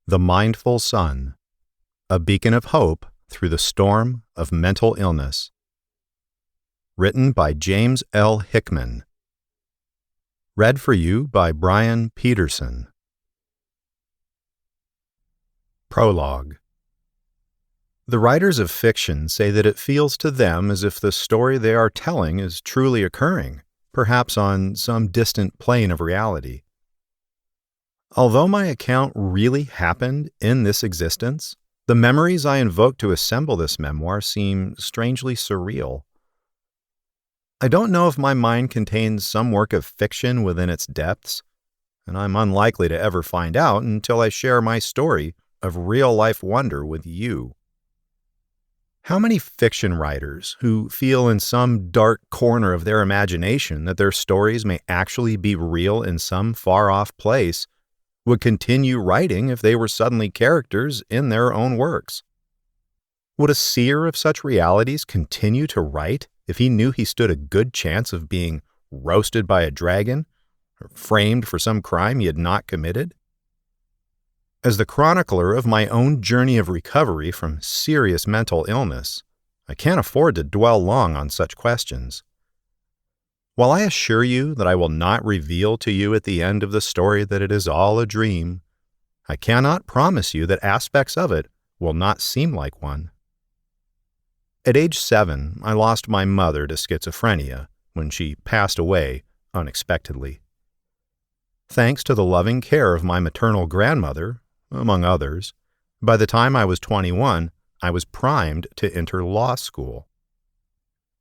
The Mindful Sun, a beacon of hope through the storm of mental illness. Written by James L. Hickman. Read for you by Brian Peterson. Prologue. The writers of fiction say that it feels to them as if the story they are telling is truly occurring, perhaps on some distant plane of reality. Although my account really happened in this existence, the memories I invoke to assemble this memoir seem strangely surreal. I don't know if my mind contains some work of fiction within its depths, and I'm unlikely to ever find out until I share my story of real-life wonder with you. How many fiction writers who feel in some dark corner of their imagination that their stories may actually be real in some far-off place would continue writing if they were suddenly characters in their own works? Would a seer of such realities continue to write if he knew he stood a good chance of being roasted by a dragon or framed for some crime he had not committed? As the chronicler of my own journey of recovery from serious mental illness, I can't afford to dwell long on such questions. While I assure you that I will not reveal to you at the end of the story that it is all a dream, I cannot promise you that aspects of it will not seem like one. At age 7, I lost my mother to schizophrenia when she passed away unexpectedly. Thanks to the loving care of my maternal grandmother, among others, by the time I was 21, I was primed to enter law school.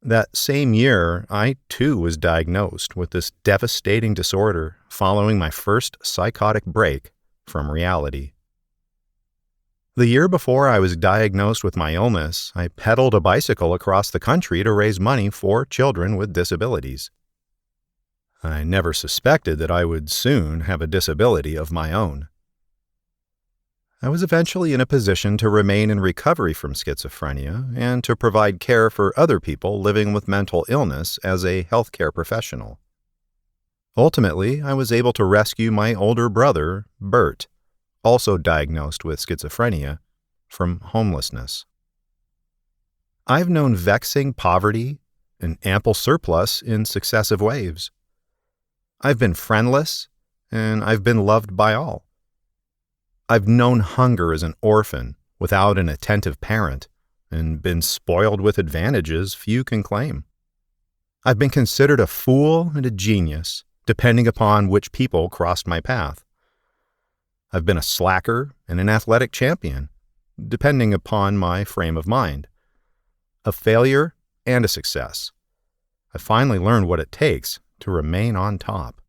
That same year, I too was diagnosed with this devastating disorder following my first psychotic break from reality. The year before I was diagnosed with my illness, I pedaled a bicycle across the country to raise money for children with disabilities. I never suspected that I would soon have a disability of my own. I was eventually in a position to remain in recovery from schizophrenia and to provide care for other people living with mental illness as a healthcare professional. Ultimately, I was able to rescue my older brother, Bert, also diagnosed with schizophrenia, from homelessness. I've known vexing poverty and ample surplus in successive waves. I've been friendless, and I've been loved by all. I've known hunger as an orphan without an attentive parent and been spoiled with advantages few can claim. I've been considered a fool and a genius, depending upon which people crossed my path. I've been a slacker and an athletic champion, depending upon my frame of mind. A failure and a success. I finally learned what it takes to remain on top.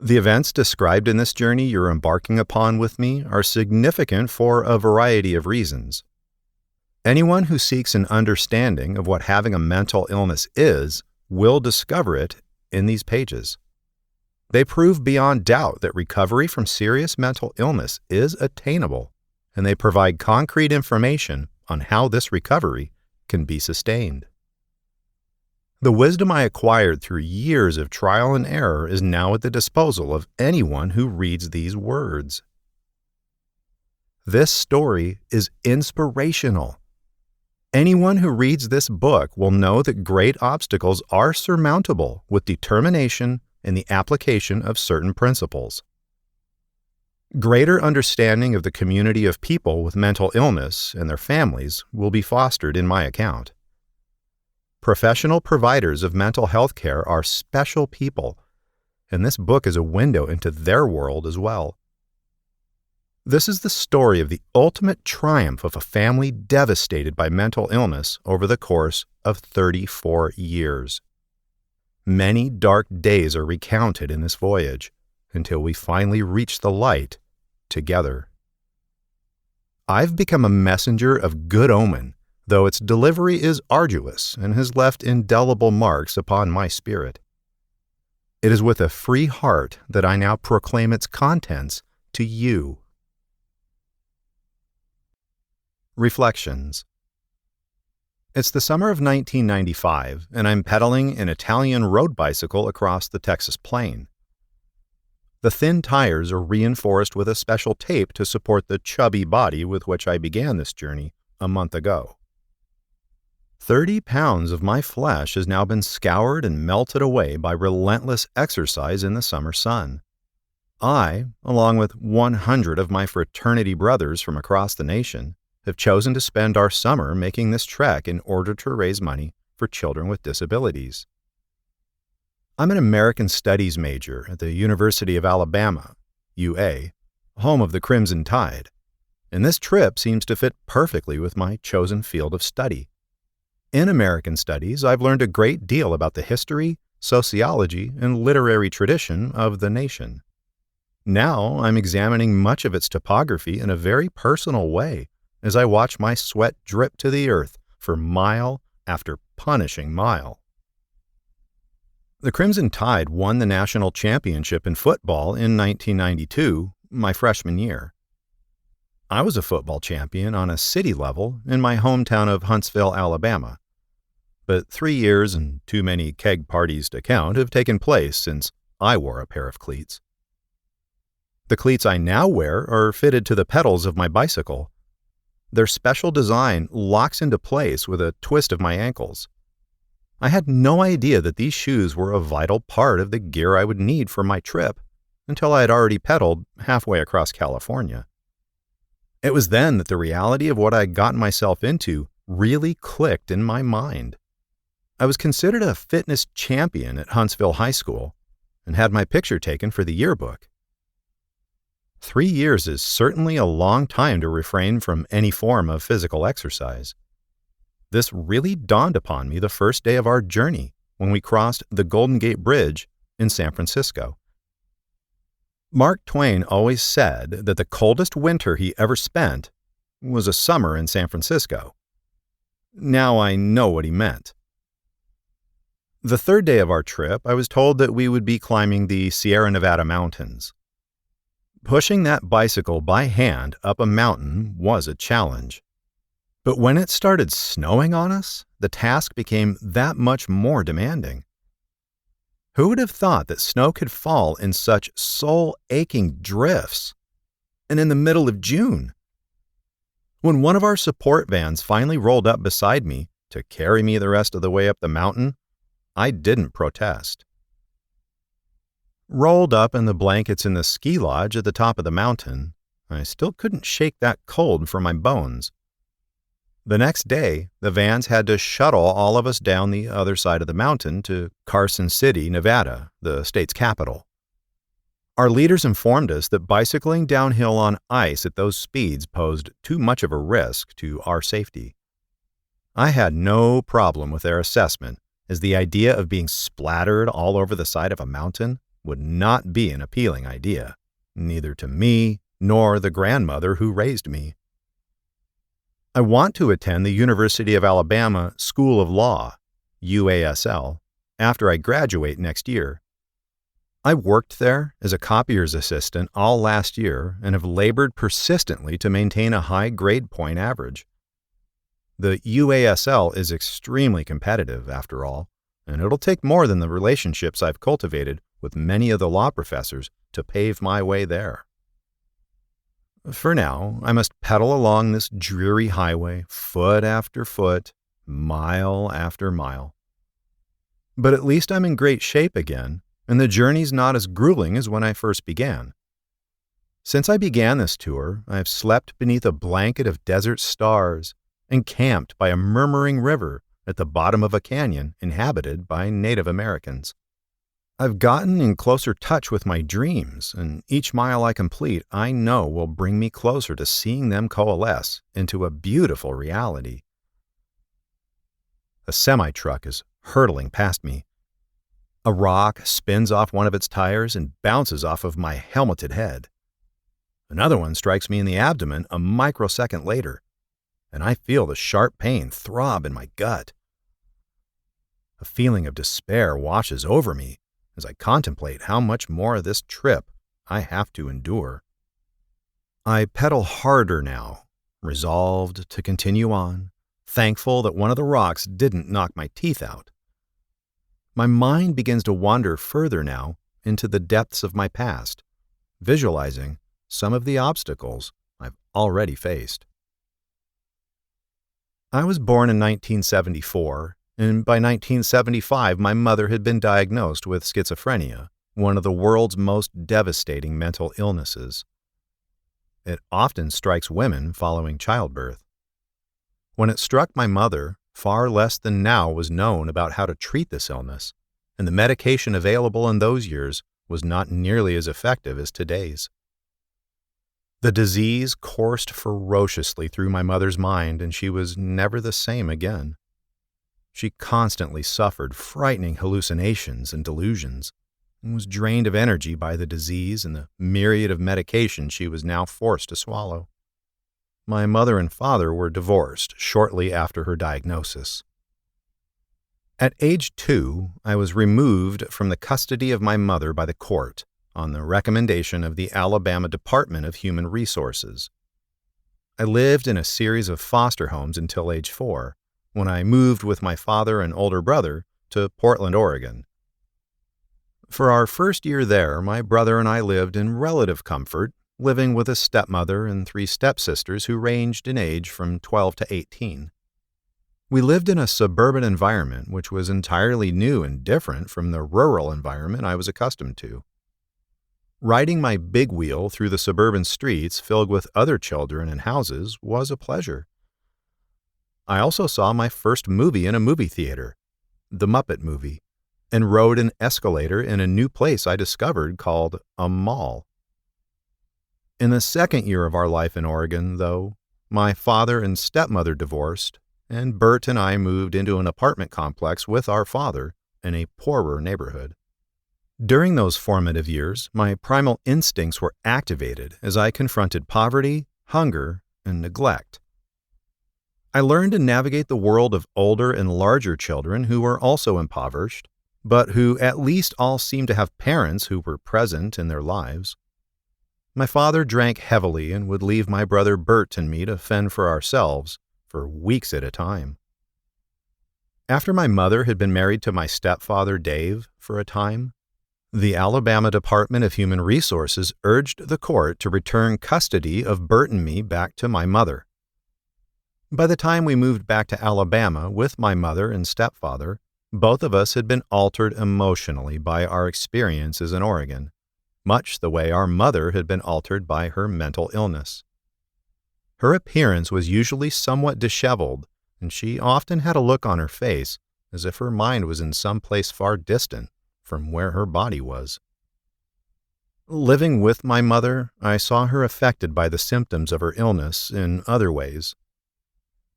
The events described in this journey you're embarking upon with me are significant for a variety of reasons. Anyone who seeks an understanding of what having a mental illness is will discover it in these pages. They prove beyond doubt that recovery from serious mental illness is attainable, and they provide concrete information on how this recovery can be sustained. The wisdom I acquired through years of trial and error is now at the disposal of anyone who reads these words. This story is inspirational. Anyone who reads this book will know that great obstacles are surmountable with determination and the application of certain principles. Greater understanding of the community of people with mental illness and their families will be fostered in my account. Professional providers of mental health care are special people, and this book is a window into their world as well. This is the story of the ultimate triumph of a family devastated by mental illness over the course of 34 years. Many dark days are recounted in this voyage until we finally reach the light together. I've become a messenger of good omen, though its delivery is arduous and has left indelible marks upon my spirit. It is with a free heart that I now proclaim its contents to you. Reflections. It's the summer of 1995, and I'm pedaling an Italian road bicycle across the Texas plain. The thin tires are reinforced with a special tape to support the chubby body with which I began this journey a month ago. 30 pounds of my flesh has now been scoured and melted away by relentless exercise in the summer sun. I, along with 100 of my fraternity brothers from across the nation, have chosen to spend our summer making this trek in order to raise money for children with disabilities. I'm an American Studies major at the University of Alabama, UA, home of the Crimson Tide, and this trip seems to fit perfectly with my chosen field of study. In American Studies, I've learned a great deal about the history, sociology, and literary tradition of the nation. Now I'm examining much of its topography in a very personal way as I watch my sweat drip to the earth for mile after punishing mile. The Crimson Tide won the national championship in football in 1992, my freshman year. I was a football champion on a city level in my hometown of Huntsville, Alabama. But 3 years and too many keg parties to count have taken place since I wore a pair of cleats. The cleats I now wear are fitted to the pedals of my bicycle. Their special design locks into place with a twist of my ankles. I had no idea that these shoes were a vital part of the gear I would need for my trip until I had already pedaled halfway across California. It was then that the reality of what I had gotten myself into really clicked in my mind. I was considered a fitness champion at Huntsville High School and had my picture taken for the yearbook. 3 years is certainly a long time to refrain from any form of physical exercise. This really dawned upon me the first day of our journey when we crossed the Golden Gate Bridge in San Francisco. Mark Twain always said that the coldest winter he ever spent was a summer in San Francisco. Now I know what he meant. The third day of our trip, I was told that we would be climbing the Sierra Nevada mountains. Pushing that bicycle by hand up a mountain was a challenge. But when it started snowing on us, the task became that much more demanding. Who would have thought that snow could fall in such soul-aching drifts, and in the middle of June? When one of our support vans finally rolled up beside me to carry me the rest of the way up the mountain, I didn't protest. Rolled up in the blankets in the ski lodge at the top of the mountain, I still couldn't shake that cold from my bones. The next day, the vans had to shuttle all of us down the other side of the mountain to Carson City, Nevada, the state's capital. Our leaders informed us that bicycling downhill on ice at those speeds posed too much of a risk to our safety. I had no problem with their assessment, as the idea of being splattered all over the side of a mountain would not be an appealing idea, neither to me nor the grandmother who raised me. I want to attend the University of Alabama School of Law, UASL, after I graduate next year. I worked there as a copier's assistant all last year and have labored persistently to maintain a high grade point average. The UASL is extremely competitive, after all, and it'll take more than the relationships I've cultivated with many of the law professors to pave my way there. For now, I must pedal along this dreary highway, foot after foot, mile after mile. But at least I'm in great shape again, and the journey's not as grueling as when I first began. Since I began this tour, I have slept beneath a blanket of desert stars and camped by a murmuring river at the bottom of a canyon inhabited by Native Americans. I've gotten in closer touch with my dreams, and each mile I complete I know will bring me closer to seeing them coalesce into a beautiful reality. A semi-truck is hurtling past me. A rock spins off one of its tires and bounces off of my helmeted head. Another one strikes me in the abdomen a microsecond later, and I feel the sharp pain throb in my gut. A feeling of despair washes over me as I contemplate how much more of this trip I have to endure. I pedal harder now, resolved to continue on, thankful that one of the rocks didn't knock my teeth out. My mind begins to wander further now into the depths of my past, visualizing some of the obstacles I've already faced. I was born in 1974, and by 1975 my mother had been diagnosed with schizophrenia, one of the world's most devastating mental illnesses. It often strikes women following childbirth. When it struck my mother, far less than now was known about how to treat this illness, and the medication available in those years was not nearly as effective as today's. The disease coursed ferociously through my mother's mind, and she was never the same again. She constantly suffered frightening hallucinations and delusions, and was drained of energy by the disease and the myriad of medication she was now forced to swallow. My mother and father were divorced shortly after her diagnosis. At age 2, I was removed from the custody of my mother by the court on the recommendation of the Alabama Department of Human Resources. I lived in a series of foster homes until age 4, when I moved with my father and older brother to Portland, Oregon. For our first year there, my brother and I lived in relative comfort, living with a stepmother and 3 stepsisters who ranged in age from 12 to 18. We lived in a suburban environment which was entirely new and different from the rural environment I was accustomed to. Riding my big wheel through the suburban streets filled with other children and houses was a pleasure. I also saw my first movie in a movie theater, The Muppet Movie, and rode an escalator in a new place I discovered called a mall. In the second year of our life in Oregon, though, my father and stepmother divorced, and Bert and I moved into an apartment complex with our father in a poorer neighborhood. During those formative years, my primal instincts were activated as I confronted poverty, hunger, and neglect. I learned to navigate the world of older and larger children who were also impoverished, but who at least all seemed to have parents who were present in their lives. My father drank heavily and would leave my brother Bert and me to fend for ourselves for weeks at a time. After my mother had been married to my stepfather Dave for a time, the Alabama Department of Human Resources urged the court to return custody of Bert and me back to my mother. By the time we moved back to Alabama with my mother and stepfather, both of us had been altered emotionally by our experiences in Oregon, much the way our mother had been altered by her mental illness. Her appearance was usually somewhat disheveled, and she often had a look on her face as if her mind was in some place far distant from where her body was. Living with my mother, I saw her affected by the symptoms of her illness in other ways.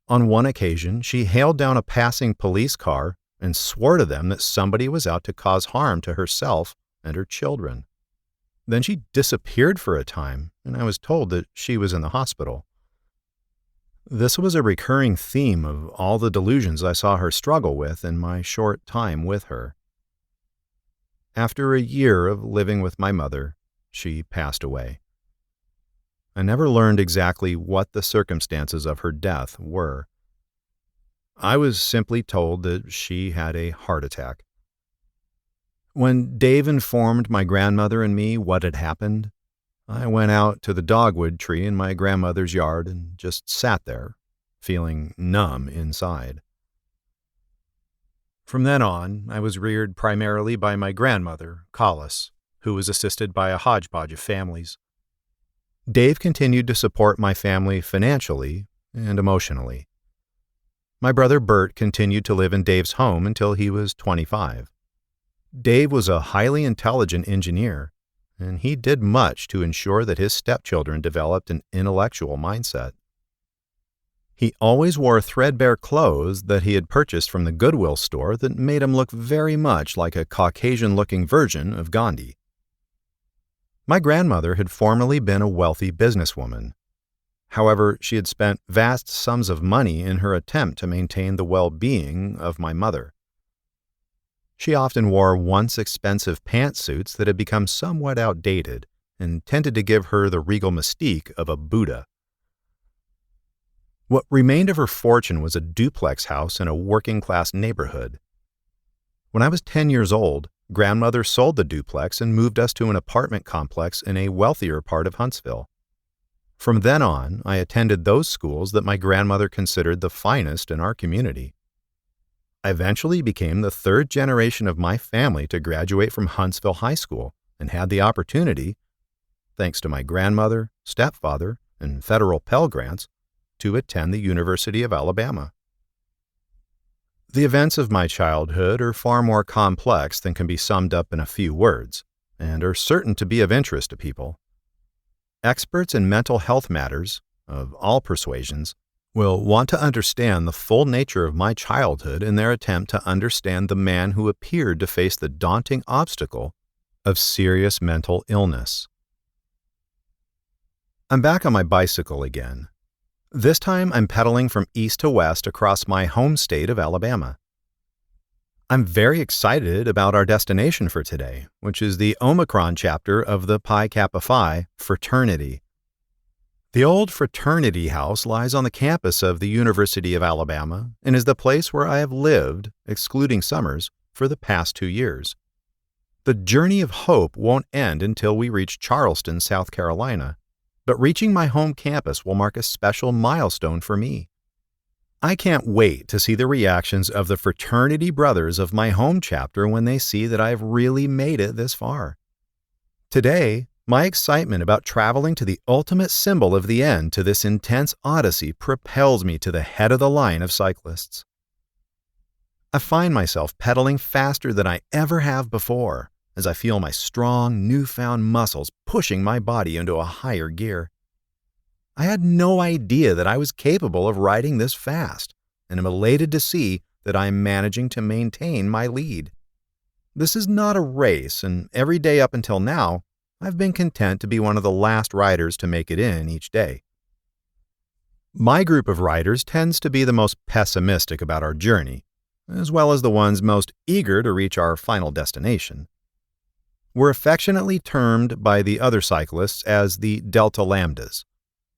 On one occasion, she hailed down a passing police car and swore to them that somebody was out to cause harm to herself and her children. Then she disappeared for a time, and I was told that she was in the hospital. This was a recurring theme of all the delusions I saw her struggle with in my short time with her. After a year of living with my mother, she passed away. I never learned exactly what the circumstances of her death were. I was simply told that she had a heart attack. When Dave informed my grandmother and me what had happened, I went out to the dogwood tree in my grandmother's yard and just sat there, feeling numb inside. From then on, I was reared primarily by my grandmother, Collis, who was assisted by a hodgepodge of families. Dave continued to support my family financially and emotionally. My brother Bert continued to live in Dave's home until he was 25. Dave was a highly intelligent engineer, and he did much to ensure that his stepchildren developed an intellectual mindset. He always wore threadbare clothes that he had purchased from the Goodwill store that made him look very much like a Caucasian-looking version of Gandhi. My grandmother had formerly been a wealthy businesswoman. However, she had spent vast sums of money in her attempt to maintain the well-being of my mother. She often wore once expensive pantsuits that had become somewhat outdated and tended to give her the regal mystique of a Buddha. What remained of her fortune was a duplex house in a working-class neighborhood. When I was 10 years old, grandmother sold the duplex and moved us to an apartment complex in a wealthier part of Huntsville. From then on, I attended those schools that my grandmother considered the finest in our community. I eventually became the third generation of my family to graduate from Huntsville High School and had the opportunity, thanks to my grandmother, stepfather, and federal Pell Grants, to attend the University of Alabama. The events of my childhood are far more complex than can be summed up in a few words, and are certain to be of interest to people. Experts in mental health matters, of all persuasions, will want to understand the full nature of my childhood in their attempt to understand the man who appeared to face the daunting obstacle of serious mental illness. I'm back on my bicycle again. This time I'm pedaling from east to west across my home state of Alabama. I'm very excited about our destination for today, which is the Omicron chapter of the Pi Kappa Phi fraternity. The old fraternity house lies on the campus of the University of Alabama and is the place where I have lived, excluding summers, for the past 2 years. The journey of hope won't end until we reach Charleston, South Carolina, but reaching my home campus will mark a special milestone for me. I can't wait to see the reactions of the fraternity brothers of my home chapter when they see that I've really made it this far. Today, my excitement about traveling to the ultimate symbol of the end to this intense odyssey propels me to the head of the line of cyclists. I find myself pedaling faster than I ever have before, as I feel my strong, newfound muscles pushing my body into a higher gear. I had no idea that I was capable of riding this fast, and am elated to see that I am managing to maintain my lead. This is not a race, and every day up until now, I've been content to be one of the last riders to make it in each day. My group of riders tends to be the most pessimistic about our journey, as well as the ones most eager to reach our final destination. We're affectionately termed by the other cyclists as the Delta Lambdas,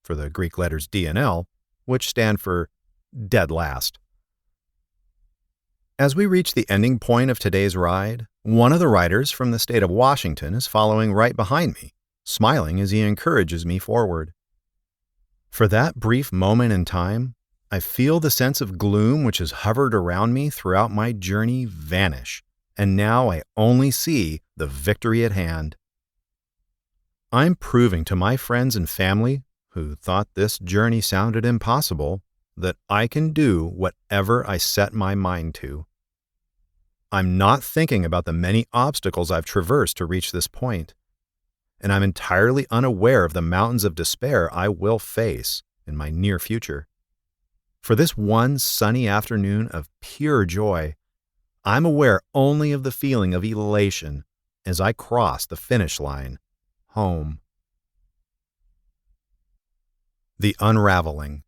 for the Greek letters D and L, which stand for dead last. As we reach the ending point of today's ride, one of the riders from the state of Washington is following right behind me, smiling as he encourages me forward. For that brief moment in time, I feel the sense of gloom which has hovered around me throughout my journey vanish, and now I only see the victory at hand. I'm proving to my friends and family, who thought this journey sounded impossible, that I can do whatever I set my mind to. I'm not thinking about the many obstacles I've traversed to reach this point, and I'm entirely unaware of the mountains of despair I will face in my near future. For this one sunny afternoon of pure joy, I'm aware only of the feeling of elation as I cross the finish line, home. The Unraveling.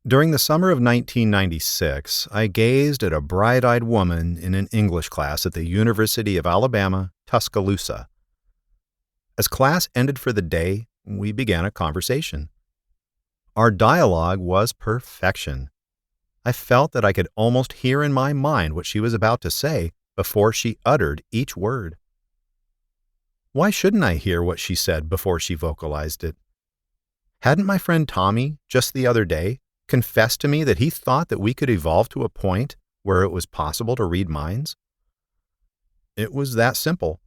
During the summer of 1996, I gazed at a bright-eyed woman in an English class at the University of Alabama, Tuscaloosa. As class ended for the day, we began a conversation. Our dialogue was perfection. I felt that I could almost hear in my mind what she was about to say before she uttered each word. Why shouldn't I hear what she said before she vocalized it? Hadn't my friend Tommy, just the other day, confessed to me that he thought that we could evolve to a point where it was possible to read minds? It was that simple.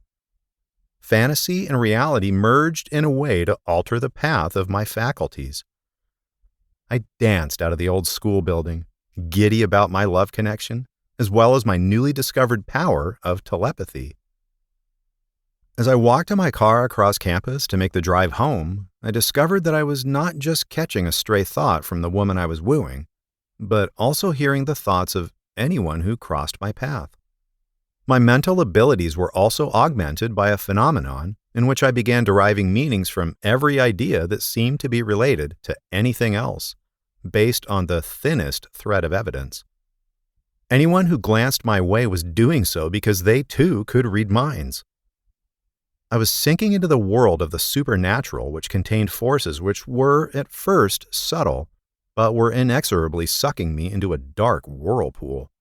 Fantasy and reality merged in a way to alter the path of my faculties. I danced out of the old school building, giddy about my love connection, as well as my newly discovered power of telepathy. As I walked in my car across campus to make the drive home, I discovered that I was not just catching a stray thought from the woman I was wooing, but also hearing the thoughts of anyone who crossed my path. My mental abilities were also augmented by a phenomenon in which I began deriving meanings from every idea that seemed to be related to anything else, based on the thinnest thread of evidence. Anyone who glanced my way was doing so because they too could read minds. I was sinking into the world of the supernatural, which contained forces which were, at first, subtle, but were inexorably sucking me into a dark whirlpool.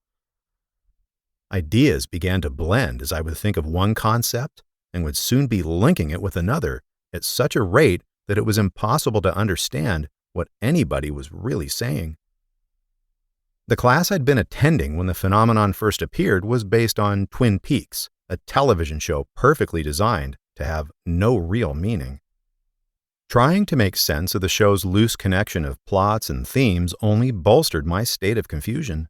Ideas began to blend as I would think of one concept and would soon be linking it with another at such a rate that it was impossible to understand what anybody was really saying. The class I'd been attending when the phenomenon first appeared was based on Twin Peaks, a television show perfectly designed to have no real meaning. Trying to make sense of the show's loose connection of plots and themes only bolstered my state of confusion.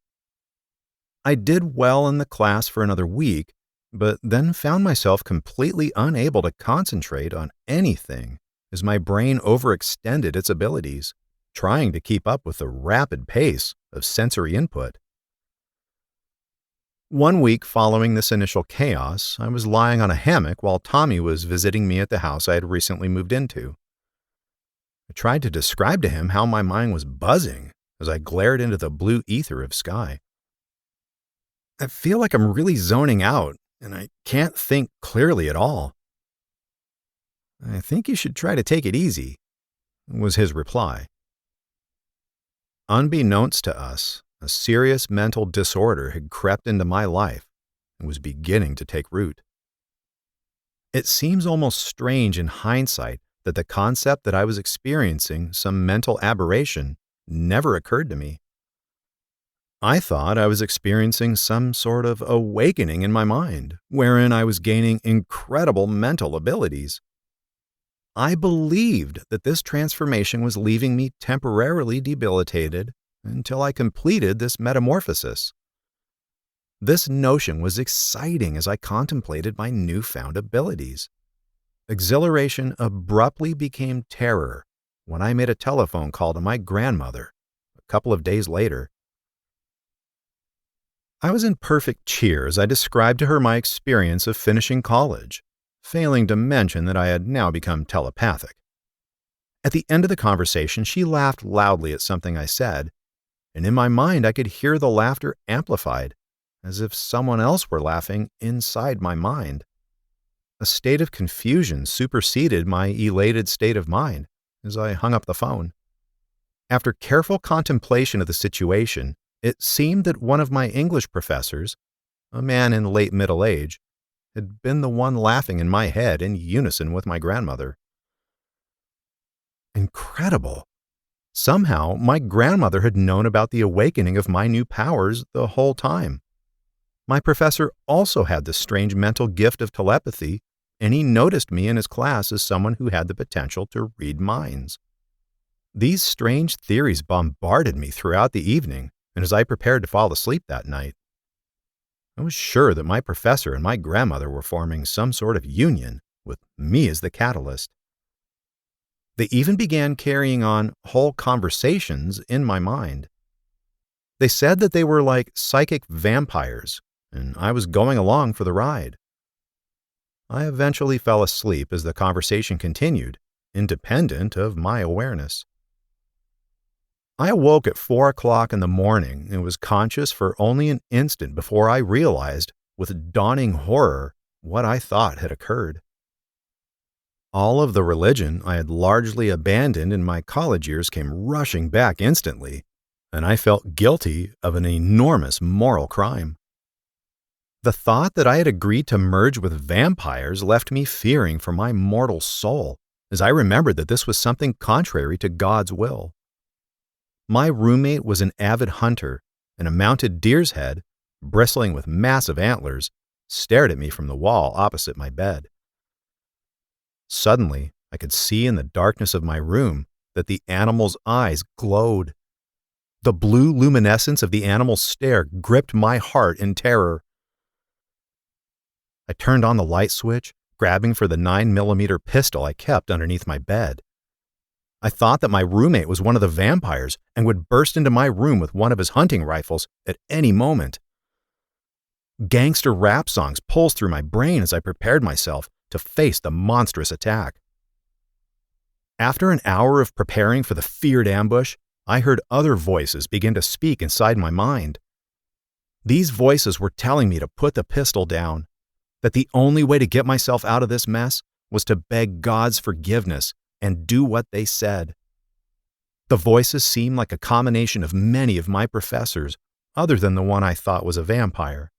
I did well in the class for another week, but then found myself completely unable to concentrate on anything as my brain overextended its abilities, trying to keep up with the rapid pace of sensory input. One week following this initial chaos, I was lying on a hammock while Tommy was visiting me at the house I had recently moved into. I tried to describe to him how my mind was buzzing as I glared into the blue ether of sky. I feel like I'm really zoning out, and I can't think clearly at all. I think you should try to take it easy, was his reply. Unbeknownst to us, a serious mental disorder had crept into my life and was beginning to take root. It seems almost strange in hindsight that the concept that I was experiencing some mental aberration never occurred to me. I thought I was experiencing some sort of awakening in my mind, wherein I was gaining incredible mental abilities. I believed that this transformation was leaving me temporarily debilitated until I completed this metamorphosis. This notion was exciting as I contemplated my newfound abilities. Exhilaration abruptly became terror when I made a telephone call to my grandmother a couple of days later. I was in perfect cheer as I described to her my experience of finishing college, failing to mention that I had now become telepathic. At the end of the conversation, she laughed loudly at something I said, and in my mind I could hear the laughter amplified, as if someone else were laughing inside my mind. A state of confusion superseded my elated state of mind as I hung up the phone. After careful contemplation of the situation, it seemed that one of my English professors, a man in late middle age, had been the one laughing in my head in unison with my grandmother. Incredible! Somehow, my grandmother had known about the awakening of my new powers the whole time. My professor also had this strange mental gift of telepathy, and he noticed me in his class as someone who had the potential to read minds. These strange theories bombarded me throughout the evening, and as I prepared to fall asleep that night, I was sure that my professor and my grandmother were forming some sort of union, with me as the catalyst. They even began carrying on whole conversations in my mind. They said that they were like psychic vampires, and I was going along for the ride. I eventually fell asleep as the conversation continued, independent of my awareness. I awoke at 4 o'clock in the morning and was conscious for only an instant before I realized, with dawning horror, what I thought had occurred. All of the religion I had largely abandoned in my college years came rushing back instantly, and I felt guilty of an enormous moral crime. The thought that I had agreed to merge with vampires left me fearing for my mortal soul, as I remembered that this was something contrary to God's will. My roommate was an avid hunter, and a mounted deer's head, bristling with massive antlers, stared at me from the wall opposite my bed. Suddenly, I could see in the darkness of my room that the animal's eyes glowed. The blue luminescence of the animal's stare gripped my heart in terror. I turned on the light switch, grabbing for the 9mm pistol I kept underneath my bed. I thought that my roommate was one of the vampires and would burst into my room with one of his hunting rifles at any moment. Gangster rap songs pulsed through my brain as I prepared myself to face the monstrous attack. After an hour of preparing for the feared ambush, I heard other voices begin to speak inside my mind. These voices were telling me to put the pistol down, that the only way to get myself out of this mess was to beg God's forgiveness and do what they said. The voices seemed like a combination of many of my professors, other than the one I thought was a vampire.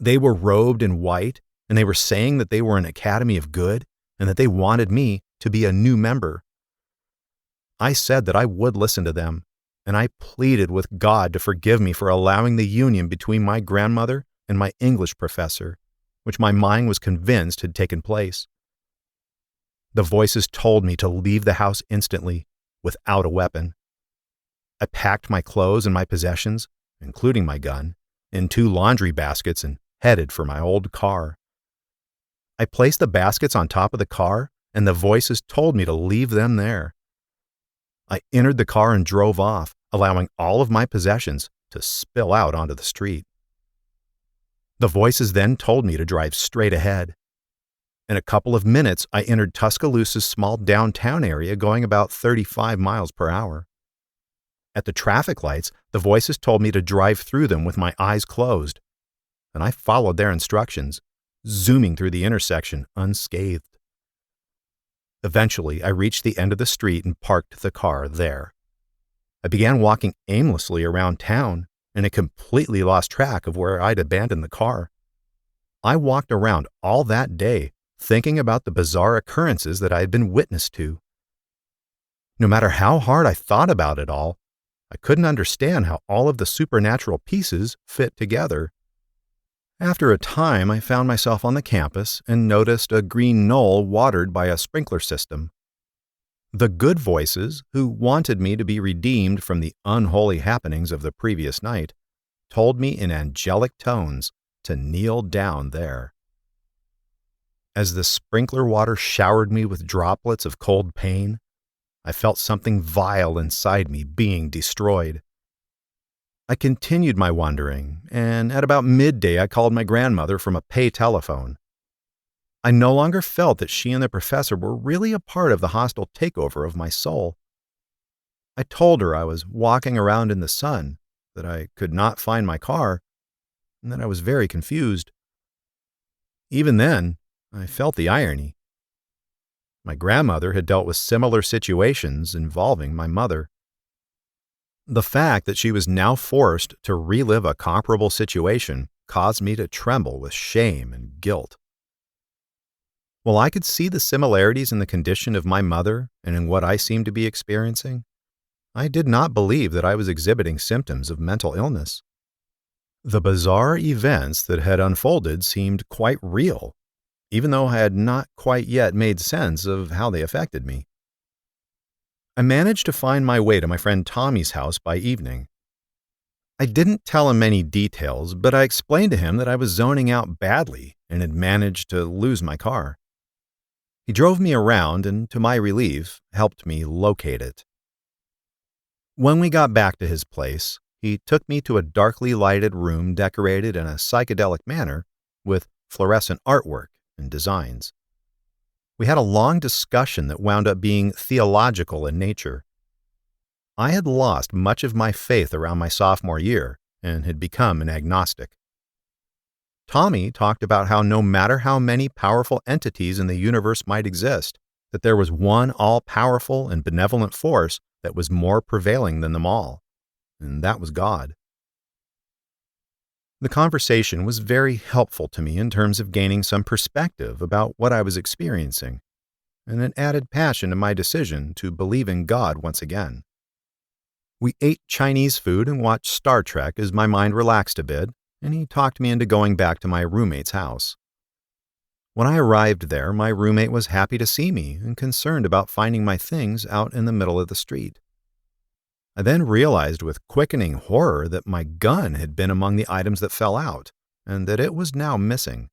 They were robed in white, and they were saying that they were an academy of good and that they wanted me to be a new member. I said that I would listen to them, and I pleaded with God to forgive me for allowing the union between my grandmother and my English professor, which my mind was convinced had taken place. The voices told me to leave the house instantly, without a weapon. I packed my clothes and my possessions, including my gun, in 2 laundry baskets and headed for my old car. I placed the baskets on top of the car, and the voices told me to leave them there. I entered the car and drove off, allowing all of my possessions to spill out onto the street. The voices then told me to drive straight ahead. In a couple of minutes, I entered Tuscaloosa's small downtown area going about 35 miles per hour. At the traffic lights, the voices told me to drive through them with my eyes closed, and I followed their instructions, zooming through the intersection unscathed. Eventually, I reached the end of the street and parked the car there. I began walking aimlessly around town, and I completely lost track of where I'd abandoned the car. I walked around all that day, thinking about the bizarre occurrences that I had been witness to. No matter how hard I thought about it all, I couldn't understand how all of the supernatural pieces fit together. After a time, I found myself on the campus and noticed a green knoll watered by a sprinkler system. The good voices, who wanted me to be redeemed from the unholy happenings of the previous night, told me in angelic tones to kneel down there. As the sprinkler water showered me with droplets of cold pain, I felt something vile inside me being destroyed. I continued my wandering, and at about midday I called my grandmother from a pay telephone. I no longer felt that she and the professor were really a part of the hostile takeover of my soul. I told her I was walking around in the sun, that I could not find my car, and that I was very confused. Even then, I felt the irony. My grandmother had dealt with similar situations involving my mother. The fact that she was now forced to relive a comparable situation caused me to tremble with shame and guilt. While I could see the similarities in the condition of my mother and in what I seemed to be experiencing, I did not believe that I was exhibiting symptoms of mental illness. The bizarre events that had unfolded seemed quite real, even though I had not quite yet made sense of how they affected me. I managed to find my way to my friend Tommy's house by evening. I didn't tell him many details, but I explained to him that I was zoning out badly and had managed to lose my car. He drove me around and, to my relief, helped me locate it. When we got back to his place, he took me to a darkly lighted room decorated in a psychedelic manner with fluorescent artwork and designs. We had a long discussion that wound up being theological in nature. I had lost much of my faith around my sophomore year and had become an agnostic. Tommy talked about how no matter how many powerful entities in the universe might exist, that there was one all-powerful and benevolent force that was more prevailing than them all, and that was God. The conversation was very helpful to me in terms of gaining some perspective about what I was experiencing, and it added passion to my decision to believe in God once again. We ate Chinese food and watched Star Trek as my mind relaxed a bit, and he talked me into going back to my roommate's house. When I arrived there, my roommate was happy to see me and concerned about finding my things out in the middle of the street. I then realized with quickening horror that my gun had been among the items that fell out, and that it was now missing.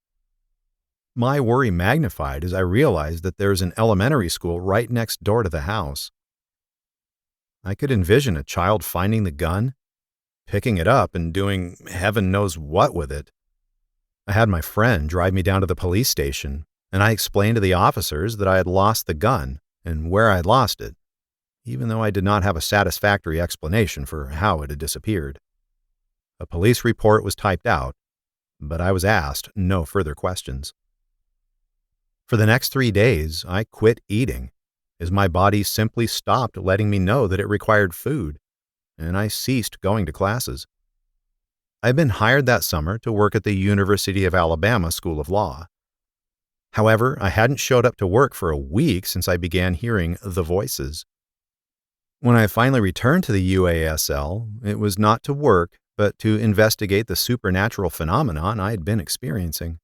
My worry magnified as I realized that there is an elementary school right next door to the house. I could envision a child finding the gun, picking it up, and doing heaven knows what with it. I had my friend drive me down to the police station, and I explained to the officers that I had lost the gun and where I had lost it, even though I did not have a satisfactory explanation for how it had disappeared. A police report was typed out, but I was asked no further questions. For the next 3 days, I quit eating, as my body simply stopped letting me know that it required food, and I ceased going to classes. I'd been hired that summer to work at the University of Alabama School of Law. However, I hadn't showed up to work for a week since I began hearing the voices. When I finally returned to the UASL, it was not to work, but to investigate the supernatural phenomenon I had been experiencing.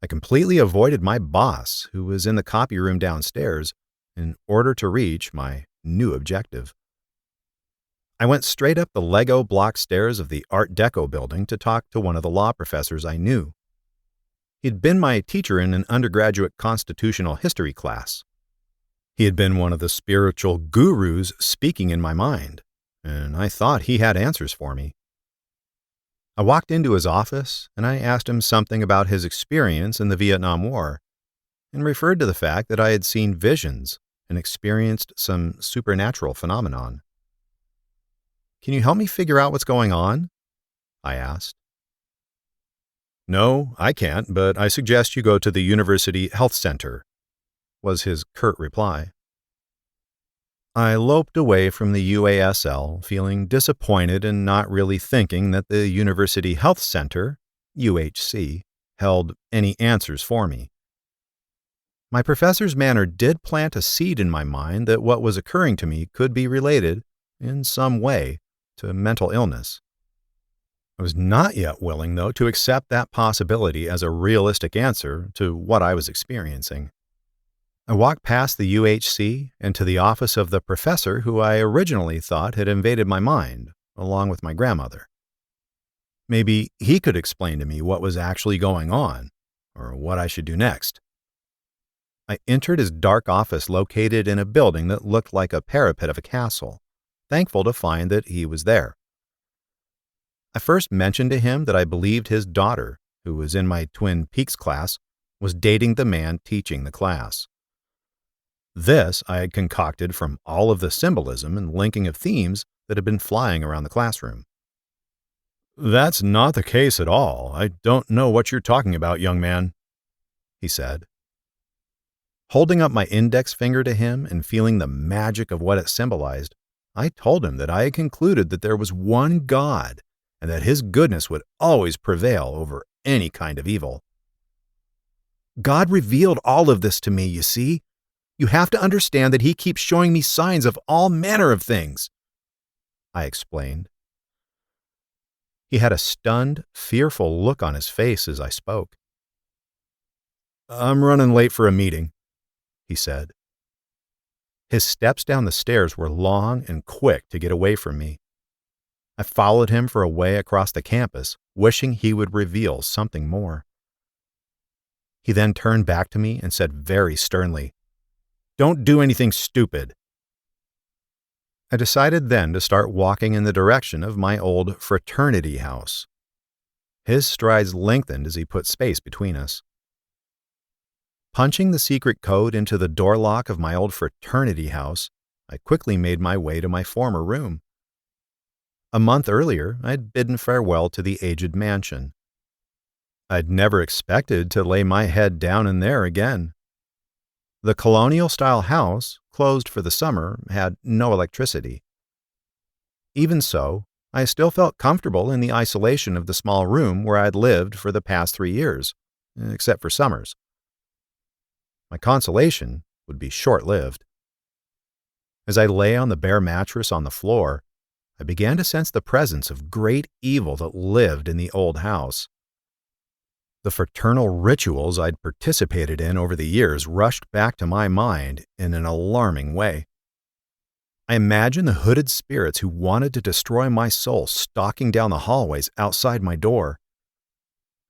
I completely avoided my boss, who was in the copy room downstairs, in order to reach my new objective. I went straight up the Lego block stairs of the Art Deco building to talk to one of the law professors I knew. He'd been my teacher in an undergraduate constitutional history class. He had been one of the spiritual gurus speaking in my mind, and I thought he had answers for me. I walked into his office, and I asked him something about his experience in the Vietnam War, and referred to the fact that I had seen visions and experienced some supernatural phenomenon. "Can you help me figure out what's going on?" I asked. "No, I can't, but I suggest you go to the University Health Center," was his curt reply. I loped away from the UASL, feeling disappointed and not really thinking that the University Health Center, UHC, held any answers for me. My professor's manner did plant a seed in my mind that what was occurring to me could be related, in some way, to mental illness. I was not yet willing, though, to accept that possibility as a realistic answer to what I was experiencing. I walked past the UHC and to the office of the professor who I originally thought had invaded my mind, along with my grandmother. Maybe he could explain to me what was actually going on, or what I should do next. I entered his dark office located in a building that looked like a parapet of a castle, thankful to find that he was there. I first mentioned to him that I believed his daughter, who was in my Twin Peaks class, was dating the man teaching the class. This I had concocted from all of the symbolism and linking of themes that had been flying around the classroom. "That's not the case at all. I don't know what you're talking about, young man," he said. Holding up my index finger to him and feeling the magic of what it symbolized, I told him that I had concluded that there was one God and that his goodness would always prevail over any kind of evil. "God revealed all of this to me, you see. You have to understand that he keeps showing me signs of all manner of things," I explained. He had a stunned, fearful look on his face as I spoke. "I'm running late for a meeting," he said. His steps down the stairs were long and quick to get away from me. I followed him for a way across the campus, wishing he would reveal something more. He then turned back to me and said very sternly, "Don't do anything stupid." I decided then to start walking in the direction of my old fraternity house. His strides lengthened as he put space between us. Punching the secret code into the door lock of my old fraternity house, I quickly made my way to my former room. A month earlier, I'd bidden farewell to the aged mansion. I'd never expected to lay my head down in there again. The colonial-style house, closed for the summer, had no electricity. Even so, I still felt comfortable in the isolation of the small room where I'd lived for the past 3 years, except for summers. My consolation would be short-lived. As I lay on the bare mattress on the floor, I began to sense the presence of great evil that lived in the old house. The fraternal rituals I'd participated in over the years rushed back to my mind in an alarming way. I imagined the hooded spirits who wanted to destroy my soul stalking down the hallways outside my door.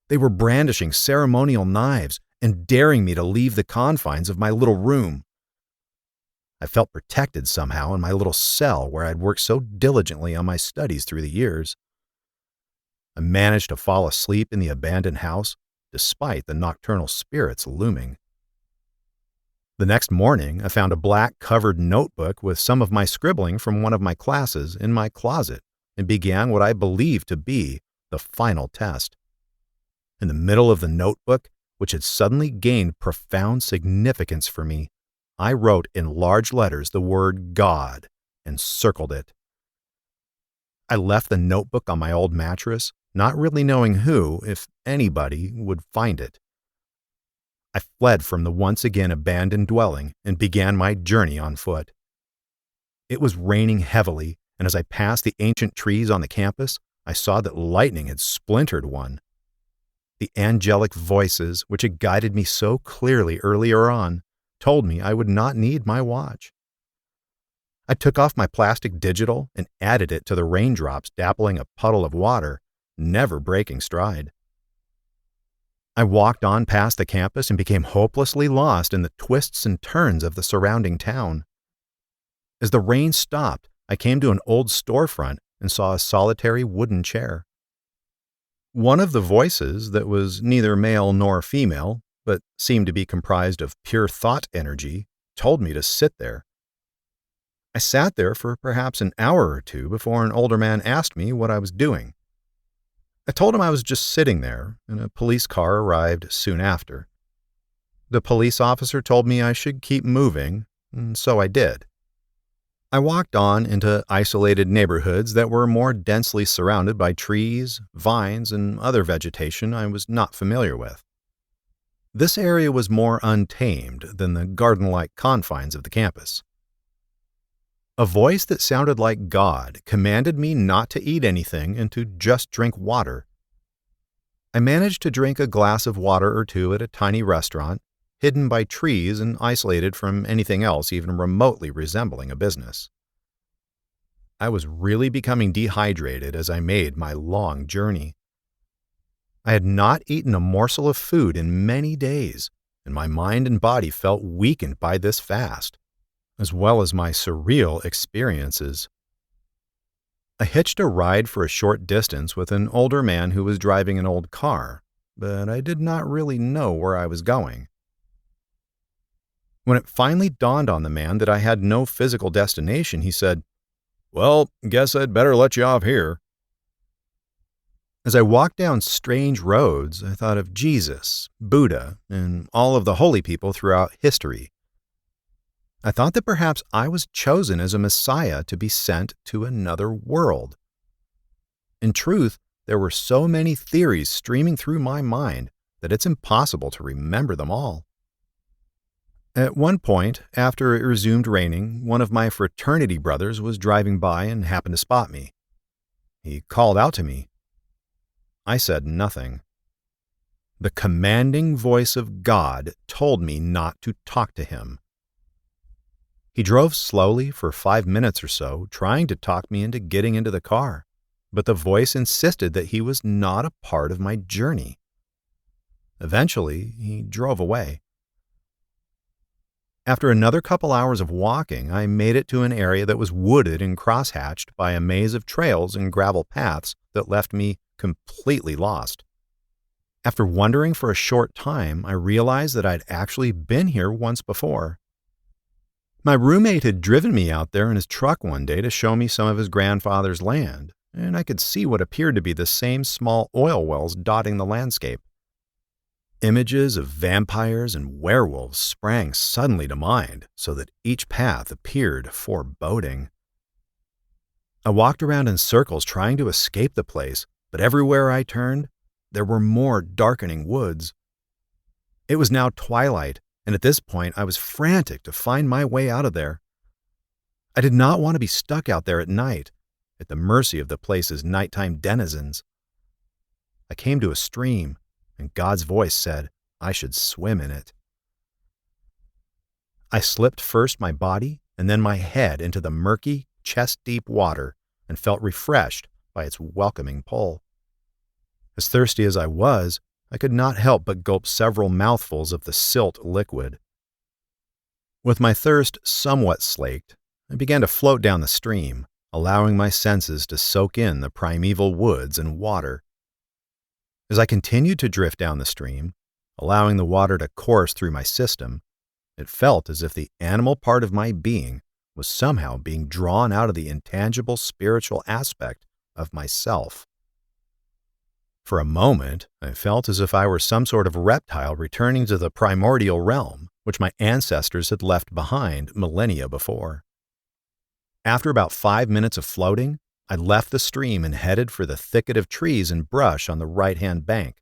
They were brandishing ceremonial knives and daring me to leave the confines of my little room. I felt protected somehow in my little cell where I'd worked so diligently on my studies through the years. I managed to fall asleep in the abandoned house, despite the nocturnal spirits looming. The next morning, I found a black-covered notebook with some of my scribbling from one of my classes in my closet and began what I believed to be the final test. In the middle of the notebook, which had suddenly gained profound significance for me, I wrote in large letters the word God and circled it. I left the notebook on my old mattress, not really knowing who, if anybody, would find it. I fled from the once again abandoned dwelling and began my journey on foot. It was raining heavily, and as I passed the ancient trees on the campus, I saw that lightning had splintered one. The angelic voices, which had guided me so clearly earlier on, told me I would not need my watch. I took off my plastic digital and added it to the raindrops dappling a puddle of water, never breaking stride. I walked on past the campus and became hopelessly lost in the twists and turns of the surrounding town. As the rain stopped, I came to an old storefront and saw a solitary wooden chair. One of the voices, that was neither male nor female, but seemed to be comprised of pure thought energy, told me to sit there. I sat there for perhaps an hour or two before an older man asked me what I was doing. I told him I was just sitting there, and a police car arrived soon after. The police officer told me I should keep moving, and so I did. I walked on into isolated neighborhoods that were more densely surrounded by trees, vines, and other vegetation I was not familiar with. This area was more untamed than the garden-like confines of the campus. A voice that sounded like God commanded me not to eat anything and to just drink water. I managed to drink a glass of water or two at a tiny restaurant, hidden by trees and isolated from anything else even remotely resembling a business. I was really becoming dehydrated as I made my long journey. I had not eaten a morsel of food in many days, and my mind and body felt weakened by this fast, as well as my surreal experiences. I hitched a ride for a short distance with an older man who was driving an old car, but I did not really know where I was going. When it finally dawned on the man that I had no physical destination, he said, "Well, guess I'd better let you off here." As I walked down strange roads, I thought of Jesus, Buddha, and all of the holy people throughout history. I thought that perhaps I was chosen as a Messiah to be sent to another world. In truth, there were so many theories streaming through my mind that it's impossible to remember them all. At one point, after it resumed raining, one of my fraternity brothers was driving by and happened to spot me. He called out to me. I said nothing. The commanding voice of God told me not to talk to him. He drove slowly for 5 minutes or so, trying to talk me into getting into the car, but the voice insisted that he was not a part of my journey. Eventually, he drove away. After another couple hours of walking, I made it to an area that was wooded and crosshatched by a maze of trails and gravel paths that left me completely lost. After wandering for a short time, I realized that I'd actually been here once before. My roommate had driven me out there in his truck one day to show me some of his grandfather's land, and I could see what appeared to be the same small oil wells dotting the landscape. Images of vampires and werewolves sprang suddenly to mind, so that each path appeared foreboding. I walked around in circles trying to escape the place, but everywhere I turned, there were more darkening woods. It was now twilight, and at this point I was frantic to find my way out of there. I did not want to be stuck out there at night, at the mercy of the place's nighttime denizens. I came to a stream, and God's voice said I should swim in it. I slipped first my body and then my head into the murky, chest-deep water and felt refreshed by its welcoming pull. As thirsty as I was, I could not help but gulp several mouthfuls of the silt liquid. With my thirst somewhat slaked, I began to float down the stream, allowing my senses to soak in the primeval woods and water. As I continued to drift down the stream, allowing the water to course through my system, it felt as if the animal part of my being was somehow being drawn out of the intangible spiritual aspect of myself. For a moment, I felt as if I were some sort of reptile returning to the primordial realm, which my ancestors had left behind millennia before. After about 5 minutes of floating, I left the stream and headed for the thicket of trees and brush on the right-hand bank.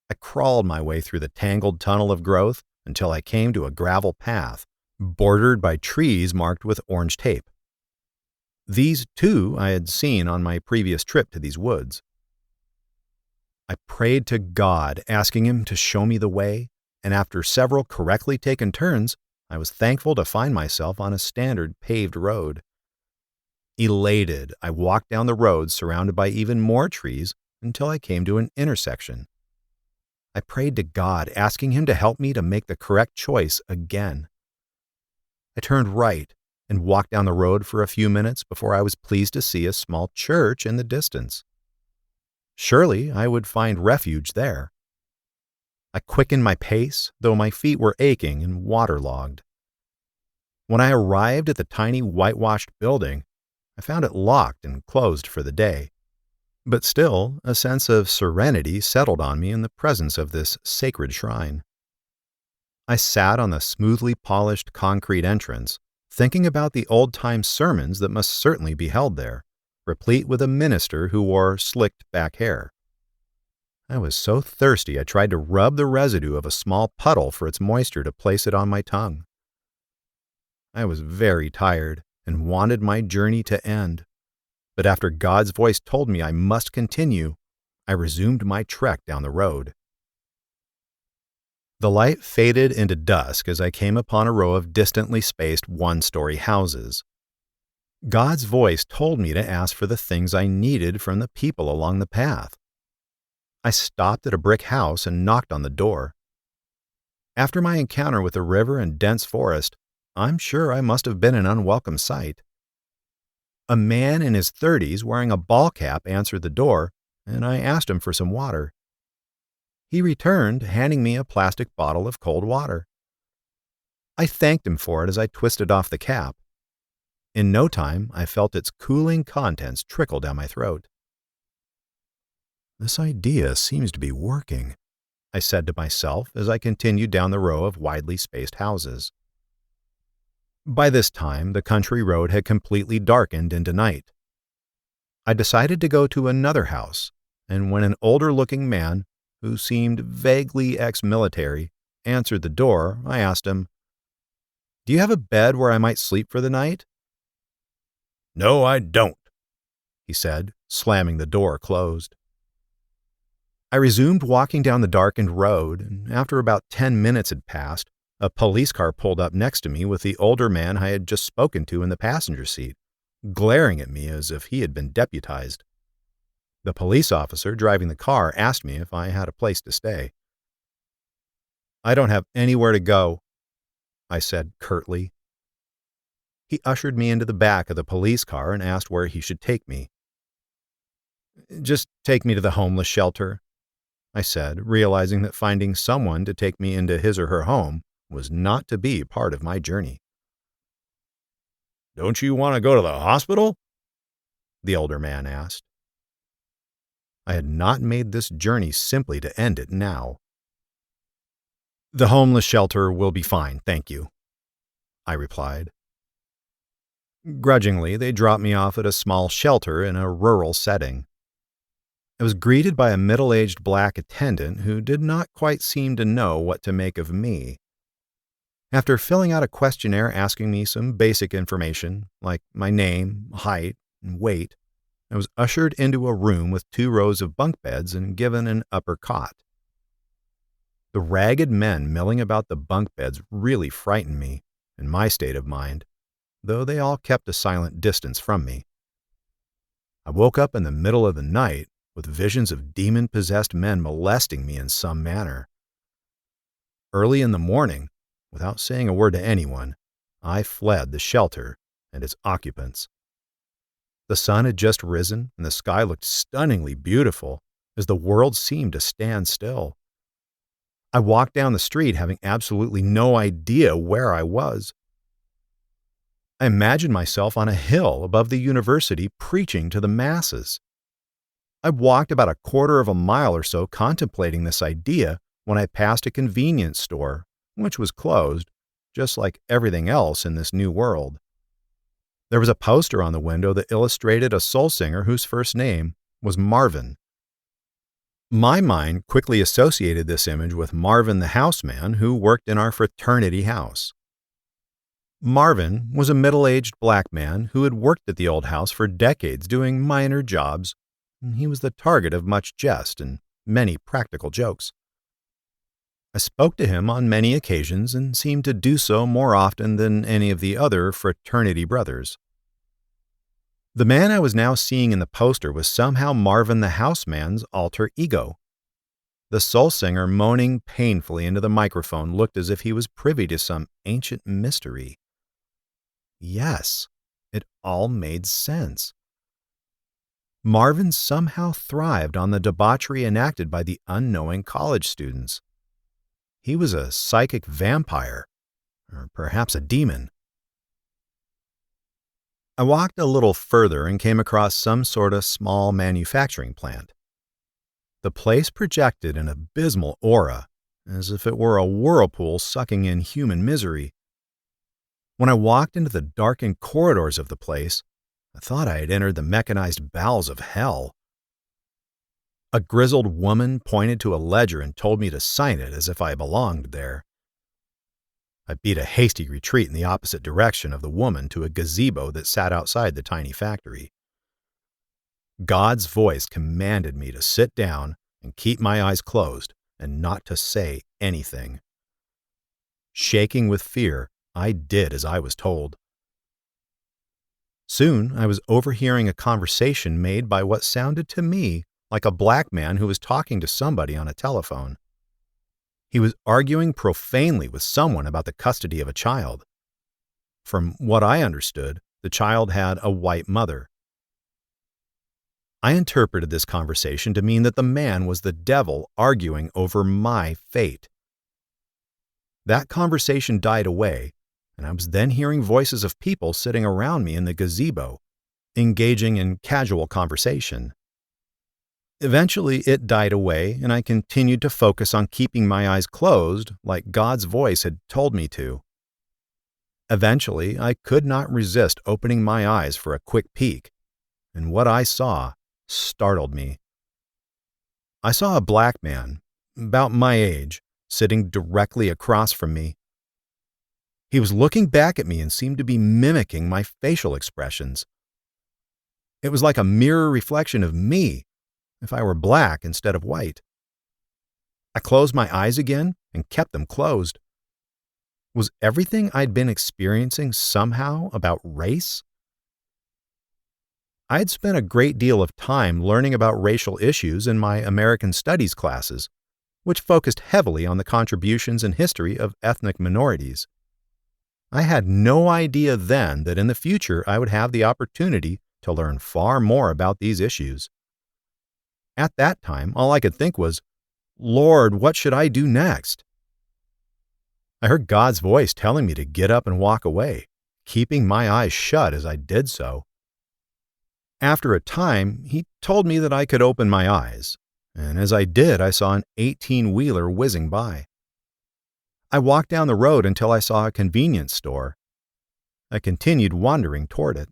I crawled my way through the tangled tunnel of growth until I came to a gravel path, bordered by trees marked with orange tape. These, too, I had seen on my previous trip to these woods. I prayed to God, asking Him to show me the way, and after several correctly taken turns, I was thankful to find myself on a standard paved road. Elated, I walked down the road surrounded by even more trees until I came to an intersection. I prayed to God, asking Him to help me to make the correct choice again. I turned right and walked down the road for a few minutes before I was pleased to see a small church in the distance. Surely I would find refuge there. I quickened my pace, though my feet were aching and waterlogged. When I arrived at the tiny whitewashed building, I found it locked and closed for the day. But still, a sense of serenity settled on me in the presence of this sacred shrine. I sat on the smoothly polished concrete entrance, thinking about the old-time sermons that must certainly be held there, replete with a minister who wore slicked back hair. I was so thirsty I tried to rub the residue of a small puddle for its moisture to place it on my tongue. I was very tired and wanted my journey to end, but after God's voice told me I must continue, I resumed my trek down the road. The light faded into dusk as I came upon a row of distantly spaced one-story houses. God's voice told me to ask for the things I needed from the people along the path. I stopped at a brick house and knocked on the door. After my encounter with the river and dense forest, I'm sure I must have been an unwelcome sight. A man in his 30s wearing a ball cap answered the door, and I asked him for some water. He returned, handing me a plastic bottle of cold water. I thanked him for it as I twisted off the cap. In no time, I felt its cooling contents trickle down my throat. This idea seems to be working, I said to myself as I continued down the row of widely spaced houses. By this time, the country road had completely darkened into night. I decided to go to another house, and when an older-looking man, who seemed vaguely ex-military, answered the door, I asked him, "Do you have a bed where I might sleep for the night?" "No, I don't," he said, slamming the door closed. I resumed walking down the darkened road, and after about 10 minutes had passed, a police car pulled up next to me with the older man I had just spoken to in the passenger seat, glaring at me as if he had been deputized. The police officer driving the car asked me if I had a place to stay. "I don't have anywhere to go," I said curtly. He ushered me into the back of the police car and asked where he should take me. "Just take me to the homeless shelter," I said, realizing that finding someone to take me into his or her home was not to be part of my journey. "Don't you want to go to the hospital?" the older man asked. I had not made this journey simply to end it now. "The homeless shelter will be fine, thank you," I replied. Grudgingly, they dropped me off at a small shelter in a rural setting. I was greeted by a middle-aged black attendant who did not quite seem to know what to make of me. After filling out a questionnaire asking me some basic information, like my name, height, and weight, I was ushered into a room with 2 rows of bunk beds and given an upper cot. The ragged men milling about the bunk beds really frightened me, in my state of mind, though they all kept a silent distance from me. I woke up in the middle of the night with visions of demon-possessed men molesting me in some manner. Early in the morning, without saying a word to anyone, I fled the shelter and its occupants. The sun had just risen, and the sky looked stunningly beautiful, as the world seemed to stand still. I walked down the street having absolutely no idea where I was. I imagined myself on a hill above the university preaching to the masses. I walked about a quarter of a mile or so contemplating this idea when I passed a convenience store, which was closed, just like everything else in this new world. There was a poster on the window that illustrated a soul singer whose first name was Marvin. My mind quickly associated this image with Marvin the houseman who worked in our fraternity house. Marvin was a middle-aged black man who had worked at the old house for decades doing minor jobs, and he was the target of much jest and many practical jokes. I spoke to him on many occasions and seemed to do so more often than any of the other fraternity brothers. The man I was now seeing in the poster was somehow Marvin the houseman's alter ego. The soul singer moaning painfully into the microphone looked as if he was privy to some ancient mystery. Yes, it all made sense. Marvin somehow thrived on the debauchery enacted by the unknowing college students. He was a psychic vampire, or perhaps a demon. I walked a little further and came across some sort of small manufacturing plant. The place projected an abysmal aura, as if it were a whirlpool sucking in human misery. When I walked into the darkened corridors of the place, I thought I had entered the mechanized bowels of hell. A grizzled woman pointed to a ledger and told me to sign it as if I belonged there. I beat a hasty retreat in the opposite direction of the woman to a gazebo that sat outside the tiny factory. God's voice commanded me to sit down and keep my eyes closed and not to say anything. Shaking with fear, I did as I was told. Soon I was overhearing a conversation made by what sounded to me like a black man who was talking to somebody on a telephone. He was arguing profanely with someone about the custody of a child. From what I understood, the child had a white mother. I interpreted this conversation to mean that the man was the devil arguing over my fate. That conversation died away, and I was then hearing voices of people sitting around me in the gazebo, engaging in casual conversation. Eventually, it died away, and I continued to focus on keeping my eyes closed, like God's voice had told me to. Eventually, I could not resist opening my eyes for a quick peek, and what I saw startled me. I saw a black man, about my age, sitting directly across from me. He was looking back at me and seemed to be mimicking my facial expressions. It was like a mirror reflection of me, if I were black instead of white. I closed my eyes again and kept them closed. Was everything I'd been experiencing somehow about race? I had spent a great deal of time learning about racial issues in my American Studies classes, which focused heavily on the contributions and history of ethnic minorities. I had no idea then that in the future I would have the opportunity to learn far more about these issues. At that time, all I could think was, Lord, what should I do next? I heard God's voice telling me to get up and walk away, keeping my eyes shut as I did so. After a time, he told me that I could open my eyes, and as I did, I saw an 18-wheeler whizzing by. I walked down the road until I saw a convenience store. I continued wandering toward it.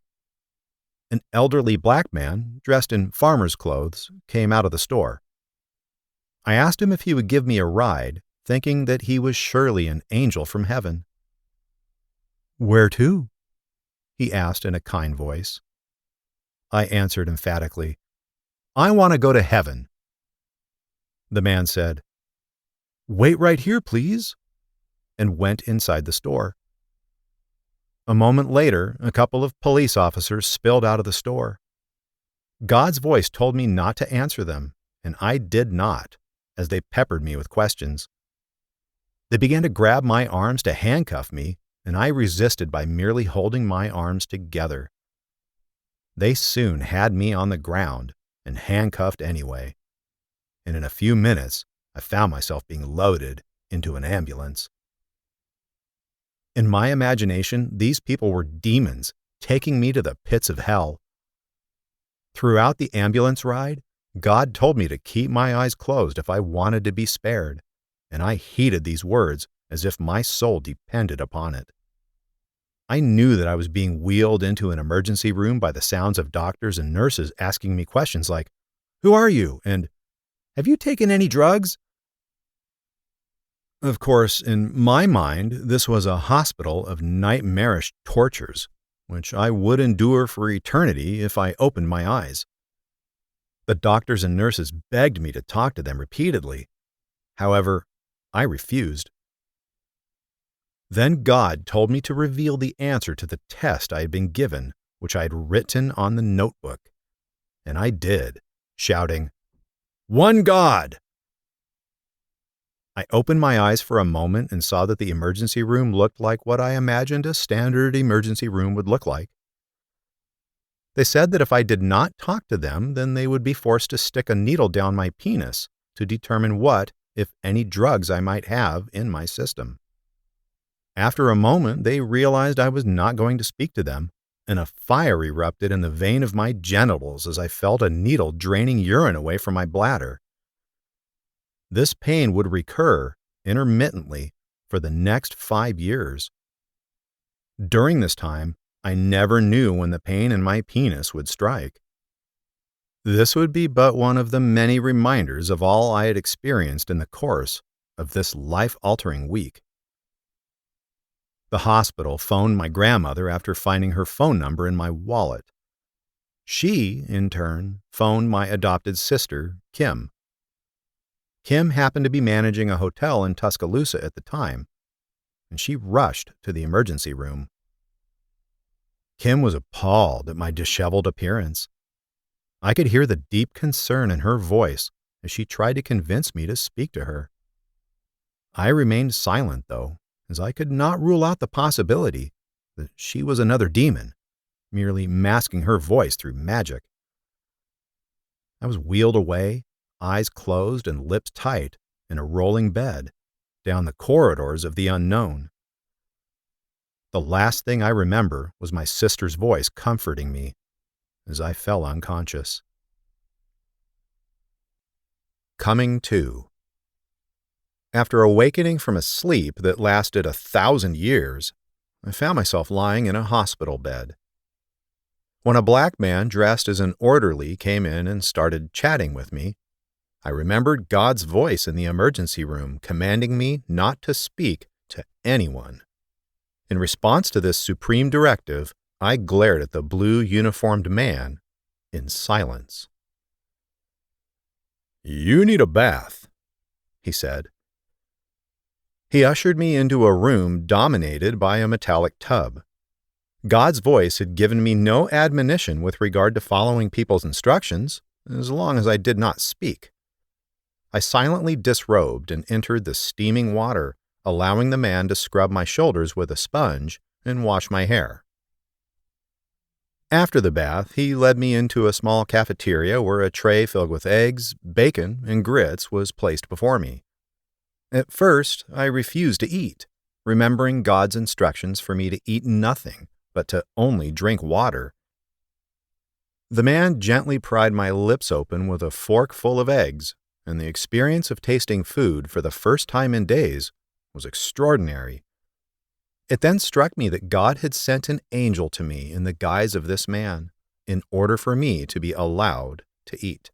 An elderly black man, dressed in farmer's clothes, came out of the store. I asked him if he would give me a ride, thinking that he was surely an angel from heaven. "Where to?" he asked in a kind voice. I answered emphatically, "I want to go to heaven." The man said, "Wait right here, please," and went inside the store. A moment later, a couple of police officers spilled out of the store. God's voice told me not to answer them, and I did not, as they peppered me with questions. They began to grab my arms to handcuff me, and I resisted by merely holding my arms together. They soon had me on the ground and handcuffed anyway, and in a few minutes I found myself being loaded into an ambulance. In my imagination, these people were demons taking me to the pits of hell. Throughout the ambulance ride, God told me to keep my eyes closed if I wanted to be spared, and I heeded these words as if my soul depended upon it. I knew that I was being wheeled into an emergency room by the sounds of doctors and nurses asking me questions like, "Who are you?" and "Have you taken any drugs?" Of course, in my mind, this was a hospital of nightmarish tortures, which I would endure for eternity if I opened my eyes. The doctors and nurses begged me to talk to them repeatedly. However, I refused. Then God told me to reveal the answer to the test I had been given, which I had written on the notebook. And I did, shouting, "One God!" I opened my eyes for a moment and saw that the emergency room looked like what I imagined a standard emergency room would look like. They said that if I did not talk to them, then they would be forced to stick a needle down my penis to determine what, if any, drugs I might have in my system. After a moment, they realized I was not going to speak to them, and a fire erupted in the vein of my genitals as I felt a needle draining urine away from my bladder. This pain would recur intermittently for the next 5 years. During this time, I never knew when the pain in my penis would strike. This would be but one of the many reminders of all I had experienced in the course of this life-altering week. The hospital phoned my grandmother after finding her phone number in my wallet. She, in turn, phoned my adopted sister, Kim. Kim happened to be managing a hotel in Tuscaloosa at the time, and she rushed to the emergency room. Kim was appalled at my disheveled appearance. I could hear the deep concern in her voice as she tried to convince me to speak to her. I remained silent, though, as I could not rule out the possibility that she was another demon, merely masking her voice through magic. I was wheeled away, eyes closed and lips tight, in a rolling bed, down the corridors of the unknown. The last thing I remember was my sister's voice comforting me as I fell unconscious. Coming to. After awakening from a sleep that lasted 1,000 years, I found myself lying in a hospital bed. When a black man dressed as an orderly came in and started chatting with me, I remembered God's voice in the emergency room commanding me not to speak to anyone. In response to this supreme directive, I glared at the blue uniformed man in silence. "You need a bath," he said. He ushered me into a room dominated by a metallic tub. God's voice had given me no admonition with regard to following people's instructions, as long as I did not speak. I silently disrobed and entered the steaming water, allowing the man to scrub my shoulders with a sponge and wash my hair. After the bath, he led me into a small cafeteria where a tray filled with eggs, bacon, and grits was placed before me. At first, I refused to eat, remembering God's instructions for me to eat nothing, but to only drink water. The man gently pried my lips open with a fork full of eggs, and the experience of tasting food for the first time in days was extraordinary. It then struck me that God had sent an angel to me in the guise of this man, in order for me to be allowed to eat.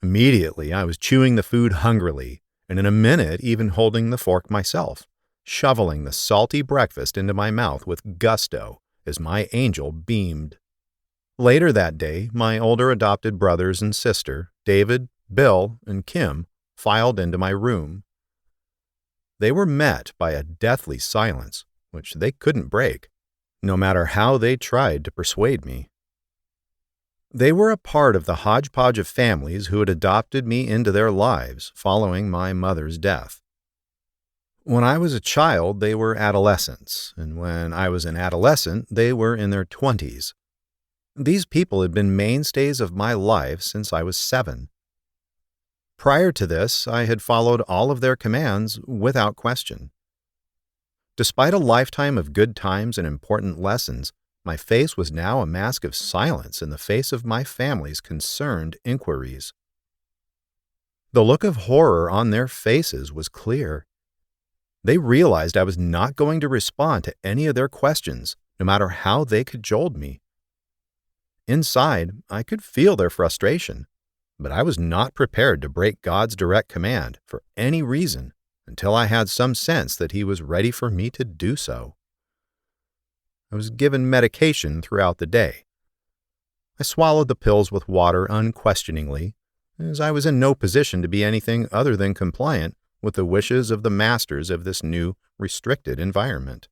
Immediately, I was chewing the food hungrily, and in a minute even holding the fork myself, shoveling the salty breakfast into my mouth with gusto as my angel beamed. Later that day, my older adopted brothers and sister, David, Bill, and Kim, filed into my room. They were met by a deathly silence, which they couldn't break, no matter how they tried to persuade me. They were a part of the hodgepodge of families who had adopted me into their lives following my mother's death. When I was a child, they were adolescents, and when I was an adolescent, they were in their 20s. These people had been mainstays of my life since I was 7. Prior to this, I had followed all of their commands without question. Despite a lifetime of good times and important lessons, my face was now a mask of silence in the face of my family's concerned inquiries. The look of horror on their faces was clear. They realized I was not going to respond to any of their questions, no matter how they cajoled me. Inside, I could feel their frustration, but I was not prepared to break God's direct command for any reason until I had some sense that He was ready for me to do so. I was given medication throughout the day. I swallowed the pills with water unquestioningly, as I was in no position to be anything other than compliant with the wishes of the masters of this new, restricted environment.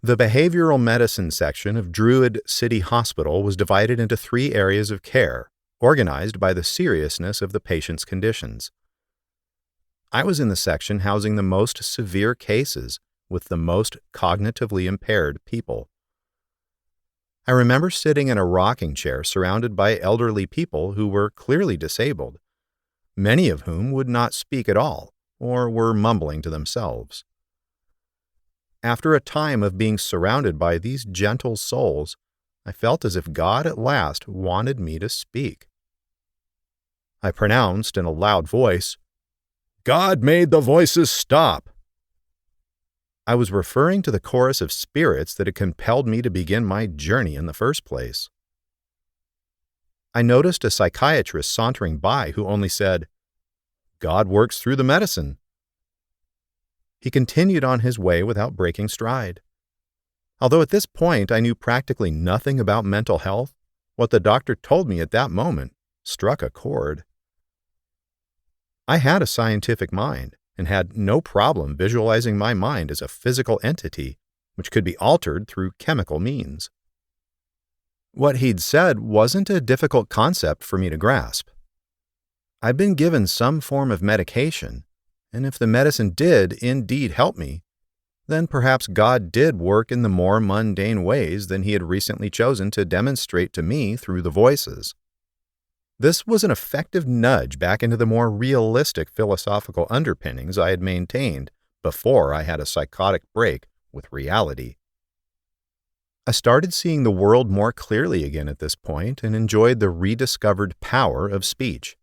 The behavioral medicine section of Druid City Hospital was divided into 3 areas of care, organized by the seriousness of the patient's conditions. I was in the section housing the most severe cases with the most cognitively impaired people. I remember sitting in a rocking chair surrounded by elderly people who were clearly disabled, many of whom would not speak at all or were mumbling to themselves. After a time of being surrounded by these gentle souls, I felt as if God at last wanted me to speak. I pronounced in a loud voice, "God made the voices stop." I was referring to the chorus of spirits that had compelled me to begin my journey in the first place. I noticed a psychiatrist sauntering by who only said, "God works through the medicine." He continued on his way without breaking stride. Although at this point I knew practically nothing about mental health, what the doctor told me at that moment struck a chord. I had a scientific mind and had no problem visualizing my mind as a physical entity which could be altered through chemical means. What he'd said wasn't a difficult concept for me to grasp. I'd been given some form of medication, and if the medicine did indeed help me, then perhaps God did work in the more mundane ways than He had recently chosen to demonstrate to me through the voices. This was an effective nudge back into the more realistic philosophical underpinnings I had maintained before I had a psychotic break with reality. I started seeing the world more clearly again at this point and enjoyed the rediscovered power of speech.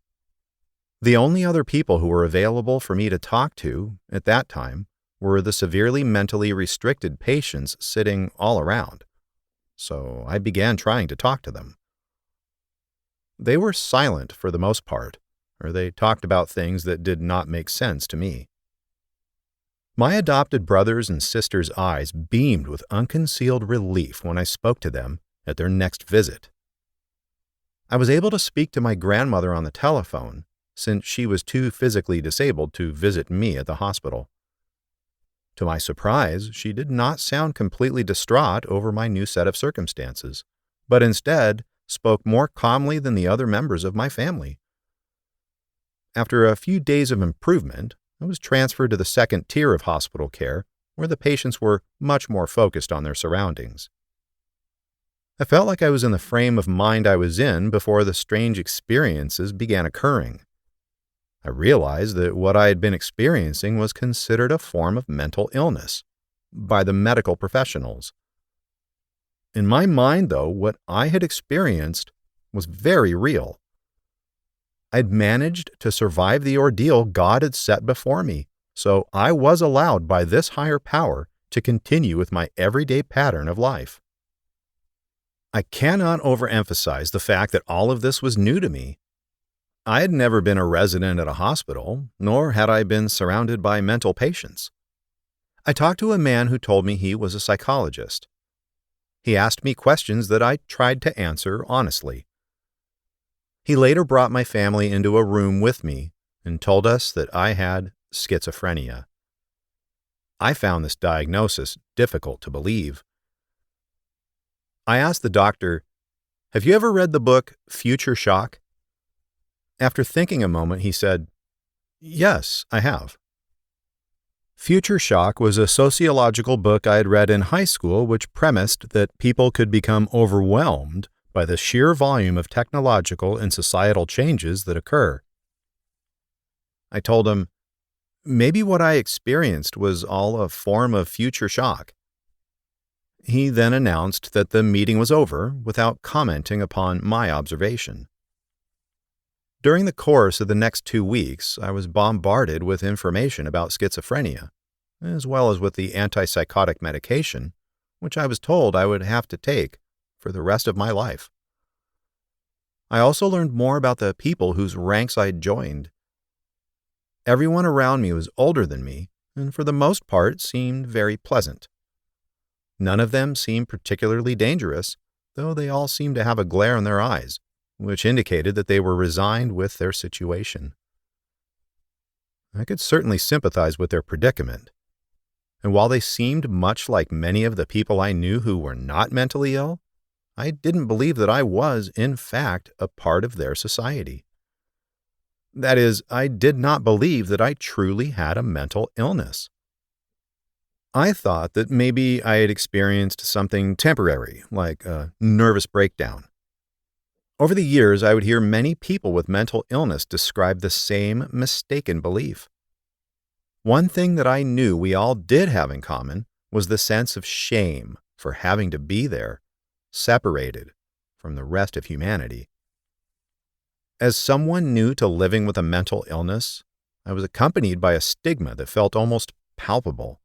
The only other people who were available for me to talk to at that time were the severely mentally restricted patients sitting all around, so I began trying to talk to them. They were silent for the most part, or they talked about things that did not make sense to me. My adopted brothers and sisters' eyes beamed with unconcealed relief when I spoke to them at their next visit. I was able to speak to my grandmother on the telephone, since she was too physically disabled to visit me at the hospital. To my surprise, she did not sound completely distraught over my new set of circumstances, but instead spoke more calmly than the other members of my family. After a few days of improvement, I was transferred to the second tier of hospital care, where the patients were much more focused on their surroundings. I felt like I was in the frame of mind I was in before the strange experiences began occurring. I realized that what I had been experiencing was considered a form of mental illness by the medical professionals. In my mind, though, what I had experienced was very real. I'd managed to survive the ordeal God had set before me, so I was allowed by this higher power to continue with my everyday pattern of life. I cannot overemphasize the fact that all of this was new to me. I had never been a resident at a hospital, nor had I been surrounded by mental patients. I talked to a man who told me he was a psychologist. He asked me questions that I tried to answer honestly. He later brought my family into a room with me and told us that I had schizophrenia. I found this diagnosis difficult to believe. I asked the doctor, "Have you ever read the book Future Shock?" After thinking a moment, he said, "Yes, I have." Future Shock was a sociological book I had read in high school which premised that people could become overwhelmed by the sheer volume of technological and societal changes that occur. I told him, maybe what I experienced was all a form of future shock. He then announced that the meeting was over without commenting upon my observation. During the course of the next 2 weeks, I was bombarded with information about schizophrenia, as well as with the antipsychotic medication, which I was told I would have to take for the rest of my life. I also learned more about the people whose ranks I'd joined. Everyone around me was older than me, and for the most part seemed very pleasant. None of them seemed particularly dangerous, though they all seemed to have a glare in their eyes, which indicated that they were resigned with their situation. I could certainly sympathize with their predicament, and while they seemed much like many of the people I knew who were not mentally ill, I didn't believe that I was, in fact, a part of their society. That is, I did not believe that I truly had a mental illness. I thought that maybe I had experienced something temporary, like a nervous breakdown. Over the years, I would hear many people with mental illness describe the same mistaken belief. One thing that I knew we all did have in common was the sense of shame for having to be there, separated from the rest of humanity. As someone new to living with a mental illness, I was accompanied by a stigma that felt almost palpable.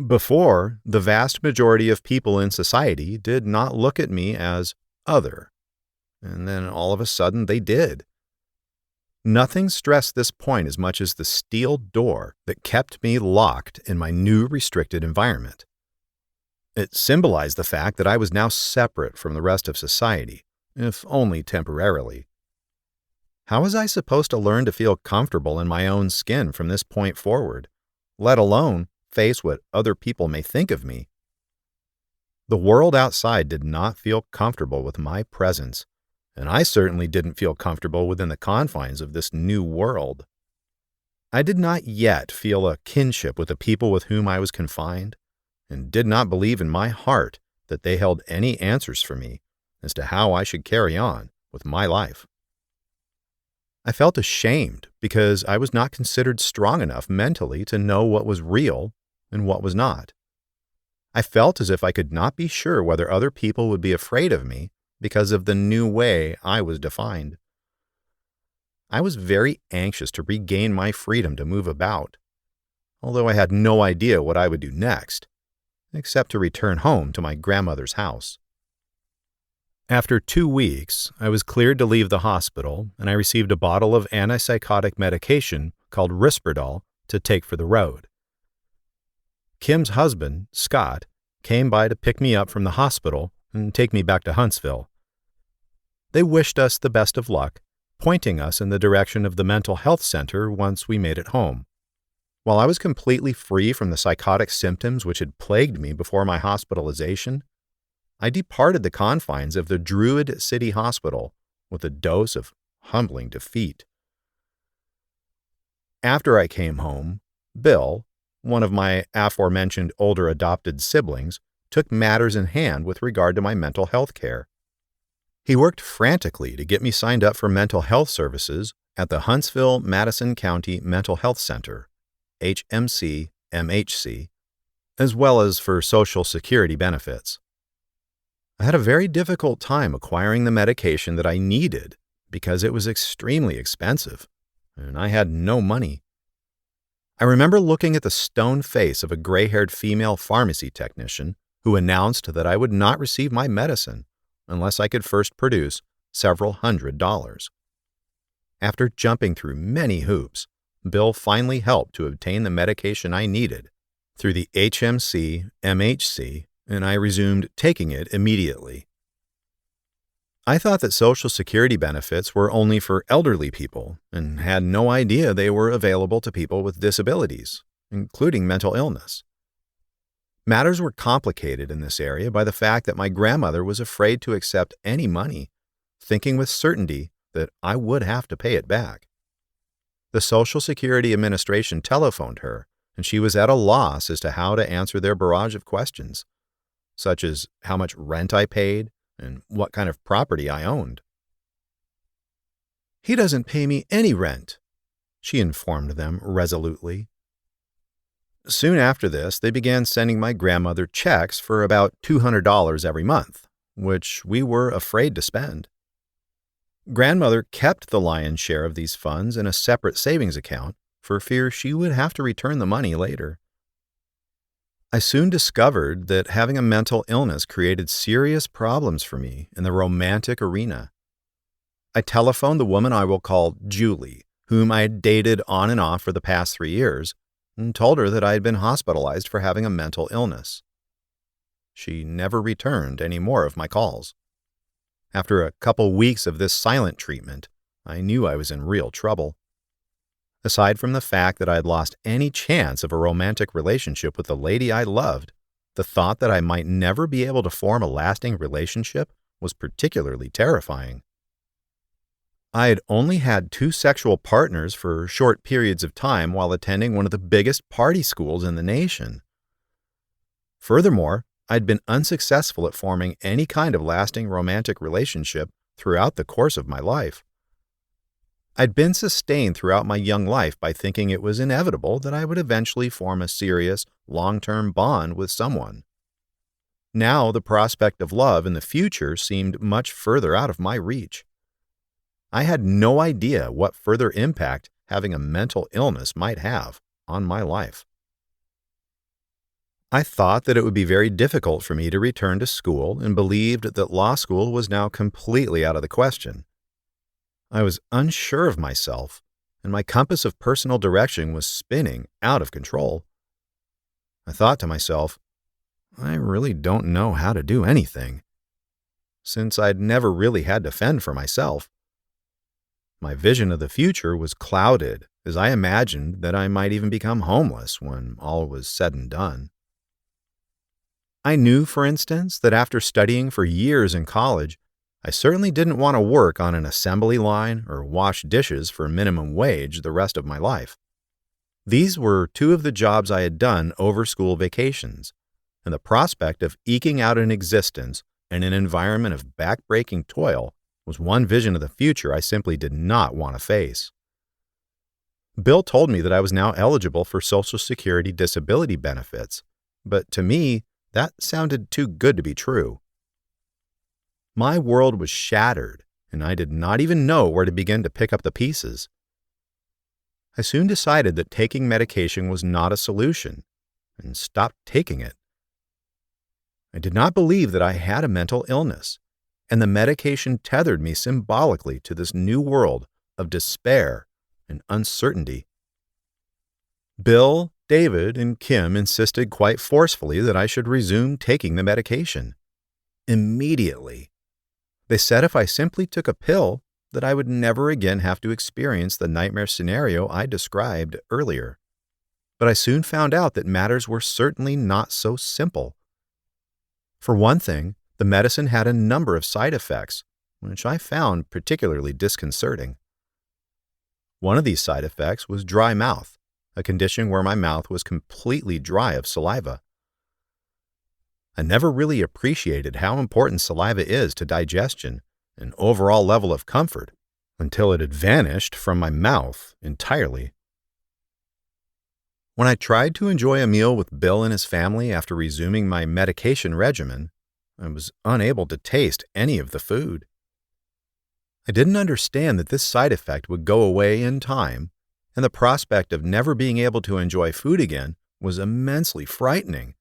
Before, the vast majority of people in society did not look at me as other, and then all of a sudden they did. Nothing stressed this point as much as the steel door that kept me locked in my new restricted environment. It symbolized the fact that I was now separate from the rest of society, if only temporarily. How was I supposed to learn to feel comfortable in my own skin from this point forward, let alone face what other people may think of me? The world outside did not feel comfortable with my presence, and I certainly didn't feel comfortable within the confines of this new world. I did not yet feel a kinship with the people with whom I was confined, and did not believe in my heart that they held any answers for me as to how I should carry on with my life. I felt ashamed because I was not considered strong enough mentally to know what was real and what was not. I felt as if I could not be sure whether other people would be afraid of me because of the new way I was defined. I was very anxious to regain my freedom to move about, although I had no idea what I would do next, except to return home to my grandmother's house. After 2 weeks, I was cleared to leave the hospital, and I received a bottle of antipsychotic medication called Risperdal to take for the road. Kim's husband, Scott, came by to pick me up from the hospital and take me back to Huntsville. They wished us the best of luck, pointing us in the direction of the mental health center once we made it home. While I was completely free from the psychotic symptoms which had plagued me before my hospitalization, I departed the confines of the Druid City Hospital with a dose of humbling defeat. After I came home, Bill, one of my aforementioned older adopted siblings, took matters in hand with regard to my mental health care. He worked frantically to get me signed up for mental health services at the Huntsville-Madison County Mental Health Center, HMC-MHC, as well as for Social Security benefits. I had a very difficult time acquiring the medication that I needed because it was extremely expensive, and I had no money. I remember looking at the stone face of a gray-haired female pharmacy technician who announced that I would not receive my medicine unless I could first produce several $100s. After jumping through many hoops, Bill finally helped to obtain the medication I needed through the HMC-MHC, and I resumed taking it immediately. I thought that Social Security benefits were only for elderly people and had no idea they were available to people with disabilities, including mental illness. Matters were complicated in this area by the fact that my grandmother was afraid to accept any money, thinking with certainty that I would have to pay it back. The Social Security Administration telephoned her, and she was at a loss as to how to answer their barrage of questions, such as how much rent I paid and what kind of property I owned. "He doesn't pay me any rent," she informed them resolutely. Soon after this, they began sending my grandmother checks for about $200 every month, which we were afraid to spend. Grandmother kept the lion's share of these funds in a separate savings account for fear she would have to return the money later. I soon discovered that having a mental illness created serious problems for me in the romantic arena. I telephoned the woman I will call Julie, whom I had dated on and off for the past 3 years, and told her that I had been hospitalized for having a mental illness. She never returned any more of my calls. After a couple weeks of this silent treatment, I knew I was in real trouble. Aside from the fact that I had lost any chance of a romantic relationship with the lady I loved, the thought that I might never be able to form a lasting relationship was particularly terrifying. I had only had 2 sexual partners for short periods of time while attending one of the biggest party schools in the nation. Furthermore, I'd been unsuccessful at forming any kind of lasting romantic relationship throughout the course of my life. I'd been sustained throughout my young life by thinking it was inevitable that I would eventually form a serious, long-term bond with someone. Now the prospect of love in the future seemed much further out of my reach. I had no idea what further impact having a mental illness might have on my life. I thought that it would be very difficult for me to return to school and believed that law school was now completely out of the question. I was unsure of myself, and my compass of personal direction was spinning out of control. I thought to myself, I really don't know how to do anything, since I'd never really had to fend for myself. My vision of the future was clouded as I imagined that I might even become homeless when all was said and done. I knew, for instance, that after studying for years in college, I certainly didn't want to work on an assembly line or wash dishes for minimum wage the rest of my life. These were 2 of the jobs I had done over school vacations, and the prospect of eking out an existence in an environment of back-breaking toil was one vision of the future I simply did not want to face. Bill told me that I was now eligible for Social Security disability benefits, but to me, that sounded too good to be true. My world was shattered, and I did not even know where to begin to pick up the pieces. I soon decided that taking medication was not a solution, and stopped taking it. I did not believe that I had a mental illness, and the medication tethered me symbolically to this new world of despair and uncertainty. Bill, David, and Kim insisted quite forcefully that I should resume taking the medication. Immediately. They said if I simply took a pill, that I would never again have to experience the nightmare scenario I described earlier. But I soon found out that matters were certainly not so simple. For one thing, the medicine had a number of side effects, which I found particularly disconcerting. One of these side effects was dry mouth, a condition where my mouth was completely dry of saliva. I never really appreciated how important saliva is to digestion and overall level of comfort until it had vanished from my mouth entirely. When I tried to enjoy a meal with Bill and his family after resuming my medication regimen, I was unable to taste any of the food. I didn't understand that this side effect would go away in time, and the prospect of never being able to enjoy food again was immensely frightening.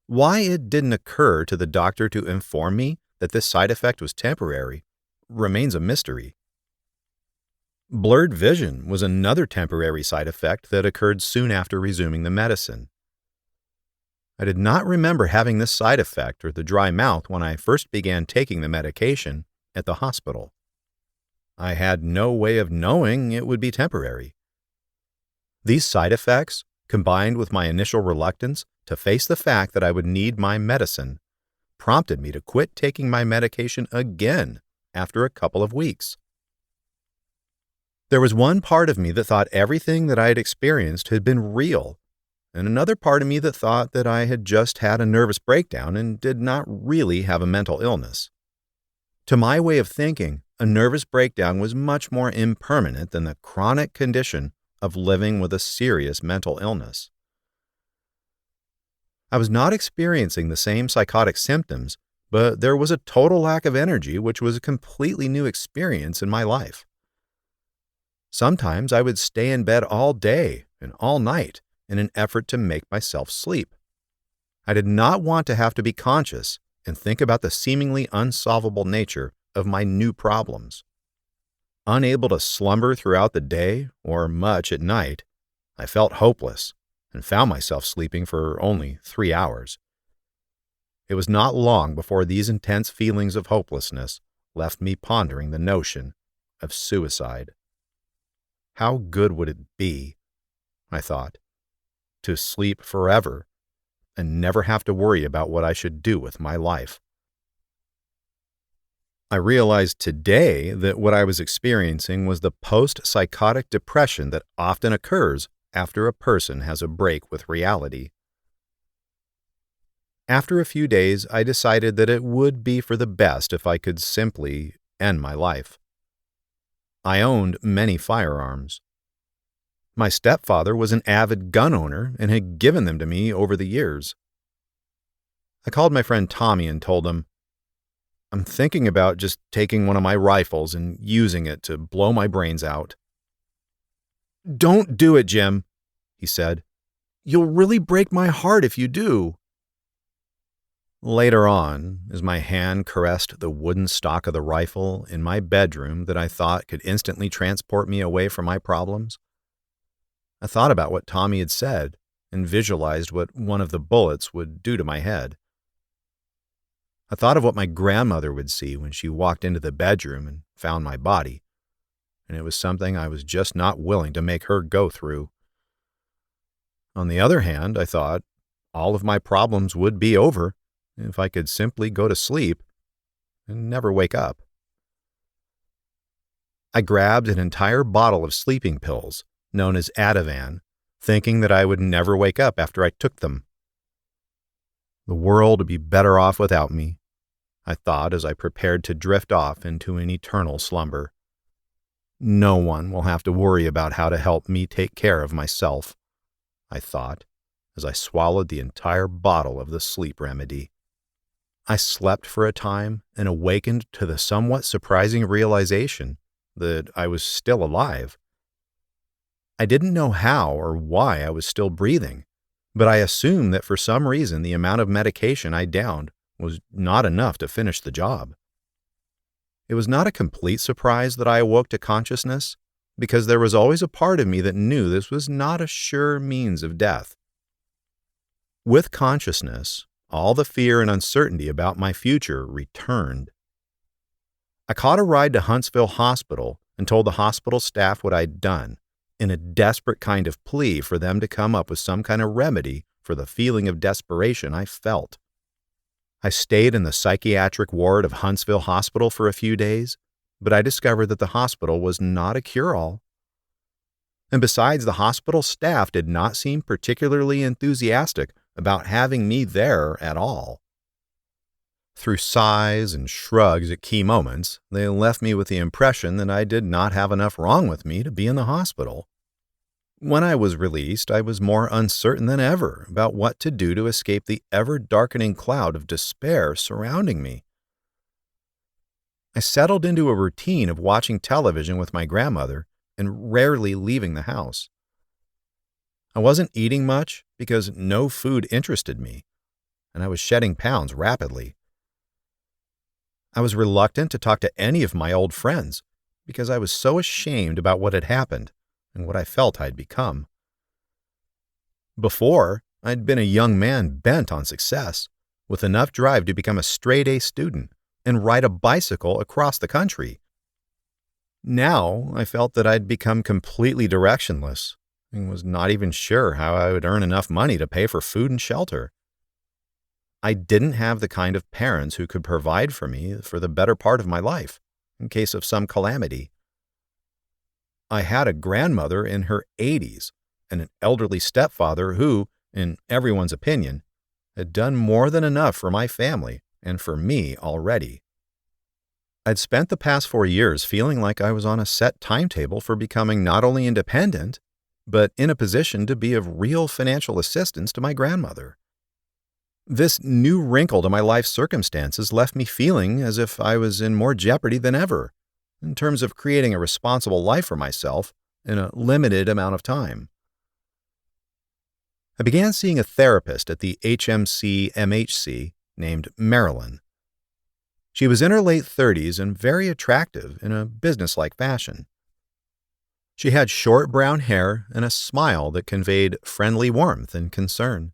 Why it didn't occur to the doctor to inform me that this side effect was temporary remains a mystery. Blurred vision was another temporary side effect that occurred soon after resuming the medicine. I did not remember having this side effect or the dry mouth when I first began taking the medication at the hospital. I had no way of knowing it would be temporary. These side effects, combined with my initial reluctance to face the fact that I would need my medicine, prompted me to quit taking my medication again after a couple of weeks. There was one part of me that thought everything that I had experienced had been real, and another part of me that thought that I had just had a nervous breakdown and did not really have a mental illness. To my way of thinking, a nervous breakdown was much more impermanent than the chronic condition of living with a serious mental illness. I was not experiencing the same psychotic symptoms but there was a total lack of energy, which was a completely new experience in my life. Sometimes I would stay in bed all day and all night in an effort to make myself sleep. I did not want to have to be conscious and think about the seemingly unsolvable nature of my new problems. Unable to slumber throughout the day or much at night, I felt hopeless and found myself sleeping for only 3 hours. It was not long before these intense feelings of hopelessness left me pondering the notion of suicide. How good would it be, I thought, to sleep forever and never have to worry about what I should do with my life? I realized today that what I was experiencing was the post-psychotic depression that often occurs after a person has a break with reality. After a few days, I decided that it would be for the best if I could simply end my life. I owned many firearms. My stepfather was an avid gun owner and had given them to me over the years. I called my friend Tommy and told him, "I'm thinking about just taking one of my rifles and using it to blow my brains out." "Don't do it, Jim," he said. "You'll really break my heart if you do." Later on, as my hand caressed the wooden stock of the rifle in my bedroom that I thought could instantly transport me away from my problems, I thought about what Tommy had said and visualized what one of the bullets would do to my head. I thought of what my grandmother would see when she walked into the bedroom and found my body, and it was something I was just not willing to make her go through. On the other hand, I thought, all of my problems would be over if I could simply go to sleep and never wake up. I grabbed an entire bottle of sleeping pills, known as Ativan, thinking that I would never wake up after I took them. The world would be better off without me, I thought as I prepared to drift off into an eternal slumber. No one will have to worry about how to help me take care of myself, I thought as I swallowed the entire bottle of the sleep remedy. I slept for a time and awakened to the somewhat surprising realization that I was still alive. I didn't know how or why I was still breathing, but I assumed that for some reason the amount of medication I downed was not enough to finish the job. It was not a complete surprise that I awoke to consciousness, because there was always a part of me that knew this was not a sure means of death. With consciousness, all the fear and uncertainty about my future returned. I caught a ride to Huntsville Hospital and told the hospital staff what I'd done, in a desperate kind of plea for them to come up with some kind of remedy for the feeling of desperation I felt. I stayed in the psychiatric ward of Huntsville Hospital for a few days, but I discovered that the hospital was not a cure-all. And besides, the hospital staff did not seem particularly enthusiastic about having me there at all. Through sighs and shrugs at key moments, they left me with the impression that I did not have enough wrong with me to be in the hospital. When I was released, I was more uncertain than ever about what to do to escape the ever-darkening cloud of despair surrounding me. I settled into a routine of watching television with my grandmother and rarely leaving the house. I wasn't eating much because no food interested me, and I was shedding pounds rapidly. I was reluctant to talk to any of my old friends because I was so ashamed about what had happened and what I felt I'd become. Before, I'd been a young man bent on success, with enough drive to become a straight-A student and ride a bicycle across the country. Now, I felt that I'd become completely directionless and was not even sure how I would earn enough money to pay for food and shelter. I didn't have the kind of parents who could provide for me for the better part of my life, in case of some calamity. I had a grandmother in her 80s and an elderly stepfather who, in everyone's opinion, had done more than enough for my family and for me already. I'd spent the past 4 years feeling like I was on a set timetable for becoming not only independent, but in a position to be of real financial assistance to my grandmother. This new wrinkle to my life circumstances left me feeling as if I was in more jeopardy than ever, in terms of creating a responsible life for myself in a limited amount of time. I began seeing a therapist at the HMC-MHC named Marilyn. She was in her late 30s and very attractive in a businesslike fashion. She had short brown hair and a smile that conveyed friendly warmth and concern.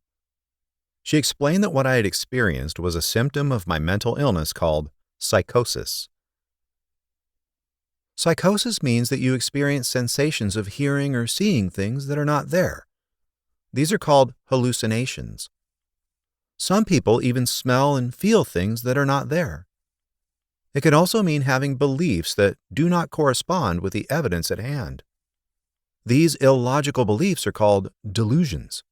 She explained that what I had experienced was a symptom of my mental illness called psychosis. Psychosis means that you experience sensations of hearing or seeing things that are not there. These are called hallucinations. Some people even smell and feel things that are not there. It can also mean having beliefs that do not correspond with the evidence at hand. These illogical beliefs are called delusions.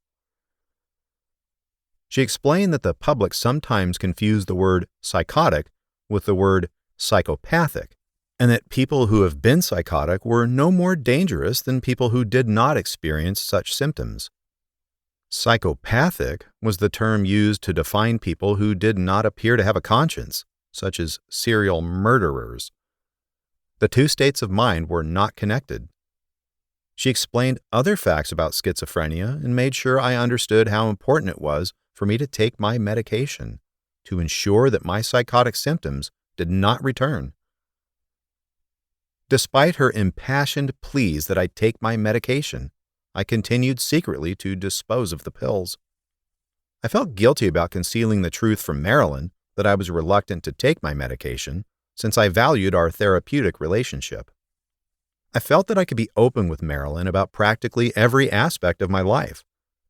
She explained that the public sometimes confuse the word psychotic with the word psychopathic, and that people who have been psychotic were no more dangerous than people who did not experience such symptoms. Psychopathic was the term used to define people who did not appear to have a conscience, such as serial murderers. The two states of mind were not connected. She explained other facts about schizophrenia and made sure I understood how important it was for me to take my medication to ensure that my psychotic symptoms did not return. Despite her impassioned pleas that I take my medication, I continued secretly to dispose of the pills. I felt guilty about concealing the truth from Marilyn that I was reluctant to take my medication since I valued our therapeutic relationship. I felt that I could be open with Marilyn about practically every aspect of my life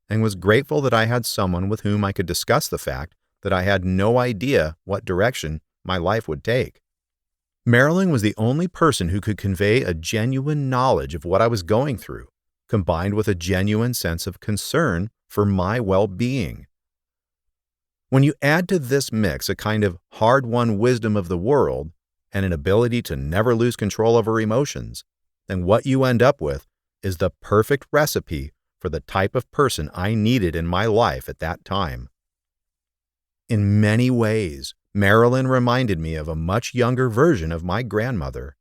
and was grateful that I had someone with whom I could discuss the fact that I had no idea what direction my life would take. Marilyn was the only person who could convey a genuine knowledge of what I was going through, combined with a genuine sense of concern for my well-being. When you add to this mix a kind of hard-won wisdom of the world and an ability to never lose control over emotions, then what you end up with is the perfect recipe for the type of person I needed in my life at that time. In many ways, Marilyn reminded me of a much younger version of my grandmother.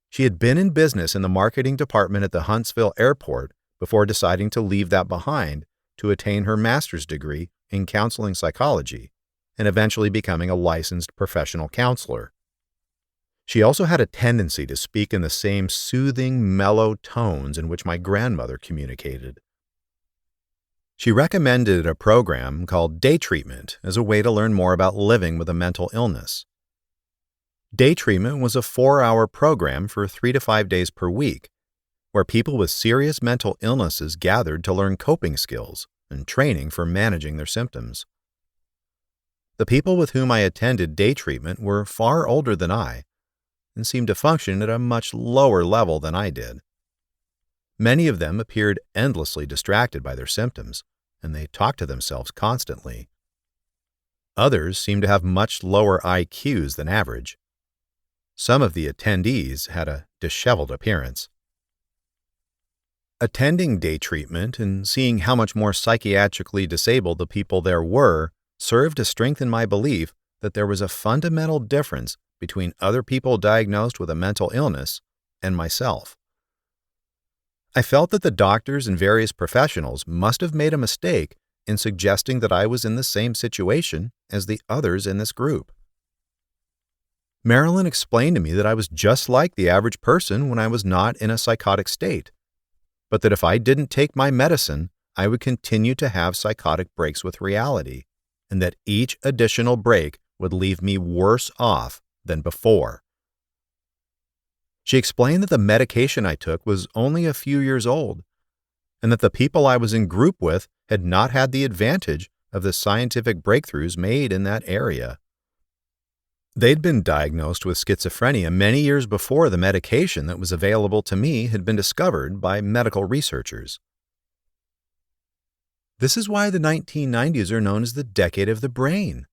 She had been in business in the marketing department at the Huntsville airport before deciding to leave that behind to attain her master's degree in counseling psychology and eventually becoming a licensed professional counselor. She also had a tendency to speak in the same soothing, mellow tones in which my grandmother communicated. She recommended a program called day treatment as a way to learn more about living with a mental illness. Day treatment was a 4-hour program for 3 to 5 days per week, where people with serious mental illnesses gathered to learn coping skills and training for managing their symptoms. The people with whom I attended day treatment were far older than I and seemed to function at a much lower level than I did. Many of them appeared endlessly distracted by their symptoms, and they talked to themselves constantly. Others seemed to have much lower IQs than average. Some of the attendees had a disheveled appearance. Attending day treatment and seeing how much more psychiatrically disabled the people there were served to strengthen my belief that there was a fundamental difference between other people diagnosed with a mental illness and myself. I felt that the doctors and various professionals must have made a mistake in suggesting that I was in the same situation as the others in this group. Marilyn explained to me that I was just like the average person when I was not in a psychotic state, but that if I didn't take my medicine, I would continue to have psychotic breaks with reality, and that each additional break would leave me worse off than before. She explained that the medication I took was only a few years old, and that the people I was in group with had not had the advantage of the scientific breakthroughs made in that area. They'd been diagnosed with schizophrenia many years before the medication that was available to me had been discovered by medical researchers. "This is why the 1990s are known as the decade of the brain,"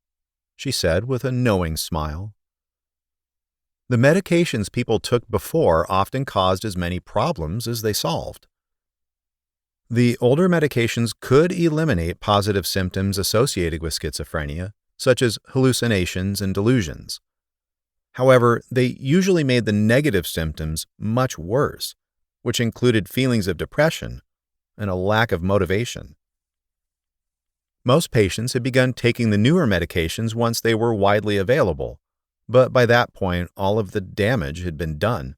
she said with a knowing smile. The medications people took before often caused as many problems as they solved. The older medications could eliminate positive symptoms associated with schizophrenia, such as hallucinations and delusions. However, they usually made the negative symptoms much worse, which included feelings of depression and a lack of motivation. Most patients had begun taking the newer medications once they were widely available, but by that point, all of the damage had been done.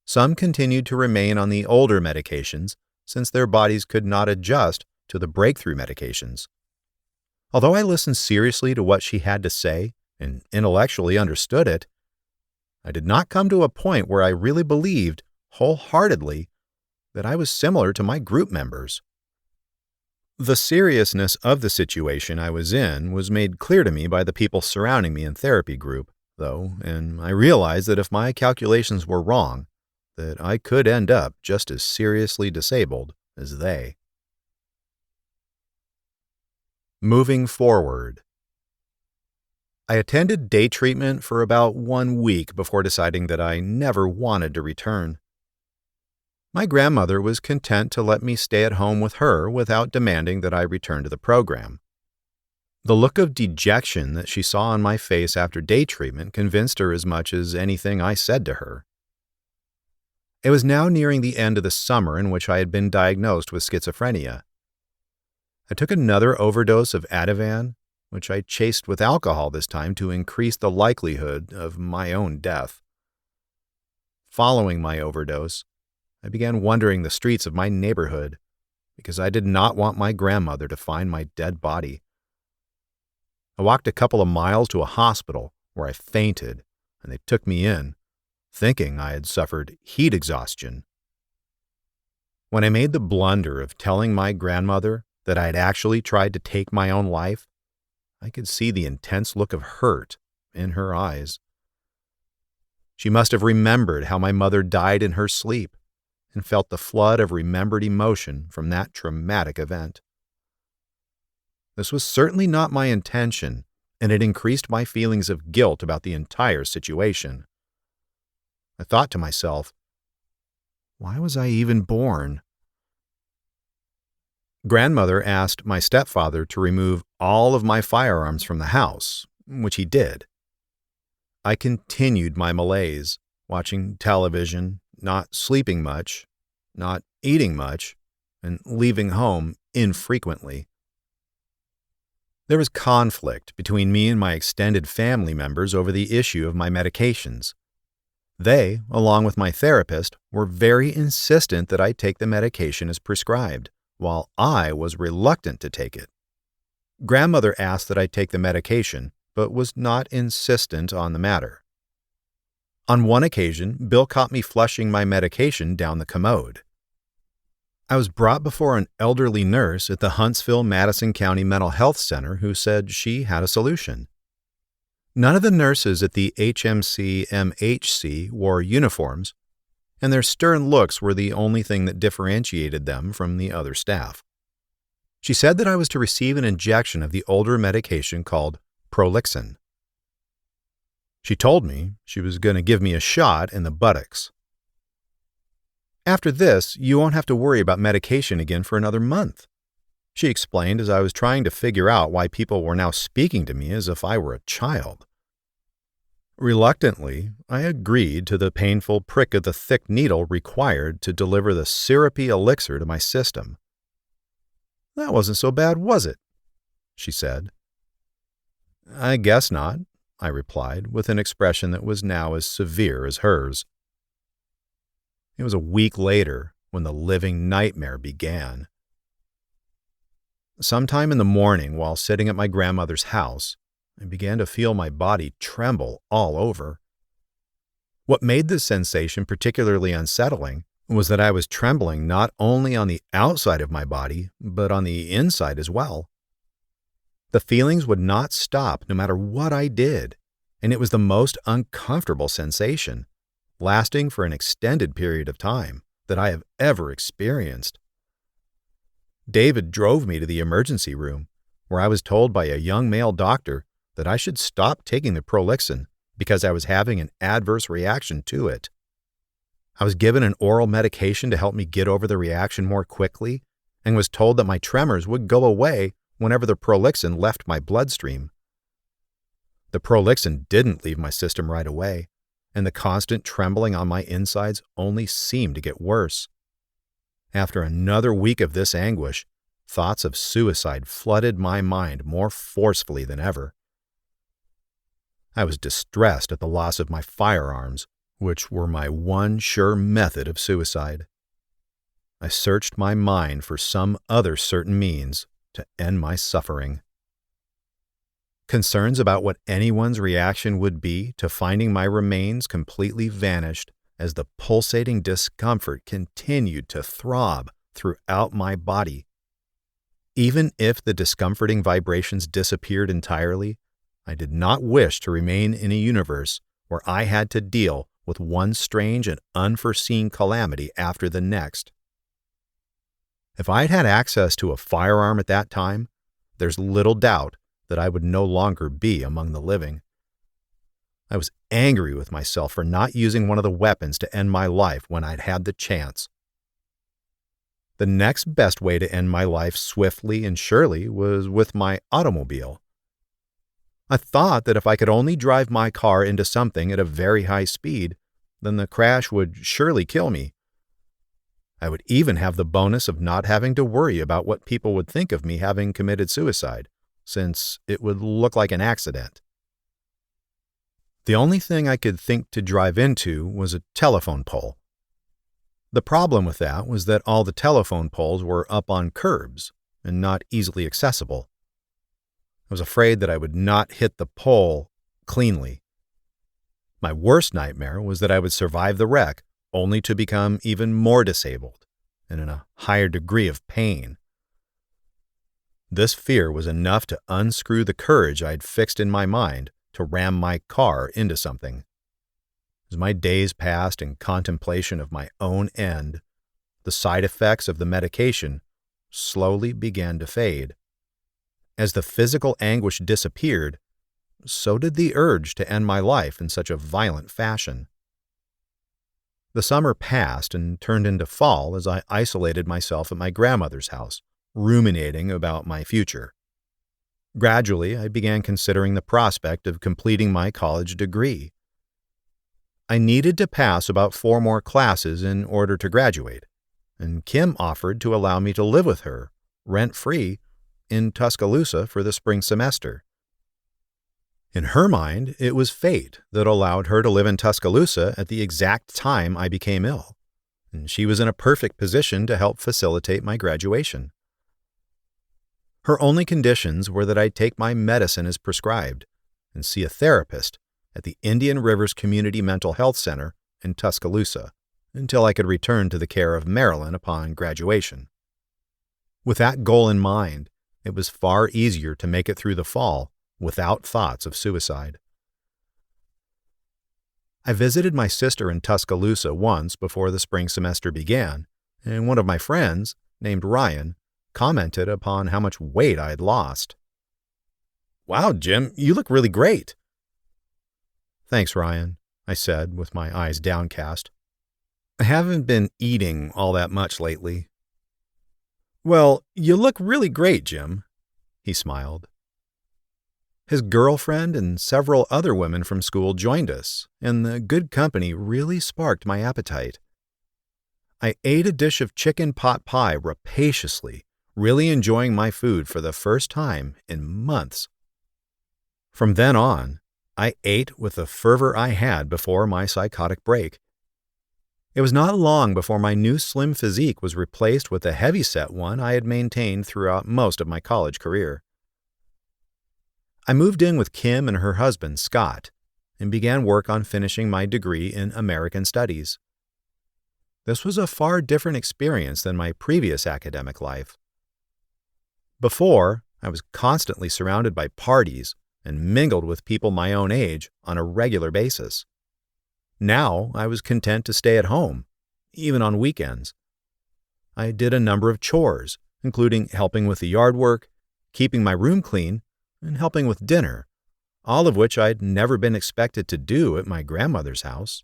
Some continued to remain on the older medications since their bodies could not adjust to the breakthrough medications. Although I listened seriously to what she had to say and intellectually understood it, I did not come to a point where I really believed, wholeheartedly, that I was similar to my group members. The seriousness of the situation I was in was made clear to me by the people surrounding me in therapy group, though, and I realized that if my calculations were wrong, that I could end up just as seriously disabled as they. Moving forward. I attended day treatment for about 1 week before deciding that I never wanted to return. My grandmother was content to let me stay at home with her without demanding that I return to the program. The look of dejection that she saw on my face after day treatment convinced her as much as anything I said to her. It was now nearing the end of the summer in which I had been diagnosed with schizophrenia. I took another overdose of Ativan, which I chased with alcohol this time to increase the likelihood of my own death. Following my overdose, I began wandering the streets of my neighborhood because I did not want my grandmother to find my dead body. I walked a couple of miles to a hospital where I fainted, and they took me in, thinking I had suffered heat exhaustion. When I made the blunder of telling my grandmother that I had actually tried to take my own life, I could see the intense look of hurt in her eyes. She must have remembered how my mother died in her sleep and felt the flood of remembered emotion from that traumatic event. This was certainly not my intention, and it increased my feelings of guilt about the entire situation. I thought to myself, why was I even born? Grandmother asked my stepfather to remove all of my firearms from the house, which he did. I continued my malaise, watching television, not sleeping much, not eating much, and leaving home infrequently. There was conflict between me and my extended family members over the issue of my medications. They, along with my therapist, were very insistent that I take the medication as prescribed, while I was reluctant to take it. Grandmother asked that I take the medication, but was not insistent on the matter. On one occasion, Bill caught me flushing my medication down the commode. I was brought before an elderly nurse at the Huntsville-Madison County Mental Health Center who said she had a solution. None of the nurses at the HMC-MHC wore uniforms, and their stern looks were the only thing that differentiated them from the other staff. She said that I was to receive an injection of the older medication called Prologue. She told me she was going to give me a shot in the buttocks. After this, you won't have to worry about medication again for another month, she explained as I was trying to figure out why people were now speaking to me as if I were a child. Reluctantly, I agreed to the painful prick of the thick needle required to deliver the syrupy elixir to my system. That wasn't so bad, was it? She said. I guess not, I replied, with an expression that was now as severe as hers. It was a week later when the living nightmare began. Sometime in the morning, while sitting at my grandmother's house, I began to feel my body tremble all over. What made this sensation particularly unsettling was that I was trembling not only on the outside of my body, but on the inside as well. The feelings would not stop no matter what I did, and it was the most uncomfortable sensation, lasting for an extended period of time, that I have ever experienced. David drove me to the emergency room, where I was told by a young male doctor that I should stop taking the Prologue because I was having an adverse reaction to it. I was given an oral medication to help me get over the reaction more quickly, and was told that my tremors would go away whenever the Prolixin left my bloodstream. The Prolixin didn't leave my system right away, and the constant trembling on my insides only seemed to get worse. After another week of this anguish, thoughts of suicide flooded my mind more forcefully than ever. I was distressed at the loss of my firearms, which were my one sure method of suicide. I searched my mind for some other certain means to end my suffering. Concerns about what anyone's reaction would be to finding my remains completely vanished as the pulsating discomfort continued to throb throughout my body. Even if the discomforting vibrations disappeared entirely, I did not wish to remain in a universe where I had to deal with one strange and unforeseen calamity after the next. If I had had access to a firearm at that time, there's little doubt that I would no longer be among the living. I was angry with myself for not using one of the weapons to end my life when I'd had the chance. The next best way to end my life swiftly and surely was with my automobile. I thought that if I could only drive my car into something at a very high speed, then the crash would surely kill me. I would even have the bonus of not having to worry about what people would think of me having committed suicide, since it would look like an accident. The only thing I could think to drive into was a telephone pole. The problem with that was that all the telephone poles were up on curbs and not easily accessible. I was afraid that I would not hit the pole cleanly. My worst nightmare was that I would survive the wreck only to become even more disabled and in a higher degree of pain. This fear was enough to unscrew the courage I had fixed in my mind to ram my car into something. As my days passed in contemplation of my own end, the side effects of the medication slowly began to fade. As the physical anguish disappeared, so did the urge to end my life in such a violent fashion. The summer passed and turned into fall as I isolated myself at my grandmother's house, ruminating about my future. Gradually, I began considering the prospect of completing my college degree. I needed to pass about 4 more classes in order to graduate, and Kim offered to allow me to live with her, rent-free, in Tuscaloosa for the spring semester. In her mind, it was fate that allowed her to live in Tuscaloosa at the exact time I became ill, and she was in a perfect position to help facilitate my graduation. Her only conditions were that I take my medicine as prescribed and see a therapist at the Indian Rivers Community Mental Health Center in Tuscaloosa until I could return to the care of Marilyn upon graduation. With that goal in mind, it was far easier to make it through the fall without thoughts of suicide. I visited my sister in Tuscaloosa once before the spring semester began, and one of my friends, named Ryan, commented upon how much weight I had lost. "Wow, Jim, you look really great." "Thanks, Ryan," I said with my eyes downcast. "I haven't been eating all that much lately." "Well, you look really great, Jim," he smiled. His girlfriend and several other women from school joined us, and the good company really sparked my appetite. I ate a dish of chicken pot pie rapaciously, really enjoying my food for the first time in months. From then on, I ate with the fervor I had before my psychotic break. It was not long before my new slim physique was replaced with the heavy-set one I had maintained throughout most of my college career. I moved in with Kim and her husband, Scott, and began work on finishing my degree in American Studies. This was a far different experience than my previous academic life. Before, I was constantly surrounded by parties and mingled with people my own age on a regular basis. Now, I was content to stay at home, even on weekends. I did a number of chores, including helping with the yard work, keeping my room clean, and helping with dinner, all of which I'd never been expected to do at my grandmother's house.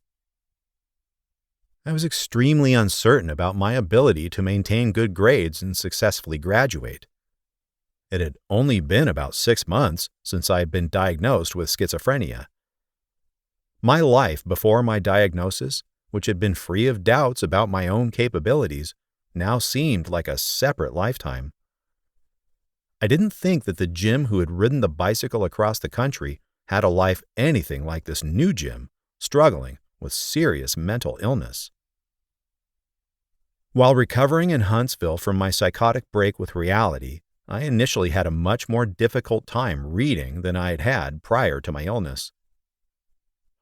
I was extremely uncertain about my ability to maintain good grades and successfully graduate. It had only been about 6 months since I had been diagnosed with schizophrenia. My life before my diagnosis, which had been free of doubts about my own capabilities, now seemed like a separate lifetime. I didn't think that the Jim who had ridden the bicycle across the country had a life anything like this new Jim, struggling with serious mental illness. While recovering in Huntsville from my psychotic break with reality, I initially had a much more difficult time reading than I had had prior to my illness.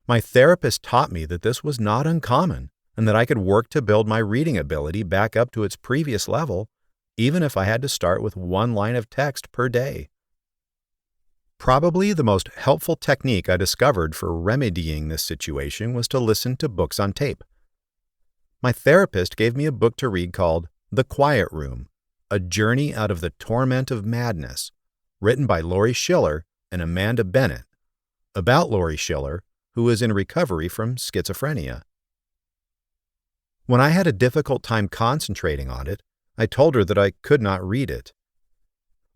My therapist taught me that this was not uncommon and that I could work to build my reading ability back up to its previous level, even if I had to start with 1 line of text per day. Probably the most helpful technique I discovered for remedying this situation was to listen to books on tape. My therapist gave me a book to read called The Quiet Room, A Journey Out of the Torment of Madness, written by Laurie Schiller and Amanda Bennett, about Laurie Schiller, who is in recovery from schizophrenia. When I had a difficult time concentrating on it, I told her that I could not read it.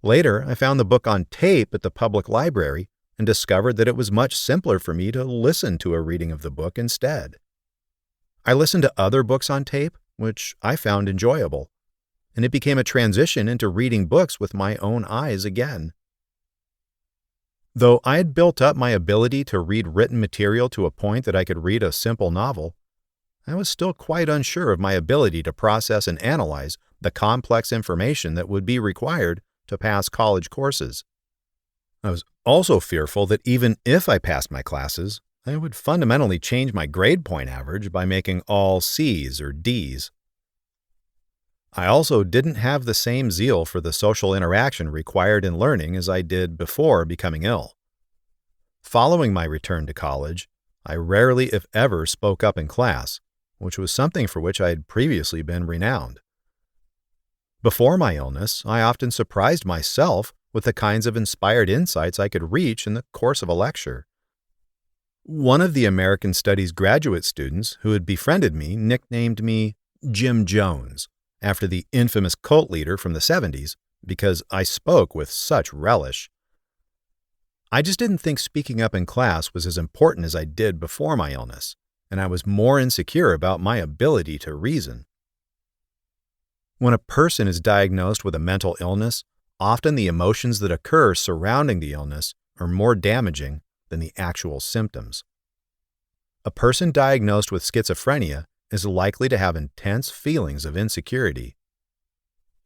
Later, I found the book on tape at the public library and discovered that it was much simpler for me to listen to a reading of the book instead. I listened to other books on tape, which I found enjoyable, and it became a transition into reading books with my own eyes again. Though I had built up my ability to read written material to a point that I could read a simple novel, I was still quite unsure of my ability to process and analyze the complex information that would be required to pass college courses. I was also fearful that even if I passed my classes, I would fundamentally change my grade point average by making all C's or D's. I also didn't have the same zeal for the social interaction required in learning as I did before becoming ill. Following my return to college, I rarely, if ever, spoke up in class, which was something for which I had previously been renowned. Before my illness, I often surprised myself with the kinds of inspired insights I could reach in the course of a lecture. One of the American Studies graduate students who had befriended me nicknamed me Jim Jones, after the infamous cult leader from the 70s, because I spoke with such relish. I just didn't think speaking up in class was as important as I did before my illness, and I was more insecure about my ability to reason. When a person is diagnosed with a mental illness, often the emotions that occur surrounding the illness are more damaging than the actual symptoms. A person diagnosed with schizophrenia is likely to have intense feelings of insecurity.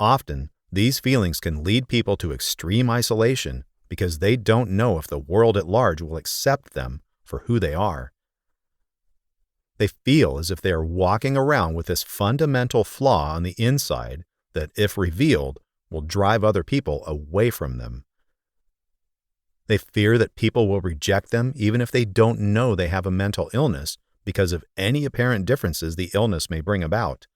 Often, these feelings can lead people to extreme isolation because they don't know if the world at large will accept them for who they are. They feel as if they are walking around with this fundamental flaw on the inside that, if revealed, will drive other people away from them. They fear that people will reject them even if they don't know they have a mental illness because of any apparent differences the illness may bring about.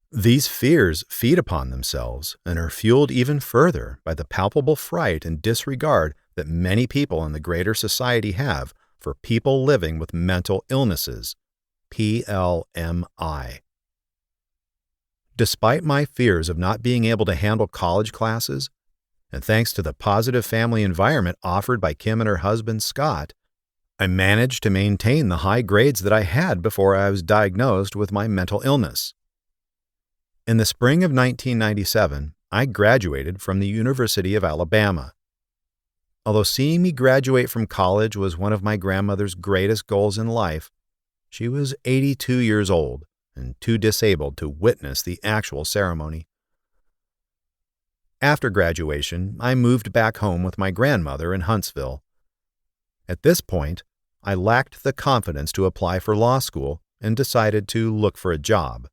These fears feed upon themselves and are fueled even further by the palpable fright and disregard that many people in the greater society have for people living with mental illnesses, PLMI. Despite my fears of not being able to handle college classes, and thanks to the positive family environment offered by Kim and her husband Scott, I managed to maintain the high grades that I had before I was diagnosed with my mental illness. In the spring of 1997, I graduated from the University of Alabama. Although seeing me graduate from college was one of my grandmother's greatest goals in life, she was 82 years old and too disabled to witness the actual ceremony. After graduation, I moved back home with my grandmother in Huntsville. At this point, I lacked the confidence to apply for law school and decided to look for a job.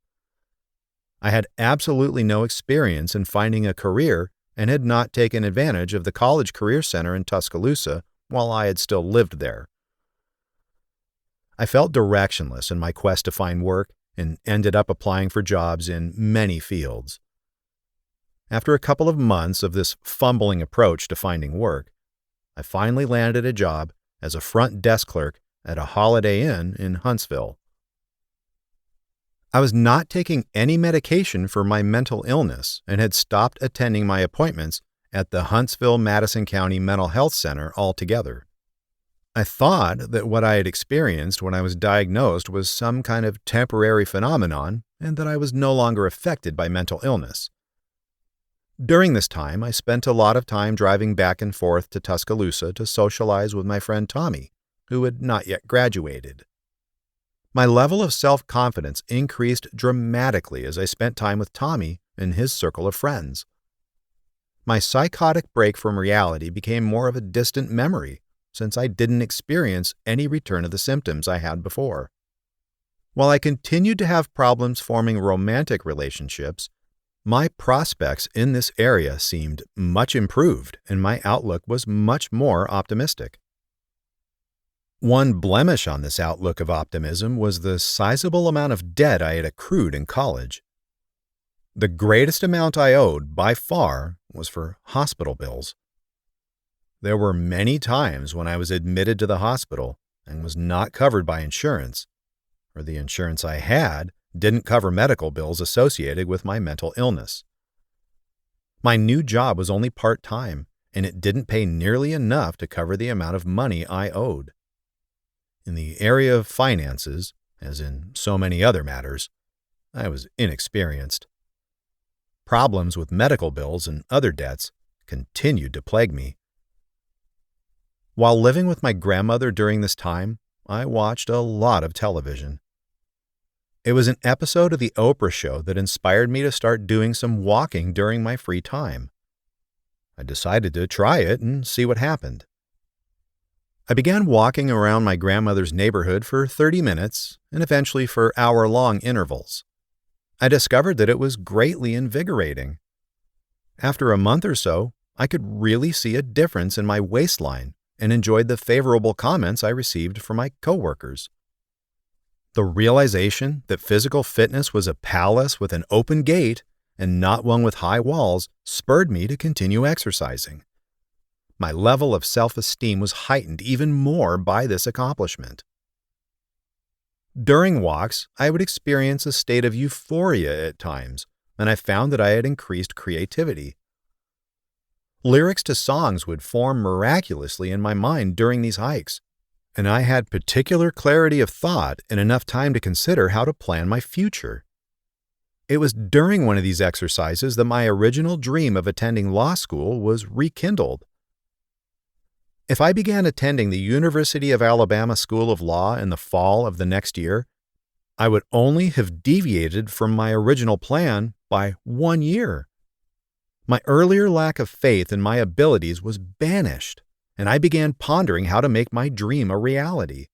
I had absolutely no experience in finding a career and had not taken advantage of the College Career Center in Tuscaloosa while I had still lived there. I felt directionless in my quest to find work and ended up applying for jobs in many fields. After a couple of months of this fumbling approach to finding work, I finally landed a job as a front desk clerk at a Holiday Inn in Huntsville. I was not taking any medication for my mental illness and had stopped attending my appointments at the Huntsville-Madison County Mental Health Center altogether. I thought that what I had experienced when I was diagnosed was some kind of temporary phenomenon and that I was no longer affected by mental illness. During this time, I spent a lot of time driving back and forth to Tuscaloosa to socialize with my friend Tommy, who had not yet graduated. My level of self-confidence increased dramatically as I spent time with Tommy and his circle of friends. My psychotic break from reality became more of a distant memory, since I didn't experience any return of the symptoms I had before. While I continued to have problems forming romantic relationships, my prospects in this area seemed much improved and my outlook was much more optimistic. One blemish on this outlook of optimism was the sizable amount of debt I had accrued in college. The greatest amount I owed, by far, was for hospital bills. There were many times when I was admitted to the hospital and was not covered by insurance, or the insurance I had didn't cover medical bills associated with my mental illness. My new job was only part-time, and it didn't pay nearly enough to cover the amount of money I owed. In the area of finances, as in so many other matters, I was inexperienced. Problems with medical bills and other debts continued to plague me. While living with my grandmother during this time, I watched a lot of television. It was an episode of The Oprah Show that inspired me to start doing some walking during my free time. I decided to try it and see what happened. I began walking around my grandmother's neighborhood for 30 minutes and eventually for hour-long intervals. I discovered that it was greatly invigorating. After a month or so, I could really see a difference in my waistline and enjoyed the favorable comments I received from my coworkers. The realization that physical fitness was a palace with an open gate and not one with high walls spurred me to continue exercising. My level of self-esteem was heightened even more by this accomplishment. During walks, I would experience a state of euphoria at times, and I found that I had increased creativity. Lyrics to songs would form miraculously in my mind during these hikes, and I had particular clarity of thought and enough time to consider how to plan my future. It was during one of these exercises that my original dream of attending law school was rekindled. If I began attending the University of Alabama School of Law in the fall of the next year, I would only have deviated from my original plan by 1 year. My earlier lack of faith in my abilities was banished, and I began pondering how to make my dream a reality.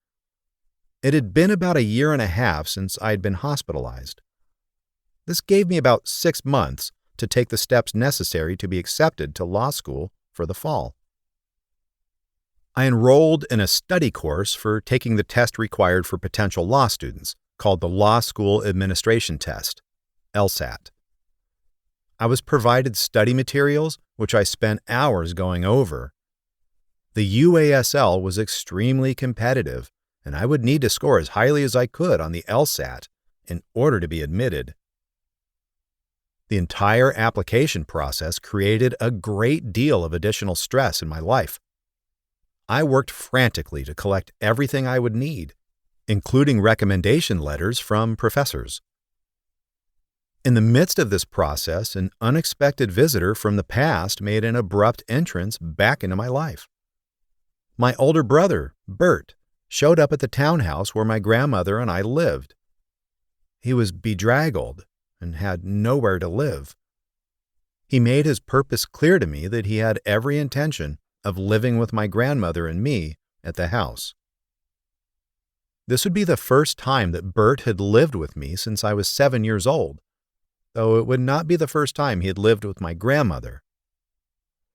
It had been about 1.5 years since I had been hospitalized. This gave me about 6 months to take the steps necessary to be accepted to law school for the fall. I enrolled in a study course for taking the test required for potential law students, called the Law School Administration Test, LSAT. I was provided study materials, which I spent hours going over. The UASL was extremely competitive, and I would need to score as highly as I could on the LSAT in order to be admitted. The entire application process created a great deal of additional stress in my life. I worked frantically to collect everything I would need, including recommendation letters from professors. In the midst of this process, an unexpected visitor from the past made an abrupt entrance back into my life. My older brother, Bert, showed up at the townhouse where my grandmother and I lived. He was bedraggled and had nowhere to live. He made his purpose clear to me that he had every intention of living with my grandmother and me at the house. This would be the first time that Bert had lived with me since I was 7 years old, though it would not be the first time he had lived with my grandmother.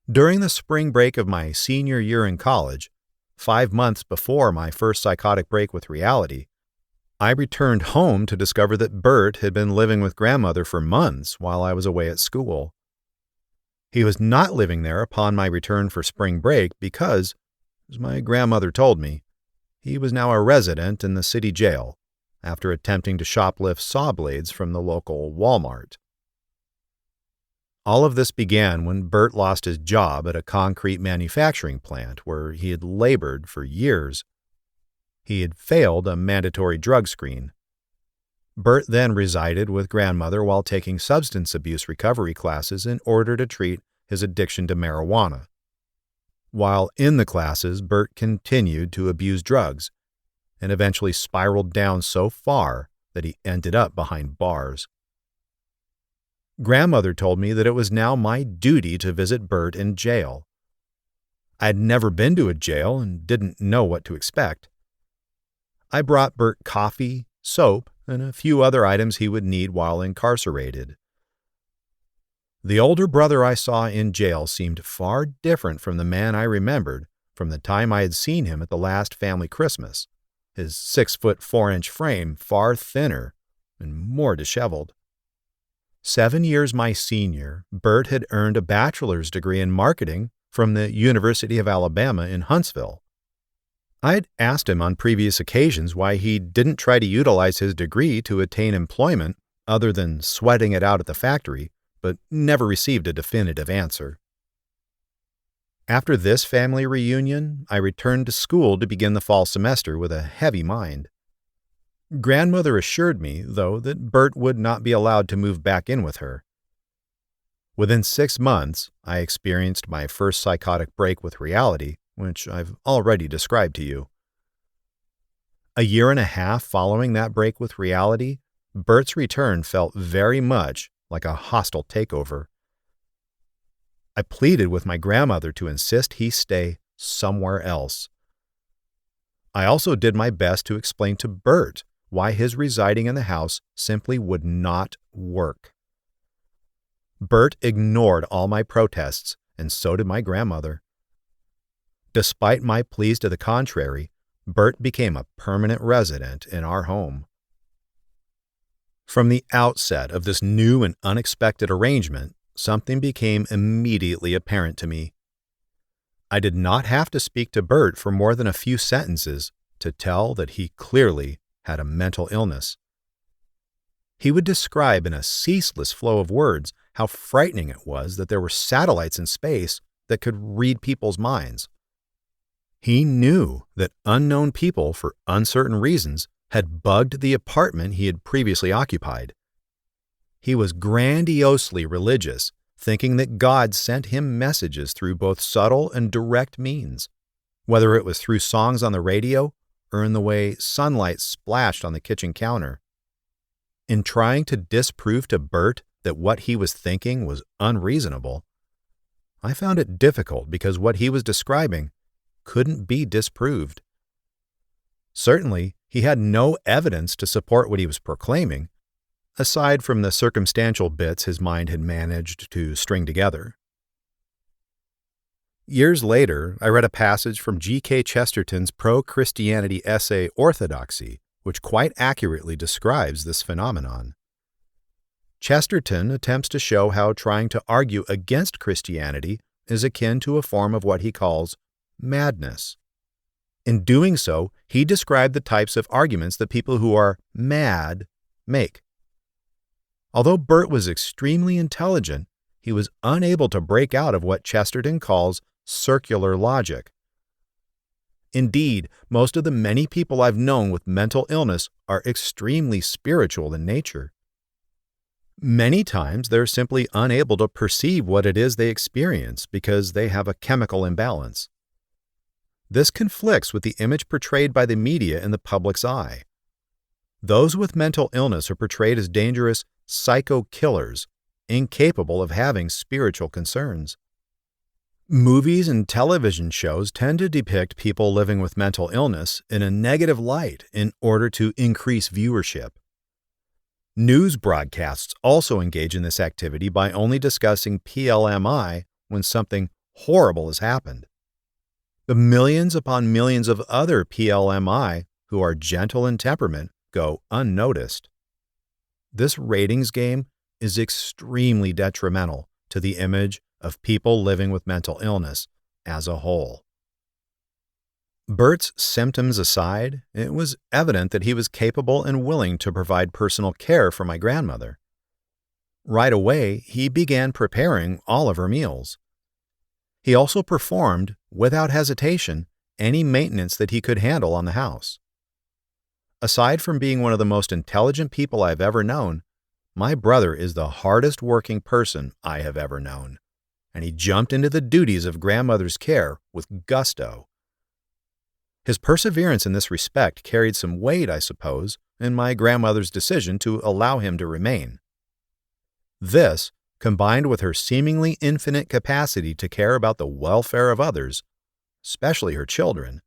During the spring break of my senior year in college, 5 months before my first psychotic break with reality, I returned home to discover that Bert had been living with grandmother for months while I was away at school. He was not living there upon my return for spring break because, as my grandmother told me, he was now a resident in the city jail, after attempting to shoplift saw blades from the local Walmart. All of this began when Bert lost his job at a concrete manufacturing plant where he had labored for years. He had failed a mandatory drug screen. Bert then resided with grandmother while taking substance abuse recovery classes in order to treat his addiction to marijuana. While in the classes, Bert continued to abuse drugs and eventually spiraled down so far that he ended up behind bars. Grandmother told me that it was now my duty to visit Bert in jail. I had never been to a jail and didn't know what to expect. I brought Bert coffee, soap, and a few other items he would need while incarcerated. The older brother I saw in jail seemed far different from the man I remembered from the time I had seen him at the last family Christmas, his 6-foot 4-inch frame far thinner and more disheveled. 7 years my senior, Bert had earned a bachelor's degree in marketing from the University of Alabama in Huntsville. I had asked him on previous occasions why he didn't try to utilize his degree to attain employment other than sweating it out at the factory, but never received a definitive answer. After this family reunion, I returned to school to begin the fall semester with a heavy mind. Grandmother assured me, though, that Bert would not be allowed to move back in with her. Within 6 months, I experienced my first psychotic break with reality, which I've already described to you. A year and a half following that break with reality, Bert's return felt very much like a hostile takeover. I pleaded with my grandmother to insist he stay somewhere else. I also did my best to explain to Bert why his residing in the house simply would not work. Bert ignored all my protests, and so did my grandmother. Despite my pleas to the contrary, Bert became a permanent resident in our home. From the outset of this new and unexpected arrangement, something became immediately apparent to me. I did not have to speak to Bert for more than a few sentences to tell that he clearly had a mental illness. He would describe in a ceaseless flow of words how frightening it was that there were satellites in space that could read people's minds. He knew that unknown people, for uncertain reasons, had bugged the apartment he had previously occupied. He was grandiosely religious, thinking that God sent him messages through both subtle and direct means, whether it was through songs on the radio or in the way sunlight splashed on the kitchen counter. In trying to disprove to Bert that what he was thinking was unreasonable, I found it difficult because what he was describing couldn't be disproved. Certainly, he had no evidence to support what he was proclaiming, aside from the circumstantial bits his mind had managed to string together. Years later, I read a passage from G.K. Chesterton's pro-Christianity essay Orthodoxy, which quite accurately describes this phenomenon. Chesterton attempts to show how trying to argue against Christianity is akin to a form of what he calls madness. In doing so, he described the types of arguments that people who are mad make. Although Bert was extremely intelligent, he was unable to break out of what Chesterton calls circular logic. Indeed, most of the many people I've known with mental illness are extremely spiritual in nature. Many times they're simply unable to perceive what it is they experience because they have a chemical imbalance. This conflicts with the image portrayed by the media in the public's eye. Those with mental illness are portrayed as dangerous psycho-killers, incapable of having spiritual concerns. Movies and television shows tend to depict people living with mental illness in a negative light in order to increase viewership. News broadcasts also engage in this activity by only discussing PLMI when something horrible has happened. The millions upon millions of other PLMI who are gentle in temperament go unnoticed. This ratings game is extremely detrimental to the image of people living with mental illness as a whole. Bert's symptoms aside, it was evident that he was capable and willing to provide personal care for my grandmother. Right away, he began preparing all of her meals. He also performed, without hesitation, any maintenance that he could handle on the house. Aside from being one of the most intelligent people I've ever known, my brother is the hardest working person I have ever known, and he jumped into the duties of grandmother's care with gusto. His perseverance in this respect carried some weight, I suppose, in my grandmother's decision to allow him to remain. This, combined with her seemingly infinite capacity to care about the welfare of others, especially her children,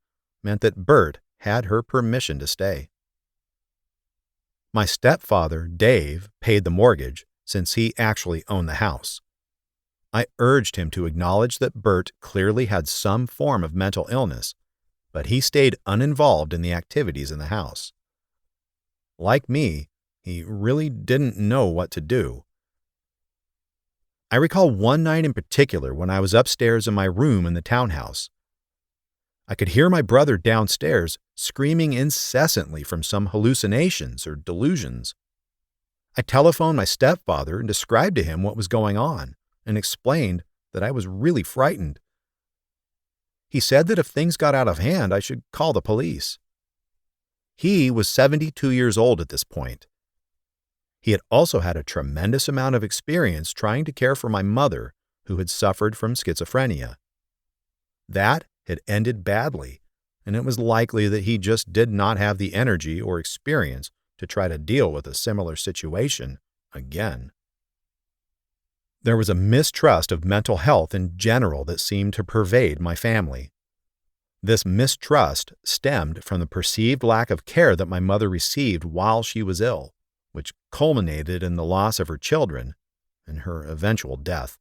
meant that Bert had her permission to stay. My stepfather, Dave, paid the mortgage, since he actually owned the house. I urged him to acknowledge that Bert clearly had some form of mental illness, but he stayed uninvolved in the activities in the house. Like me, he really didn't know what to do. I recall one night in particular when I was upstairs in my room in the townhouse. I could hear my brother downstairs screaming incessantly from some hallucinations or delusions. I telephoned my stepfather and described to him what was going on and explained that I was really frightened. He said that if things got out of hand, I should call the police. He was 72 years old at this point. He had also had a tremendous amount of experience trying to care for my mother, who had suffered from schizophrenia. That had ended badly, and it was likely that he just did not have the energy or experience to try to deal with a similar situation again. There was a mistrust of mental health in general that seemed to pervade my family. This mistrust stemmed from the perceived lack of care that my mother received while she was ill, which culminated in the loss of her children and her eventual death.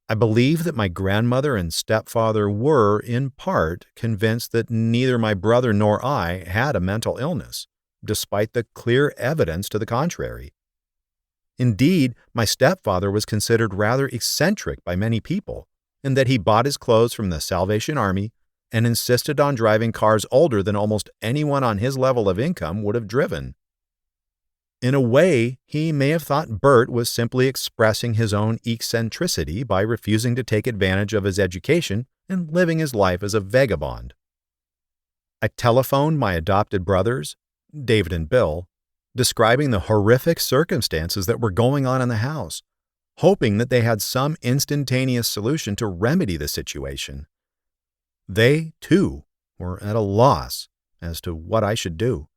I believe that my grandmother and stepfather were, in part, convinced that neither my brother nor I had a mental illness, despite the clear evidence to the contrary. Indeed, my stepfather was considered rather eccentric by many people, in that he bought his clothes from the Salvation Army and insisted on driving cars older than almost anyone on his level of income would have driven. In a way, he may have thought Bert was simply expressing his own eccentricity by refusing to take advantage of his education and living his life as a vagabond. I telephoned my adopted brothers, David and Bill, describing the horrific circumstances that were going on in the house, hoping that they had some instantaneous solution to remedy the situation. They, too, were at a loss as to what I should do.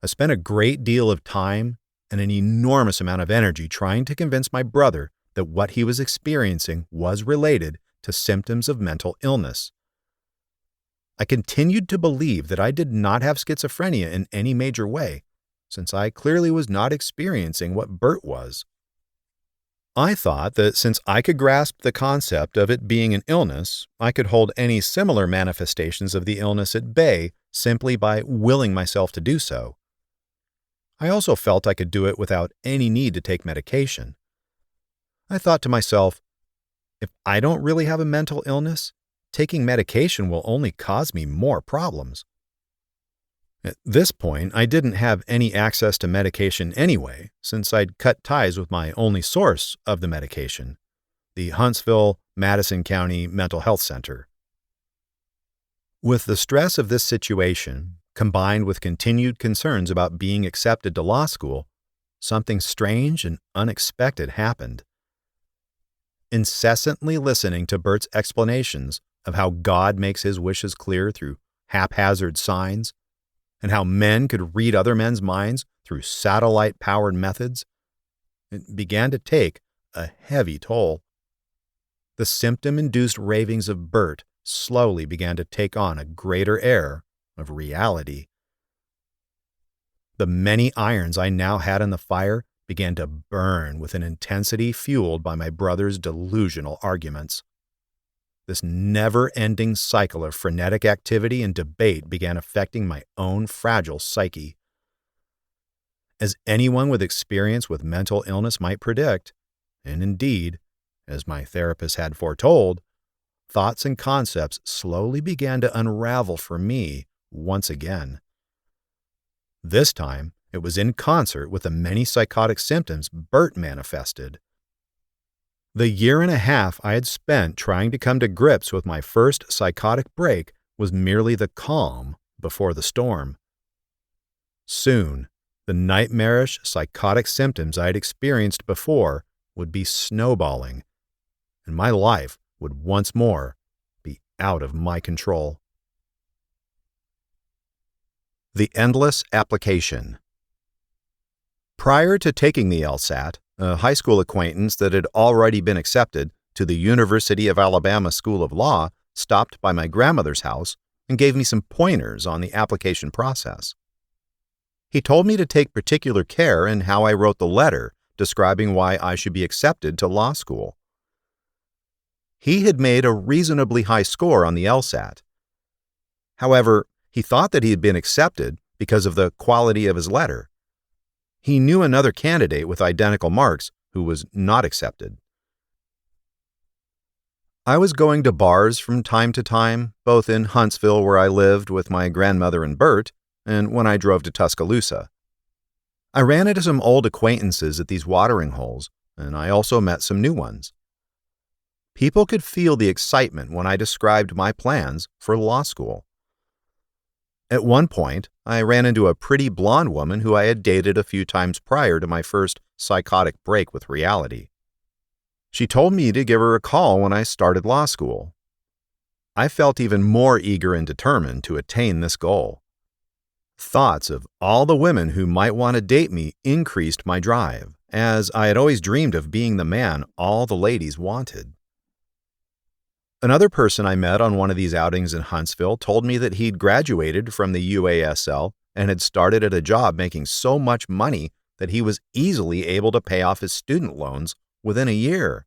I spent a great deal of time and an enormous amount of energy trying to convince my brother that what he was experiencing was related to symptoms of mental illness. I continued to believe that I did not have schizophrenia in any major way, since I clearly was not experiencing what Bert was. I thought that since I could grasp the concept of it being an illness, I could hold any similar manifestations of the illness at bay simply by willing myself to do so. I also felt I could do it without any need to take medication. I thought to myself, if I don't really have a mental illness, taking medication will only cause me more problems. At this point, I didn't have any access to medication anyway, since I'd cut ties with my only source of the medication, the Huntsville, Madison County Mental Health Center. With the stress of this situation, combined with continued concerns about being accepted to law school, something strange and unexpected happened. Incessantly listening to Bert's explanations of how God makes his wishes clear through haphazard signs, and how men could read other men's minds through satellite-powered methods, it began to take a heavy toll. The symptom-induced ravings of Bert slowly began to take on a greater air of reality. The many irons I now had in the fire began to burn with an intensity fueled by my brother's delusional arguments. This never-ending cycle of frenetic activity and debate began affecting my own fragile psyche. As anyone with experience with mental illness might predict, and indeed, as my therapist had foretold, thoughts and concepts slowly began to unravel for me once again. This time, it was in concert with the many psychotic symptoms Bert manifested. The year and a half I had spent trying to come to grips with my first psychotic break was merely the calm before the storm. Soon, the nightmarish psychotic symptoms I had experienced before would be snowballing, and my life would once more be out of my control. The Endless Application. Prior to taking the LSAT, a high school acquaintance that had already been accepted to the University of Alabama School of Law stopped by my grandmother's house and gave me some pointers on the application process. He told me to take particular care in how I wrote the letter describing why I should be accepted to law school. He had made a reasonably high score on the LSAT. However, he thought that he had been accepted because of the quality of his letter. He knew another candidate with identical marks who was not accepted. I was going to bars from time to time, both in Huntsville where I lived with my grandmother and Bert, and when I drove to Tuscaloosa. I ran into some old acquaintances at these watering holes, and I also met some new ones. People could feel the excitement when I described my plans for law school. At one point, I ran into a pretty blonde woman who I had dated a few times prior to my first psychotic break with reality. She told me to give her a call when I started law school. I felt even more eager and determined to attain this goal. Thoughts of all the women who might want to date me increased my drive, as I had always dreamed of being the man all the ladies wanted. Another person I met on one of these outings in Huntsville told me that he'd graduated from the UASL and had started at a job making so much money that he was easily able to pay off his student loans within a year.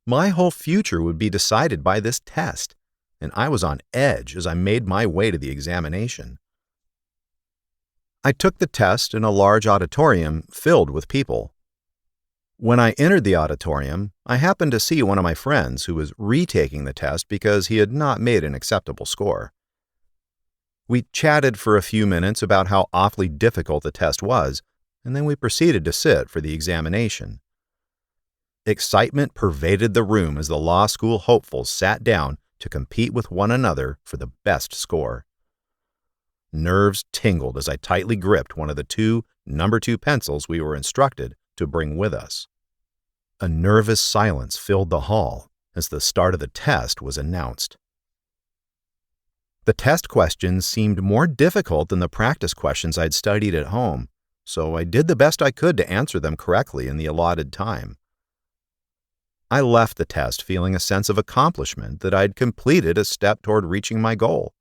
My whole future would be decided by this test, and I was on edge as I made my way to the examination. I took the test in a large auditorium filled with people. When I entered the auditorium, I happened to see one of my friends who was retaking the test because he had not made an acceptable score. We chatted for a few minutes about how awfully difficult the test was, and then we proceeded to sit for the examination. Excitement pervaded the room as the law school hopefuls sat down to compete with one another for the best score. Nerves tingled as I tightly gripped one of the two number 2 pencils we were instructed to bring with us. A nervous silence filled the hall as the start of the test was announced. The test questions seemed more difficult than the practice questions I'd studied at home, so I did the best I could to answer them correctly in the allotted time. I left the test feeling a sense of accomplishment that I'd completed a step toward reaching my goal,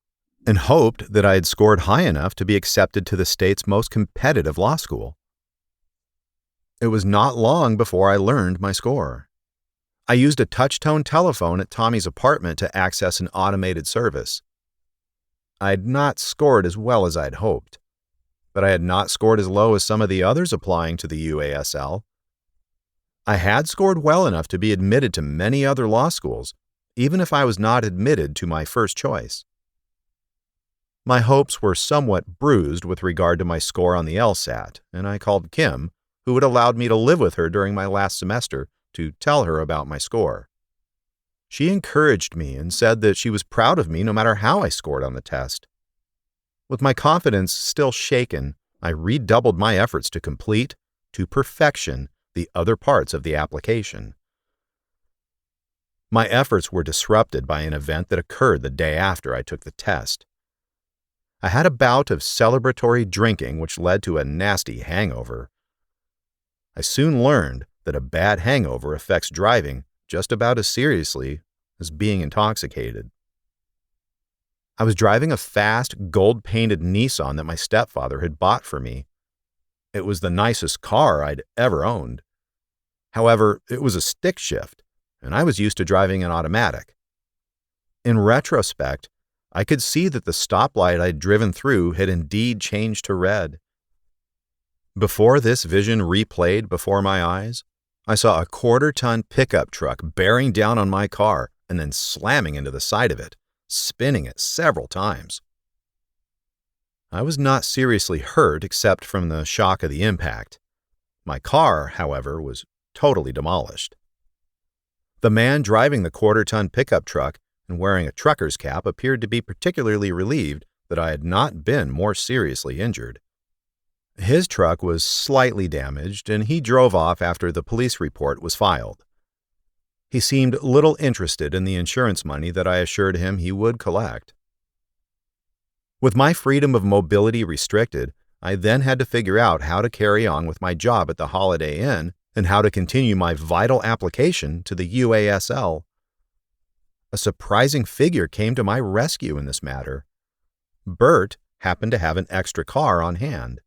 and hoped that I had scored high enough to be accepted to the state's most competitive law school. It was not long before I learned my score. I used a touch-tone telephone at Tommy's apartment to access an automated service. I had not scored as well as I'd hoped, but I had not scored as low as some of the others applying to the UASL. I had scored well enough to be admitted to many other law schools, even if I was not admitted to my first choice. My hopes were somewhat bruised with regard to my score on the LSAT, and I called Kim, who had allowed me to live with her during my last semester, to tell her about my score. She encouraged me and said that she was proud of me no matter how I scored on the test. With my confidence still shaken, I redoubled my efforts to complete, to perfection, the other parts of the application. My efforts were disrupted by an event that occurred the day after I took the test. I had a bout of celebratory drinking which led to a nasty hangover. I soon learned that a bad hangover affects driving just about as seriously as being intoxicated. I was driving a fast, gold-painted Nissan that my stepfather had bought for me. It was the nicest car I'd ever owned. However, it was a stick shift, and I was used to driving an automatic. In retrospect, I could see that the stoplight I'd driven through had indeed changed to red. Before this vision replayed before my eyes, I saw a quarter-ton pickup truck bearing down on my car and then slamming into the side of it, spinning it several times. I was not seriously hurt except from the shock of the impact. My car, however, was totally demolished. The man driving the quarter-ton pickup truck and wearing a trucker's cap appeared to be particularly relieved that I had not been more seriously injured. His truck was slightly damaged, and he drove off after the police report was filed. He seemed little interested in the insurance money that I assured him he would collect. With my freedom of mobility restricted, I then had to figure out how to carry on with my job at the Holiday Inn and how to continue my vital application to the UASL. A surprising figure came to my rescue in this matter. Bert happened to have an extra car on hand.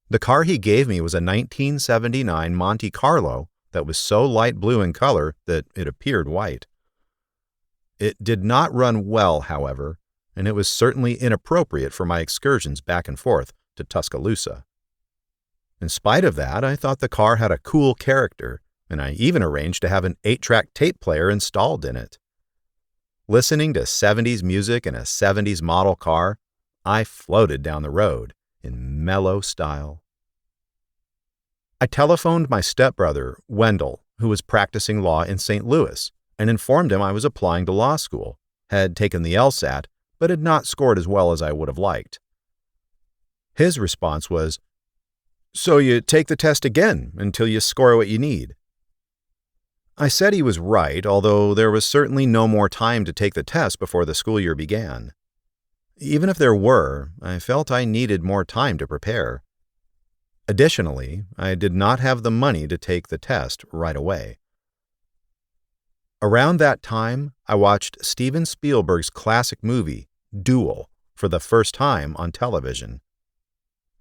The car he gave me was a 1979 Monte Carlo that was so light blue in color that it appeared white. It did not run well, however, and it was certainly inappropriate for my excursions back and forth to Tuscaloosa. In spite of that, I thought the car had a cool character, and I even arranged to have an 8-track tape player installed in it. Listening to 70s music in a 70s model car, I floated down the road in mellow style. I telephoned my stepbrother, Wendell, who was practicing law in St. Louis, and informed him I was applying to law school, had taken the LSAT, but had not scored as well as I would have liked. His response was, "So you take the test again until you score what you need." I said he was right, although there was certainly no more time to take the test before the school year began. Even if there were, I felt I needed more time to prepare. Additionally, I did not have the money to take the test right away. Around that time, I watched Steven Spielberg's classic movie, Duel, for the first time on television.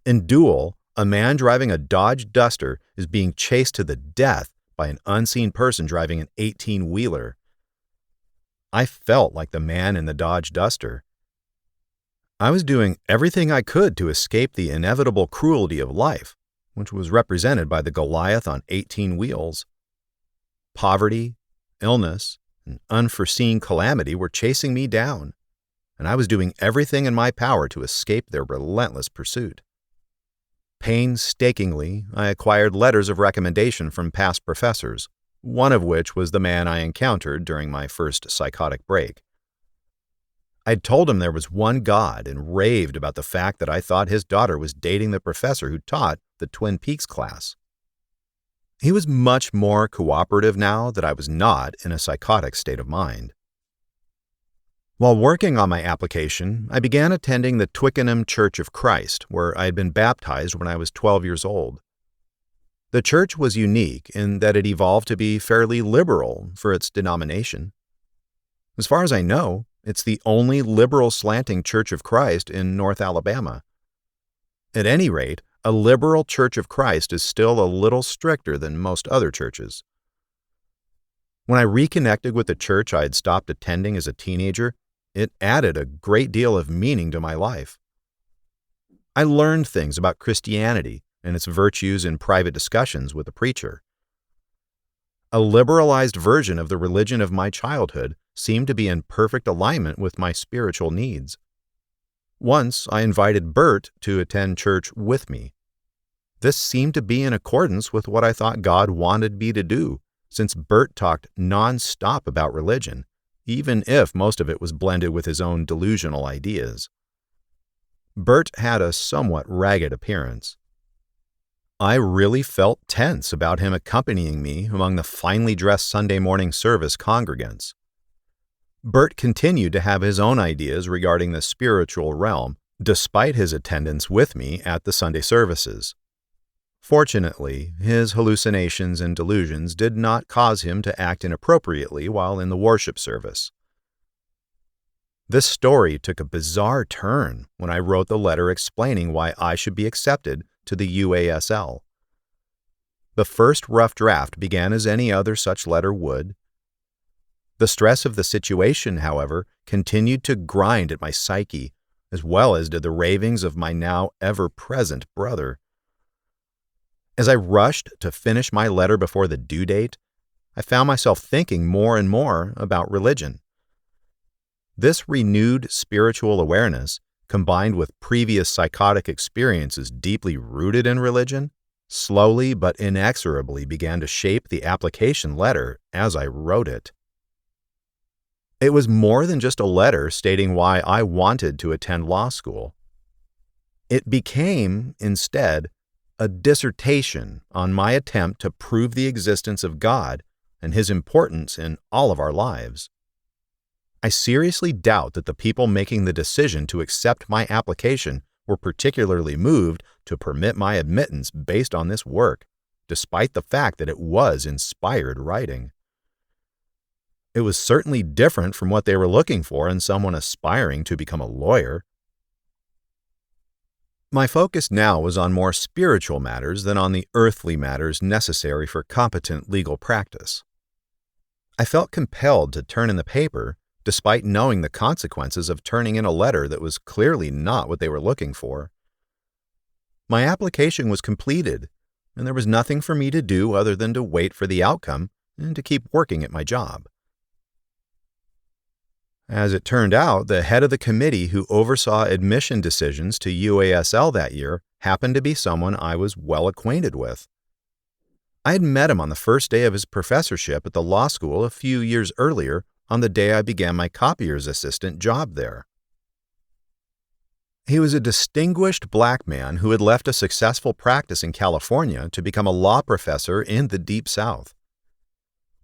In Duel, a man driving a Dodge Duster is being chased to the death by an unseen person driving an 18-wheeler. I felt like the man in the Dodge Duster. I was doing everything I could to escape the inevitable cruelty of life, which was represented by the Goliath on 18 wheels. Poverty, illness, and unforeseen calamity were chasing me down, and I was doing everything in my power to escape their relentless pursuit. Painstakingly, I acquired letters of recommendation from past professors, one of which was the man I encountered during my first psychotic break. I'd told him there was one God and raved about the fact that I thought his daughter was dating the professor who taught the Twin Peaks class. He was much more cooperative now that I was not in a psychotic state of mind. While working on my application, I began attending the Twickenham Church of Christ, where I had been baptized when I was 12 years old. The church was unique in that it evolved to be fairly liberal for its denomination. As far as I know, it's the only liberal slanting Church of Christ in North Alabama. At any rate, a liberal Church of Christ is still a little stricter than most other churches. When I reconnected with the church I had stopped attending as a teenager, it added a great deal of meaning to my life. I learned things about Christianity and its virtues in private discussions with the preacher. A liberalized version of the religion of my childhood seemed to be in perfect alignment with my spiritual needs. Once I invited Bert to attend church with me. This seemed to be in accordance with what I thought God wanted me to do, since Bert talked non-stop about religion, even if most of it was blended with his own delusional ideas. Bert had a somewhat ragged appearance. I really felt tense about him accompanying me among the finely dressed Sunday morning service congregants. Bert continued to have his own ideas regarding the spiritual realm, despite his attendance with me at the Sunday services. Fortunately, his hallucinations and delusions did not cause him to act inappropriately while in the worship service. This story took a bizarre turn when I wrote the letter explaining why I should be accepted to the UASL. The first rough draft began as any other such letter would. The stress of the situation, however, continued to grind at my psyche, as well as did the ravings of my now ever-present brother. As I rushed to finish my letter before the due date, I found myself thinking more and more about religion. This renewed spiritual awareness, combined with previous psychotic experiences deeply rooted in religion, slowly but inexorably began to shape the application letter as I wrote it. It was more than just a letter stating why I wanted to attend law school. It became, instead, a dissertation on my attempt to prove the existence of God and His importance in all of our lives. I seriously doubt that the people making the decision to accept my application were particularly moved to permit my admittance based on this work, despite the fact that it was inspired writing. It was certainly different from what they were looking for in someone aspiring to become a lawyer. My focus now was on more spiritual matters than on the earthly matters necessary for competent legal practice. I felt compelled to turn in the paper, despite knowing the consequences of turning in a letter that was clearly not what they were looking for. My application was completed, and there was nothing for me to do other than to wait for the outcome and to keep working at my job. As it turned out, the head of the committee who oversaw admission decisions to UASL that year happened to be someone I was well acquainted with. I had met him on the first day of his professorship at the law school a few years earlier, on the day I began my copier's assistant job there. He was a distinguished black man who had left a successful practice in California to become a law professor in the Deep South.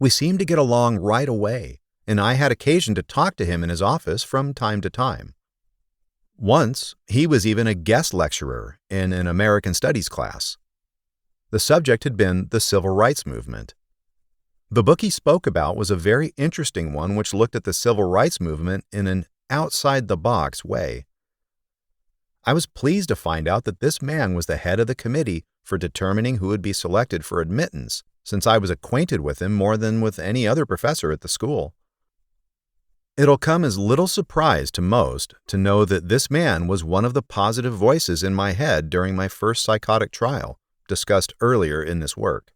We seemed to get along right away, and I had occasion to talk to him in his office from time to time. Once, he was even a guest lecturer in an American Studies class. The subject had been the Civil Rights Movement. The book he spoke about was a very interesting one which looked at the Civil Rights Movement in an outside-the-box way. I was pleased to find out that this man was the head of the committee for determining who would be selected for admittance, since I was acquainted with him more than with any other professor at the school. It'll come as little surprise to most to know that this man was one of the positive voices in my head during my first psychotic trial, discussed earlier in this work.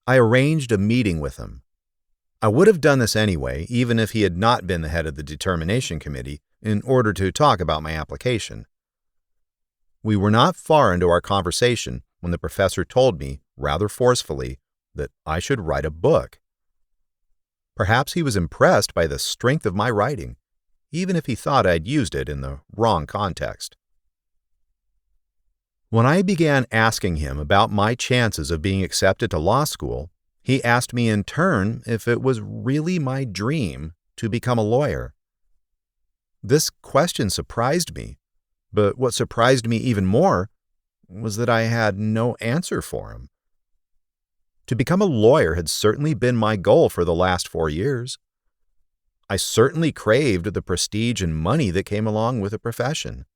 I arranged a meeting with him. I would have done this anyway, even if he had not been the head of the determination committee, in order to talk about my application. We were not far into our conversation when the professor told me, rather forcefully, that I should write a book. Perhaps he was impressed by the strength of my writing, even if he thought I'd used it in the wrong context. When I began asking him about my chances of being accepted to law school, he asked me in turn if it was really my dream to become a lawyer. This question surprised me, but what surprised me even more was that I had no answer for him. To become a lawyer had certainly been my goal for the last 4 years. I certainly craved the prestige and money that came along with the profession.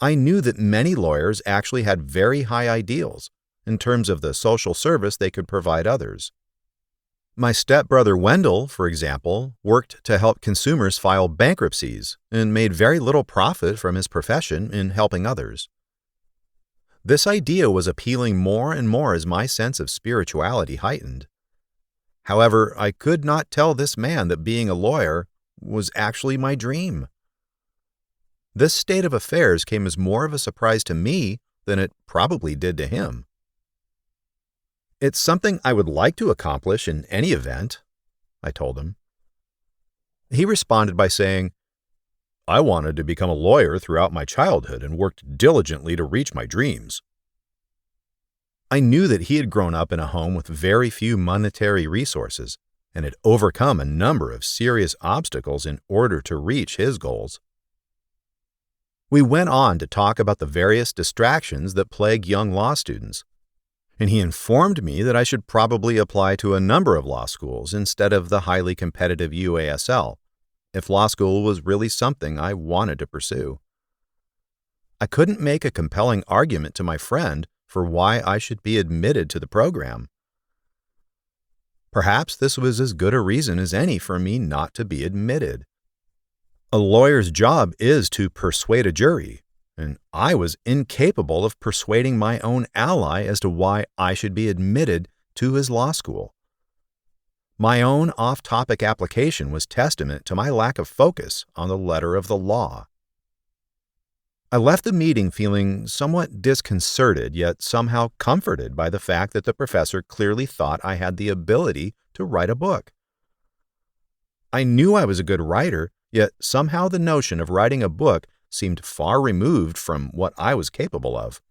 I knew that many lawyers actually had very high ideals in terms of the social service they could provide others. My stepbrother Wendell, for example, worked to help consumers file bankruptcies and made very little profit from his profession in helping others. This idea was appealing more and more as my sense of spirituality heightened. However, I could not tell this man that being a lawyer was actually my dream. This state of affairs came as more of a surprise to me than it probably did to him. "It's something I would like to accomplish in any event," I told him. He responded by saying, "I wanted to become a lawyer throughout my childhood and worked diligently to reach my dreams." I knew that he had grown up in a home with very few monetary resources and had overcome a number of serious obstacles in order to reach his goals. We went on to talk about the various distractions that plague young law students, and he informed me that I should probably apply to a number of law schools instead of the highly competitive UASL, if law school was really something I wanted to pursue. I couldn't make a compelling argument to my friend for why I should be admitted to the program. Perhaps this was as good a reason as any for me not to be admitted. A lawyer's job is to persuade a jury, and I was incapable of persuading my own ally as to why I should be admitted to his law school. My own off-topic application was testament to my lack of focus on the letter of the law. I left the meeting feeling somewhat disconcerted, yet somehow comforted by the fact that the professor clearly thought I had the ability to write a book. I knew I was a good writer, yet somehow the notion of writing a book seemed far removed from what I was capable of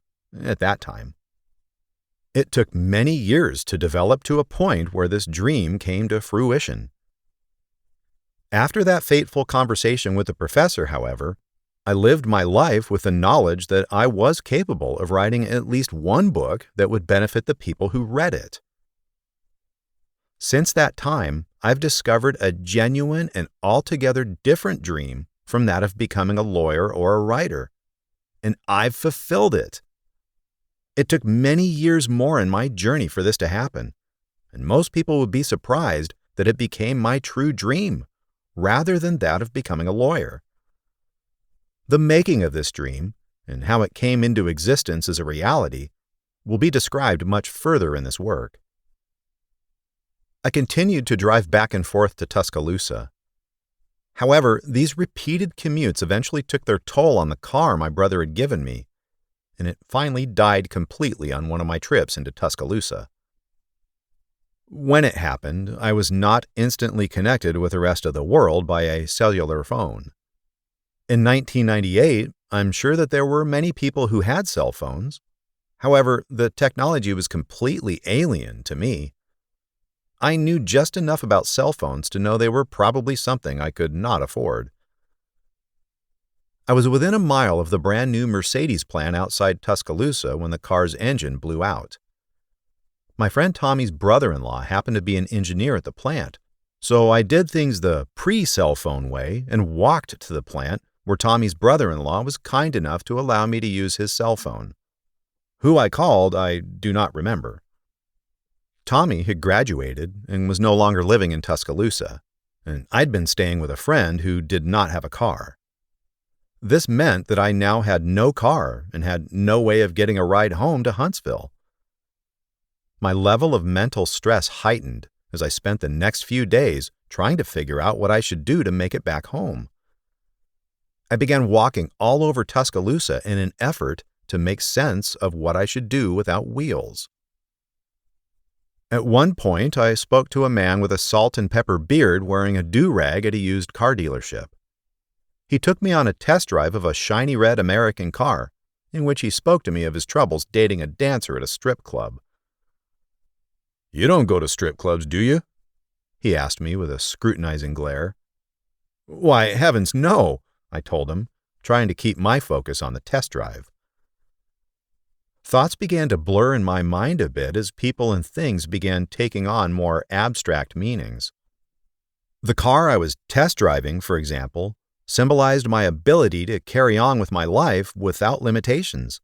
at that time. It took many years to develop to a point where this dream came to fruition. After that fateful conversation with the professor, however, I lived my life with the knowledge that I was capable of writing at least one book that would benefit the people who read it. Since that time, I've discovered a genuine and altogether different dream from that of becoming a lawyer or a writer, and I've fulfilled it. It took many years more in my journey for this to happen, and most people would be surprised that it became my true dream, rather than that of becoming a lawyer. The making of this dream, and how it came into existence as a reality, will be described much further in this work. I continued to drive back and forth to Tuscaloosa. However, these repeated commutes eventually took their toll on the car my brother had given me, and it finally died completely on one of my trips into Tuscaloosa. When it happened, I was not instantly connected with the rest of the world by a cellular phone. In 1998, I'm sure that there were many people who had cell phones. However, the technology was completely alien to me. I knew just enough about cell phones to know they were probably something I could not afford. I was within a mile of the brand new Mercedes plant outside Tuscaloosa when the car's engine blew out. My friend Tommy's brother-in-law happened to be an engineer at the plant, so I did things the pre-cell phone way and walked to the plant where Tommy's brother-in-law was kind enough to allow me to use his cell phone. Who I called, I do not remember. Tommy had graduated and was no longer living in Tuscaloosa, and I'd been staying with a friend who did not have a car. This meant that I now had no car and had no way of getting a ride home to Huntsville. My level of mental stress heightened as I spent the next few days trying to figure out what I should do to make it back home. I began walking all over Tuscaloosa in an effort to make sense of what I should do without wheels. At one point, I spoke to a man with a salt and pepper beard wearing a do-rag at a used car dealership. He took me on a test drive of a shiny red American car, in which he spoke to me of his troubles dating a dancer at a strip club. "You don't go to strip clubs, do you?" he asked me with a scrutinizing glare. "Why, heavens, no," I told him, trying to keep my focus on the test drive. Thoughts began to blur in my mind a bit as people and things began taking on more abstract meanings. The car I was test driving, for example, symbolized my ability to carry on with my life without limitations.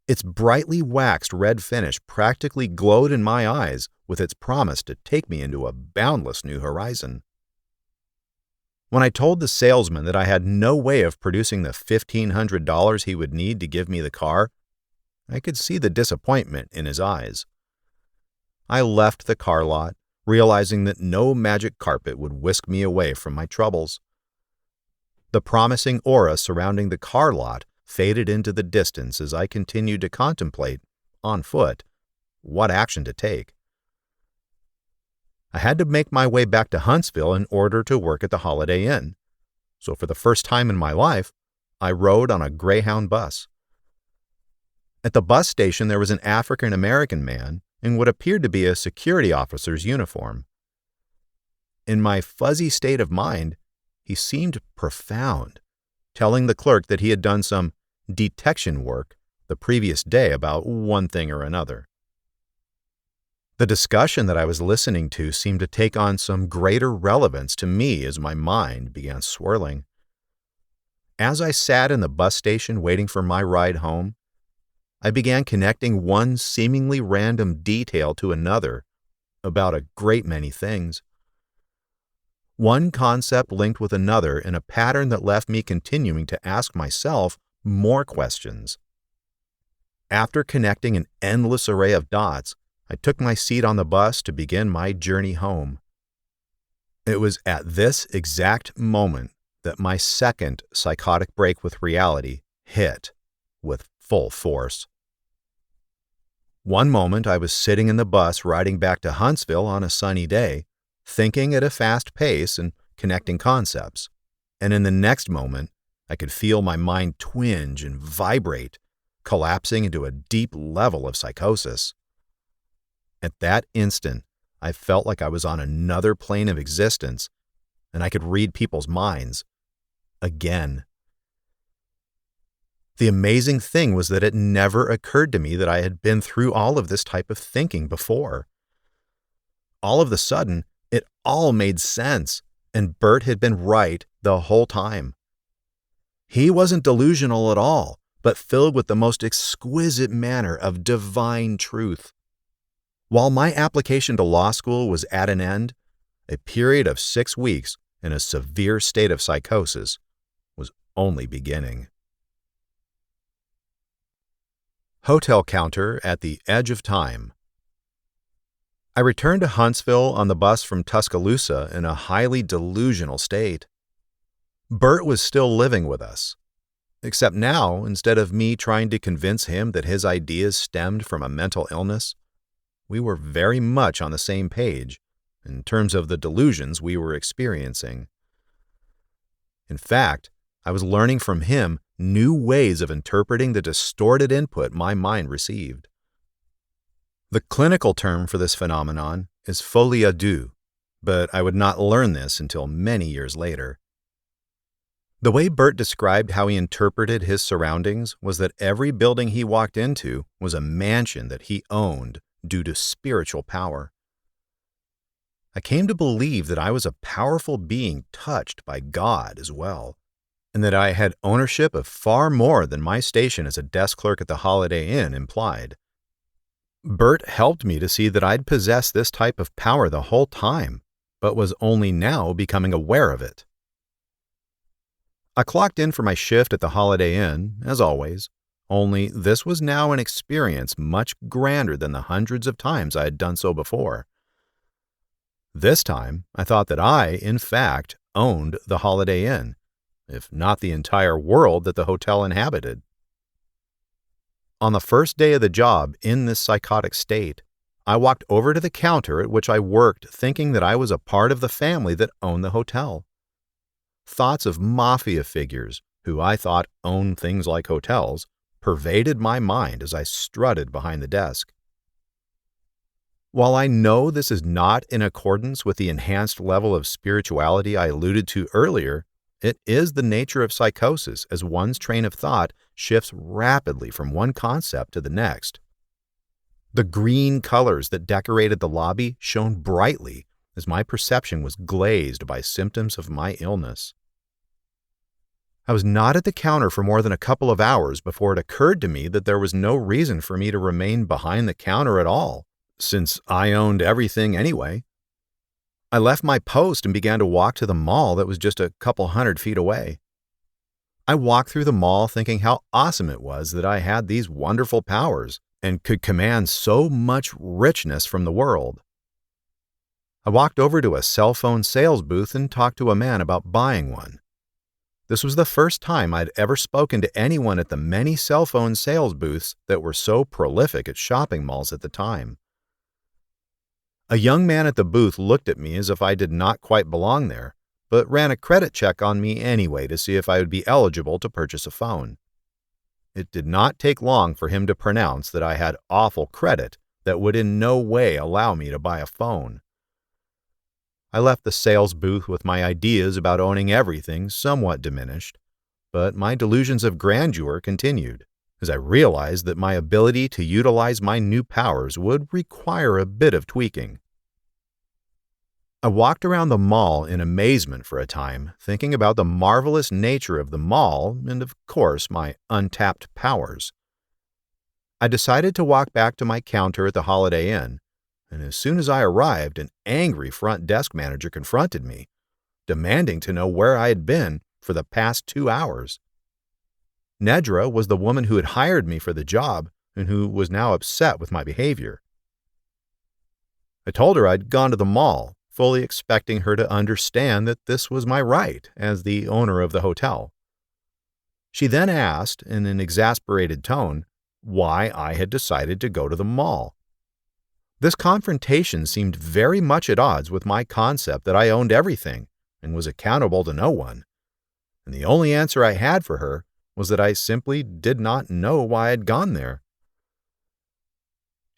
Its brightly waxed red finish practically glowed in my eyes with its promise to take me into a boundless new horizon. When I told the salesman that I had no way of producing the $1,500 he would need to give me the car, I could see the disappointment in his eyes. I left the car lot, realizing that no magic carpet would whisk me away from my troubles. The promising aura surrounding the car lot faded into the distance as I continued to contemplate, on foot, what action to take. I had to make my way back to Huntsville in order to work at the Holiday Inn, so for the first time in my life, I rode on a Greyhound bus. At the bus station there was an African-American man in what appeared to be a security officer's uniform. In my fuzzy state of mind, he seemed profound, telling the clerk that he had done some detection work the previous day about one thing or another. The discussion that I was listening to seemed to take on some greater relevance to me as my mind began swirling. As I sat in the bus station waiting for my ride home, I began connecting one seemingly random detail to another about a great many things. One concept linked with another in a pattern that left me continuing to ask myself more questions. After connecting an endless array of dots, I took my seat on the bus to begin my journey home. It was at this exact moment that my second psychotic break with reality hit with full force. One moment I was sitting in the bus riding back to Huntsville on a sunny day, thinking at a fast pace and connecting concepts. And in the next moment, I could feel my mind twinge and vibrate, collapsing into a deep level of psychosis. At that instant, I felt like I was on another plane of existence, and I could read people's minds. Again. The amazing thing was that it never occurred to me that I had been through all of this type of thinking before. All of a sudden, it all made sense, and Bert had been right the whole time. He wasn't delusional at all, but filled with the most exquisite manner of divine truth. While my application to law school was at an end, a period of 6 weeks in a severe state of psychosis was only beginning. Hotel counter at the edge of time. I returned to Huntsville on the bus from Tuscaloosa in a highly delusional state. Bert was still living with us, except now, instead of me trying to convince him that his ideas stemmed from a mental illness, we were very much on the same page in terms of the delusions we were experiencing. In fact, I was learning from him new ways of interpreting the distorted input my mind received. The clinical term for this phenomenon is folie à deux, but I would not learn this until many years later. The way Bert described how he interpreted his surroundings was that every building he walked into was a mansion that he owned due to spiritual power. I came to believe that I was a powerful being touched by God as well, and that I had ownership of far more than my station as a desk clerk at the Holiday Inn implied. Bert helped me to see that I'd possessed this type of power the whole time, but was only now becoming aware of it. I clocked in for my shift at the Holiday Inn, as always, only this was now an experience much grander than the hundreds of times I had done so before. This time, I thought that I, in fact, owned the Holiday Inn, if not the entire world that the hotel inhabited. On the first day of the job in this psychotic state, I walked over to the counter at which I worked thinking that I was a part of the family that owned the hotel. Thoughts of mafia figures, who I thought owned things like hotels, pervaded my mind as I strutted behind the desk. While I know this is not in accordance with the enhanced level of spirituality I alluded to earlier, it is the nature of psychosis as one's train of thought shifts rapidly from one concept to the next. The green colors that decorated the lobby shone brightly as my perception was glazed by symptoms of my illness. I was not at the counter for more than a couple of hours before it occurred to me that there was no reason for me to remain behind the counter at all, since I owned everything anyway. I left my post and began to walk to the mall that was just a couple 100 feet away. I walked through the mall thinking how awesome it was that I had these wonderful powers and could command so much richness from the world. I walked over to a cell phone sales booth and talked to a man about buying one. This was the first time I'd ever spoken to anyone at the many cell phone sales booths that were so prolific at shopping malls at the time. A young man at the booth looked at me as if I did not quite belong there, but ran a credit check on me anyway to see if I would be eligible to purchase a phone. It did not take long for him to pronounce that I had awful credit that would in no way allow me to buy a phone. I left the sales booth with my ideas about owning everything somewhat diminished, but my delusions of grandeur continued, as I realized that my ability to utilize my new powers would require a bit of tweaking. I walked around the mall in amazement for a time, thinking about the marvelous nature of the mall and, of course, my untapped powers. I decided to walk back to my counter at the Holiday Inn, and as soon as I arrived, an angry front desk manager confronted me, demanding to know where I had been for the past 2 hours. Nedra was the woman who had hired me for the job and who was now upset with my behavior. I told her I'd gone to the mall, fully expecting her to understand that this was my right as the owner of the hotel. She then asked, in an exasperated tone, why I had decided to go to the mall. This confrontation seemed very much at odds with my concept that I owned everything and was accountable to no one, and the only answer I had for her was that I simply did not know why I'd gone there.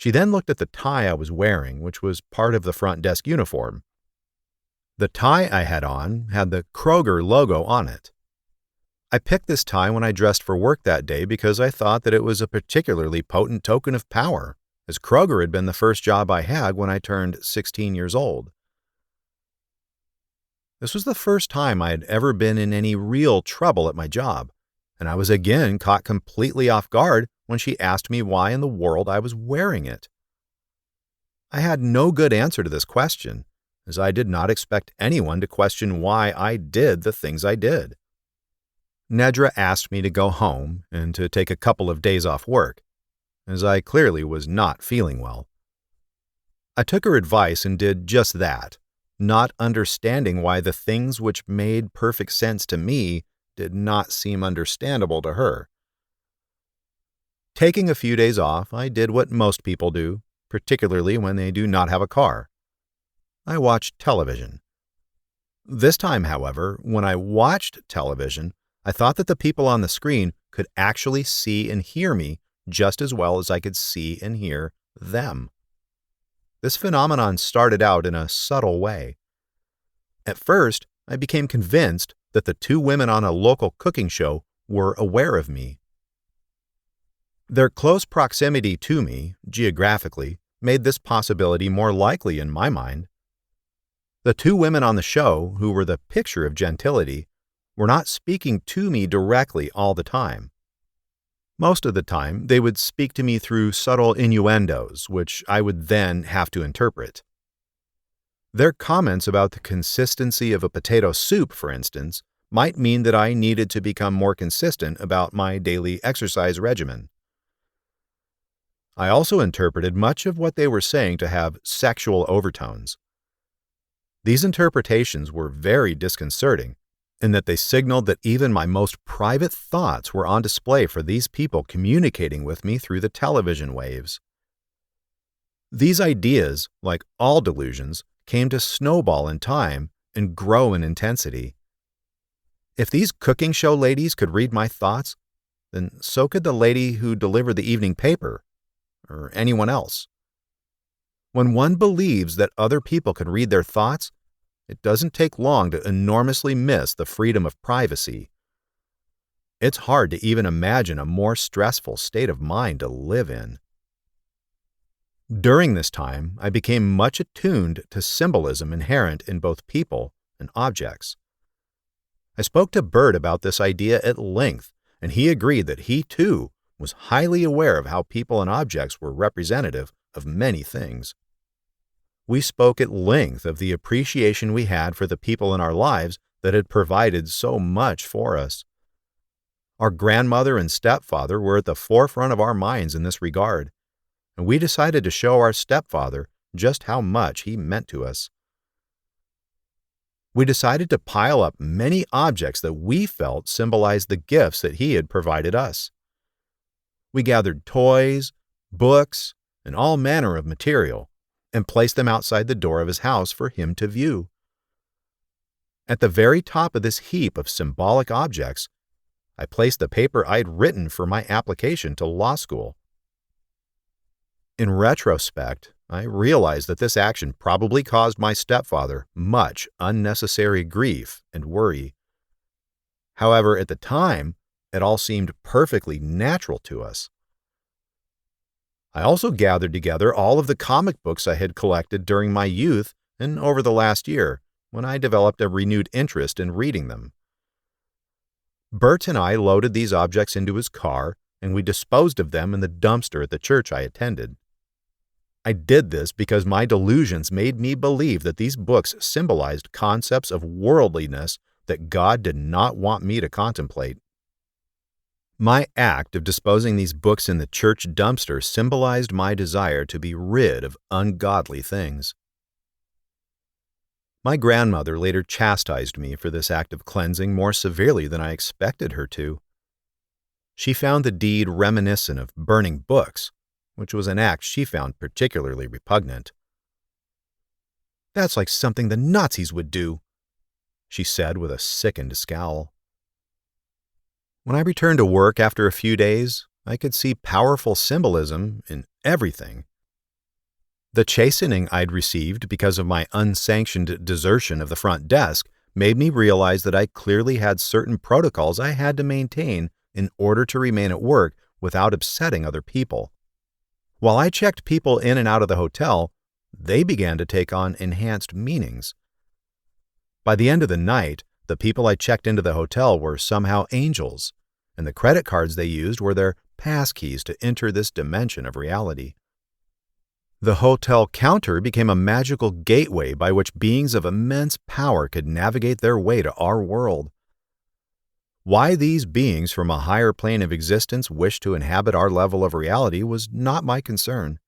She then looked at the tie I was wearing, which was part of the front desk uniform. The tie I had on had the Kroger logo on it. I picked this tie when I dressed for work that day because I thought that it was a particularly potent token of power, as Kroger had been the first job I had when I turned 16 years old. This was the first time I had ever been in any real trouble at my job, and I was again caught completely off guard when she asked me why in the world I was wearing it. I had no good answer to this question, as I did not expect anyone to question why I did the things I did. Nedra asked me to go home and to take a couple of days off work, as I clearly was not feeling well. I took her advice and did just that, not understanding why the things which made perfect sense to me did not seem understandable to her. Taking a few days off, I did what most people do, particularly when they do not have a car. I watched television. This time, however, when I watched television, I thought that the people on the screen could actually see and hear me just as well as I could see and hear them. This phenomenon started out in a subtle way. At first, I became convinced that the two women on a local cooking show were aware of me. Their close proximity to me, geographically, made this possibility more likely in my mind. The two women on the show, who were the picture of gentility, were not speaking to me directly all the time. Most of the time, they would speak to me through subtle innuendos, which I would then have to interpret. Their comments about the consistency of a potato soup, for instance, might mean that I needed to become more consistent about my daily exercise regimen. I also interpreted much of what they were saying to have sexual overtones. These interpretations were very disconcerting, in that they signaled that even my most private thoughts were on display for these people communicating with me through the television waves. These ideas, like all delusions, came to snowball in time and grow in intensity. If these cooking show ladies could read my thoughts, then so could the lady who delivered the evening paper, or anyone else. When one believes that other people can read their thoughts, it doesn't take long to enormously miss the freedom of privacy. It's hard to even imagine a more stressful state of mind to live in. During this time, I became much attuned to symbolism inherent in both people and objects. I spoke to Bert about this idea at length, and he agreed that he, too, was highly aware of how people and objects were representative of many things. We spoke at length of the appreciation we had for the people in our lives that had provided so much for us. Our grandmother and stepfather were at the forefront of our minds in this regard, and we decided to show our stepfather just how much he meant to us. We decided to pile up many objects that we felt symbolized the gifts that he had provided us. We gathered toys, books, and all manner of material, and placed them outside the door of his house for him to view. At the very top of this heap of symbolic objects, I placed the paper I'd written for my application to law school. In retrospect, I realized that this action probably caused my stepfather much unnecessary grief and worry. However, at the time, it all seemed perfectly natural to us. I also gathered together all of the comic books I had collected during my youth and over the last year, when I developed a renewed interest in reading them. Bert and I loaded these objects into his car, and we disposed of them in the dumpster at the church I attended. I did this because my delusions made me believe that these books symbolized concepts of worldliness that God did not want me to contemplate. My act of disposing these books in the church dumpster symbolized my desire to be rid of ungodly things. My grandmother later chastised me for this act of cleansing more severely than I expected her to. She found the deed reminiscent of burning books, which was an act she found particularly repugnant. "That's like something the Nazis would do," she said with a sickened scowl. When I returned to work after a few days, I could see powerful symbolism in everything. The chastening I'd received because of my unsanctioned desertion of the front desk made me realize that I clearly had certain protocols I had to maintain in order to remain at work without upsetting other people. While I checked people in and out of the hotel, they began to take on enhanced meanings. By the end of the night, the people I checked into the hotel were somehow angels, and the credit cards they used were their passkeys to enter this dimension of reality. The hotel counter became a magical gateway by which beings of immense power could navigate their way to our world. Why these beings from a higher plane of existence wished to inhabit our level of reality was not my concern.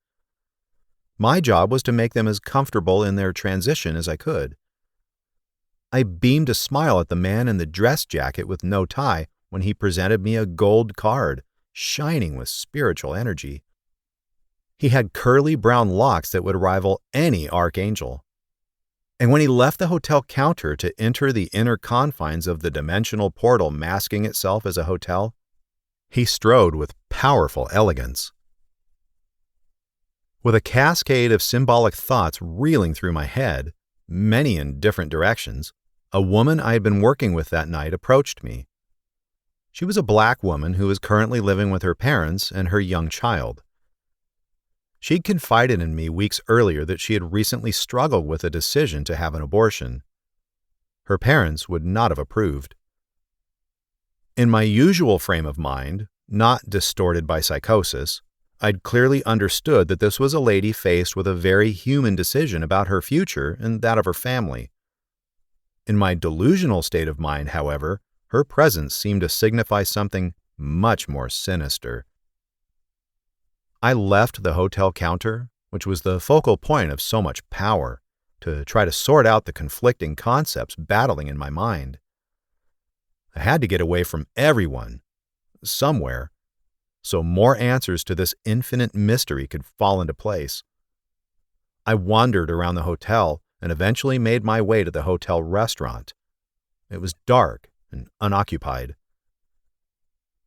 My job was to make them as comfortable in their transition as I could. I beamed a smile at the man in the dress jacket with no tie when he presented me a gold card, shining with spiritual energy. He had curly brown locks that would rival any archangel. And when he left the hotel counter to enter the inner confines of the dimensional portal masking itself as a hotel, he strode with powerful elegance. With a cascade of symbolic thoughts reeling through my head, many in different directions, a woman I had been working with that night approached me. She was a black woman who was currently living with her parents and her young child. She'd confided in me weeks earlier that she had recently struggled with a decision to have an abortion. Her parents would not have approved. In my usual frame of mind, not distorted by psychosis, I'd clearly understood that this was a lady faced with a very human decision about her future and that of her family. In my delusional state of mind, however, her presence seemed to signify something much more sinister. I left the hotel counter, which was the focal point of so much power, to try to sort out the conflicting concepts battling in my mind. I had to get away from everyone, somewhere, so more answers to this infinite mystery could fall into place. I wandered around the hotel and eventually made my way to the hotel restaurant. It was dark and unoccupied.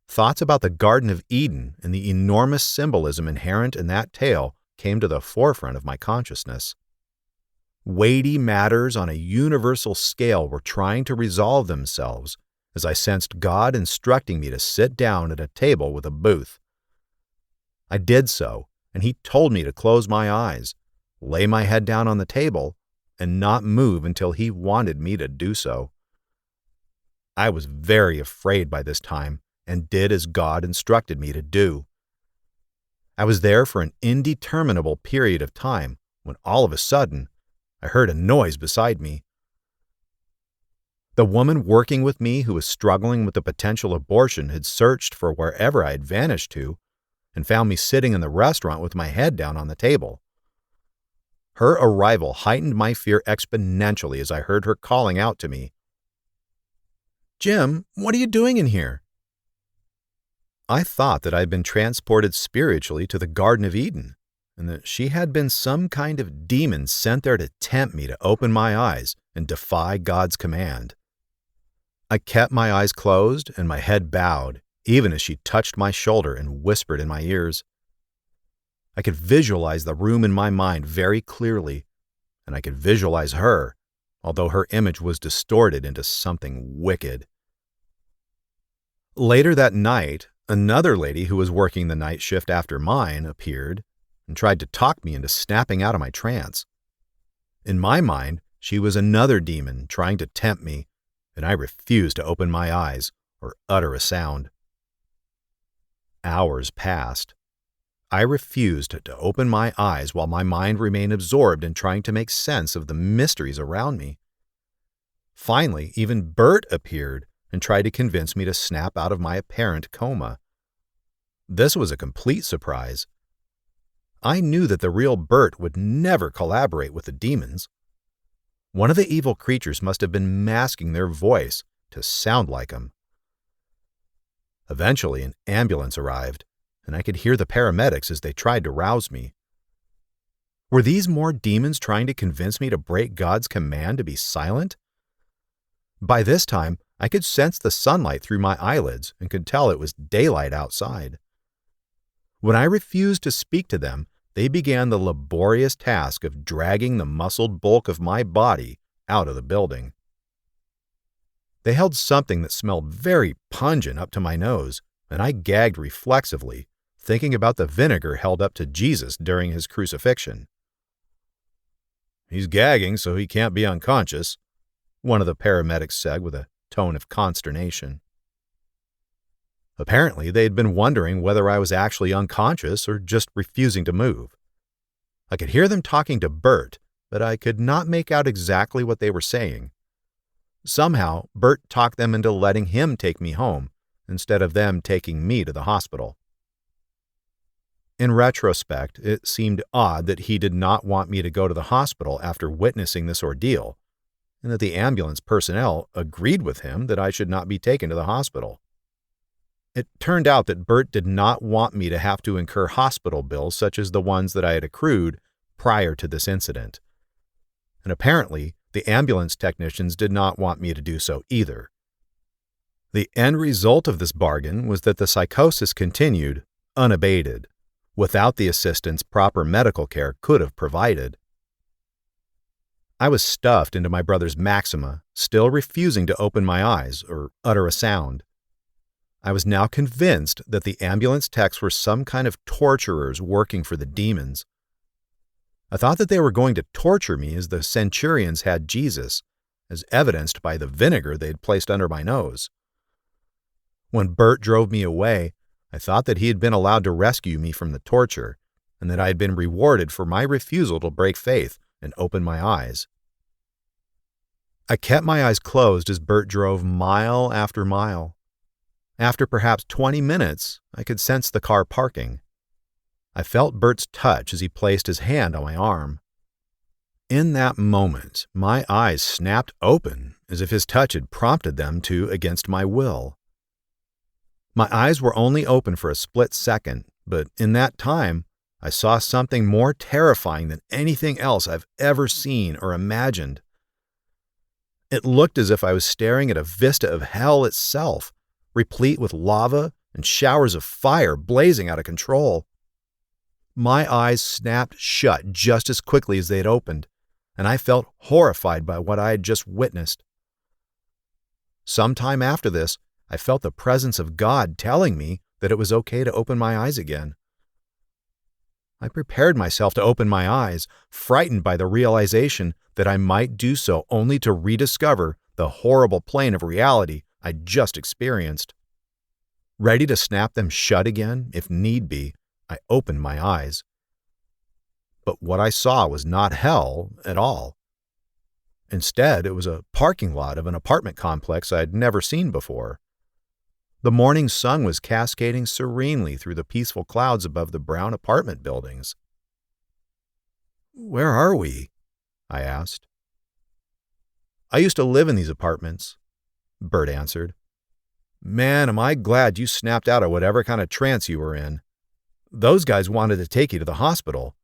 Thoughts about the Garden of Eden and the enormous symbolism inherent in that tale came to the forefront of my consciousness. Weighty matters on a universal scale were trying to resolve themselves as I sensed God instructing me to sit down at a table with a booth. I did so, and he told me to close my eyes, lay my head down on the table, and not move until he wanted me to do so. I was very afraid by this time, and did as God instructed me to do. I was there for an indeterminable period of time when all of a sudden I heard a noise beside me. The woman working with me who was struggling with the potential abortion had searched for wherever I had vanished to and found me sitting in the restaurant with my head down on the table. Her arrival heightened my fear exponentially as I heard her calling out to me, "Jim, what are you doing in here?" I thought that I had been transported spiritually to the Garden of Eden, and that she had been some kind of demon sent there to tempt me to open my eyes and defy God's command. I kept my eyes closed and my head bowed, even as she touched my shoulder and whispered in my ears. I could visualize the room in my mind very clearly, and I could visualize her, although her image was distorted into something wicked. Later that night, another lady who was working the night shift after mine appeared and tried to talk me into snapping out of my trance. In my mind, she was another demon trying to tempt me, and I refused to open my eyes or utter a sound. Hours passed. I refused to open my eyes while my mind remained absorbed in trying to make sense of the mysteries around me. Finally, even Bert appeared and tried to convince me to snap out of my apparent coma. This was a complete surprise. I knew that the real Bert would never collaborate with the demons. One of the evil creatures must have been masking their voice to sound like him. Eventually, an ambulance arrived, and I could hear the paramedics as they tried to rouse me. Were these more demons trying to convince me to break God's command to be silent? By this time, I could sense the sunlight through my eyelids and could tell it was daylight outside. When I refused to speak to them, they began the laborious task of dragging the muscled bulk of my body out of the building. They held something that smelled very pungent up to my nose, and I gagged reflexively, thinking about the vinegar held up to Jesus during his crucifixion. "He's gagging so he can't be unconscious," one of the paramedics said with a tone of consternation. Apparently, they had been wondering whether I was actually unconscious or just refusing to move. I could hear them talking to Bert, but I could not make out exactly what they were saying. Somehow, Bert talked them into letting him take me home, instead of them taking me to the hospital. In retrospect, it seemed odd that he did not want me to go to the hospital after witnessing this ordeal, and that the ambulance personnel agreed with him that I should not be taken to the hospital. It turned out that Bert did not want me to have to incur hospital bills such as the ones that I had accrued prior to this incident. And apparently, the ambulance technicians did not want me to do so either. The end result of this bargain was that the psychosis continued, unabated, without the assistance proper medical care could have provided. I was stuffed into my brother's Maxima, still refusing to open my eyes or utter a sound. I was now convinced that the ambulance techs were some kind of torturers working for the demons. I thought that they were going to torture me as the centurions had Jesus, as evidenced by the vinegar they had placed under my nose. When Bert drove me away, I thought that he had been allowed to rescue me from the torture, and that I had been rewarded for my refusal to break faith and open my eyes. I kept my eyes closed as Bert drove mile after mile. After perhaps 20 minutes, I could sense the car parking. I felt Bert's touch as he placed his hand on my arm. In that moment, my eyes snapped open as if his touch had prompted them to against my will. My eyes were only open for a split second, but in that time, I saw something more terrifying than anything else I've ever seen or imagined. It looked as if I was staring at a vista of hell itself, replete with lava and showers of fire blazing out of control. My eyes snapped shut just as quickly as they had opened, and I felt horrified by what I had just witnessed. Sometime after this, I felt the presence of God telling me that it was okay to open my eyes again. I prepared myself to open my eyes, frightened by the realization that I might do so only to rediscover the horrible plane of reality I'd just experienced. Ready to snap them shut again, if need be, I opened my eyes. But what I saw was not hell at all. Instead, it was a parking lot of an apartment complex I had never seen before. The morning sun was cascading serenely through the peaceful clouds above the brown apartment buildings. "Where are we?" I asked. "I used to live in these apartments," Bert answered. "Man, am I glad you snapped out of whatever kind of trance you were in. Those guys wanted to take you to the hospital."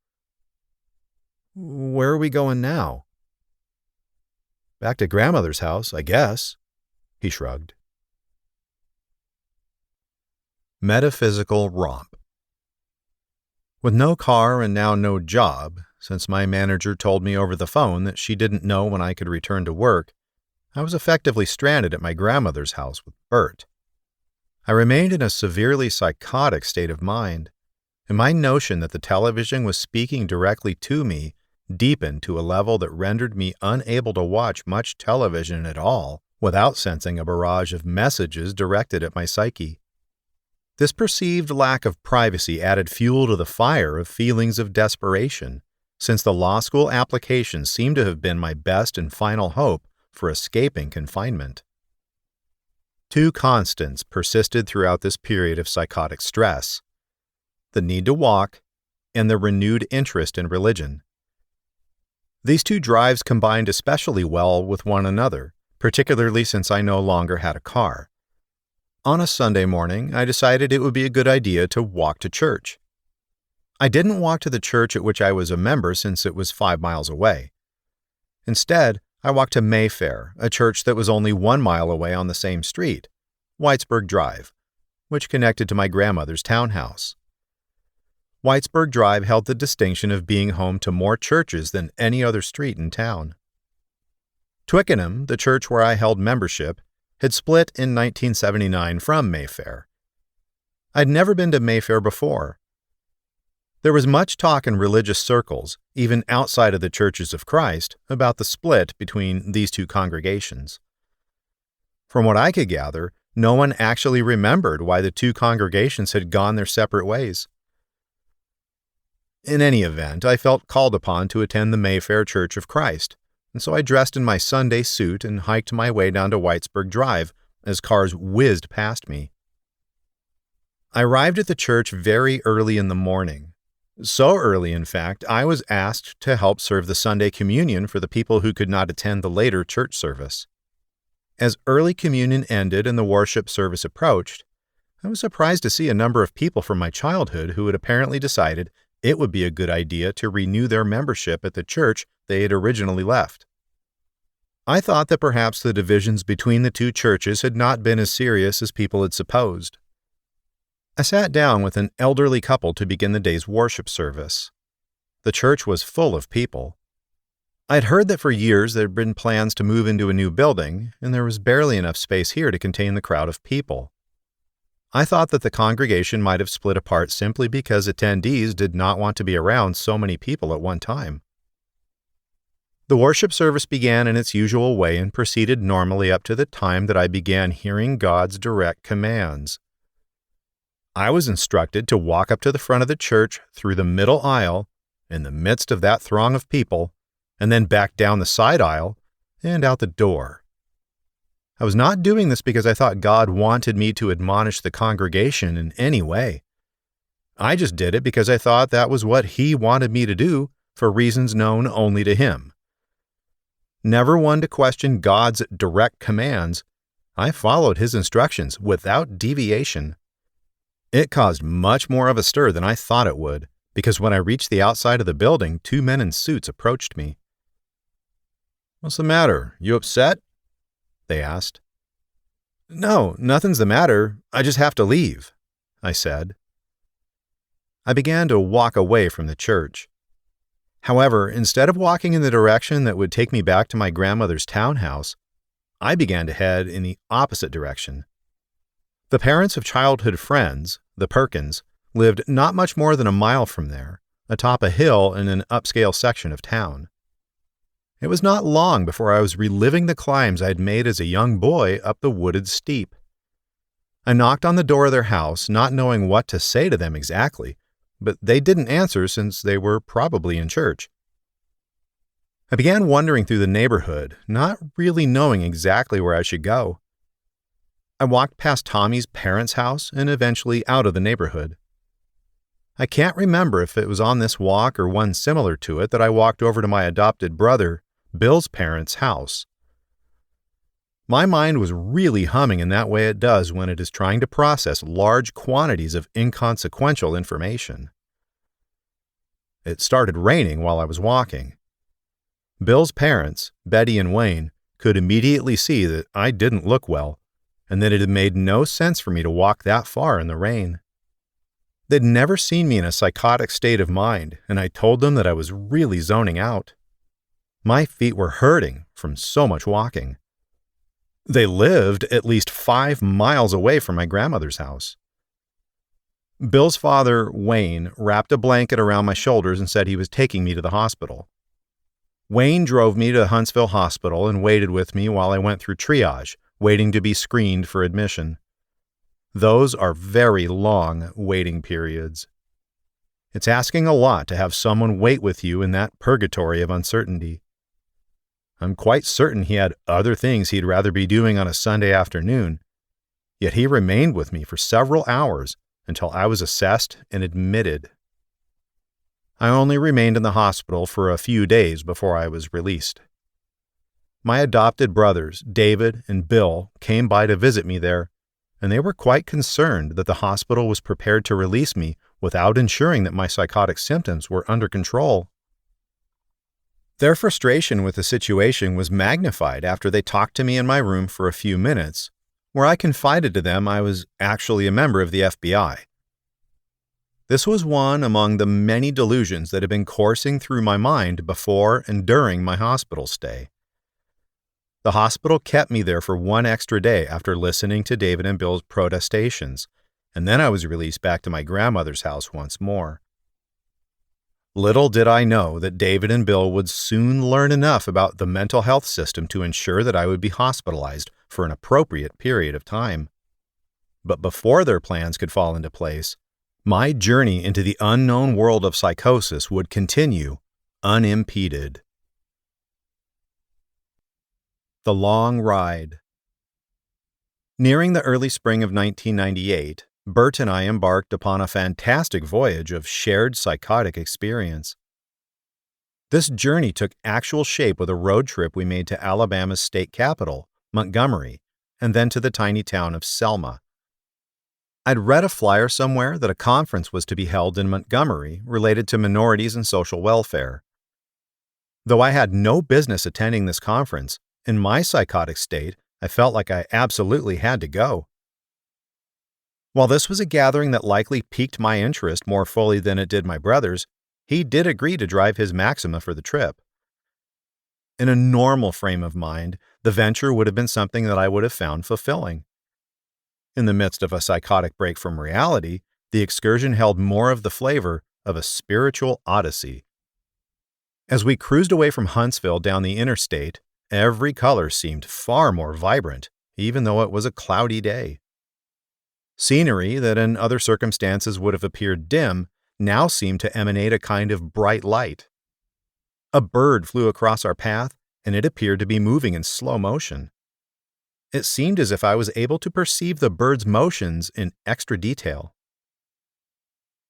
"Where are we going now?" "Back to grandmother's house, I guess," he shrugged. Metaphysical Romp. With no car and now no job, since my manager told me over the phone that she didn't know when I could return to work, I was effectively stranded at my grandmother's house with Bert. I remained in a severely psychotic state of mind, and my notion that the television was speaking directly to me deepened to a level that rendered me unable to watch much television at all without sensing a barrage of messages directed at my psyche. This perceived lack of privacy added fuel to the fire of feelings of desperation, since the law school application seemed to have been my best and final hope for escaping confinement. Two constants persisted throughout this period of psychotic stress: the need to walk and the renewed interest in religion. These two drives combined especially well with one another, particularly since I no longer had a car. On a Sunday morning, I decided it would be a good idea to walk to church. I didn't walk to the church at which I was a member since it was 5 miles away. Instead, I walked to Mayfair, a church that was only 1 mile away on the same street, Whitesburg Drive, which connected to my grandmother's townhouse. Whitesburg Drive held the distinction of being home to more churches than any other street in town. Twickenham, the church where I held membership, had split in 1979 from Mayfair. I'd never been to Mayfair before. There was much talk in religious circles, even outside of the Churches of Christ, about the split between these two congregations. From what I could gather, no one actually remembered why the two congregations had gone their separate ways. In any event, I felt called upon to attend the Mayfair Church of Christ, and so I dressed in my Sunday suit and hiked my way down to Whitesburg Drive as cars whizzed past me. I arrived at the church very early in the morning. So early, in fact, I was asked to help serve the Sunday communion for the people who could not attend the later church service. As early communion ended and the worship service approached, I was surprised to see a number of people from my childhood who had apparently decided it would be a good idea to renew their membership at the church they had originally left. I thought that perhaps the divisions between the two churches had not been as serious as people had supposed. I sat down with an elderly couple to begin the day's worship service. The church was full of people. I'd heard that for years there had been plans to move into a new building, and there was barely enough space here to contain the crowd of people. I thought that the congregation might have split apart simply because attendees did not want to be around so many people at one time. The worship service began in its usual way and proceeded normally up to the time that I began hearing God's direct commands. I was instructed to walk up to the front of the church through the middle aisle, in the midst of that throng of people, and then back down the side aisle and out the door. I was not doing this because I thought God wanted me to admonish the congregation in any way. I just did it because I thought that was what He wanted me to do for reasons known only to Him. Never one to question God's direct commands, I followed His instructions without deviation. It caused much more of a stir than I thought it would, because when I reached the outside of the building, 2 men in suits approached me. "What's the matter? You upset?" they asked. "No, nothing's the matter. I just have to leave," I said. I began to walk away from the church. However, instead of walking in the direction that would take me back to my grandmother's townhouse, I began to head in the opposite direction. The parents of childhood friends, the Perkins, lived not much more than a mile from there, atop a hill in an upscale section of town. It was not long before I was reliving the climbs I had made as a young boy up the wooded steep. I knocked on the door of their house, not knowing what to say to them exactly, but they didn't answer since they were probably in church. I began wandering through the neighborhood, not really knowing exactly where I should go. I walked past Tommy's parents' house and eventually out of the neighborhood. I can't remember if it was on this walk or one similar to it that I walked over to my adopted brother, Bill's parents' house. My mind was really humming in that way it does when it is trying to process large quantities of inconsequential information. It started raining while I was walking. Bill's parents, Betty and Wayne, could immediately see that I didn't look well, and that it had made no sense for me to walk that far in the rain. They'd never seen me in a psychotic state of mind, and I told them that I was really zoning out. My feet were hurting from so much walking. They lived at least 5 miles away from my grandmother's house. Bill's father, Wayne, wrapped a blanket around my shoulders and said he was taking me to the hospital. Wayne drove me to Huntsville Hospital and waited with me while I went through triage, waiting to be screened for admission. Those are very long waiting periods. It's asking a lot to have someone wait with you in that purgatory of uncertainty. I'm quite certain he had other things he'd rather be doing on a Sunday afternoon, yet he remained with me for several hours until I was assessed and admitted. I only remained in the hospital for a few days before I was released. My adopted brothers, David and Bill, came by to visit me there, and they were quite concerned that the hospital was prepared to release me without ensuring that my psychotic symptoms were under control. Their frustration with the situation was magnified after they talked to me in my room for a few minutes, where I confided to them I was actually a member of the FBI. This was one among the many delusions that had been coursing through my mind before and during my hospital stay. The hospital kept me there for one extra day after listening to David and Bill's protestations, and then I was released back to my grandmother's house once more. Little did I know that David and Bill would soon learn enough about the mental health system to ensure that I would be hospitalized for an appropriate period of time. But before their plans could fall into place, my journey into the unknown world of psychosis would continue unimpeded. The Long Ride. Nearing the early spring of 1998, Bert and I embarked upon a fantastic voyage of shared psychotic experience. This journey took actual shape with a road trip we made to Alabama's state capital, Montgomery, and then to the tiny town of Selma. I'd read a flyer somewhere that a conference was to be held in Montgomery related to minorities and social welfare. Though I had no business attending this conference, in my psychotic state, I felt like I absolutely had to go. While this was a gathering that likely piqued my interest more fully than it did my brother's, he did agree to drive his Maxima for the trip. In a normal frame of mind, the venture would have been something that I would have found fulfilling. In the midst of a psychotic break from reality, the excursion held more of the flavor of a spiritual odyssey. As we cruised away from Huntsville down the interstate, every color seemed far more vibrant, even though it was a cloudy day. Scenery that in other circumstances would have appeared dim now seemed to emanate a kind of bright light. A bird flew across our path, and it appeared to be moving in slow motion. It seemed as if I was able to perceive the bird's motions in extra detail.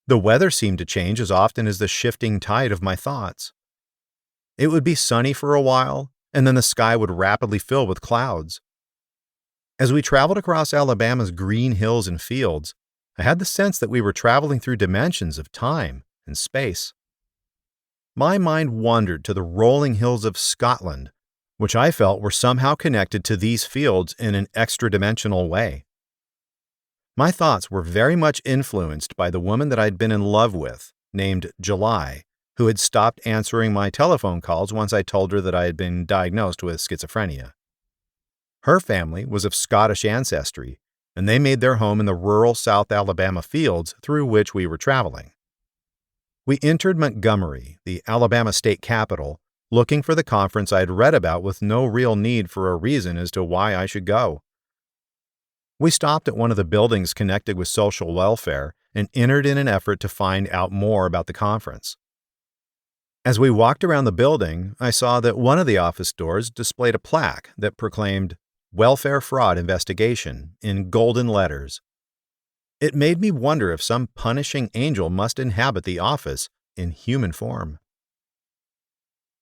The weather seemed to change as often as the shifting tide of my thoughts. It would be sunny for a while, and then the sky would rapidly fill with clouds. As we traveled across Alabama's green hills and fields, I had the sense that we were traveling through dimensions of time and space. My mind wandered to the rolling hills of Scotland, which I felt were somehow connected to these fields in an extra-dimensional way. My thoughts were very much influenced by the woman that I'd been in love with, named July, who had stopped answering my telephone calls once I told her that I had been diagnosed with schizophrenia. Her family was of Scottish ancestry, and they made their home in the rural South Alabama fields through which we were traveling. We entered Montgomery, the Alabama state capital, looking for the conference I had read about with no real need for a reason as to why I should go. We stopped at one of the buildings connected with social welfare and entered in an effort to find out more about the conference. As we walked around the building, I saw that one of the office doors displayed a plaque that proclaimed "Welfare Fraud Investigation" in golden letters. It made me wonder if some punishing angel must inhabit the office in human form.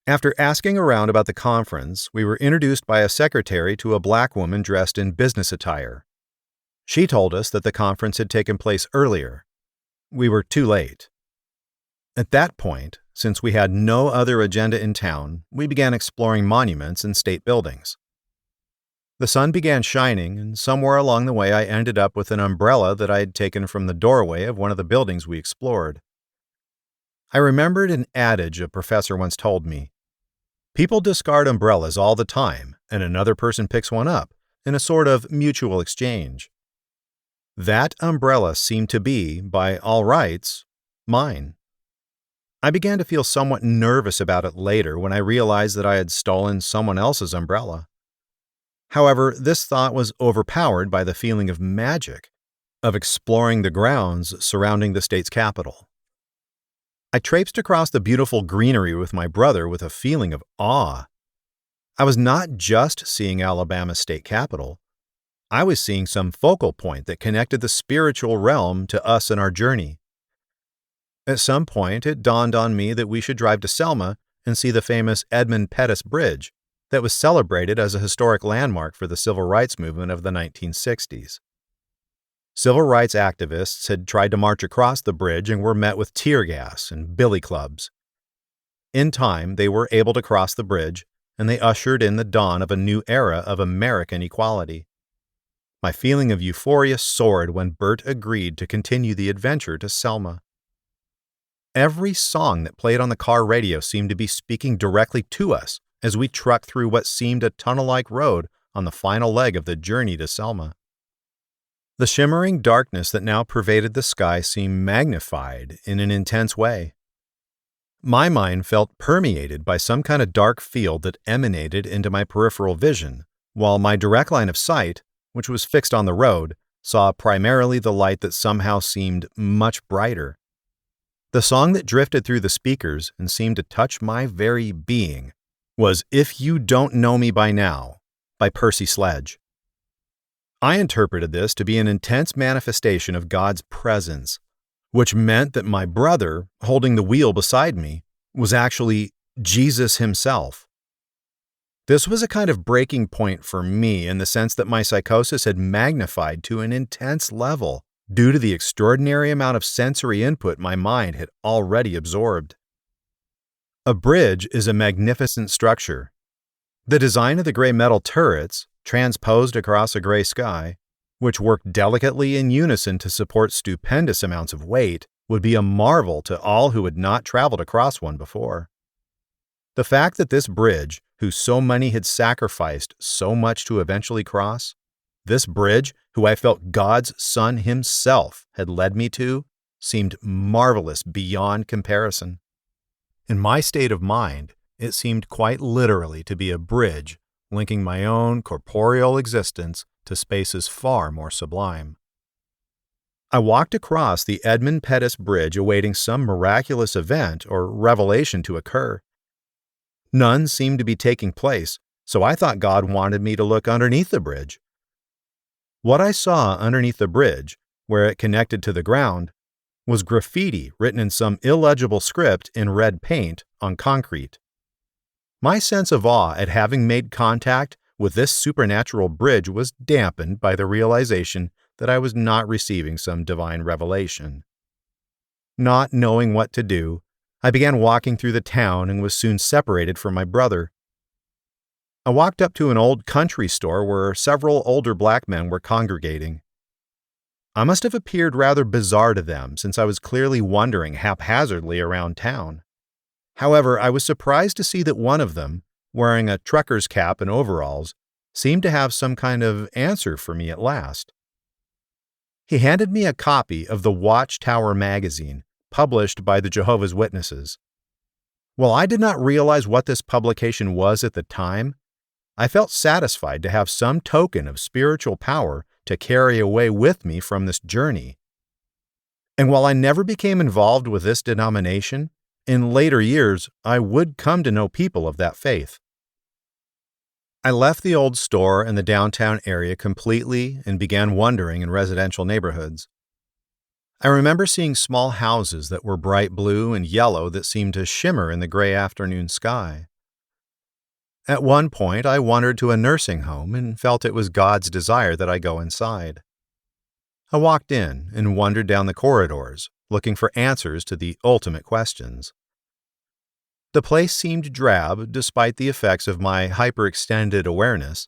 After asking around about the conference, we were introduced by a secretary to a black woman dressed in business attire. She told us that the conference had taken place earlier. We were too late. At that point, since we had no other agenda in town, we began exploring monuments and state buildings. The sun began shining, and somewhere along the way I ended up with an umbrella that I had taken from the doorway of one of the buildings we explored. I remembered an adage a professor once told me. People discard umbrellas all the time, and another person picks one up, in a sort of mutual exchange. That umbrella seemed to be, by all rights, mine. I began to feel somewhat nervous about it later when I realized that I had stolen someone else's umbrella. However, this thought was overpowered by the feeling of magic, of exploring the grounds surrounding the state's capital. I traipsed across the beautiful greenery with my brother with a feeling of awe. I was not just seeing Alabama's state capital. I was seeing some focal point that connected the spiritual realm to us and our journey. At some point, it dawned on me that we should drive to Selma and see the famous Edmund Pettus Bridge that was celebrated as a historic landmark for the civil rights movement of the 1960s. Civil rights activists had tried to march across the bridge and were met with tear gas and billy clubs. In time, they were able to cross the bridge, and they ushered in the dawn of a new era of American equality. My feeling of euphoria soared when Bert agreed to continue the adventure to Selma. Every song that played on the car radio seemed to be speaking directly to us as we trucked through what seemed a tunnel-like road on the final leg of the journey to Selma. The shimmering darkness that now pervaded the sky seemed magnified in an intense way. My mind felt permeated by some kind of dark field that emanated into my peripheral vision, while my direct line of sight, which was fixed on the road, saw primarily the light that somehow seemed much brighter. The song that drifted through the speakers and seemed to touch my very being was "If You Don't Know Me By Now" by Percy Sledge. I interpreted this to be an intense manifestation of God's presence, which meant that my brother, holding the wheel beside me, was actually Jesus himself. This was a kind of breaking point for me in the sense that my psychosis had magnified to an intense level due to the extraordinary amount of sensory input my mind had already absorbed. A bridge is a magnificent structure. The design of the gray metal turrets, transposed across a gray sky, which work delicately in unison to support stupendous amounts of weight, would be a marvel to all who had not traveled across one before. The fact that this bridge, who so many had sacrificed so much to eventually cross, this bridge, who I felt God's Son himself had led me to, seemed marvelous beyond comparison. In my state of mind, it seemed quite literally to be a bridge linking my own corporeal existence to spaces far more sublime. I walked across the Edmund Pettus Bridge awaiting some miraculous event or revelation to occur. None seemed to be taking place, so I thought God wanted me to look underneath the bridge. What I saw underneath the bridge, where it connected to the ground, was graffiti written in some illegible script in red paint on concrete. My sense of awe at having made contact with this supernatural bridge was dampened by the realization that I was not receiving some divine revelation. Not knowing what to do, I began walking through the town and was soon separated from my brother. I walked up to an old country store where several older black men were congregating. I must have appeared rather bizarre to them since I was clearly wandering haphazardly around town. However, I was surprised to see that one of them, wearing a trucker's cap and overalls, seemed to have some kind of answer for me at last. He handed me a copy of the Watchtower magazine, published by the Jehovah's Witnesses. While I did not realize what this publication was at the time, I felt satisfied to have some token of spiritual power to carry away with me from this journey. And while I never became involved with this denomination, in later years I would come to know people of that faith. I left the old store in the downtown area completely and began wandering in residential neighborhoods. I remember seeing small houses that were bright blue and yellow that seemed to shimmer in the gray afternoon sky. At one point, I wandered to a nursing home and felt it was God's desire that I go inside. I walked in and wandered down the corridors, looking for answers to the ultimate questions. The place seemed drab despite the effects of my hyperextended awareness,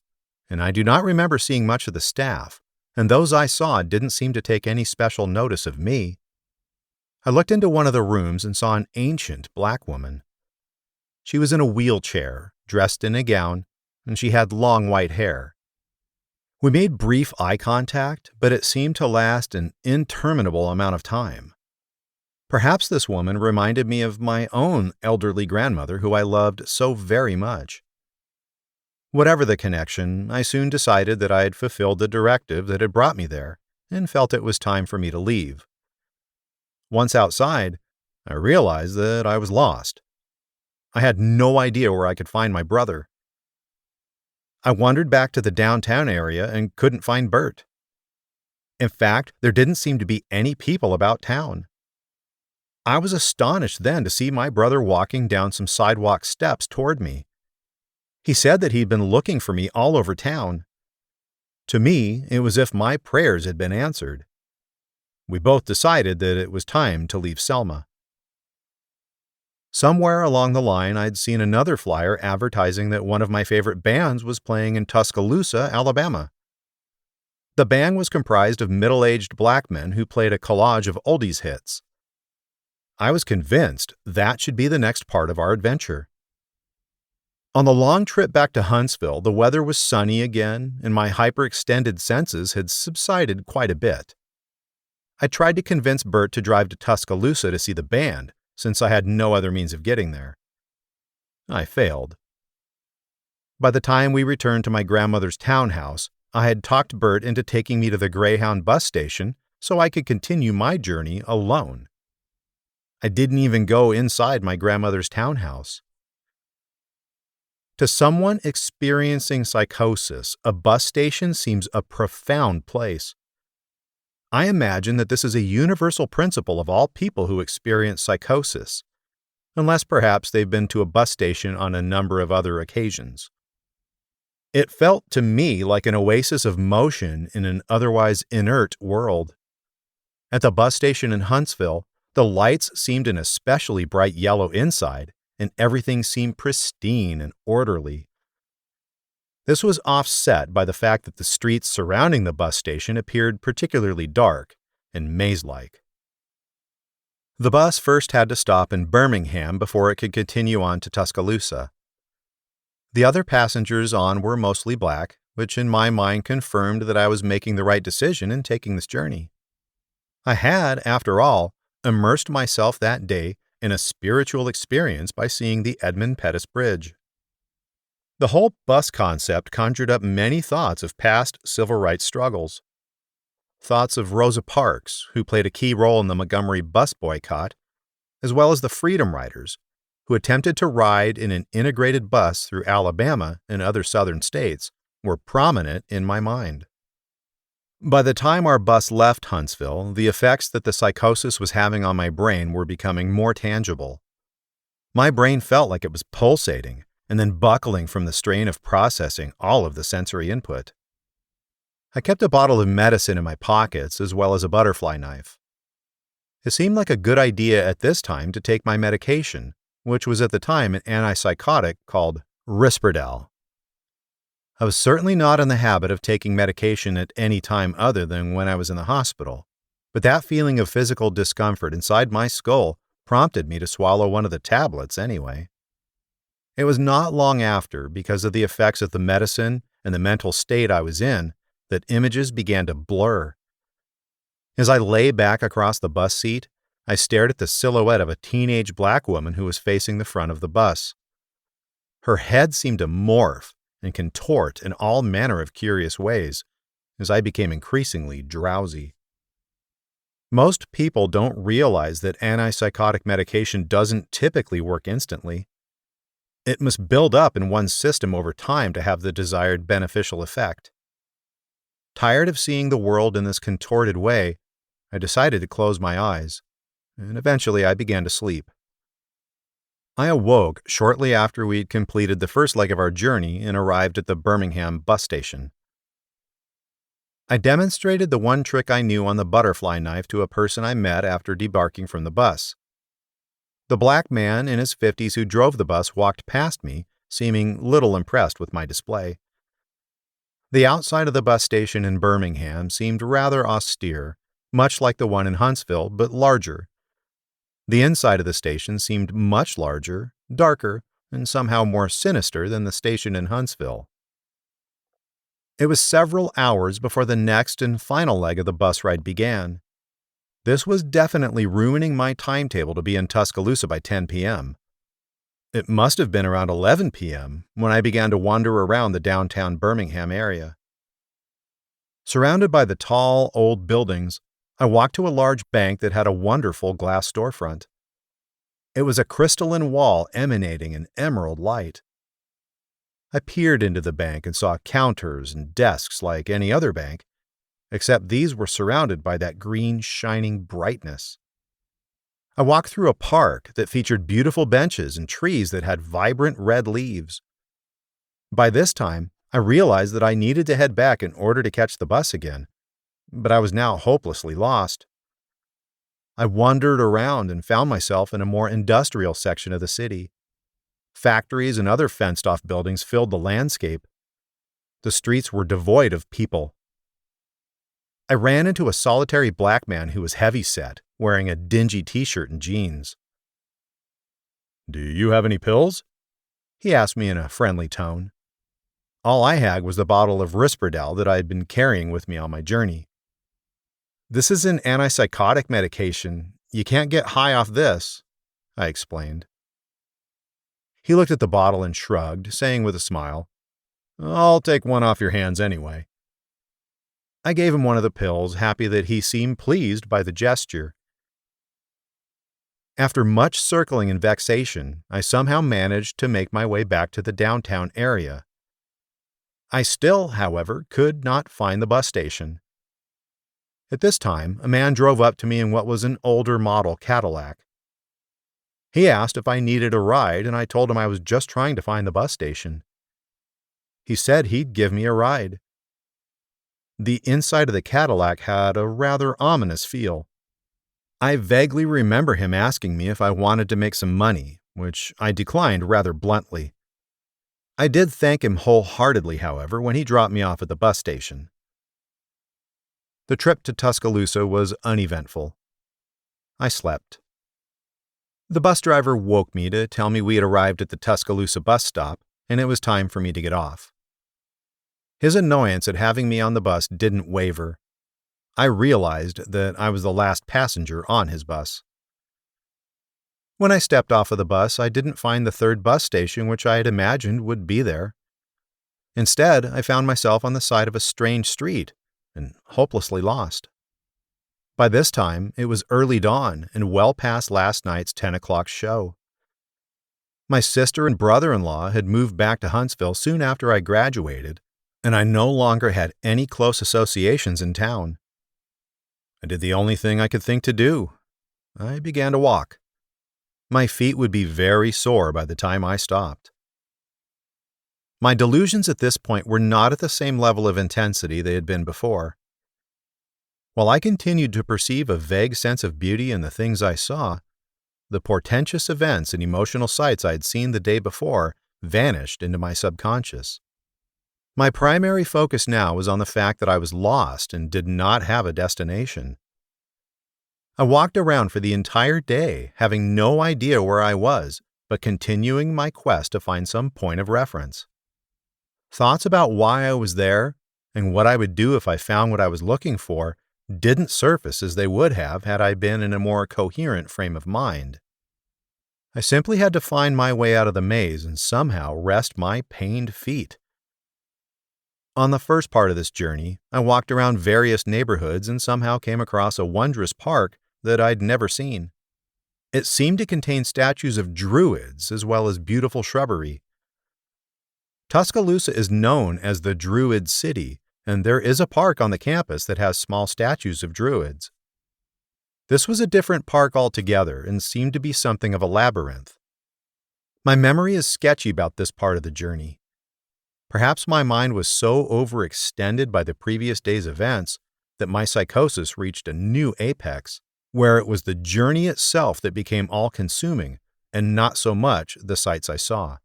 and I do not remember seeing much of the staff, and those I saw didn't seem to take any special notice of me. I looked into one of the rooms and saw an ancient black woman. She was in a wheelchair, dressed in a gown, and she had long white hair. We made brief eye contact, but it seemed to last an interminable amount of time. Perhaps this woman reminded me of my own elderly grandmother who I loved so very much. Whatever the connection, I soon decided that I had fulfilled the directive that had brought me there and felt it was time for me to leave. Once outside, I realized that I was lost. I had no idea where I could find my brother. I wandered back to the downtown area and couldn't find Bert. In fact, there didn't seem to be any people about town. I was astonished then to see my brother walking down some sidewalk steps toward me. He said that he'd been looking for me all over town. To me, it was as if my prayers had been answered. We both decided that it was time to leave Selma. Somewhere along the line, I'd seen another flyer advertising that one of my favorite bands was playing in Tuscaloosa, Alabama. The band was comprised of middle-aged black men who played a collage of oldies hits. I was convinced that should be the next part of our adventure. On the long trip back to Huntsville, the weather was sunny again, and my hyperextended senses had subsided quite a bit. I tried to convince Bert to drive to Tuscaloosa to see the band, since I had no other means of getting there. I failed. By the time we returned to my grandmother's townhouse, I had talked Bert into taking me to the Greyhound bus station so I could continue my journey alone. I didn't even go inside my grandmother's townhouse. To someone experiencing psychosis, a bus station seems a profound place. I imagine that this is a universal principle of all people who experience psychosis, unless perhaps they've been to a bus station on a number of other occasions. It felt to me like an oasis of motion in an otherwise inert world. At the bus station in Huntsville, the lights seemed an especially bright yellow inside, and everything seemed pristine and orderly. This was offset by the fact that the streets surrounding the bus station appeared particularly dark and maze-like. The bus first had to stop in Birmingham before it could continue on to Tuscaloosa. The other passengers on were mostly black, which in my mind confirmed that I was making the right decision in taking this journey. I had, after all, immersed myself that day in a spiritual experience by seeing the Edmund Pettus Bridge. The whole bus concept conjured up many thoughts of past civil rights struggles. Thoughts of Rosa Parks, who played a key role in the Montgomery bus boycott, as well as the Freedom Riders, who attempted to ride in an integrated bus through Alabama and other southern states, were prominent in my mind. By the time our bus left Huntsville, the effects that the psychosis was having on my brain were becoming more tangible. My brain felt like it was pulsating and then buckling from the strain of processing all of the sensory input. I kept a bottle of medicine in my pockets as well as a butterfly knife. It seemed like a good idea at this time to take my medication, which was at the time an antipsychotic called Risperdal. I was certainly not in the habit of taking medication at any time other than when I was in the hospital, but that feeling of physical discomfort inside my skull prompted me to swallow one of the tablets anyway. It was not long after, because of the effects of the medicine and the mental state I was in, that images began to blur. As I lay back across the bus seat, I stared at the silhouette of a teenage black woman who was facing the front of the bus. Her head seemed to morph and contort in all manner of curious ways as I became increasingly drowsy. Most people don't realize that antipsychotic medication doesn't typically work instantly. It must build up in one's system over time to have the desired beneficial effect. Tired of seeing the world in this contorted way, I decided to close my eyes, and eventually I began to sleep. I awoke shortly after we'd completed the first leg of our journey and arrived at the Birmingham bus station. I demonstrated the one trick I knew on the butterfly knife to a person I met after debarking from the bus. The black man in his 50s who drove the bus walked past me, seeming little impressed with my display. The outside of the bus station in Birmingham seemed rather austere, much like the one in Huntsville, but larger. The inside of the station seemed much larger, darker, and somehow more sinister than the station in Huntsville. It was several hours before the next and final leg of the bus ride began. This was definitely ruining my timetable to be in Tuscaloosa by 10 p.m. It must have been around 11 p.m. when I began to wander around the downtown Birmingham area. Surrounded by the tall, old buildings, I walked to a large bank that had a wonderful glass storefront. It was a crystalline wall emanating an emerald light. I peered into the bank and saw counters and desks like any other bank, except these were surrounded by that green, shining brightness. I walked through a park that featured beautiful benches and trees that had vibrant red leaves. By this time, I realized that I needed to head back in order to catch the bus again, but I was now hopelessly lost. I wandered around and found myself in a more industrial section of the city. Factories and other fenced-off buildings filled the landscape. The streets were devoid of people. I ran into a solitary black man who was heavy-set, wearing a dingy t-shirt and jeans. "Do you have any pills?" he asked me in a friendly tone. All I had was the bottle of Risperdal that I had been carrying with me on my journey. "This is an antipsychotic medication. You can't get high off this," I explained. He looked at the bottle and shrugged, saying with a smile, "I'll take one off your hands anyway." I gave him one of the pills, happy that he seemed pleased by the gesture. After much circling and vexation, I somehow managed to make my way back to the downtown area. I still, however, could not find the bus station. At this time, a man drove up to me in what was an older model Cadillac. He asked if I needed a ride, and I told him I was just trying to find the bus station. He said he'd give me a ride. The inside of the Cadillac had a rather ominous feel. I vaguely remember him asking me if I wanted to make some money, which I declined rather bluntly. I did thank him wholeheartedly, however, when he dropped me off at the bus station. The trip to Tuscaloosa was uneventful. I slept. The bus driver woke me to tell me we had arrived at the Tuscaloosa bus stop, and it was time for me to get off. His annoyance at having me on the bus didn't waver. I realized that I was the last passenger on his bus. When I stepped off of the bus, I didn't find the third bus station which I had imagined would be there. Instead, I found myself on the side of a strange street and hopelessly lost. By this time, it was early dawn and well past last night's 10 o'clock show. My sister and brother-in-law had moved back to Huntsville soon after I graduated, and I no longer had any close associations in town. I did the only thing I could think to do. I began to walk. My feet would be very sore by the time I stopped. My delusions at this point were not at the same level of intensity they had been before. While I continued to perceive a vague sense of beauty in the things I saw, the portentous events and emotional sights I had seen the day before vanished into my subconscious. My primary focus now was on the fact that I was lost and did not have a destination. I walked around for the entire day, having no idea where I was, but continuing my quest to find some point of reference. Thoughts about why I was there and what I would do if I found what I was looking for didn't surface as they would have had I been in a more coherent frame of mind. I simply had to find my way out of the maze and somehow rest my pained feet. On the first part of this journey, I walked around various neighborhoods and somehow came across a wondrous park that I'd never seen. It seemed to contain statues of druids as well as beautiful shrubbery. Tuscaloosa is known as the Druid City, and there is a park on the campus that has small statues of druids. This was a different park altogether and seemed to be something of a labyrinth. My memory is sketchy about this part of the journey. Perhaps my mind was so overextended by the previous day's events that my psychosis reached a new apex, where it was the journey itself that became all-consuming and not so much the sights I saw.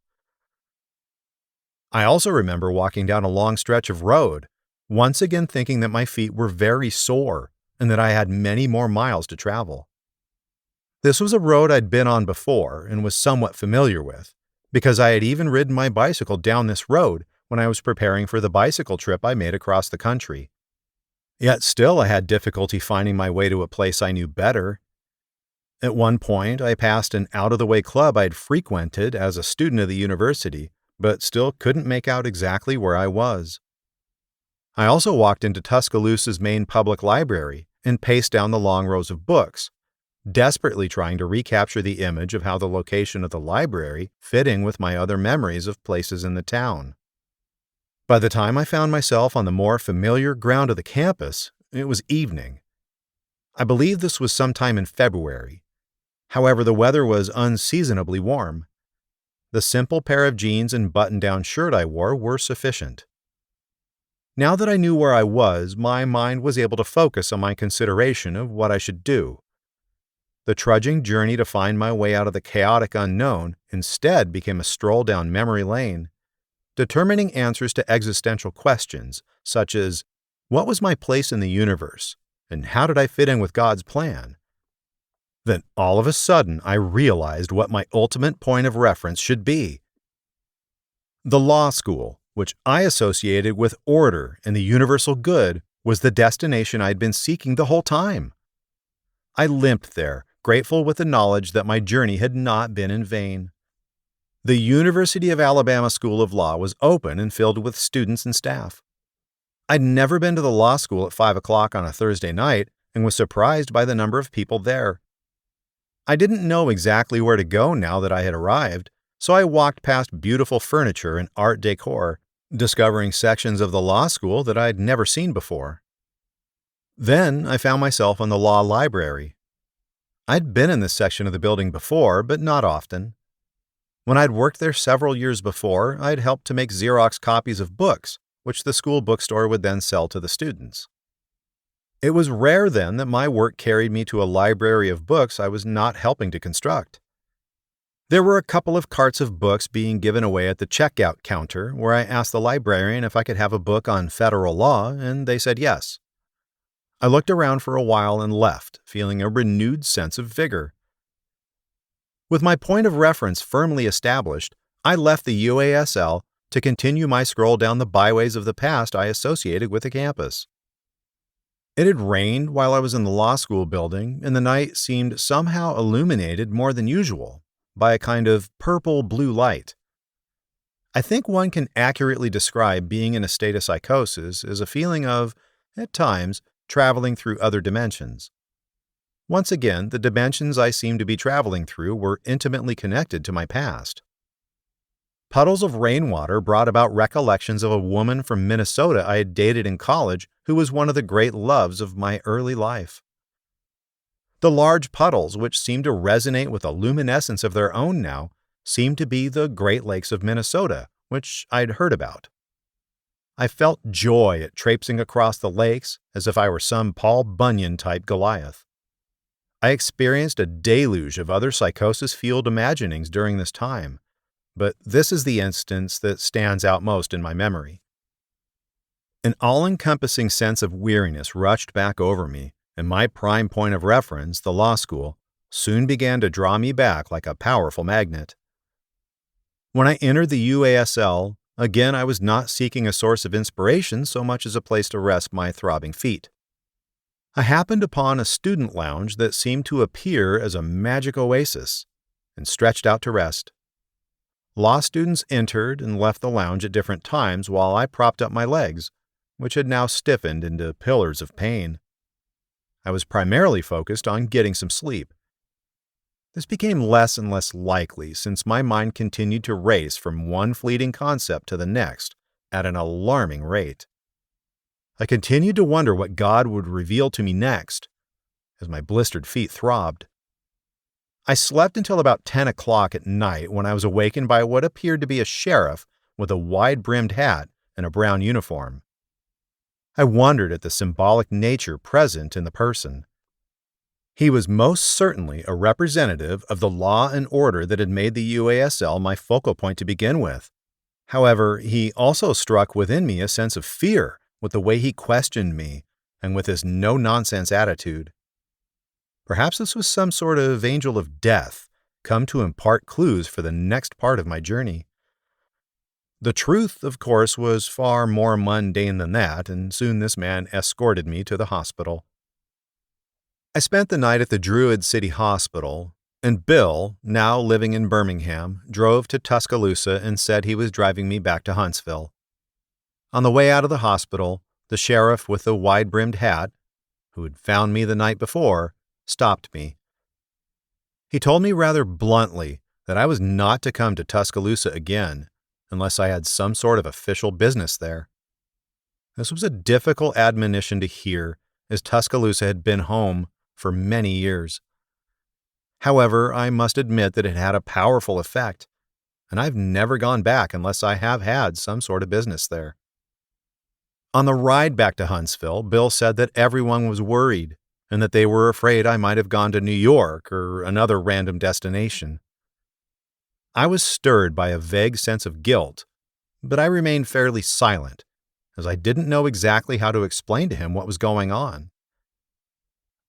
I also remember walking down a long stretch of road, once again thinking that my feet were very sore and that I had many more miles to travel. This was a road I'd been on before and was somewhat familiar with, because I had even ridden my bicycle down this road when I was preparing for the bicycle trip I made across the country. Yet still I had difficulty finding my way to a place I knew better. At one point, I passed an out-of-the-way club I'd frequented as a student of the university, but still couldn't make out exactly where I was. I also walked into Tuscaloosa's main public library and paced down the long rows of books, desperately trying to recapture the image of how the location of the library fit in with my other memories of places in the town. By the time I found myself on the more familiar ground of the campus, it was evening. I believe this was sometime in February. However, the weather was unseasonably warm. The simple pair of jeans and button-down shirt I wore were sufficient. Now that I knew where I was, my mind was able to focus on my consideration of what I should do. The trudging journey to find my way out of the chaotic unknown instead became a stroll down memory lane, determining answers to existential questions such as, what was my place in the universe, and how did I fit in with God's plan? Then all of a sudden I realized what my ultimate point of reference should be. The law school, which I associated with order and the universal good, was the destination I'd been seeking the whole time. I limped there, grateful with the knowledge that my journey had not been in vain. The University of Alabama School of Law was open and filled with students and staff. I'd never been to the law school at 5 o'clock on a Thursday night and was surprised by the number of people there. I didn't know exactly where to go now that I had arrived, so I walked past beautiful furniture and art decor, discovering sections of the law school that I'd never seen before. Then I found myself in the law library. I'd been in this section of the building before, but not often. When I'd worked there several years before, I'd helped to make Xerox copies of books, which the school bookstore would then sell to the students. It was rare then that my work carried me to a library of books I was not helping to construct. There were a couple of carts of books being given away at the checkout counter, where I asked the librarian if I could have a book on federal law, and they said yes. I looked around for a while and left, feeling a renewed sense of vigor. With my point of reference firmly established, I left the UASL to continue my scroll down the byways of the past I associated with the campus. It had rained while I was in the law school building, and the night seemed somehow illuminated more than usual by a kind of purple-blue light. I think one can accurately describe being in a state of psychosis as a feeling of, at times, traveling through other dimensions. Once again, the dimensions I seemed to be traveling through were intimately connected to my past. Puddles of rainwater brought about recollections of a woman from Minnesota I had dated in college who was one of the great loves of my early life. The large puddles, which seemed to resonate with a luminescence of their own now, seemed to be the Great Lakes of Minnesota, which I'd heard about. I felt joy at traipsing across the lakes as if I were some Paul Bunyan-type Goliath. I experienced a deluge of other psychosis-fueled imaginings during this time, but this is the instance that stands out most in my memory. An all-encompassing sense of weariness rushed back over me, and my prime point of reference, the law school, soon began to draw me back like a powerful magnet. When I entered the UASL, again I was not seeking a source of inspiration so much as a place to rest my throbbing feet. I happened upon a student lounge that seemed to appear as a magic oasis, and stretched out to rest. Law students entered and left the lounge at different times while I propped up my legs, which had now stiffened into pillars of pain. I was primarily focused on getting some sleep. This became less and less likely since my mind continued to race from one fleeting concept to the next at an alarming rate. I continued to wonder what God would reveal to me next, as my blistered feet throbbed. I slept until about 10 o'clock at night when I was awakened by what appeared to be a sheriff with a wide-brimmed hat and a brown uniform. I wondered at the symbolic nature present in the person. He was most certainly a representative of the law and order that had made the UASL my focal point to begin with. However, he also struck within me a sense of fear with the way he questioned me and with his no-nonsense attitude. Perhaps this was some sort of angel of death, come to impart clues for the next part of my journey. The truth, of course, was far more mundane than that, and soon this man escorted me to the hospital. I spent the night at the Druid City Hospital, and Bill, now living in Birmingham, drove to Tuscaloosa and said he was driving me back to Huntsville. On the way out of the hospital, the sheriff with the wide-brimmed hat, who had found me the night before, stopped me. He told me rather bluntly that I was not to come to Tuscaloosa again unless I had some sort of official business there. This was a difficult admonition to hear, as Tuscaloosa had been home for many years. However, I must admit that it had a powerful effect, and I've never gone back unless I have had some sort of business there. On the ride back to Huntsville, Bill said that everyone was worried and that they were afraid I might have gone to New York or another random destination. I was stirred by a vague sense of guilt, but I remained fairly silent, as I didn't know exactly how to explain to him what was going on.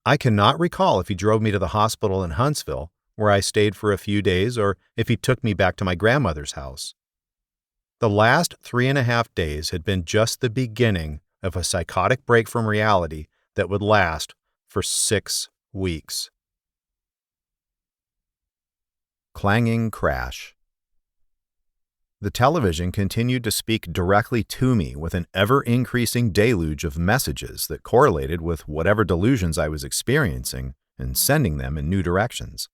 I cannot recall if he drove me to the hospital in Huntsville, where I stayed for a few days, or if he took me back to my grandmother's house. The last 3.5 days had been just the beginning of a psychotic break from reality that would last for 6 weeks. Clanging Crash. The television continued to speak directly to me with an ever-increasing deluge of messages that correlated with whatever delusions I was experiencing and sending them in new directions.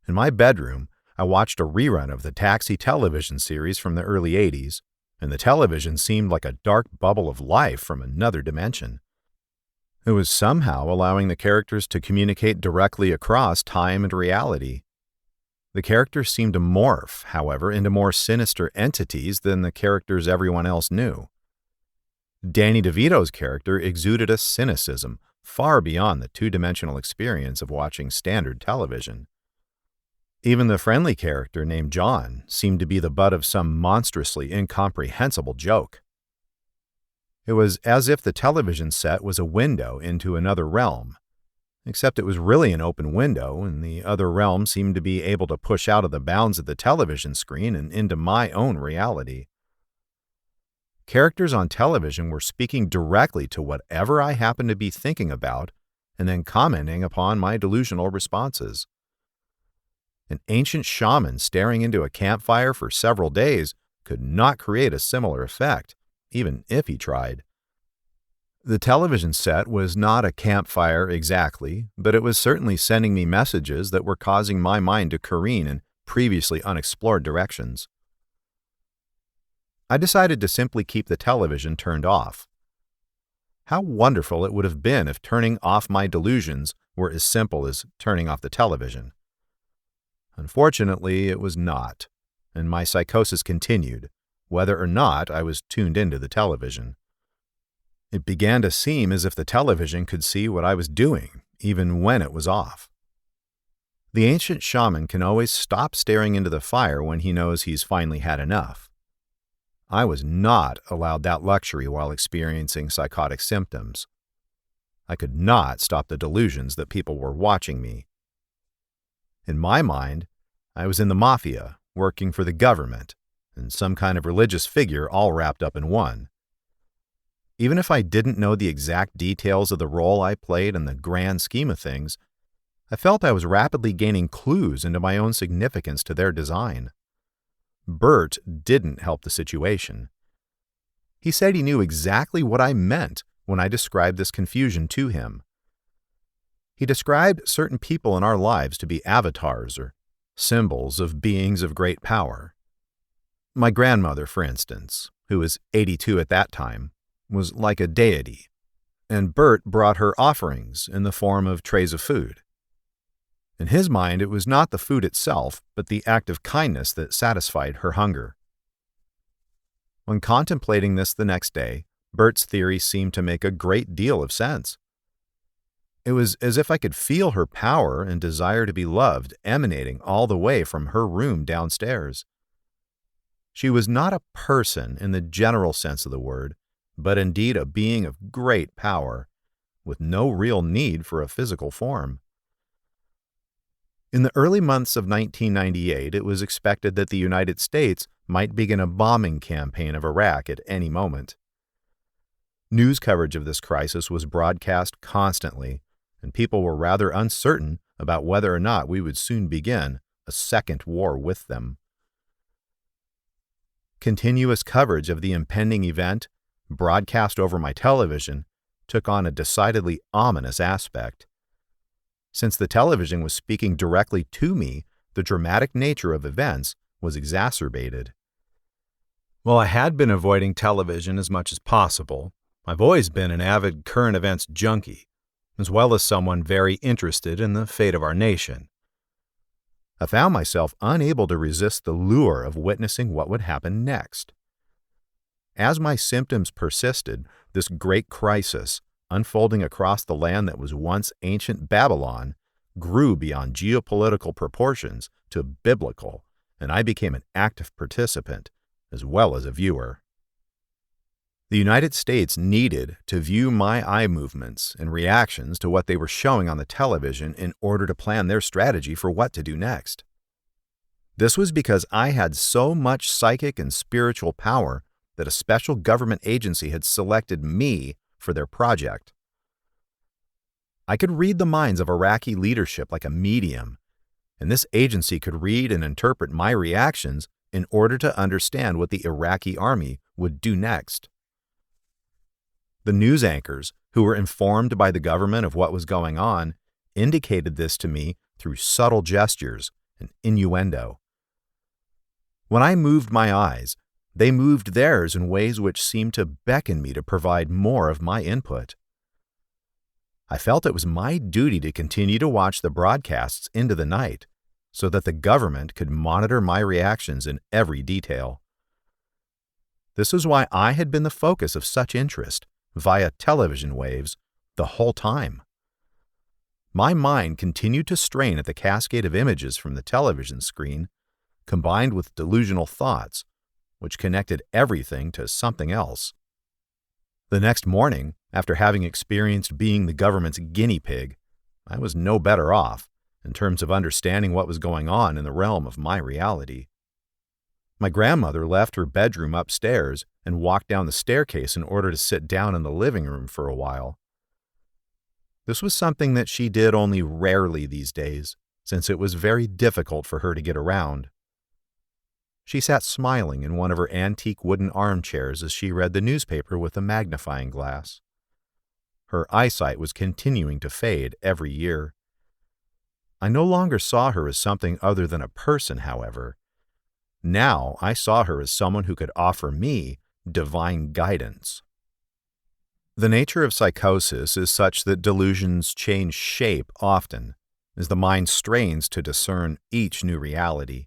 In my bedroom, I watched a rerun of the Taxi television series from the early 80s, and the television seemed like a dark bubble of life from another dimension. It was somehow allowing the characters to communicate directly across time and reality. The characters seemed to morph, however, into more sinister entities than the characters everyone else knew. Danny DeVito's character exuded a cynicism far beyond the two-dimensional experience of watching standard television. Even the friendly character named John seemed to be the butt of some monstrously incomprehensible joke. It was as if the television set was a window into another realm, except it was really an open window, and the other realm seemed to be able to push out of the bounds of the television screen and into my own reality. Characters on television were speaking directly to whatever I happened to be thinking about and then commenting upon my delusional responses. An ancient shaman staring into a campfire for several days could not create a similar effect, even if he tried. The television set was not a campfire exactly, but it was certainly sending me messages that were causing my mind to careen in previously unexplored directions. I decided to simply keep the television turned off. How wonderful it would have been if turning off my delusions were as simple as turning off the television. Unfortunately, it was not, and my psychosis continued, whether or not I was tuned into the television. It began to seem as if the television could see what I was doing, even when it was off. The ancient shaman can always stop staring into the fire when he knows he's finally had enough. I was not allowed that luxury while experiencing psychotic symptoms. I could not stop the delusions that people were watching me. In my mind, I was in the mafia, working for the government, and some kind of religious figure all wrapped up in one. Even if I didn't know the exact details of the role I played in the grand scheme of things, I felt I was rapidly gaining clues into my own significance to their design. Bert didn't help the situation. He said he knew exactly what I meant when I described this confusion to him. He described certain people in our lives to be avatars or symbols of beings of great power. My grandmother, for instance, who was 82 at that time, was like a deity, and Bert brought her offerings in the form of trays of food. In his mind, it was not the food itself, but the act of kindness that satisfied her hunger. When contemplating this the next day, Bert's theory seemed to make a great deal of sense. It was as if I could feel her power and desire to be loved emanating all the way from her room downstairs. She was not a person in the general sense of the word, but indeed a being of great power, with no real need for a physical form. In the early months of 1998, it was expected that the United States might begin a bombing campaign of Iraq at any moment. News coverage of this crisis was broadcast constantly, and people were rather uncertain about whether or not we would soon begin a second war with them. Continuous coverage of the impending event, broadcast over my television, took on a decidedly ominous aspect. Since the television was speaking directly to me, the dramatic nature of events was exacerbated. While I had been avoiding television as much as possible, I've always been an avid current events junkie, as well as someone very interested in the fate of our nation. I found myself unable to resist the lure of witnessing what would happen next. As my symptoms persisted, this great crisis, unfolding across the land that was once ancient Babylon, grew beyond geopolitical proportions to biblical, and I became an active participant as well as a viewer. The United States needed to view my eye movements and reactions to what they were showing on the television in order to plan their strategy for what to do next. This was because I had so much psychic and spiritual power that a special government agency had selected me for their project. I could read the minds of Iraqi leadership like a medium, and this agency could read and interpret my reactions in order to understand what the Iraqi army would do next. The news anchors, who were informed by the government of what was going on, indicated this to me through subtle gestures and innuendo. When I moved my eyes, they moved theirs in ways which seemed to beckon me to provide more of my input. I felt it was my duty to continue to watch the broadcasts into the night so that the government could monitor my reactions in every detail. This was why I had been the focus of such interest via television waves the whole time. My mind continued to strain at the cascade of images from the television screen, combined with delusional thoughts, which connected everything to something else. The next morning, after having experienced being the government's guinea pig, I was no better off in terms of understanding what was going on in the realm of my reality. My grandmother left her bedroom upstairs and walked down the staircase in order to sit down in the living room for a while. This was something that she did only rarely these days, since it was very difficult for her to get around. She sat smiling in one of her antique wooden armchairs as she read the newspaper with a magnifying glass. Her eyesight was continuing to fade every year. I no longer saw her as something other than a person, however. Now I saw her as someone who could offer me divine guidance. The nature of psychosis is such that delusions change shape often, as the mind strains to discern each new reality.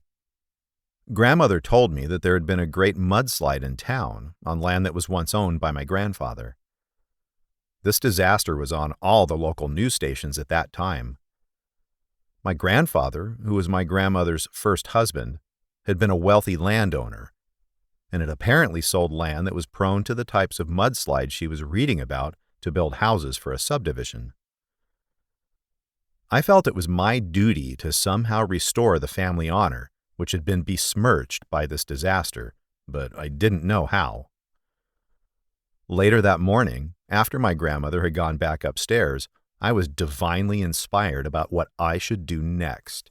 Grandmother told me that there had been a great mudslide in town on land that was once owned by my grandfather. This disaster was on all the local news stations at that time. My grandfather, who was my grandmother's first husband, had been a wealthy landowner, and had apparently sold land that was prone to the types of mudslides she was reading about to build houses for a subdivision. I felt it was my duty to somehow restore the family honor, which had been besmirched by this disaster, but I didn't know how. Later that morning, after my grandmother had gone back upstairs, I was divinely inspired about what I should do next.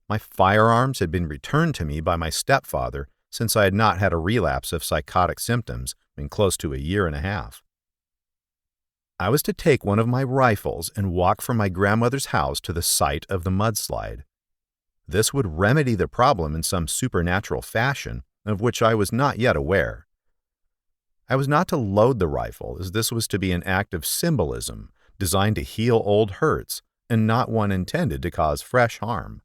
My firearms had been returned to me by my stepfather since I had not had a relapse of psychotic symptoms in close to a year and a half. I was to take one of my rifles and walk from my grandmother's house to the site of the mudslide. This would remedy the problem in some supernatural fashion of which I was not yet aware. I was not to load the rifle, as this was to be an act of symbolism designed to heal old hurts and not one intended to cause fresh harm.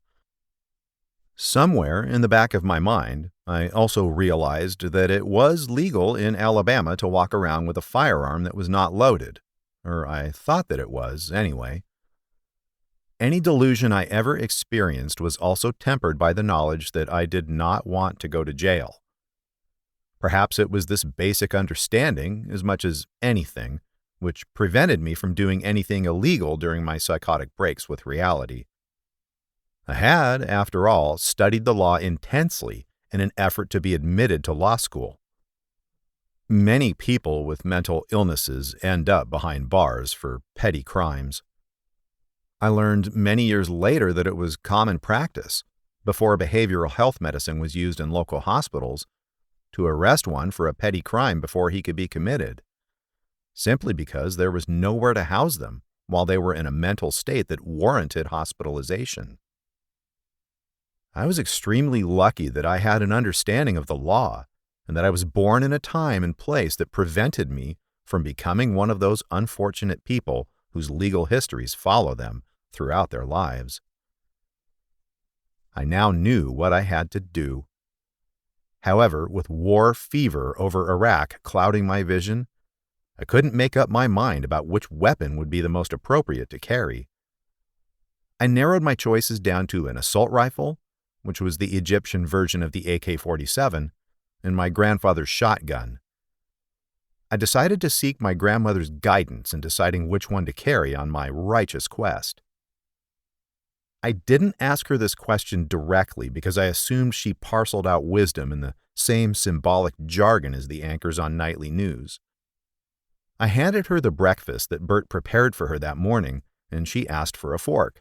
Somewhere in the back of my mind, I also realized that it was legal in Alabama to walk around with a firearm that was not loaded, or I thought that it was, anyway. Any delusion I ever experienced was also tempered by the knowledge that I did not want to go to jail. Perhaps it was this basic understanding, as much as anything, which prevented me from doing anything illegal during my psychotic breaks with reality. I had, after all, studied the law intensely in an effort to be admitted to law school. Many people with mental illnesses end up behind bars for petty crimes. I learned many years later that it was common practice, before behavioral health medicine was used in local hospitals, to arrest one for a petty crime before he could be committed, simply because there was nowhere to house them while they were in a mental state that warranted hospitalization. I was extremely lucky that I had an understanding of the law and that I was born in a time and place that prevented me from becoming one of those unfortunate people whose legal histories follow them throughout their lives. I now knew what I had to do. However, with war fever over Iraq clouding my vision, I couldn't make up my mind about which weapon would be the most appropriate to carry. I narrowed my choices down to an assault rifle, which was the Egyptian version of the AK-47, and my grandfather's shotgun. I decided to seek my grandmother's guidance in deciding which one to carry on my righteous quest. I didn't ask her this question directly because I assumed she parceled out wisdom in the same symbolic jargon as the anchors on nightly news. I handed her the breakfast that Bert prepared for her that morning, and she asked for a fork.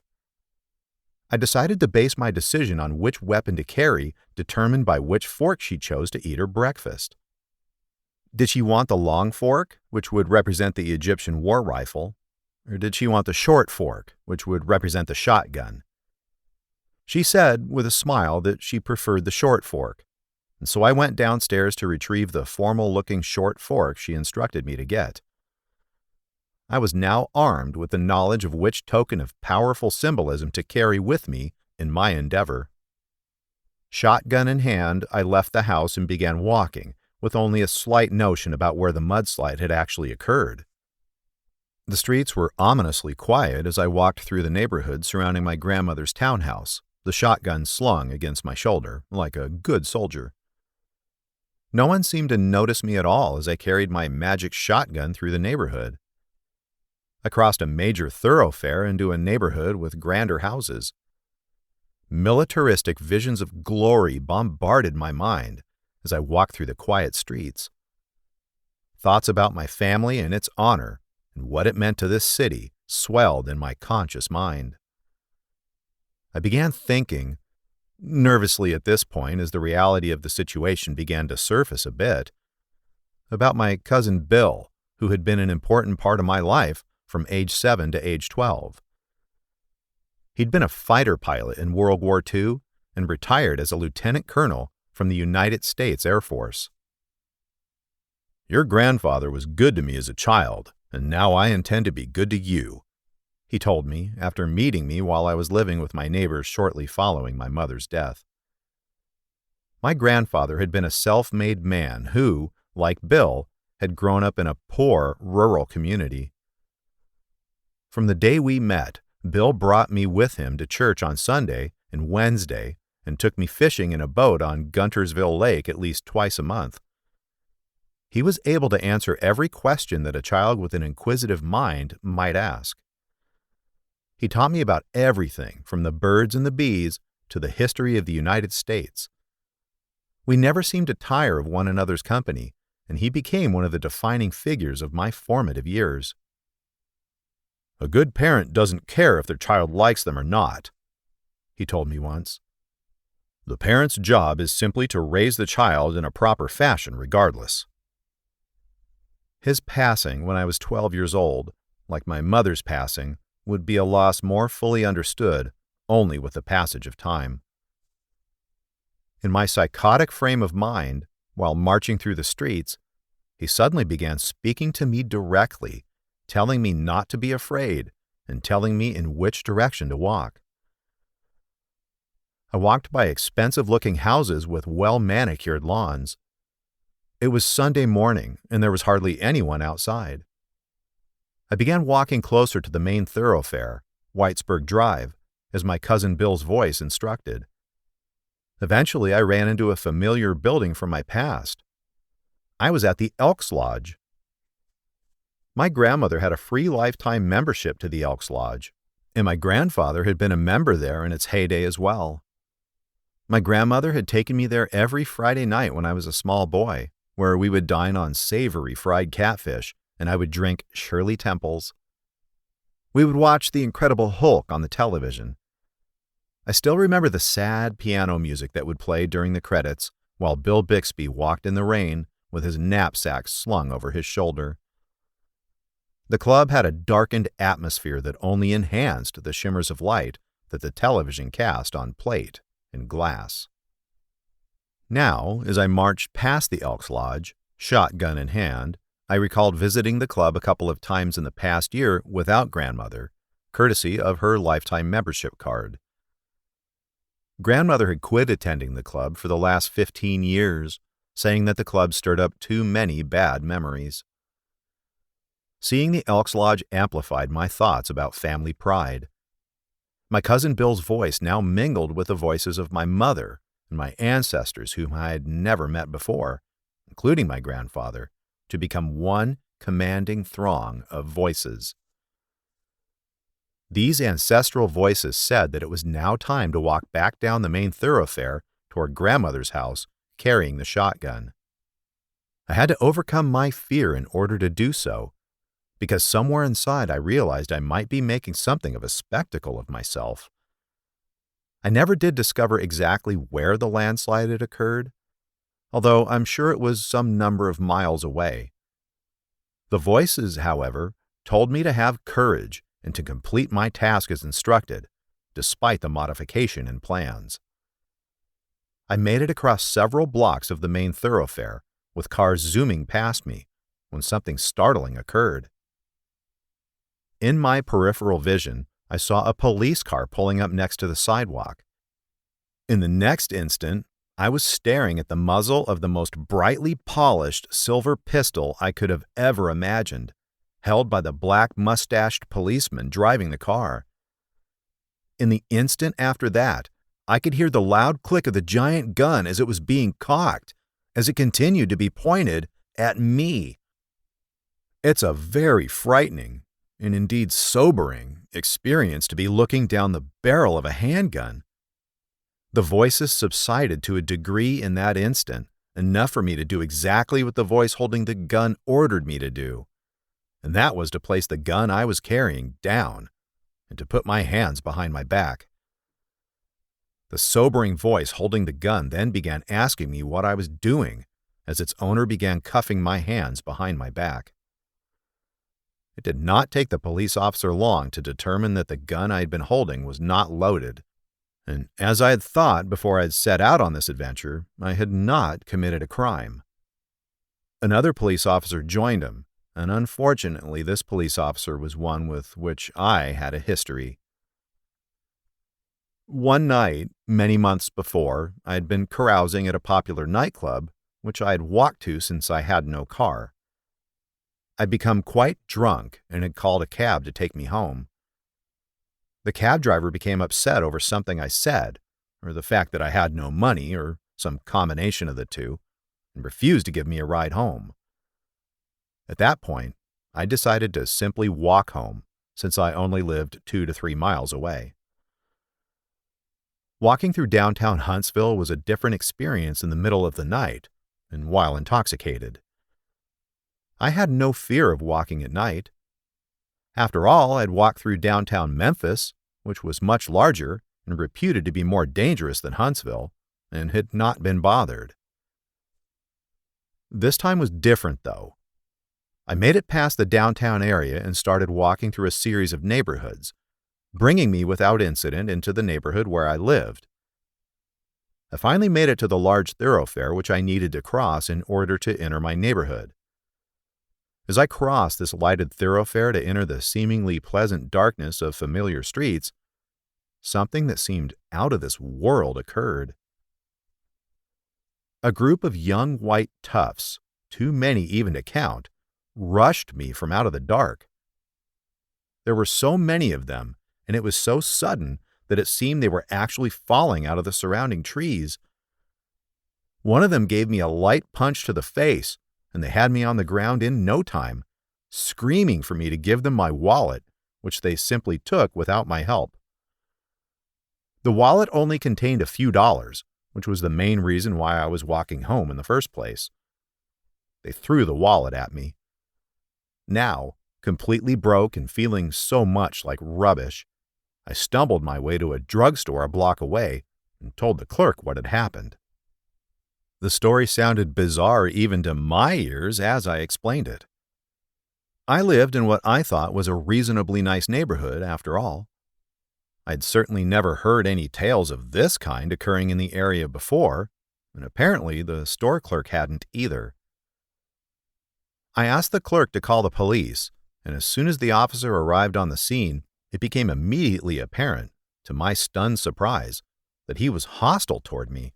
I decided to base my decision on which weapon to carry determined by which fork she chose to eat her breakfast. Did she want the long fork, which would represent the Egyptian war rifle, or did she want the short fork, which would represent the shotgun? She said, with a smile, that she preferred the short fork, and so I went downstairs to retrieve the formal-looking short fork she instructed me to get. I was now armed with the knowledge of which token of powerful symbolism to carry with me in my endeavor. Shotgun in hand, I left the house and began walking, with only a slight notion about where the mudslide had actually occurred. The streets were ominously quiet as I walked through the neighborhood surrounding my grandmother's townhouse, the shotgun slung against my shoulder, like a good soldier. No one seemed to notice me at all as I carried my magic shotgun through the neighborhood. I crossed a major thoroughfare into a neighborhood with grander houses. Militaristic visions of glory bombarded my mind as I walked through the quiet streets. Thoughts about my family and its honor and what it meant to this city swelled in my conscious mind. I began thinking, nervously at this point as the reality of the situation began to surface a bit, about my cousin Bill, who had been an important part of my life from age 7 to age 12. He'd been a fighter pilot in World War II and retired as a lieutenant colonel from the United States Air Force. "Your grandfather was good to me as a child, and now I intend to be good to you," he told me after meeting me while I was living with my neighbors shortly following my mother's death. My grandfather had been a self-made man who, like Bill, had grown up in a poor rural community. From the day we met, Bill brought me with him to church on Sunday and Wednesday and took me fishing in a boat on Guntersville Lake at least twice a month. He was able to answer every question that a child with an inquisitive mind might ask. He taught me about everything from the birds and the bees to the history of the United States. We never seemed to tire of one another's company, and he became one of the defining figures of my formative years. "A good parent doesn't care if their child likes them or not," he told me once. "The parent's job is simply to raise the child in a proper fashion regardless." His passing when I was 12 years old, like my mother's passing, would be a loss more fully understood only with the passage of time. In my psychotic frame of mind, while marching through the streets, he suddenly began speaking to me directly, telling me not to be afraid and telling me in which direction to walk. I walked by expensive-looking houses with well-manicured lawns. It was Sunday morning, and there was hardly anyone outside. I began walking closer to the main thoroughfare, Whitesburg Drive, as my cousin Bill's voice instructed. Eventually, I ran into a familiar building from my past. I was at the Elks Lodge. My grandmother had a free lifetime membership to the Elks Lodge, and my grandfather had been a member there in its heyday as well. My grandmother had taken me there every Friday night when I was a small boy, where we would dine on savory fried catfish, and I would drink Shirley Temples. We would watch The Incredible Hulk on the television. I still remember the sad piano music that would play during the credits while Bill Bixby walked in the rain with his knapsack slung over his shoulder. The club had a darkened atmosphere that only enhanced the shimmers of light that the television cast on plate and glass. Now, as I marched past the Elks Lodge, shotgun in hand, I recalled visiting the club a couple of times in the past year without grandmother, courtesy of her lifetime membership card. Grandmother had quit attending the club for the last 15 years, saying that the club stirred up too many bad memories. Seeing the Elks Lodge amplified my thoughts about family pride. My cousin Bill's voice now mingled with the voices of my mother and my ancestors whom I had never met before, including my grandfather, to become one commanding throng of voices. These ancestral voices said that it was now time to walk back down the main thoroughfare toward grandmother's house, carrying the shotgun. I had to overcome my fear in order to do so, because somewhere inside I realized I might be making something of a spectacle of myself. I never did discover exactly where the landslide had occurred, although I'm sure it was some number of miles away. The voices, however, told me to have courage and to complete my task as instructed, despite the modification in plans. I made it across several blocks of the main thoroughfare, with cars zooming past me, when something startling occurred. In my peripheral vision, I saw a police car pulling up next to the sidewalk. In the next instant, I was staring at the muzzle of the most brightly polished silver pistol I could have ever imagined, held by the black mustached policeman driving the car. In the instant after that, I could hear the loud click of the giant gun as it was being cocked, as it continued to be pointed at me. It's a very frightening, and indeed sobering, experience to be looking down the barrel of a handgun. The voices subsided to a degree in that instant, enough for me to do exactly what the voice holding the gun ordered me to do, and that was to place the gun I was carrying down and to put my hands behind my back. The sobering voice holding the gun then began asking me what I was doing as its owner began cuffing my hands behind my back. It did not take the police officer long to determine that the gun I had been holding was not loaded, and as I had thought before I had set out on this adventure, I had not committed a crime. Another police officer joined him, and unfortunately this police officer was one with which I had a history. One night, many months before, I had been carousing at a popular nightclub, which I had walked to since I had no car. I'd become quite drunk and had called a cab to take me home. The cab driver became upset over something I said, or the fact that I had no money, or some combination of the two, and refused to give me a ride home. At that point, I decided to simply walk home, since I only lived 2 to 3 miles away. Walking through downtown Huntsville was a different experience in the middle of the night, and while intoxicated. I had no fear of walking at night. After all, I'd walked through downtown Memphis, which was much larger and reputed to be more dangerous than Huntsville, and had not been bothered. This time was different, though. I made it past the downtown area and started walking through a series of neighborhoods, bringing me without incident into the neighborhood where I lived. I finally made it to the large thoroughfare which I needed to cross in order to enter my neighborhood. As I crossed this lighted thoroughfare to enter the seemingly pleasant darkness of familiar streets, something that seemed out of this world occurred. A group of young white toughs, too many even to count, rushed me from out of the dark. There were so many of them, and it was so sudden that it seemed they were actually falling out of the surrounding trees. One of them gave me a light punch to the face, and they had me on the ground in no time, screaming for me to give them my wallet, which they simply took without my help. The wallet only contained a few dollars, which was the main reason why I was walking home in the first place. They threw the wallet at me. Now, completely broke and feeling so much like rubbish, I stumbled my way to a drugstore a block away and told the clerk what had happened. The story sounded bizarre even to my ears as I explained it. I lived in what I thought was a reasonably nice neighborhood, after all. I'd certainly never heard any tales of this kind occurring in the area before, and apparently the store clerk hadn't either. I asked the clerk to call the police, and as soon as the officer arrived on the scene, it became immediately apparent, to my stunned surprise, that he was hostile toward me.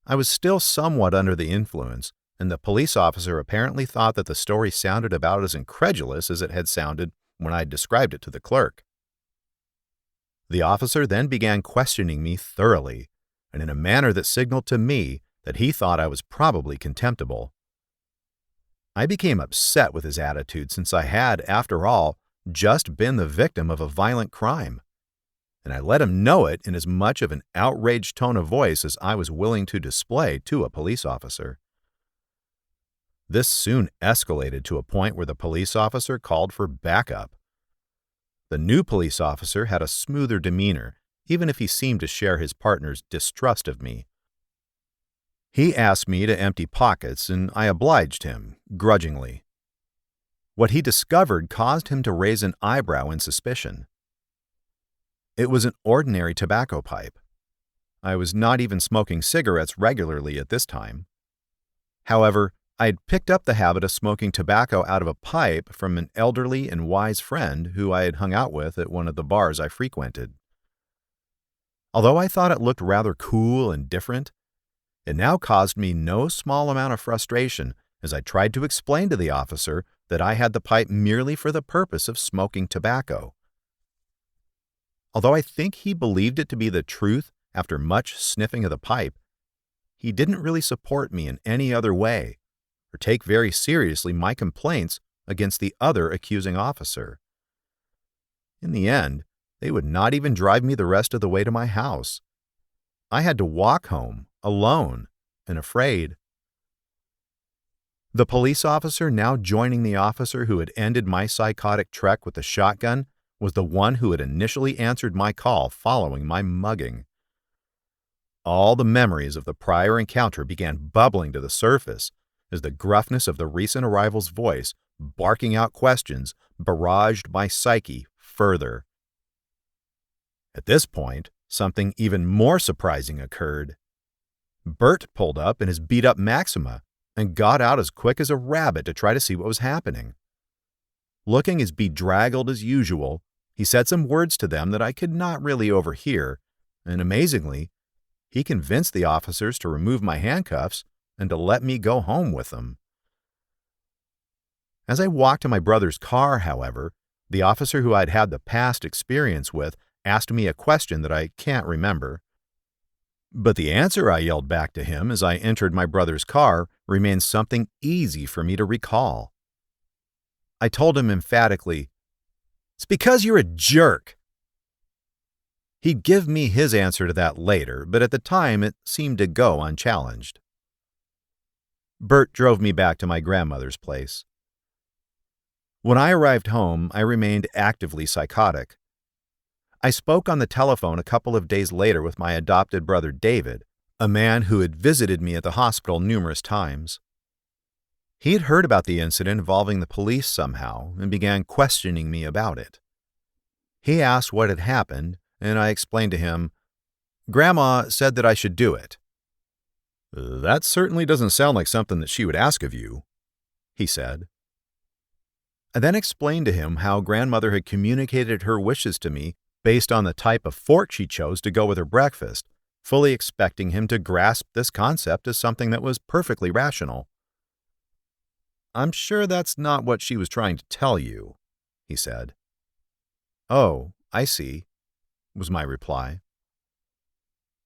I was still somewhat under the influence, and the police officer apparently thought that the story sounded about as incredulous as it had sounded when I described it to the clerk. The officer then began questioning me thoroughly, and in a manner that signaled to me that he thought I was probably contemptible. I became upset with his attitude since I had, after all, just been the victim of a violent crime, and I let him know it in as much of an outraged tone of voice as I was willing to display to a police officer. This soon escalated to a point where the police officer called for backup. The new police officer had a smoother demeanor, even if he seemed to share his partner's distrust of me. He asked me to empty pockets, and I obliged him, grudgingly. What he discovered caused him to raise an eyebrow in suspicion. It was an ordinary tobacco pipe. I was not even smoking cigarettes regularly at this time. However, I had picked up the habit of smoking tobacco out of a pipe from an elderly and wise friend who I had hung out with at one of the bars I frequented. Although I thought it looked rather cool and different, it now caused me no small amount of frustration as I tried to explain to the officer that I had the pipe merely for the purpose of smoking tobacco. Although I think he believed it to be the truth after much sniffing of the pipe, he didn't really support me in any other way, or take very seriously my complaints against the other accusing officer. In the end, they would not even drive me the rest of the way to my house. I had to walk home, alone and afraid. The police officer now joining the officer who had ended my psychotic trek with the shotgun was the one who had initially answered my call following my mugging. All the memories of the prior encounter began bubbling to the surface as the gruffness of the recent arrival's voice, barking out questions, barraged my psyche further. At this point, something even more surprising occurred. Bert pulled up in his beat-up Maxima and got out as quick as a rabbit to try to see what was happening. Looking as bedraggled as usual, he said some words to them that I could not really overhear, and amazingly, he convinced the officers to remove my handcuffs and to let me go home with them. As I walked to my brother's car, however, the officer who I'd had the past experience with asked me a question that I can't remember. But the answer I yelled back to him as I entered my brother's car remains something easy for me to recall. I told him emphatically, "It's because you're a jerk." He'd give me his answer to that later, but at the time it seemed to go unchallenged. Bert drove me back to my grandmother's place. When I arrived home, I remained actively psychotic. I spoke on the telephone a couple of days later with my adopted brother David, a man who had visited me at the hospital numerous times. He had heard about the incident involving the police somehow and began questioning me about it. He asked what had happened, and I explained to him, "Grandma said that I should do it." "That certainly doesn't sound like something that she would ask of you," he said. I then explained to him how grandmother had communicated her wishes to me based on the type of fork she chose to go with her breakfast, fully expecting him to grasp this concept as something that was perfectly rational. "I'm sure that's not what she was trying to tell you," he said. "Oh, I see," was my reply.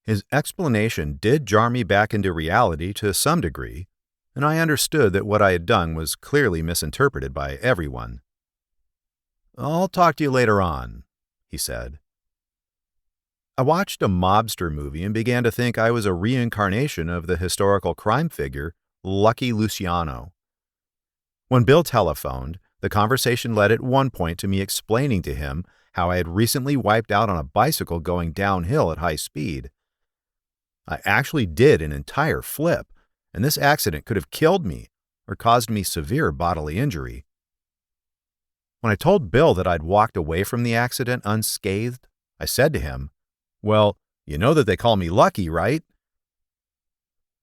His explanation did jar me back into reality to some degree, and I understood that what I had done was clearly misinterpreted by everyone. "I'll talk to you later on," he said. I watched a mobster movie and began to think I was a reincarnation of the historical crime figure, Lucky Luciano. When Bill telephoned, the conversation led at one point to me explaining to him how I had recently wiped out on a bicycle going downhill at high speed. I actually did an entire flip, and this accident could have killed me or caused me severe bodily injury. When I told Bill that I'd walked away from the accident unscathed, I said to him, "Well, you know that they call me Lucky, right?"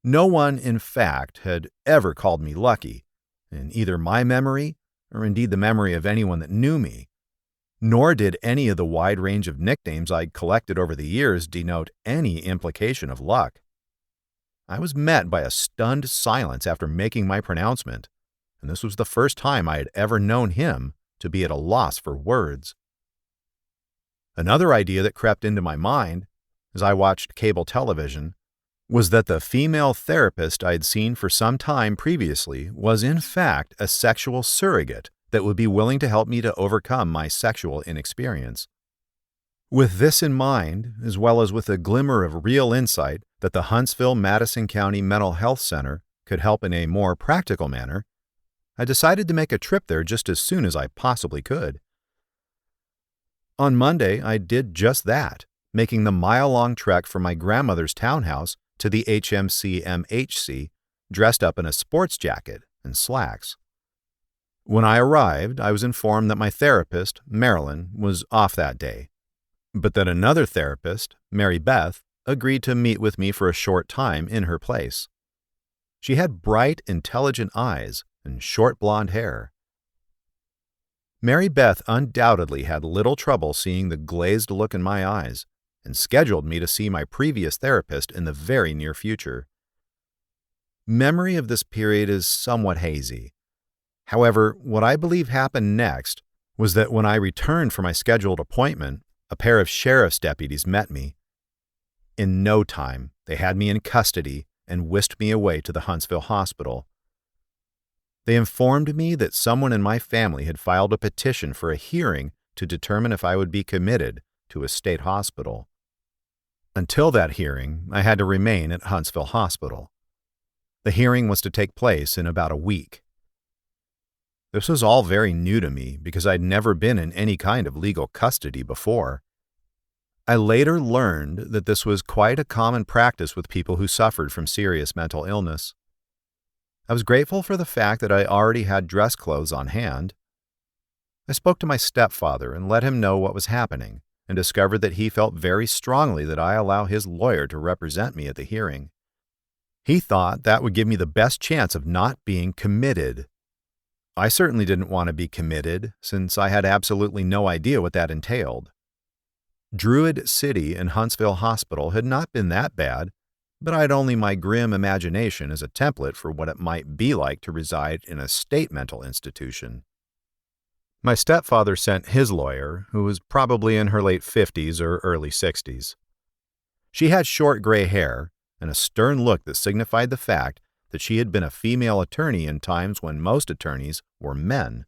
No one, in fact, had ever called me Lucky, in either my memory or indeed the memory of anyone that knew me, nor did any of the wide range of nicknames I'd collected over the years denote any implication of luck. I was met by a stunned silence after making my pronouncement, and this was the first time I had ever known him to be at a loss for words. Another idea that crept into my mind as I watched cable television was that the female therapist I'd seen for some time previously was in fact a sexual surrogate that would be willing to help me to overcome my sexual inexperience. With this in mind, as well as with a glimmer of real insight that the Huntsville-Madison County Mental Health Center could help in a more practical manner, I decided to make a trip there just as soon as I possibly could. On Monday, I did just that, making the mile-long trek from my grandmother's townhouse to the HMC-MHC, dressed up in a sports jacket and slacks. When I arrived, I was informed that my therapist, Marilyn, was off that day, but that another therapist, Mary Beth, agreed to meet with me for a short time in her place. She had bright, intelligent eyes and short blonde hair. Mary Beth undoubtedly had little trouble seeing the glazed look in my eyes and scheduled me to see my previous therapist in the very near future. Memory of this period is somewhat hazy. However, what I believe happened next was that when I returned for my scheduled appointment, a pair of sheriff's deputies met me. In no time, they had me in custody and whisked me away to the Huntsville hospital. They informed me that someone in my family had filed a petition for a hearing to determine if I would be committed to a state hospital. Until that hearing, I had to remain at Huntsville Hospital. The hearing was to take place in about a week. This was all very new to me because I'd never been in any kind of legal custody before. I later learned that this was quite a common practice with people who suffered from serious mental illness. I was grateful for the fact that I already had dress clothes on hand. I spoke to my stepfather and let him know what was happening, and discovered that he felt very strongly that I allow his lawyer to represent me at the hearing. He thought that would give me the best chance of not being committed. I certainly didn't want to be committed, since I had absolutely no idea what that entailed. Druid City and Huntsville Hospital had not been that bad, but I had only my grim imagination as a template for what it might be like to reside in a state mental institution. My stepfather sent his lawyer, who was probably in her late 50s or early 60s. She had short gray hair and a stern look that signified the fact that she had been a female attorney in times when most attorneys were men.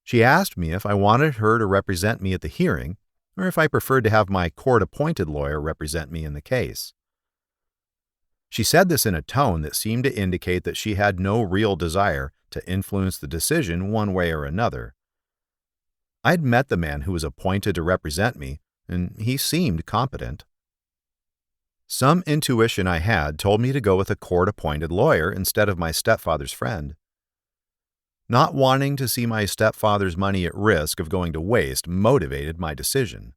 She asked me if I wanted her to represent me at the hearing, or if I preferred to have my court-appointed lawyer represent me in the case. She said this in a tone that seemed to indicate that she had no real desire to influence the decision one way or another. I'd met the man who was appointed to represent me, and he seemed competent. Some intuition I had told me to go with a court-appointed lawyer instead of my stepfather's friend. Not wanting to see my stepfather's money at risk of going to waste motivated my decision.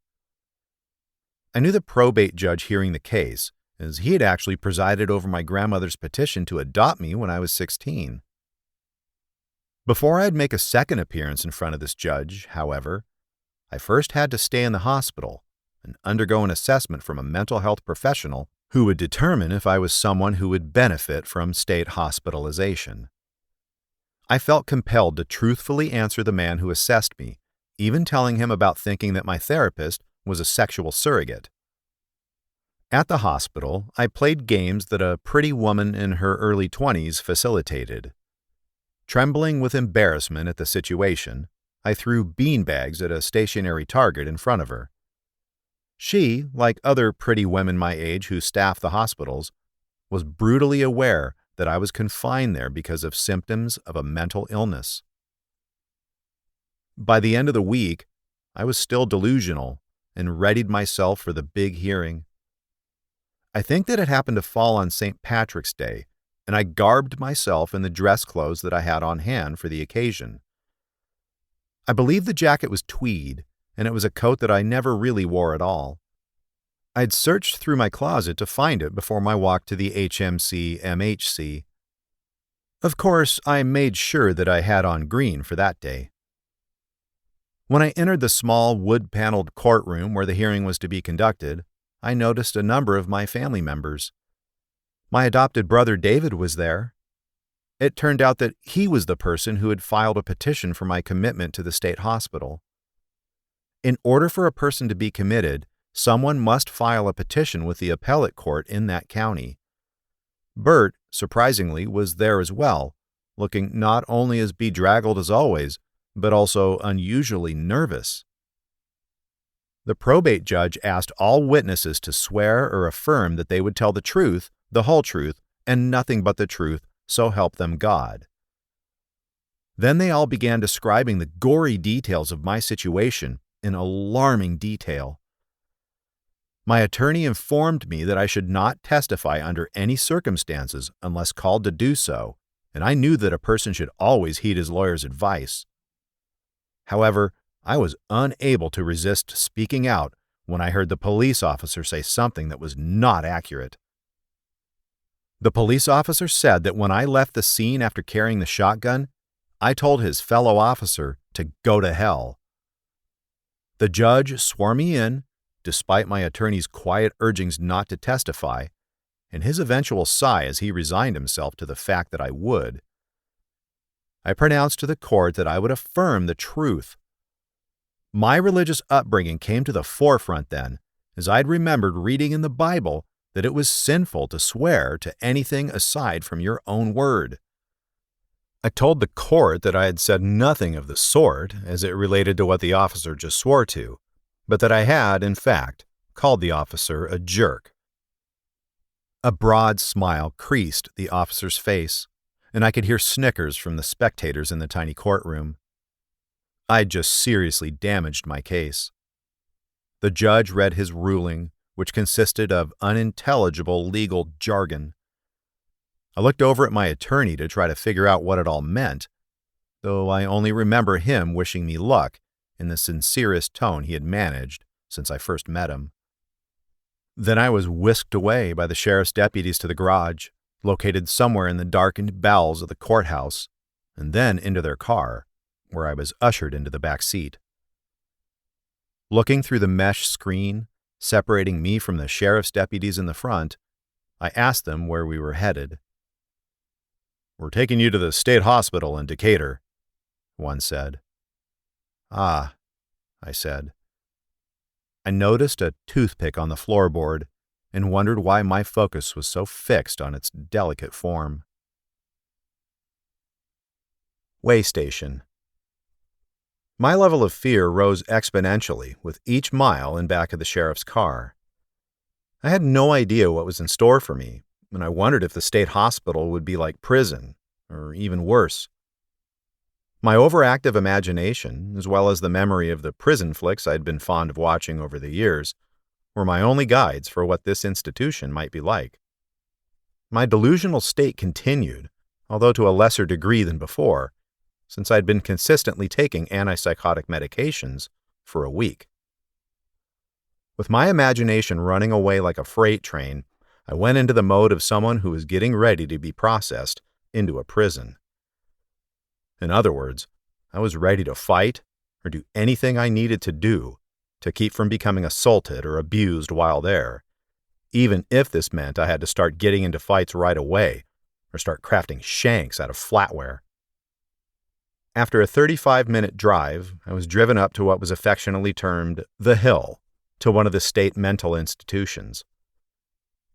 I knew the probate judge hearing the case, as he had actually presided over my grandmother's petition to adopt me when I was 16. Before I'd make a second appearance in front of this judge, however, I first had to stay in the hospital and undergo an assessment from a mental health professional who would determine if I was someone who would benefit from state hospitalization. I felt compelled to truthfully answer the man who assessed me, even telling him about thinking that my therapist was a sexual surrogate. At the hospital, I played games that a pretty woman in her early 20s facilitated. Trembling with embarrassment at the situation, I threw beanbags at a stationary target in front of her. She, like other pretty women my age who staff the hospitals, was brutally aware that I was confined there because of symptoms of a mental illness. By the end of the week, I was still delusional and readied myself for the big hearing. I think that it happened to fall on St. Patrick's Day, and I garbed myself in the dress clothes that I had on hand for the occasion. I believe the jacket was tweed, and it was a coat that I never really wore at all. I'd searched through my closet to find it before my walk to the HMC-MHC. Of course, I made sure that I had on green for that day. When I entered the small wood-paneled courtroom where the hearing was to be conducted, I noticed a number of my family members. My adopted brother David was there. It turned out that he was the person who had filed a petition for my commitment to the state hospital. In order for a person to be committed, someone must file a petition with the appellate court in that county. Bert, surprisingly, was there as well, looking not only as bedraggled as always, but also unusually nervous. The probate judge asked all witnesses to swear or affirm that they would tell the truth, the whole truth, and nothing but the truth, so help them God. Then they all began describing the gory details of my situation in alarming detail. My attorney informed me that I should not testify under any circumstances unless called to do so, and I knew that a person should always heed his lawyer's advice. However, I was unable to resist speaking out when I heard the police officer say something that was not accurate. The police officer said that when I left the scene after carrying the shotgun, I told his fellow officer to go to hell. The judge swore me in, despite my attorney's quiet urgings not to testify, and his eventual sigh as he resigned himself to the fact that I would. I pronounced to the court that I would affirm the truth. My religious upbringing came to the forefront then, as I'd remembered reading in the Bible that it was sinful to swear to anything aside from your own word. I told the court that I had said nothing of the sort as it related to what the officer just swore to, but that I had, in fact, called the officer a jerk. A broad smile creased the officer's face, and I could hear snickers from the spectators in the tiny courtroom. I'd just seriously damaged my case. The judge read his ruling, which consisted of unintelligible legal jargon. I looked over at my attorney to try to figure out what it all meant, though I only remember him wishing me luck in the sincerest tone he had managed since I first met him. Then I was whisked away by the sheriff's deputies to the garage, located somewhere in the darkened bowels of the courthouse, and then into their car, where I was ushered into the back seat. Looking through the mesh screen, separating me from the sheriff's deputies in the front, I asked them where we were headed. "We're taking you to the state hospital in Decatur," one said. "Ah," I said. I noticed a toothpick on the floorboard and wondered why my focus was so fixed on its delicate form. Way station. My level of fear rose exponentially with each mile in back of the sheriff's car. I had no idea what was in store for me, and I wondered if the state hospital would be like prison, or even worse. My overactive imagination, as well as the memory of the prison flicks I'd been fond of watching over the years, were my only guides for what this institution might be like. My delusional state continued, although to a lesser degree than before, since I'd been consistently taking antipsychotic medications for a week. With my imagination running away like a freight train, I went into the mode of someone who was getting ready to be processed into a prison. In other words, I was ready to fight or do anything I needed to do to keep from becoming assaulted or abused while there, even if this meant I had to start getting into fights right away or start crafting shanks out of flatware. After a 35-minute drive, I was driven up to what was affectionately termed the Hill, to one of the state mental institutions.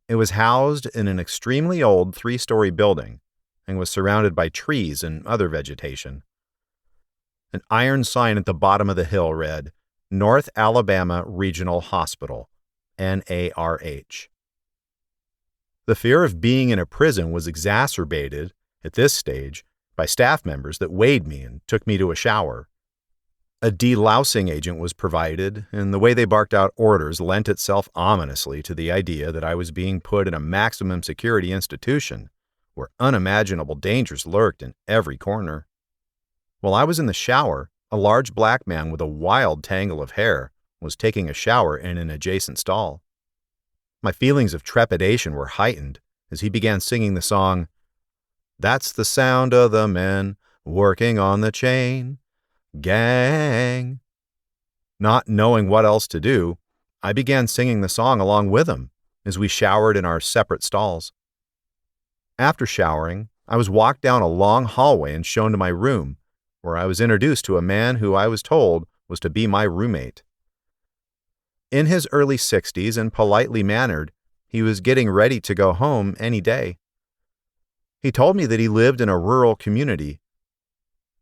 It was housed in an extremely old 3-story building and was surrounded by trees and other vegetation. An iron sign at the bottom of the hill read, North Alabama Regional Hospital, NARH. The fear of being in a prison was exacerbated, at this stage, by staff members that weighed me and took me to a shower. A delousing agent was provided, and the way they barked out orders lent itself ominously to the idea that I was being put in a maximum security institution where unimaginable dangers lurked in every corner. While I was in the shower, a large black man with a wild tangle of hair was taking a shower in an adjacent stall. My feelings of trepidation were heightened as he began singing the song, That's the sound of the men working on the chain gang. Not knowing what else to do, I began singing the song along with him as we showered in our separate stalls. After showering, I was walked down a long hallway and shown to my room, where I was introduced to a man who I was told was to be my roommate. In his early 60s and politely mannered, he was getting ready to go home any day. He told me that he lived in a rural community.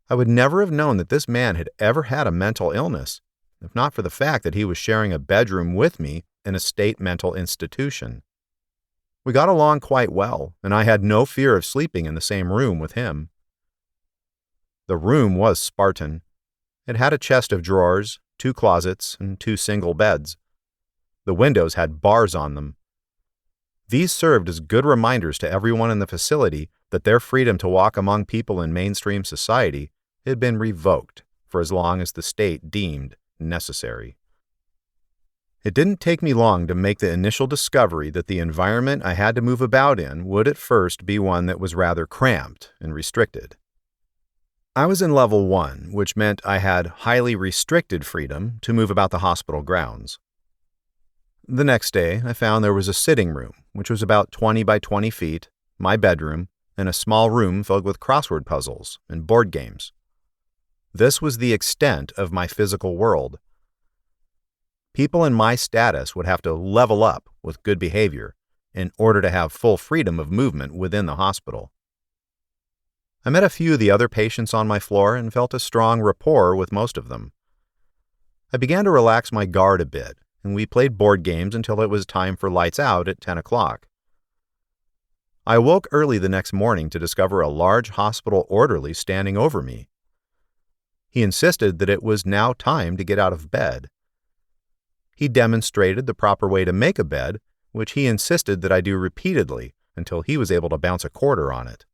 I would never have known that this man had ever had a mental illness, if not for the fact that he was sharing a bedroom with me in a state mental institution. We got along quite well, and I had no fear of sleeping in the same room with him. The room was Spartan. It had a chest of drawers, 2 closets, and 2 single beds. The windows had bars on them. These served as good reminders to everyone in the facility that their freedom to walk among people in mainstream society had been revoked for as long as the state deemed necessary. It didn't take me long to make the initial discovery that the environment I had to move about in would at first be one that was rather cramped and restricted. I was in level 1, which meant I had highly restricted freedom to move about the hospital grounds. The next day, I found there was a sitting room, which was about 20 by 20 feet, my bedroom, and a small room filled with crossword puzzles and board games. This was the extent of my physical world. People in my status would have to level up with good behavior in order to have full freedom of movement within the hospital. I met a few of the other patients on my floor and felt a strong rapport with most of them. I began to relax my guard a bit, and we played board games until it was time for lights out at 10 o'clock. I awoke early the next morning to discover a large hospital orderly standing over me. He insisted that it was now time to get out of bed. He demonstrated the proper way to make a bed, which he insisted that I do repeatedly until he was able to bounce a quarter on it.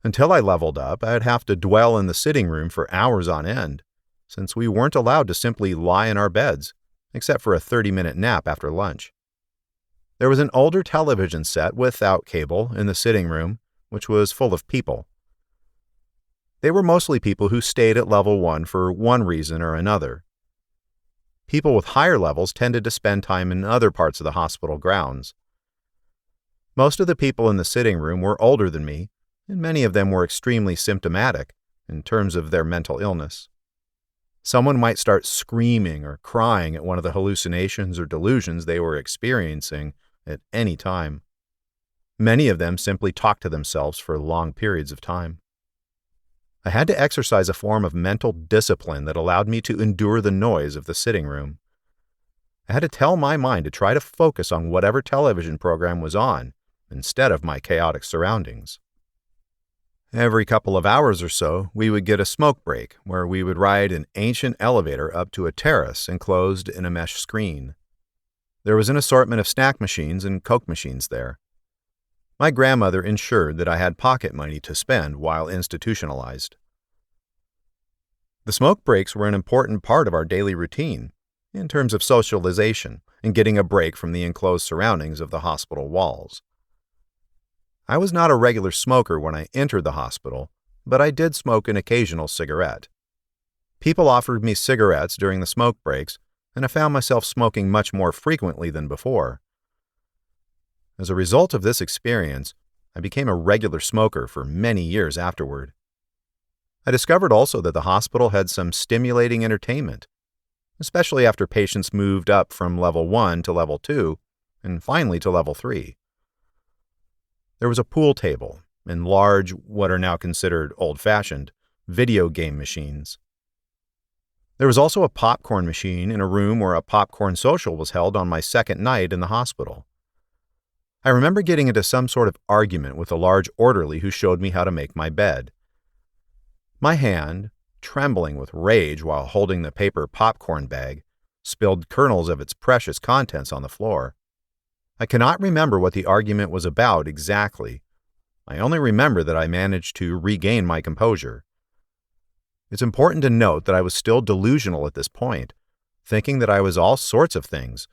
Until I leveled up, I'd have to dwell in the sitting room for hours on end, since we weren't allowed to simply lie in our beds, except for a 30-minute nap after lunch. There was an older television set without cable in the sitting room, which was full of people. They were mostly people who stayed at level 1 for one reason or another. People with higher levels tended to spend time in other parts of the hospital grounds. Most of the people in the sitting room were older than me, and many of them were extremely symptomatic in terms of their mental illness. Someone might start screaming or crying at one of the hallucinations or delusions they were experiencing at any time. Many of them simply talked to themselves for long periods of time. I had to exercise a form of mental discipline that allowed me to endure the noise of the sitting room. I had to tell my mind to try to focus on whatever television program was on, instead of my chaotic surroundings. Every couple of hours or so, we would get a smoke break, where we would ride an ancient elevator up to a terrace enclosed in a mesh screen. There was an assortment of snack machines and Coke machines there. My grandmother ensured that I had pocket money to spend while institutionalized. The smoke breaks were an important part of our daily routine, in terms of socialization and getting a break from the enclosed surroundings of the hospital walls. I was not a regular smoker when I entered the hospital, but I did smoke an occasional cigarette. People offered me cigarettes during the smoke breaks, and I found myself smoking much more frequently than before. As a result of this experience, I became a regular smoker for many years afterward. I discovered also that the hospital had some stimulating entertainment, especially after patients moved up from level 1 to level 2, and finally to level 3. There was a pool table and large, what are now considered old-fashioned, video game machines. There was also a popcorn machine in a room where a popcorn social was held on my second night in the hospital. I remember getting into some sort of argument with a large orderly who showed me how to make my bed. My hand, trembling with rage while holding the paper popcorn bag, spilled kernels of its precious contents on the floor. I cannot remember what the argument was about exactly. I only remember that I managed to regain my composure. It's important to note that I was still delusional at this point, thinking that I was all sorts of things,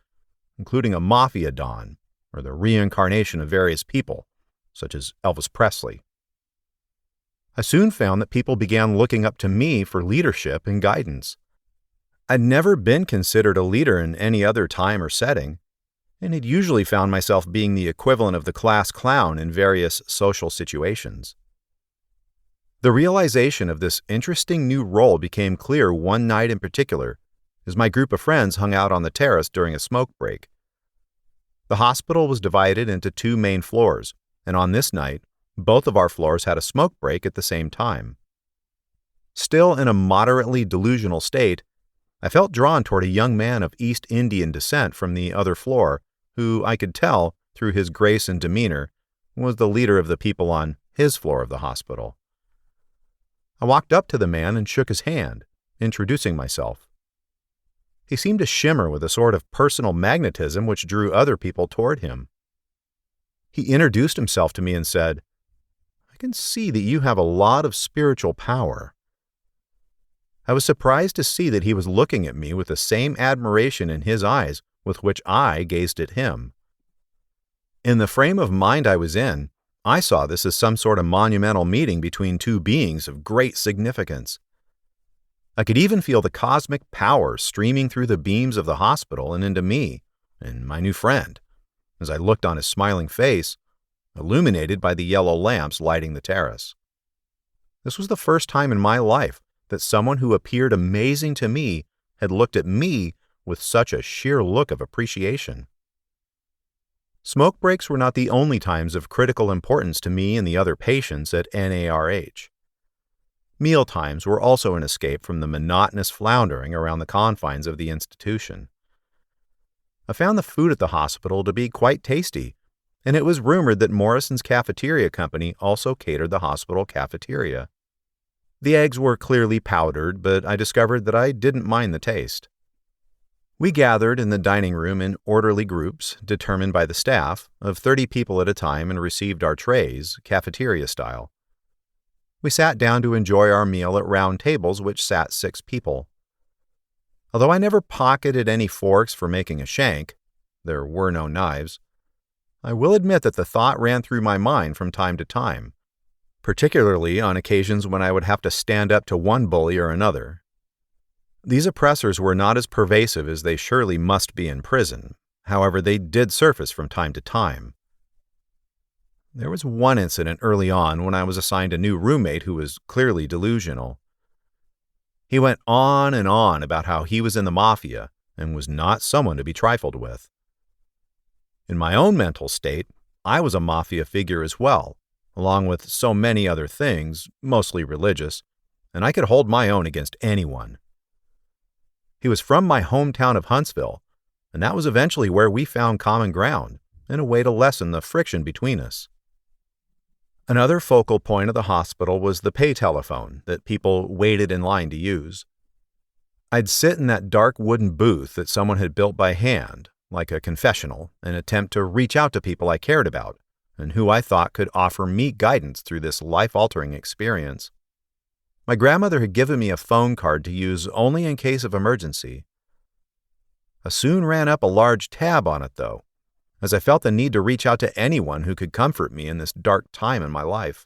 including a mafia don, or the reincarnation of various people, such as Elvis Presley I soon found that people began looking up to me for leadership and guidance. I'd never been considered a leader in any other time or setting, and had usually found myself being the equivalent of the class clown in various social situations. The realization of this interesting new role became clear one night in particular, as my group of friends hung out on the terrace during a smoke break. The hospital was divided into 2 main floors, and on this night, both of our floors had a smoke break at the same time. Still in a moderately delusional state, I felt drawn toward a young man of East Indian descent from the other floor, who I could tell, through his grace and demeanor, was the leader of the people on his floor of the hospital. I walked up to the man and shook his hand, introducing myself. He seemed to shimmer with a sort of personal magnetism which drew other people toward him. He introduced himself to me and said, "I can see that you have a lot of spiritual power." I was surprised to see that he was looking at me with the same admiration in his eyes with which I gazed at him. In the frame of mind I was in, I saw this as some sort of monumental meeting between 2 beings of great significance. I could even feel the cosmic power streaming through the beams of the hospital and into me and my new friend, as I looked on his smiling face, illuminated by the yellow lamps lighting the terrace. This was the first time in my life that someone who appeared amazing to me had looked at me with such a sheer look of appreciation. Smoke breaks were not the only times of critical importance to me and the other patients at NARH. Meal times were also an escape from the monotonous floundering around the confines of the institution. I found the food at the hospital to be quite tasty, and it was rumored that Morrison's Cafeteria Company also catered the hospital cafeteria. The eggs were clearly powdered, but I discovered that I didn't mind the taste. We gathered in the dining room in orderly groups, determined by the staff, of 30 people at a time, and received our trays, cafeteria style. We sat down to enjoy our meal at round tables which sat 6 people. Although I never pocketed any forks for making a shank, there were no knives, I will admit that the thought ran through my mind from time to time, particularly on occasions when I would have to stand up to one bully or another. These oppressors were not as pervasive as they surely must be in prison. However, they did surface from time to time. There was one incident early on when I was assigned a new roommate who was clearly delusional. He went on and on about how he was in the mafia and was not someone to be trifled with. In my own mental state, I was a mafia figure as well, along with so many other things, mostly religious, and I could hold my own against anyone. He was from my hometown of Huntsville, and that was eventually where we found common ground and a way to lessen the friction between us. Another focal point of the hospital was the pay telephone that people waited in line to use. I'd sit in that dark wooden booth that someone had built by hand, like a confessional, and attempt to reach out to people I cared about and who I thought could offer me guidance through this life-altering experience. My grandmother had given me a phone card to use only in case of emergency. I soon ran up a large tab on it, though, as I felt the need to reach out to anyone who could comfort me in this dark time in my life.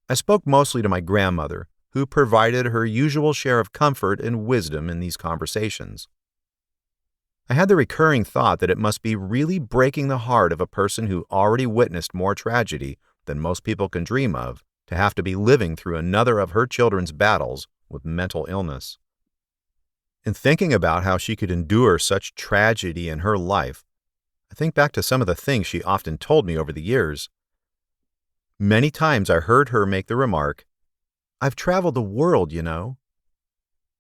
I spoke mostly to my grandmother, who provided her usual share of comfort and wisdom in these conversations. I had the recurring thought that it must be really breaking the heart of a person who already witnessed more tragedy than most people can dream of to have to be living through another of her children's battles with mental illness. In thinking about how she could endure such tragedy in her life, I think back to some of the things she often told me over the years. Many times I heard her make the remark, "I've traveled the world, you know."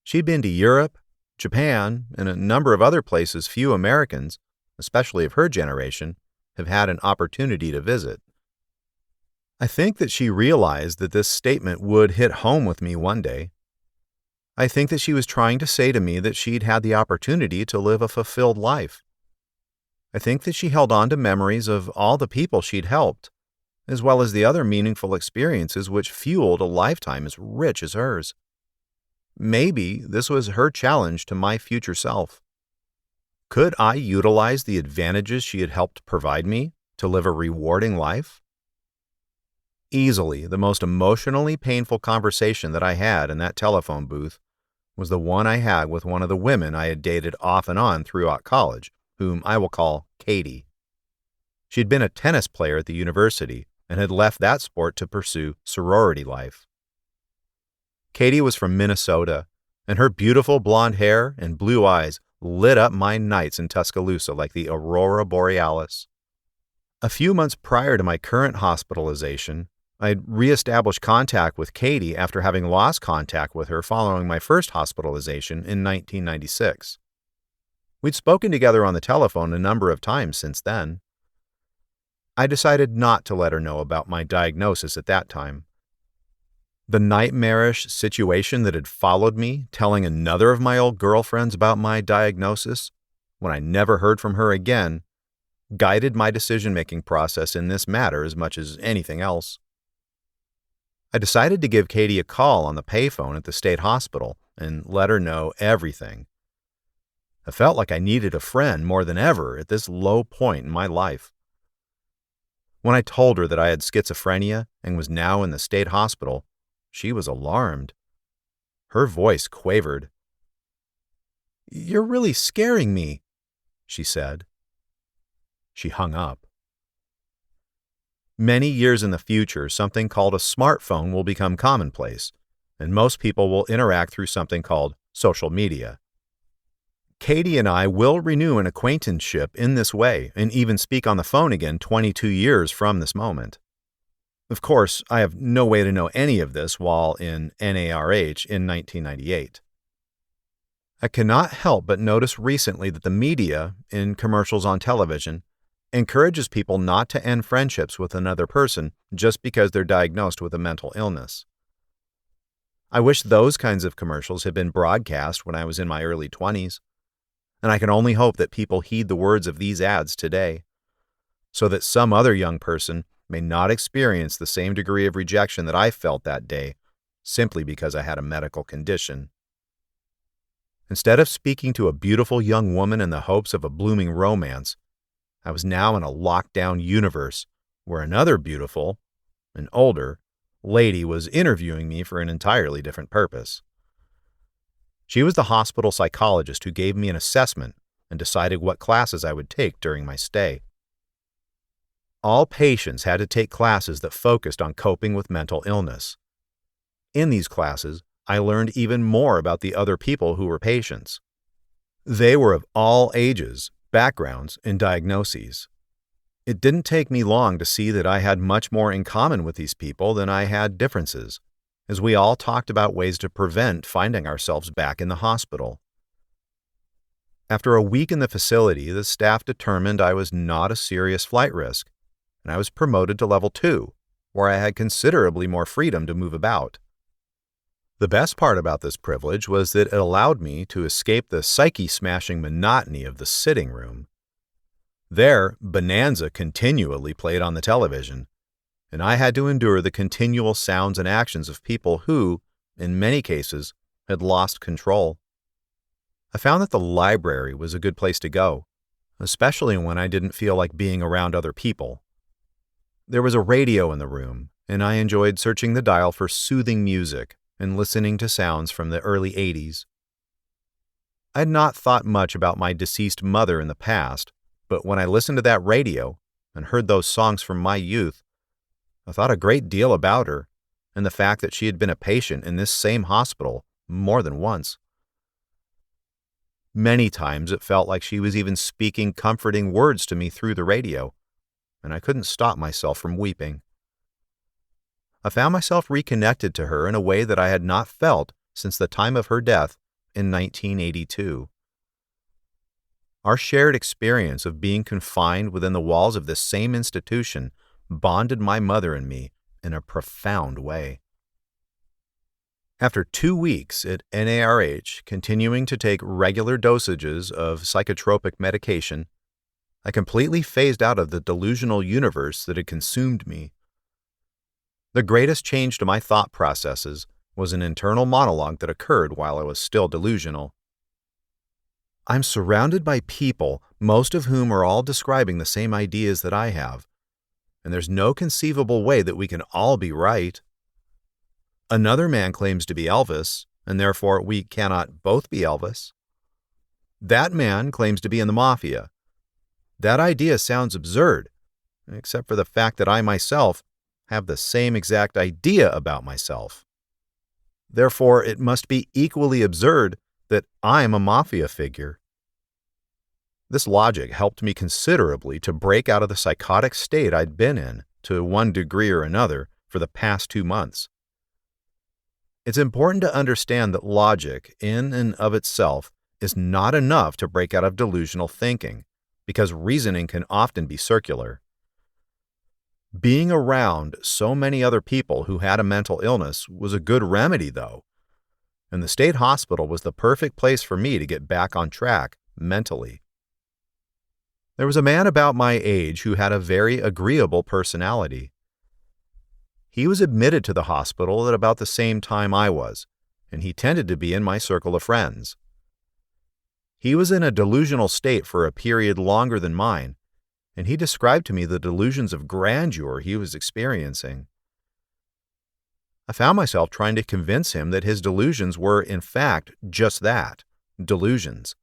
She'd been to Europe, Japan, and a number of other places few Americans, especially of her generation, have had an opportunity to visit. I think that she realized that this statement would hit home with me one day. I think that she was trying to say to me that she'd had the opportunity to live a fulfilled life. I think that she held on to memories of all the people she'd helped, as well as the other meaningful experiences which fueled a lifetime as rich as hers. Maybe this was her challenge to my future self. Could I utilize the advantages she had helped provide me to live a rewarding life? Easily, the most emotionally painful conversation that I had in that telephone booth was the one I had with one of the women I had dated off and on throughout college, whom I will call Katie. She'd been a tennis player at the university and had left that sport to pursue sorority life. Katie was from Minnesota, and her beautiful blonde hair and blue eyes lit up my nights in Tuscaloosa like the aurora borealis. A few months prior to my current hospitalization, I'd reestablished contact with Katie after having lost contact with her following my first hospitalization in 1996. We'd spoken together on the telephone a number of times since then. I decided not to let her know about my diagnosis at that time. The nightmarish situation that had followed me, telling another of my old girlfriends about my diagnosis, when I never heard from her again, guided my decision-making process in this matter as much as anything else. I decided to give Katie a call on the payphone at the state hospital and let her know everything. I felt like I needed a friend more than ever at this low point in my life. When I told her that I had schizophrenia and was now in the state hospital, she was alarmed. Her voice quavered. "You're really scaring me," she said. She hung up. Many years in the future, something called a smartphone will become commonplace, and most people will interact through something called social media. Katie and I will renew an acquaintanceship in this way and even speak on the phone again 22 years from this moment. Of course, I have no way to know any of this while in NARH in 1998. I cannot help but notice recently that the media, in commercials on television, encourages people not to end friendships with another person just because they're diagnosed with a mental illness. I wish those kinds of commercials had been broadcast when I was in my early 20s, and I can only hope that people heed the words of these ads today, so that some other young person may not experience the same degree of rejection that I felt that day simply because I had a medical condition. Instead of speaking to a beautiful young woman in the hopes of a blooming romance, I was now in a lockdown universe where another beautiful, and older, lady was interviewing me for an entirely different purpose. She was the hospital psychologist who gave me an assessment and decided what classes I would take during my stay. All patients had to take classes that focused on coping with mental illness. In these classes, I learned even more about the other people who were patients. They were of all ages, backgrounds, and diagnoses. It didn't take me long to see that I had much more in common with these people than I had differences, as we all talked about ways to prevent finding ourselves back in the hospital. After a week in the facility, the staff determined I was not a serious flight risk, and I was promoted to level 2, where I had considerably more freedom to move about. The best part about this privilege was that it allowed me to escape the psyche-smashing monotony of the sitting room. There, Bonanza continually played on the television, and I had to endure the continual sounds and actions of people who, in many cases, had lost control. I found that the library was a good place to go, especially when I didn't feel like being around other people. There was a radio in the room, and I enjoyed searching the dial for soothing music and listening to sounds from the early 80s. I had not thought much about my deceased mother in the past, but when I listened to that radio and heard those songs from my youth, I thought a great deal about her and the fact that she had been a patient in this same hospital more than once. Many times it felt like she was even speaking comforting words to me through the radio, and I couldn't stop myself from weeping. I found myself reconnected to her in a way that I had not felt since the time of her death in 1982. Our shared experience of being confined within the walls of this same institution bonded my mother and me in a profound way. After 2 weeks at NARH, continuing to take regular dosages of psychotropic medication, I completely phased out of the delusional universe that had consumed me. The greatest change to my thought processes was an internal monologue that occurred while I was still delusional. I'm surrounded by people, most of whom are all describing the same ideas that I have. and there's no conceivable way that we can all be right. Another man claims to be Elvis, and therefore we cannot both be Elvis. That man claims to be in the mafia. That idea sounds absurd, except for the fact that I myself have the same exact idea about myself. Therefore, it must be equally absurd that I'm a mafia figure. This logic helped me considerably to break out of the psychotic state I'd been in, to one degree or another, for the past 2 months. It's important to understand that logic, in and of itself, is not enough to break out of delusional thinking, because reasoning can often be circular. Being around so many other people who had a mental illness was a good remedy, though, and the state hospital was the perfect place for me to get back on track mentally. There was a man about my age who had a very agreeable personality. He was admitted to the hospital at about the same time I was, and he tended to be in my circle of friends. He was in a delusional state for a period longer than mine, and he described to me the delusions of grandeur he was experiencing. I found myself trying to convince him that his delusions were, in fact, just that, delusions.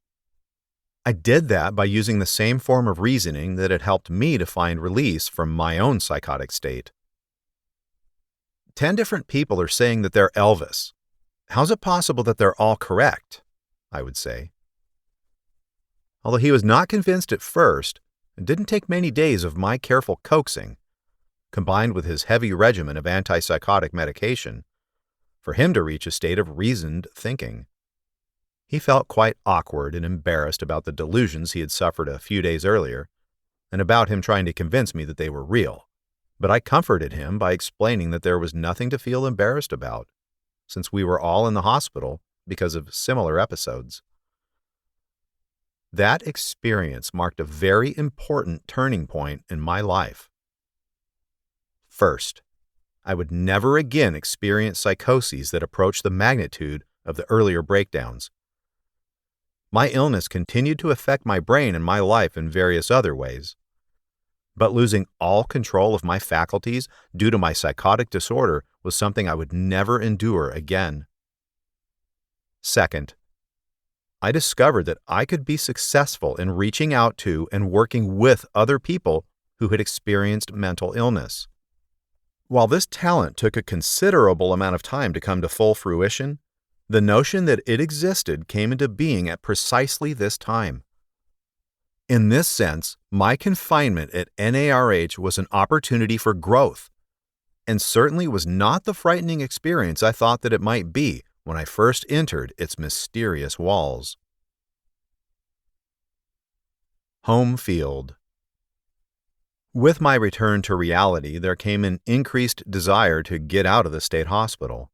I did that by using the same form of reasoning that had helped me to find release from my own psychotic state. 10 different people are saying that they're Elvis. How's it possible that they're all correct? I would say. Although he was not convinced at first, it didn't take many days of my careful coaxing, combined with his heavy regimen of antipsychotic medication, for him to reach a state of reasoned thinking. He felt quite awkward and embarrassed about the delusions he had suffered a few days earlier, and about him trying to convince me that they were real. But I comforted him by explaining that there was nothing to feel embarrassed about, since we were all in the hospital because of similar episodes. That experience marked a very important turning point in my life. First, I would never again experience psychoses that approached the magnitude of the earlier breakdowns. My illness continued to affect my brain and my life in various other ways. But losing all control of my faculties due to my psychotic disorder was something I would never endure again. Second, I discovered that I could be successful in reaching out to and working with other people who had experienced mental illness. While this talent took a considerable amount of time to come to full fruition, the notion that it existed came into being at precisely this time. In this sense, my confinement at NARH was an opportunity for growth, and certainly was not the frightening experience I thought that it might be when I first entered its mysterious walls. Home field. With my return to reality, there came an increased desire to get out of the state hospital.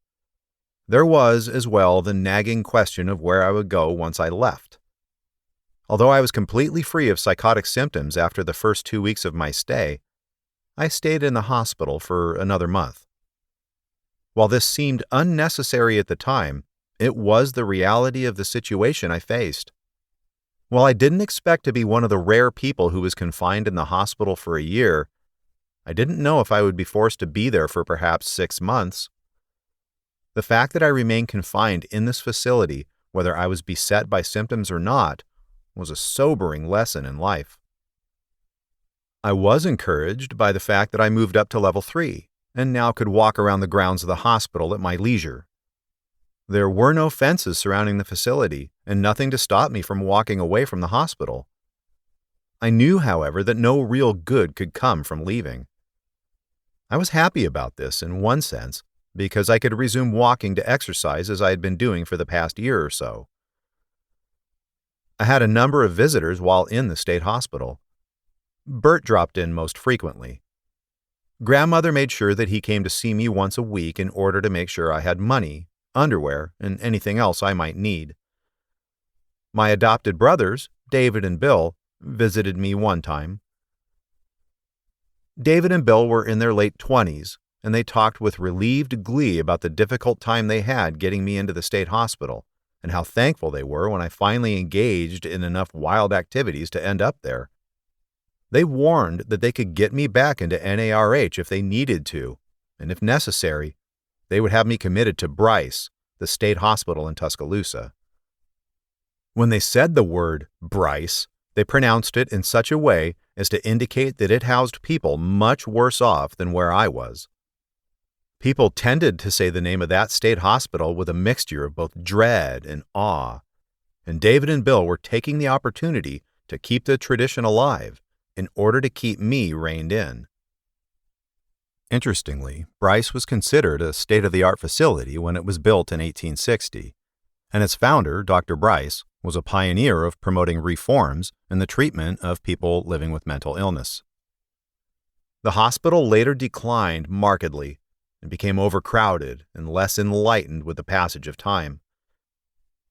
There was, as well, the nagging question of where I would go once I left. Although I was completely free of psychotic symptoms after the first 2 weeks of my stay, I stayed in the hospital for another month. While this seemed unnecessary at the time, it was the reality of the situation I faced. While I didn't expect to be one of the rare people who was confined in the hospital for a year, I didn't know if I would be forced to be there for perhaps 6 months. The fact that I remained confined in this facility, whether I was beset by symptoms or not, was a sobering lesson in life. I was encouraged by the fact that I moved up to level 3, and now could walk around the grounds of the hospital at my leisure. There were no fences surrounding the facility, and nothing to stop me from walking away from the hospital. I knew, however, that no real good could come from leaving. I was happy about this in one sense, because I could resume walking to exercise as I had been doing for the past year or so. I had a number of visitors while in the state hospital. Bert dropped in most frequently. Grandmother made sure that he came to see me once a week in order to make sure I had money, underwear, and anything else I might need. My adopted brothers, David and Bill, visited me one time. David and Bill were in their late 20s, and they talked with relieved glee about the difficult time they had getting me into the state hospital, and how thankful they were when I finally engaged in enough wild activities to end up there. They warned that they could get me back into NARH if they needed to, and if necessary, they would have me committed to Bryce, the state hospital in Tuscaloosa. When they said the word Bryce, they pronounced it in such a way as to indicate that it housed people much worse off than where I was. People tended to say the name of that state hospital with a mixture of both dread and awe, and David and Bill were taking the opportunity to keep the tradition alive in order to keep me reined in. Interestingly, Bryce was considered a state-of-the-art facility when it was built in 1860, and its founder, Dr. Bryce, was a pioneer of promoting reforms in the treatment of people living with mental illness. The hospital later declined markedly and became overcrowded and less enlightened with the passage of time.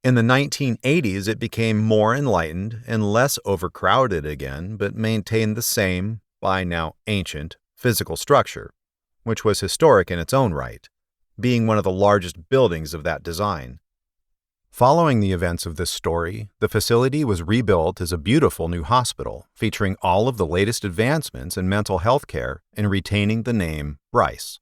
In the 1980s, it became more enlightened and less overcrowded again, but maintained the same, by now ancient, physical structure, which was historic in its own right, being one of the largest buildings of that design. Following the events of this story, the facility was rebuilt as a beautiful new hospital, featuring all of the latest advancements in mental health care and retaining the name Bryce.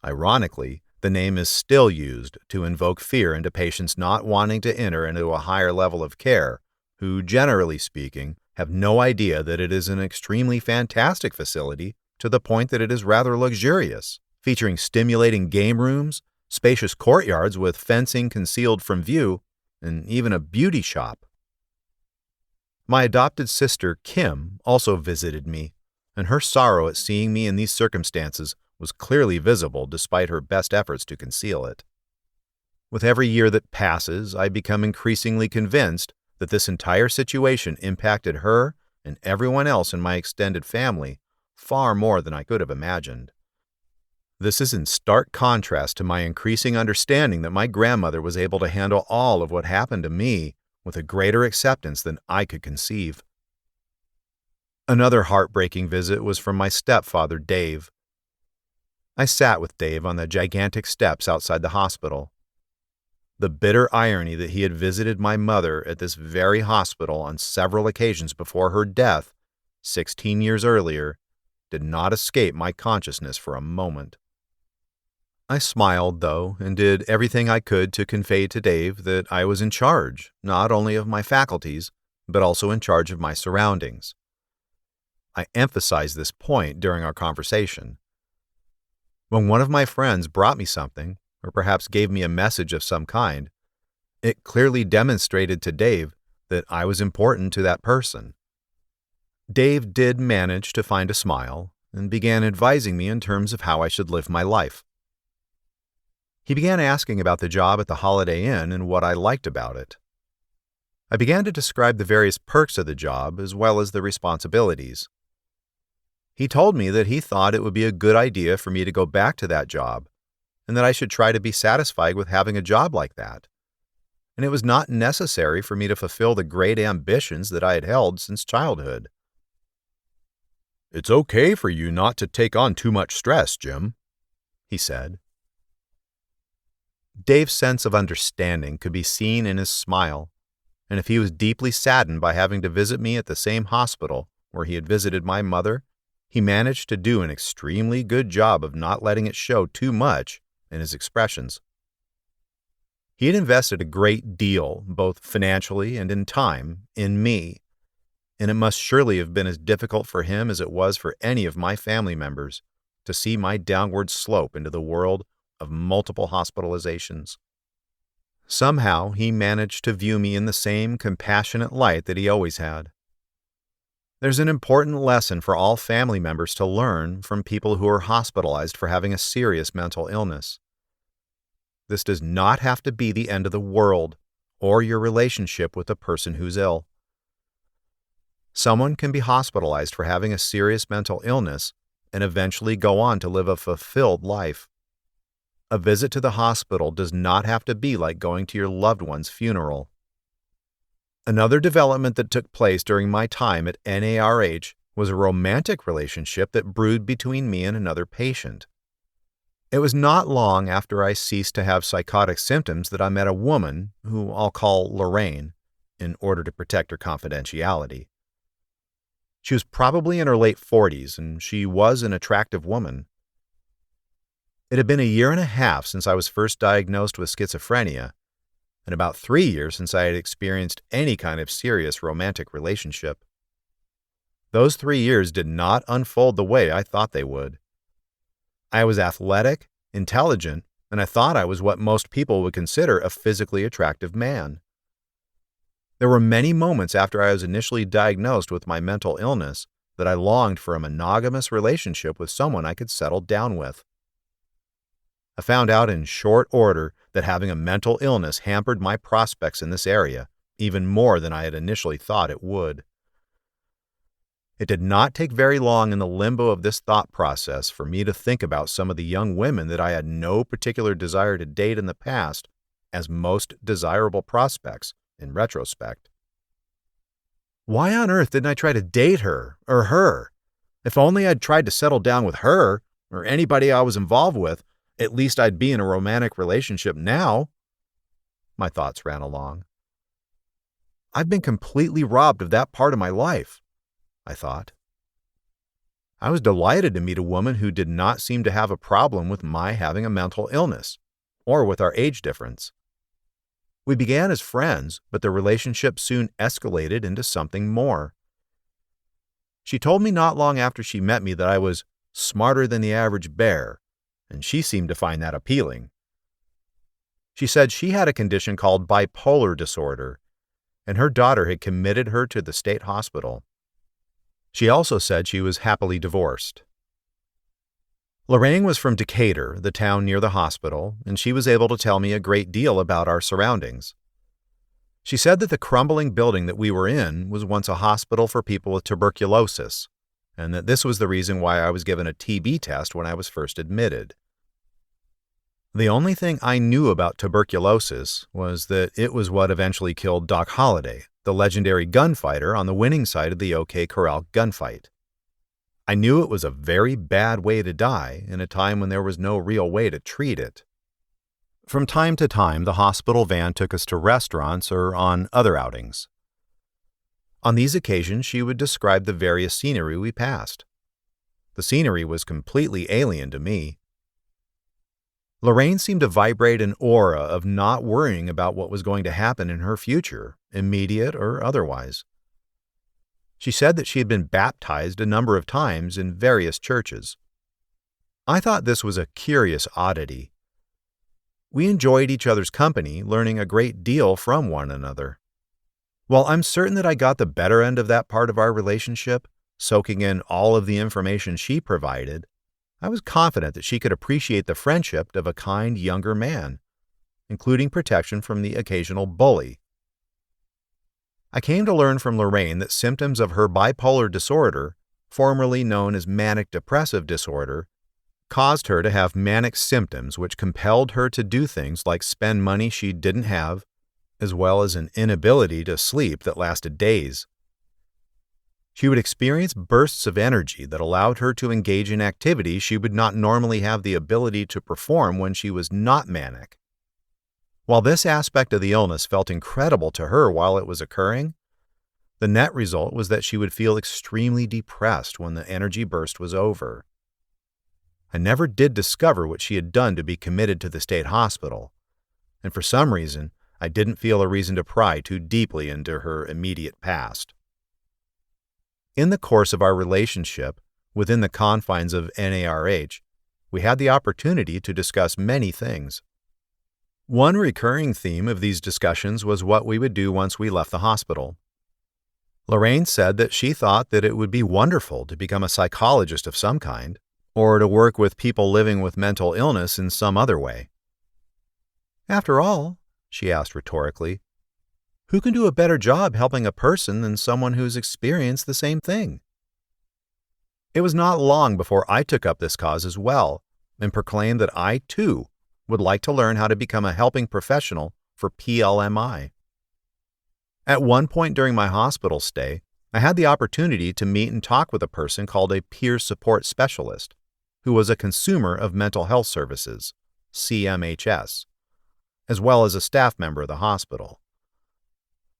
Ironically, the name is still used to invoke fear into patients not wanting to enter into a higher level of care, who, generally speaking, have no idea that it is an extremely fantastic facility to the point that it is rather luxurious, featuring stimulating game rooms, spacious courtyards with fencing concealed from view, and even a beauty shop. My adopted sister, Kim, also visited me, and her sorrow at seeing me in these circumstances was clearly visible despite her best efforts to conceal it. With every year that passes, I become increasingly convinced that this entire situation impacted her and everyone else in my extended family far more than I could have imagined. This is in stark contrast to my increasing understanding that my grandmother was able to handle all of what happened to me with a greater acceptance than I could conceive. Another heartbreaking visit was from my stepfather, Dave. I sat with Dave on the gigantic steps outside the hospital. The bitter irony that he had visited my mother at this very hospital on several occasions before her death, 16 years earlier, did not escape my consciousness for a moment. I smiled, though, and did everything I could to convey to Dave that I was in charge, not only of my faculties, but also in charge of my surroundings. I emphasized this point during our conversation. When one of my friends brought me something, or perhaps gave me a message of some kind, it clearly demonstrated to Dave that I was important to that person. Dave did manage to find a smile and began advising me in terms of how I should live my life. He began asking about the job at the Holiday Inn and what I liked about it. I began to describe the various perks of the job as well as the responsibilities. He told me that he thought it would be a good idea for me to go back to that job, and that I should try to be satisfied with having a job like that. And it was not necessary for me to fulfill the great ambitions that I had held since childhood. "It's okay for you not to take on too much stress, Jim," he said. Dave's sense of understanding could be seen in his smile, and if he was deeply saddened by having to visit me at the same hospital where he had visited my mother, he managed to do an extremely good job of not letting it show too much in his expressions. He had invested a great deal, both financially and in time, in me, and it must surely have been as difficult for him as it was for any of my family members to see my downward slope into the world of multiple hospitalizations. Somehow he managed to view me in the same compassionate light that he always had. There's an important lesson for all family members to learn from people who are hospitalized for having a serious mental illness. This does not have to be the end of the world or your relationship with the person who's ill. Someone can be hospitalized for having a serious mental illness and eventually go on to live a fulfilled life. A visit to the hospital does not have to be like going to your loved one's funeral. Another development that took place during my time at NARH was a romantic relationship that brewed between me and another patient. It was not long after I ceased to have psychotic symptoms that I met a woman, who I'll call Lorraine, in order to protect her confidentiality. She was probably in her late 40s, and she was an attractive woman. It had been a year and a half since I was first diagnosed with schizophrenia, and about 3 years since I had experienced any kind of serious romantic relationship. Those 3 years did not unfold the way I thought they would. I was athletic, intelligent, and I thought I was what most people would consider a physically attractive man. There were many moments after I was initially diagnosed with my mental illness that I longed for a monogamous relationship with someone I could settle down with. I found out in short order that having a mental illness hampered my prospects in this area even more than I had initially thought it would. It did not take very long in the limbo of this thought process for me to think about some of the young women that I had no particular desire to date in the past as most desirable prospects in retrospect. Why on earth didn't I try to date her or her? If only I'd tried to settle down with her or anybody I was involved with, at least I'd be in a romantic relationship now. My thoughts ran along. I've been completely robbed of that part of my life, I thought. I was delighted to meet a woman who did not seem to have a problem with my having a mental illness, or with our age difference. We began as friends, but the relationship soon escalated into something more. She told me not long after she met me that I was smarter than the average bear, and she seemed to find that appealing. She said she had a condition called bipolar disorder, and her daughter had committed her to the state hospital. She also said she was happily divorced. Lorraine was from Decatur, the town near the hospital, and she was able to tell me a great deal about our surroundings. She said that the crumbling building that we were in was once a hospital for people with tuberculosis, and that this was the reason why I was given a TB test when I was first admitted. The only thing I knew about tuberculosis was that it was what eventually killed Doc Holliday, the legendary gunfighter on the winning side of the OK Corral gunfight. I knew it was a very bad way to die in a time when there was no real way to treat it. From time to time, the hospital van took us to restaurants or on other outings. On these occasions, she would describe the various scenery we passed. The scenery was completely alien to me. Lorraine seemed to vibrate an aura of not worrying about what was going to happen in her future, immediate or otherwise. She said that she had been baptized a number of times in various churches. I thought this was a curious oddity. We enjoyed each other's company, learning a great deal from one another. While I'm certain that I got the better end of that part of our relationship, soaking in all of the information she provided, I was confident that she could appreciate the friendship of a kind younger man, including protection from the occasional bully. I came to learn from Lorraine that symptoms of her bipolar disorder, formerly known as manic depressive disorder, caused her to have manic symptoms which compelled her to do things like spend money she didn't have, as well as an inability to sleep that lasted days. She would experience bursts of energy that allowed her to engage in activities she would not normally have the ability to perform when she was not manic. While this aspect of the illness felt incredible to her while it was occurring, the net result was that she would feel extremely depressed when the energy burst was over. I never did discover what she had done to be committed to the state hospital, and for some reason, I didn't feel a reason to pry too deeply into her immediate past. In the course of our relationship, within the confines of NARH, we had the opportunity to discuss many things. One recurring theme of these discussions was what we would do once we left the hospital. Lorraine said that she thought that it would be wonderful to become a psychologist of some kind, or to work with people living with mental illness in some other way. After all, she asked rhetorically, who can do a better job helping a person than someone who's experienced the same thing? It was not long before I took up this cause as well and proclaimed that I, too, would like to learn how to become a helping professional for PLMI. At one point during my hospital stay, I had the opportunity to meet and talk with a person called a peer support specialist, who was a consumer of mental health services, CMHS, as well as a staff member of the hospital.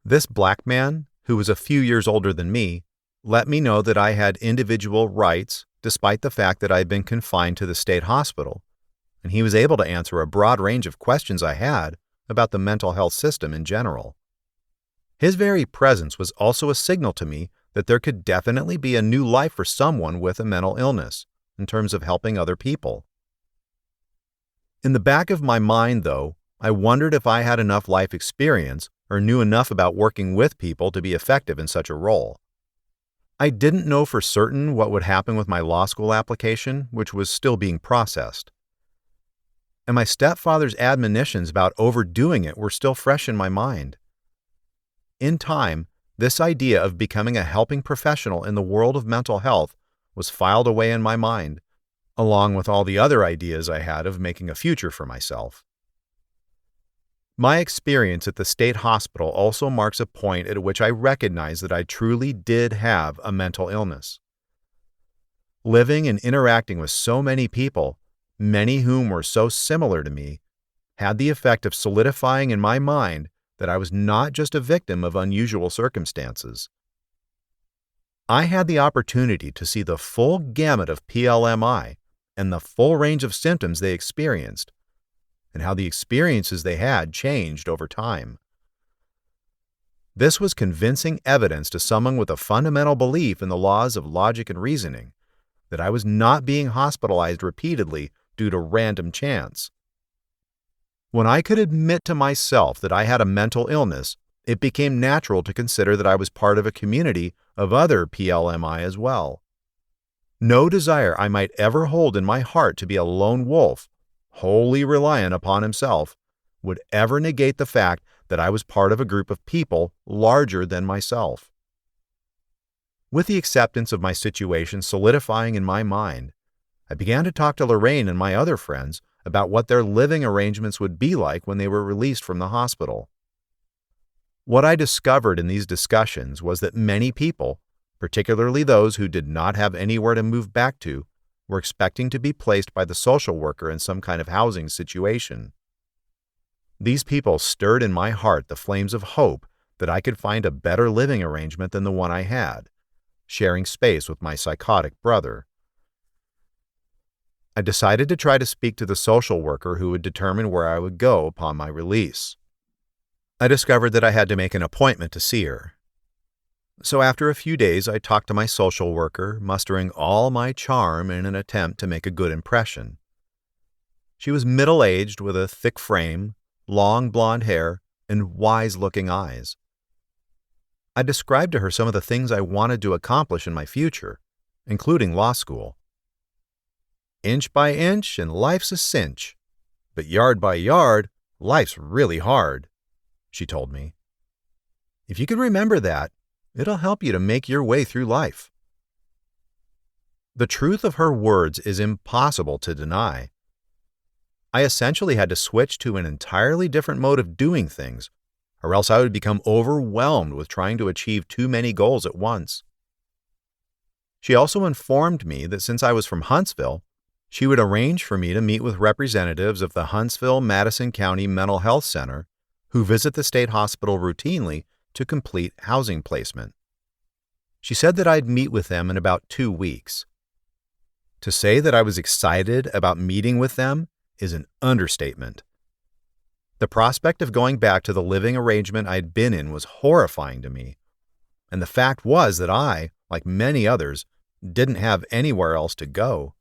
This black man, who was a few years older than me, let me know that I had individual rights despite the fact that I had been confined to the state hospital, and he was able to answer a broad range of questions I had about the mental health system in general. His very presence was also a signal to me that there could definitely be a new life for someone with a mental illness in terms of helping other people. In the back of my mind, though, I wondered if I had enough life experience or knew enough about working with people to be effective in such a role. I didn't know for certain what would happen with my law school application, which was still being processed. And my stepfather's admonitions about overdoing it were still fresh in my mind. In time, this idea of becoming a helping professional in the world of mental health was filed away in my mind, along with all the other ideas I had of making a future for myself. My experience at the state hospital also marks a point at which I recognize that I truly did have a mental illness. Living and interacting with so many people, many whom were so similar to me, had the effect of solidifying in my mind that I was not just a victim of unusual circumstances. I had the opportunity to see the full gamut of PLMI and the full range of symptoms they experienced, and how the experiences they had changed over time. This was convincing evidence to someone with a fundamental belief in the laws of logic and reasoning that I was not being hospitalized repeatedly due to random chance. When I could admit to myself that I had a mental illness, it became natural to consider that I was part of a community of other PLMI as well. No desire I might ever hold in my heart to be a lone wolf, wholly reliant upon himself, would ever negate the fact that I was part of a group of people larger than myself. With the acceptance of my situation solidifying in my mind, I began to talk to Lorraine and my other friends about what their living arrangements would be like when they were released from the hospital. What I discovered in these discussions was that many people, particularly those who did not have anywhere to move back to, were expecting to be placed by the social worker in some kind of housing situation. These people stirred in my heart the flames of hope that I could find a better living arrangement than the one I had, sharing space with my psychotic brother. I decided to try to speak to the social worker who would determine where I would go upon my release. I discovered that I had to make an appointment to see her. So after a few days, I talked to my social worker, mustering all my charm in an attempt to make a good impression. She was middle-aged with a thick frame, long blonde hair, and wise-looking eyes. I described to her some of the things I wanted to accomplish in my future, including law school. Inch by inch and life's a cinch, but yard by yard, life's really hard, she told me. If you can remember that, it'll help you to make your way through life. The truth of her words is impossible to deny. I essentially had to switch to an entirely different mode of doing things, or else I would become overwhelmed with trying to achieve too many goals at once. She also informed me that since I was from Huntsville, she would arrange for me to meet with representatives of the Huntsville-Madison County Mental Health Center who visit the state hospital routinely to complete housing placement. She said that I'd meet with them in about 2 weeks. To say that I was excited about meeting with them is an understatement. The prospect of going back to the living arrangement I'd been in was horrifying to me, and the fact was that I, like many others, didn't have anywhere else to go.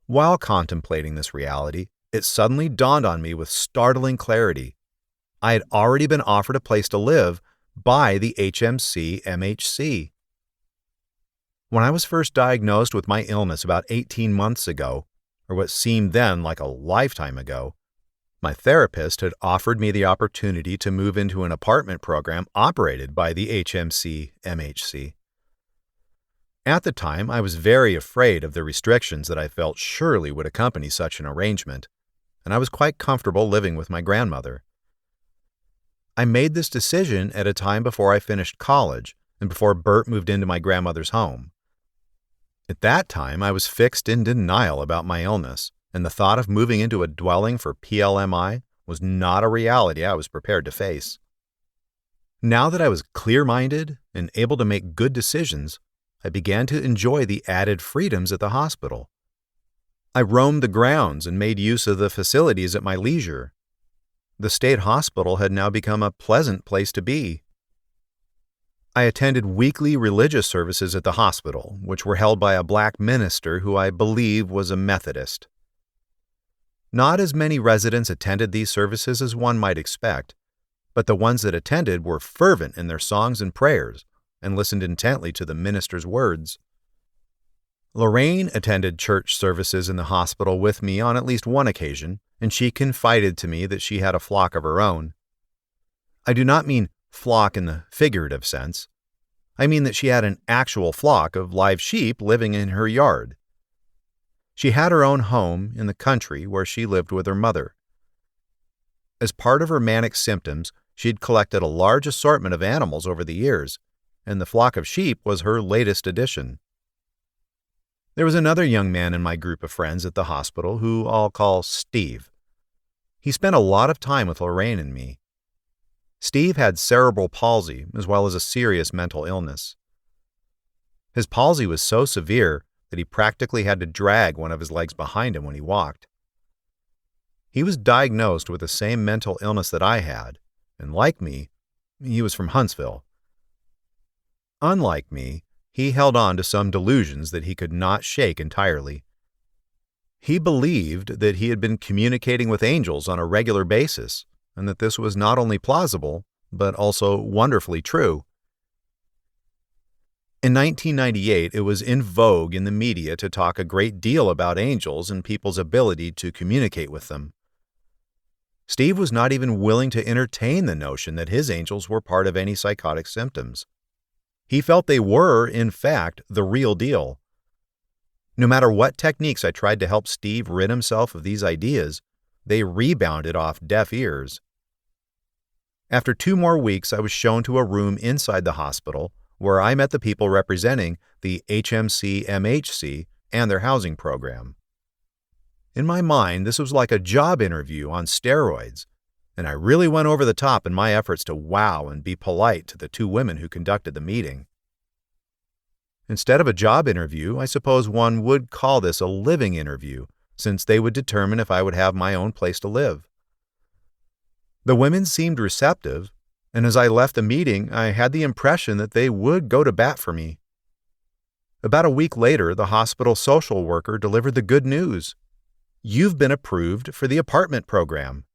While contemplating this reality, it suddenly dawned on me with startling clarity. I had already been offered a place to live by the HMC-MHC. When I was first diagnosed with my illness about 18 months ago, or what seemed then like a lifetime ago, my therapist had offered me the opportunity to move into an apartment program operated by the HMC-MHC. At the time, I was very afraid of the restrictions that I felt surely would accompany such an arrangement, and I was quite comfortable living with my grandmother. I made this decision at a time before I finished college and before Bert moved into my grandmother's home. At that time, I was fixed in denial about my illness, and the thought of moving into a dwelling for PLMI was not a reality I was prepared to face. Now that I was clear-minded and able to make good decisions, I began to enjoy the added freedoms at the hospital. I roamed the grounds and made use of the facilities at my leisure. The state hospital had now become a pleasant place to be. I attended weekly religious services at the hospital, which were held by a black minister who I believe was a Methodist. Not as many residents attended these services as one might expect, but the ones that attended were fervent in their songs and prayers and listened intently to the minister's words. Lorraine attended church services in the hospital with me on at least one occasion, and she confided to me that she had a flock of her own. I do not mean flock in the figurative sense. I mean that she had an actual flock of live sheep living in her yard. She had her own home in the country where she lived with her mother. As part of her manic symptoms, she had collected a large assortment of animals over the years, and the flock of sheep was her latest addition. There was another young man in my group of friends at the hospital who I'll call Steve. He spent a lot of time with Lorraine and me. Steve had cerebral palsy as well as a serious mental illness. His palsy was so severe that he practically had to drag one of his legs behind him when he walked. He was diagnosed with the same mental illness that I had, and like me, he was from Huntsville. Unlike me, he held on to some delusions that he could not shake entirely. He believed that he had been communicating with angels on a regular basis, and that this was not only plausible, but also wonderfully true. In 1998, it was in vogue in the media to talk a great deal about angels and people's ability to communicate with them. Steve was not even willing to entertain the notion that his angels were part of any psychotic symptoms. He felt they were, in fact, the real deal. No matter what techniques I tried to help Steve rid himself of these ideas, they rebounded off deaf ears. After 2 more weeks, I was shown to a room inside the hospital where I met the people representing the HMC-MHC and their housing program. In my mind, this was like a job interview on steroids, and I really went over the top in my efforts to wow and be polite to the 2 women who conducted the meeting. Instead of a job interview, I suppose one would call this a living interview, since they would determine if I would have my own place to live. The women seemed receptive, and as I left the meeting, I had the impression that they would go to bat for me. About a week later, the hospital social worker delivered the good news. You've been approved for the apartment program.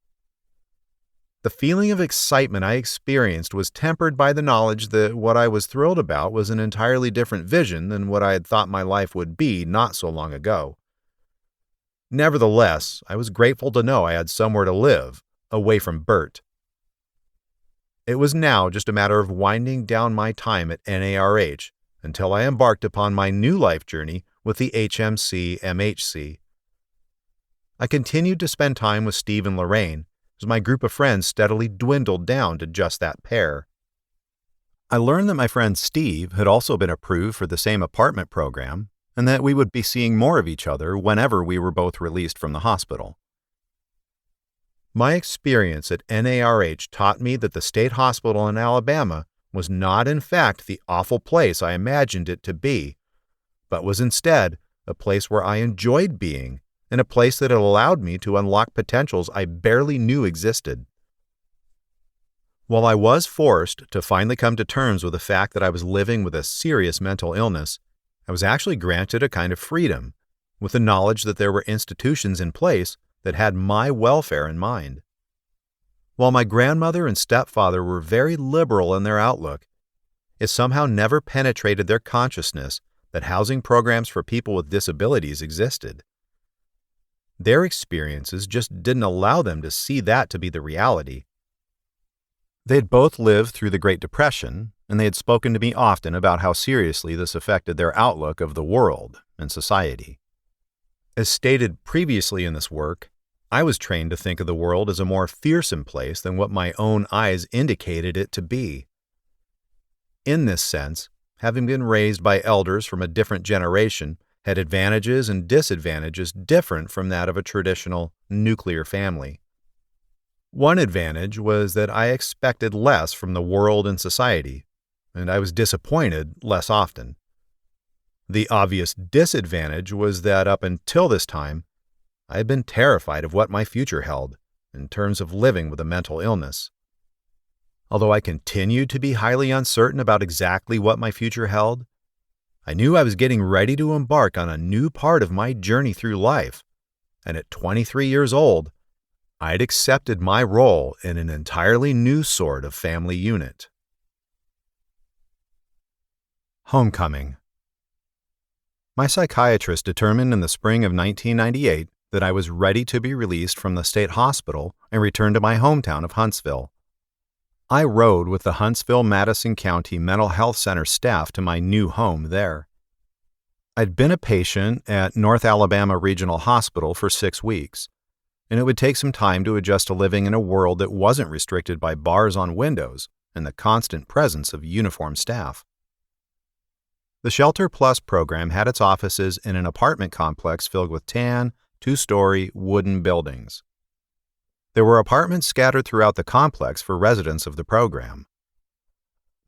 The feeling of excitement I experienced was tempered by the knowledge that what I was thrilled about was an entirely different vision than what I had thought my life would be not so long ago. Nevertheless, I was grateful to know I had somewhere to live, away from Bert. It was now just a matter of winding down my time at NARH until I embarked upon my new life journey with the HMC-MHC. I continued to spend time with Steve and Lorraine as my group of friends steadily dwindled down to just that pair. I learned that my friend Steve had also been approved for the same apartment program and that we would be seeing more of each other whenever we were both released from the hospital. My experience at NARH taught me that the state hospital in Alabama was not in fact the awful place I imagined it to be, but was instead a place where I enjoyed being and a place that had allowed me to unlock potentials I barely knew existed. While I was forced to finally come to terms with the fact that I was living with a serious mental illness, I was actually granted a kind of freedom, with the knowledge that there were institutions in place that had my welfare in mind. While my grandmother and stepfather were very liberal in their outlook, it somehow never penetrated their consciousness that housing programs for people with disabilities existed. Their experiences just didn't allow them to see that to be the reality. They had both lived through the Great Depression, and they had spoken to me often about how seriously this affected their outlook of the world and society. As stated previously in this work, I was trained to think of the world as a more fearsome place than what my own eyes indicated it to be. In this sense, having been raised by elders from a different generation had advantages and disadvantages different from that of a traditional nuclear family. One advantage was that I expected less from the world and society, and I was disappointed less often. The obvious disadvantage was that up until this time, I had been terrified of what my future held in terms of living with a mental illness. Although I continued to be highly uncertain about exactly what my future held, I knew I was getting ready to embark on a new part of my journey through life, and at 23 years old, I had accepted my role in an entirely new sort of family unit. Homecoming. My psychiatrist determined in the spring of 1998 that I was ready to be released from the state hospital and return to my hometown of Huntsville. I rode with the Huntsville-Madison County Mental Health Center staff to my new home there. I'd been a patient at North Alabama Regional Hospital for 6 weeks, and it would take some time to adjust to living in a world that wasn't restricted by bars on windows and the constant presence of uniformed staff. The Shelter Plus program had its offices in an apartment complex filled with tan, 2-story wooden buildings. There were apartments scattered throughout the complex for residents of the program.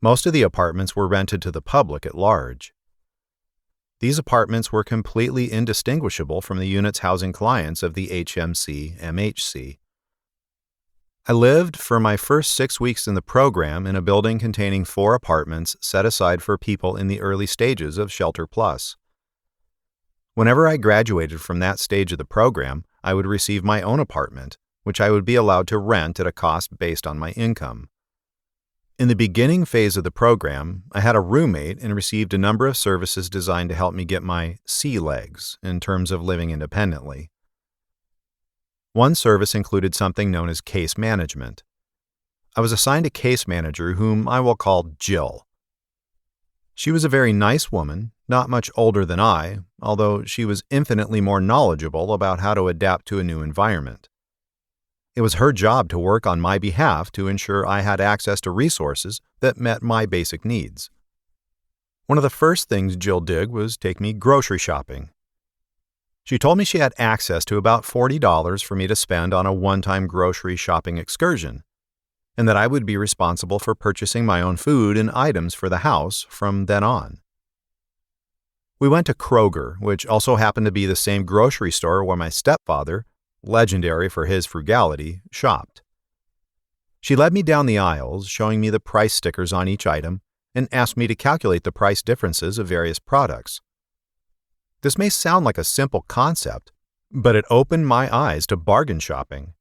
Most of the apartments were rented to the public at large. These apartments were completely indistinguishable from the units housing clients of the HMC-MHC. I lived for my first 6 weeks in the program in a building containing 4 apartments set aside for people in the early stages of Shelter Plus. Whenever I graduated from that stage of the program, I would receive my own apartment, which I would be allowed to rent at a cost based on my income. In the beginning phase of the program, I had a roommate and received a number of services designed to help me get my sea legs in terms of living independently. One service included something known as case management. I was assigned a case manager whom I will call Jill. She was a very nice woman, not much older than I, although she was infinitely more knowledgeable about how to adapt to a new environment. It was her job to work on my behalf to ensure I had access to resources that met my basic needs. One of the first things Jill did was take me grocery shopping. She told me she had access to about $40 for me to spend on a one-time grocery shopping excursion, and that I would be responsible for purchasing my own food and items for the house from then on. We went to Kroger, which also happened to be the same grocery store where my stepfather, legendary for his frugality, shopped. She led me down the aisles, showing me the price stickers on each item, and asked me to calculate the price differences of various products. This may sound like a simple concept, but it opened my eyes to bargain shopping.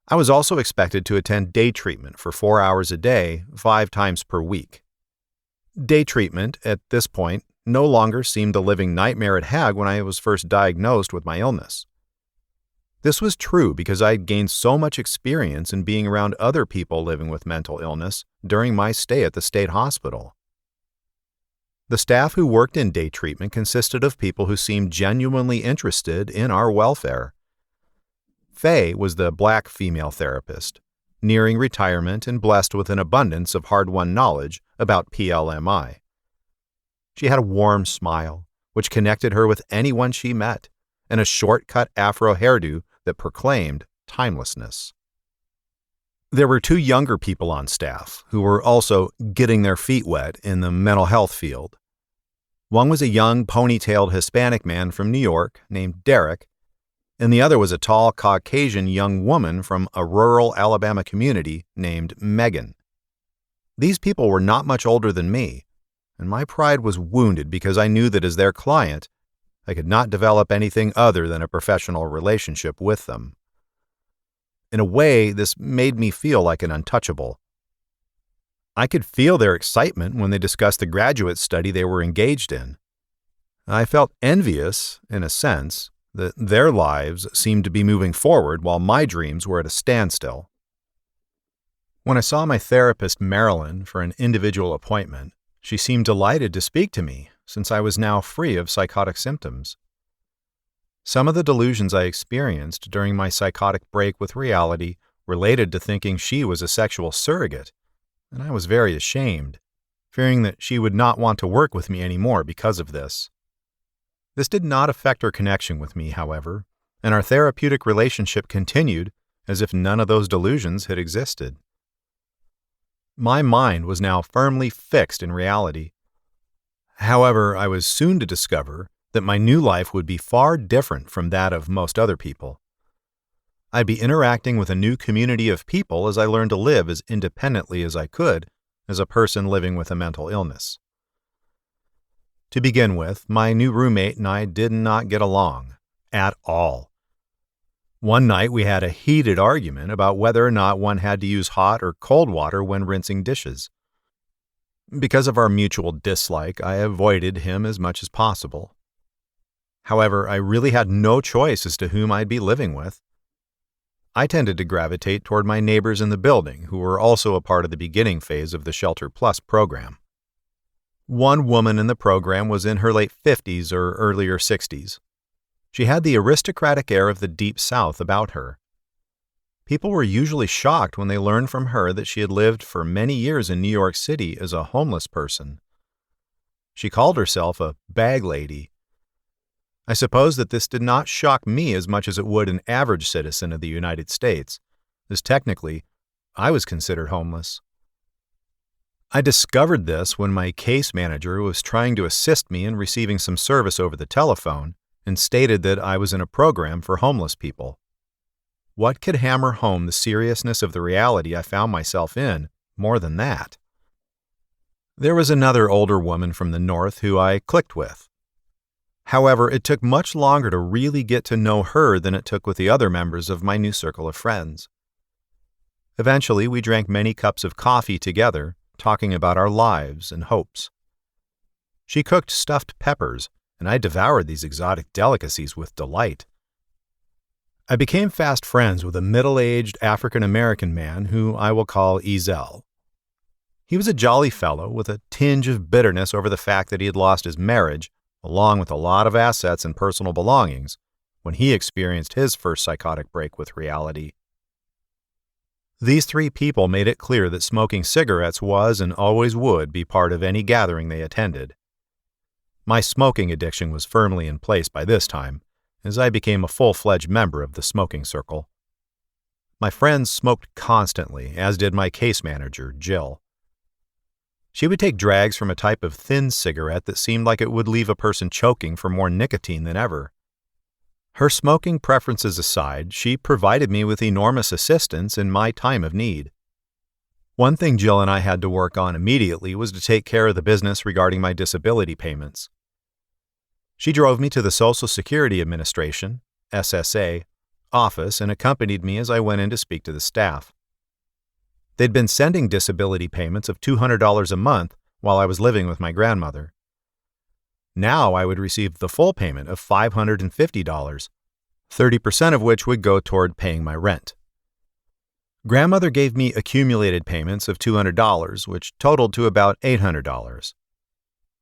I was also expected to attend day treatment for 4 hours a day, 5 times per week. Day treatment, at this point, no longer seemed a living nightmare it had when I was first diagnosed with my illness. This was true because I had gained so much experience in being around other people living with mental illness during my stay at the state hospital. The staff who worked in day treatment consisted of people who seemed genuinely interested in our welfare. Faye was the black female therapist, nearing retirement and blessed with an abundance of hard-won knowledge about PLMI. She had a warm smile, which connected her with anyone she met, and a short-cut afro hairdo that proclaimed timelessness. There were 2 younger people on staff who were also getting their feet wet in the mental health field. One was a young, ponytailed Hispanic man from New York named Derek, and the other was a tall, Caucasian young woman from a rural Alabama community named Megan. These people were not much older than me, and my pride was wounded because I knew that as their client, I could not develop anything other than a professional relationship with them. In a way, this made me feel like an untouchable. I could feel their excitement when they discussed the graduate study they were engaged in. I felt envious, in a sense, that their lives seemed to be moving forward while my dreams were at a standstill. When I saw my therapist, Marilyn, for an individual appointment, she seemed delighted to speak to me, since I was now free of psychotic symptoms. Some of the delusions I experienced during my psychotic break with reality related to thinking she was a sexual surrogate, and I was very ashamed, fearing that she would not want to work with me anymore because of this. This did not affect her connection with me, however, and our therapeutic relationship continued as if none of those delusions had existed. My mind was now firmly fixed in reality. However, I was soon to discover that my new life would be far different from that of most other people. I'd be interacting with a new community of people as I learned to live as independently as I could as a person living with a mental illness. To begin with, my new roommate and I did not get along at all. One night we had a heated argument about whether or not one had to use hot or cold water when rinsing dishes. Because of our mutual dislike, I avoided him as much as possible. However, I really had no choice as to whom I'd be living with. I tended to gravitate toward my neighbors in the building, who were also a part of the beginning phase of the Shelter Plus program. One woman in the program was in her late 50s or earlier 60s. She had the aristocratic air of the Deep South about her. People were usually shocked when they learned from her that she had lived for many years in New York City as a homeless person. She called herself a bag lady. I suppose that this did not shock me as much as it would an average citizen of the United States, as technically, I was considered homeless. I discovered this when my case manager was trying to assist me in receiving some service over the telephone and stated that I was in a program for homeless people. What could hammer home the seriousness of the reality I found myself in more than that? There was another older woman from the North who I clicked with. However, it took much longer to really get to know her than it took with the other members of my new circle of friends. Eventually, we drank many cups of coffee together, talking about our lives and hopes. She cooked stuffed peppers, and I devoured these exotic delicacies with delight. I became fast friends with a middle-aged African-American man who I will call Ezel. He was a jolly fellow with a tinge of bitterness over the fact that he had lost his marriage, along with a lot of assets and personal belongings, when he experienced his first psychotic break with reality. These three people made it clear that smoking cigarettes was and always would be part of any gathering they attended. My smoking addiction was firmly in place by this time, as I became a full-fledged member of the smoking circle. My friends smoked constantly, as did my case manager, Jill. She would take drags from a type of thin cigarette that seemed like it would leave a person choking for more nicotine than ever. Her smoking preferences aside, she provided me with enormous assistance in my time of need. One thing Jill and I had to work on immediately was to take care of the business regarding my disability payments. She drove me to the Social Security Administration, SSA, office and accompanied me as I went in to speak to the staff. They'd been sending disability payments of $200 a month while I was living with my grandmother. Now I would receive the full payment of $550, 30% of which would go toward paying my rent. Grandmother gave me accumulated payments of $200, which totaled to about $800.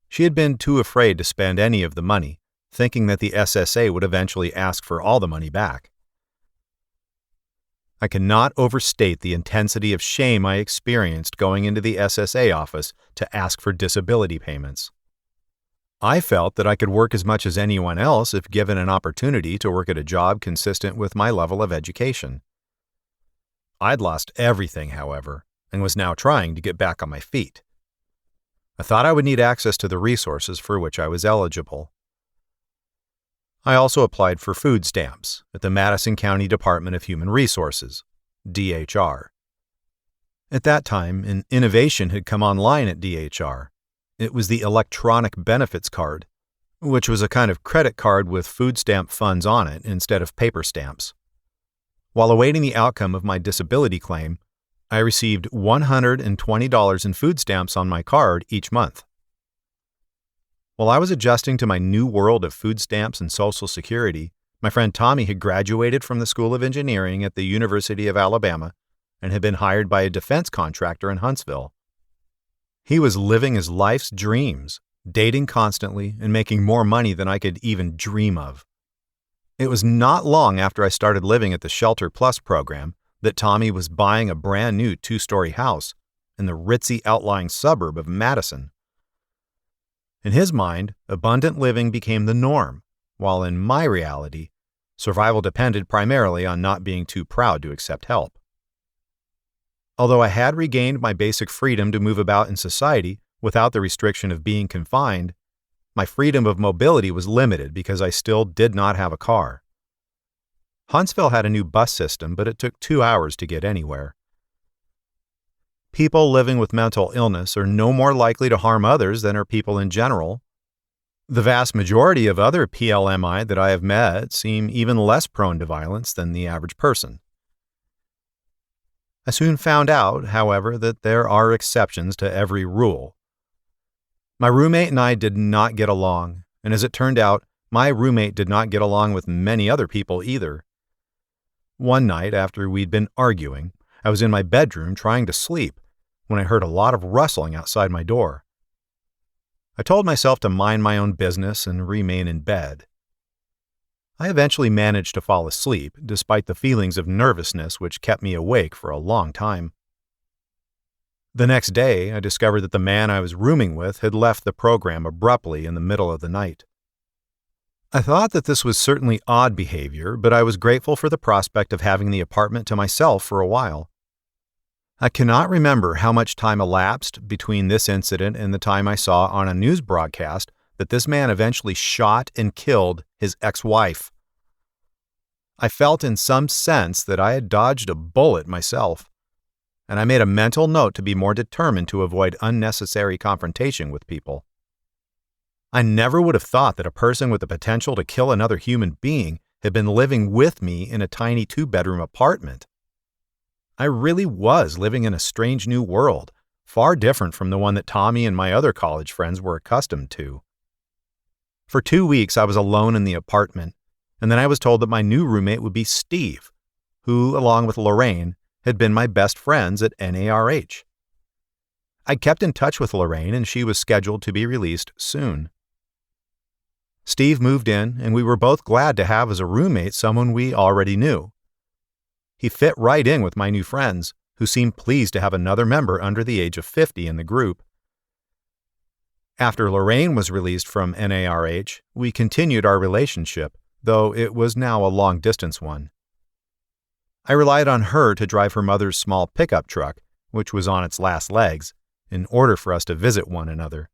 She had been too afraid to spend any of the money, thinking that the SSA would eventually ask for all the money back. I cannot overstate the intensity of shame I experienced going into the SSA office to ask for disability payments. I felt that I could work as much as anyone else if given an opportunity to work at a job consistent with my level of education. I'd lost everything, however, and was now trying to get back on my feet. I thought I would need access to the resources for which I was eligible. I also applied for food stamps at the Madison County Department of Human Resources, DHR. At that time, an innovation had come online at DHR. It was the electronic benefits card, which was a kind of credit card with food stamp funds on it instead of paper stamps. While awaiting the outcome of my disability claim, I received $120 in food stamps on my card each month. While I was adjusting to my new world of food stamps and Social Security, my friend Tommy had graduated from the School of Engineering at the University of Alabama and had been hired by a defense contractor in Huntsville. He was living his life's dreams, dating constantly and making more money than I could even dream of. It was not long after I started living at the Shelter Plus program that Tommy was buying a brand new 2-story house in the ritzy outlying suburb of Madison. In his mind, abundant living became the norm, while in my reality, Survival depended primarily on not being too proud to accept help. Although I had regained my basic freedom to move about in society without the restriction of being confined, my freedom of mobility was limited because I still did not have a car. Huntsville had a new bus system, but it took 2 hours to get anywhere. People living with mental illness are no more likely to harm others than are people in general. The vast majority of other PLMI that I have met seem even less prone to violence than the average person. I soon found out, however, that there are exceptions to every rule. My roommate and I did not get along, and as it turned out, my roommate did not get along with many other people either. One night, after we'd been arguing, I was in my bedroom trying to sleep when I heard a lot of rustling outside my door. I told myself to mind my own business and remain in bed. I eventually managed to fall asleep, despite the feelings of nervousness which kept me awake for a long time. The next day, I discovered that the man I was rooming with had left the program abruptly in the middle of the night. I thought that this was certainly odd behavior, but I was grateful for the prospect of having the apartment to myself for a while. I cannot remember how much time elapsed between this incident and the time I saw on a news broadcast that this man eventually shot and killed his ex-wife. I felt in some sense that I had dodged a bullet myself, and I made a mental note to be more determined to avoid unnecessary confrontation with people. I never would have thought that a person with the potential to kill another human being had been living with me in a tiny 2-bedroom apartment. I really was living in a strange new world, far different from the one that Tommy and my other college friends were accustomed to. For 2 weeks, I was alone in the apartment, and then I was told that my new roommate would be Steve, who, along with Lorraine, had been my best friends at NARH. I kept in touch with Lorraine, and she was scheduled to be released soon. Steve moved in, and we were both glad to have as a roommate someone we already knew. He fit right in with my new friends, who seemed pleased to have another member under the age of 50 in the group. After Lorraine was released from NARH, we continued our relationship, though it was now a long-distance one. I relied on her to drive her mother's small pickup truck, which was on its last legs, in order for us to visit one another.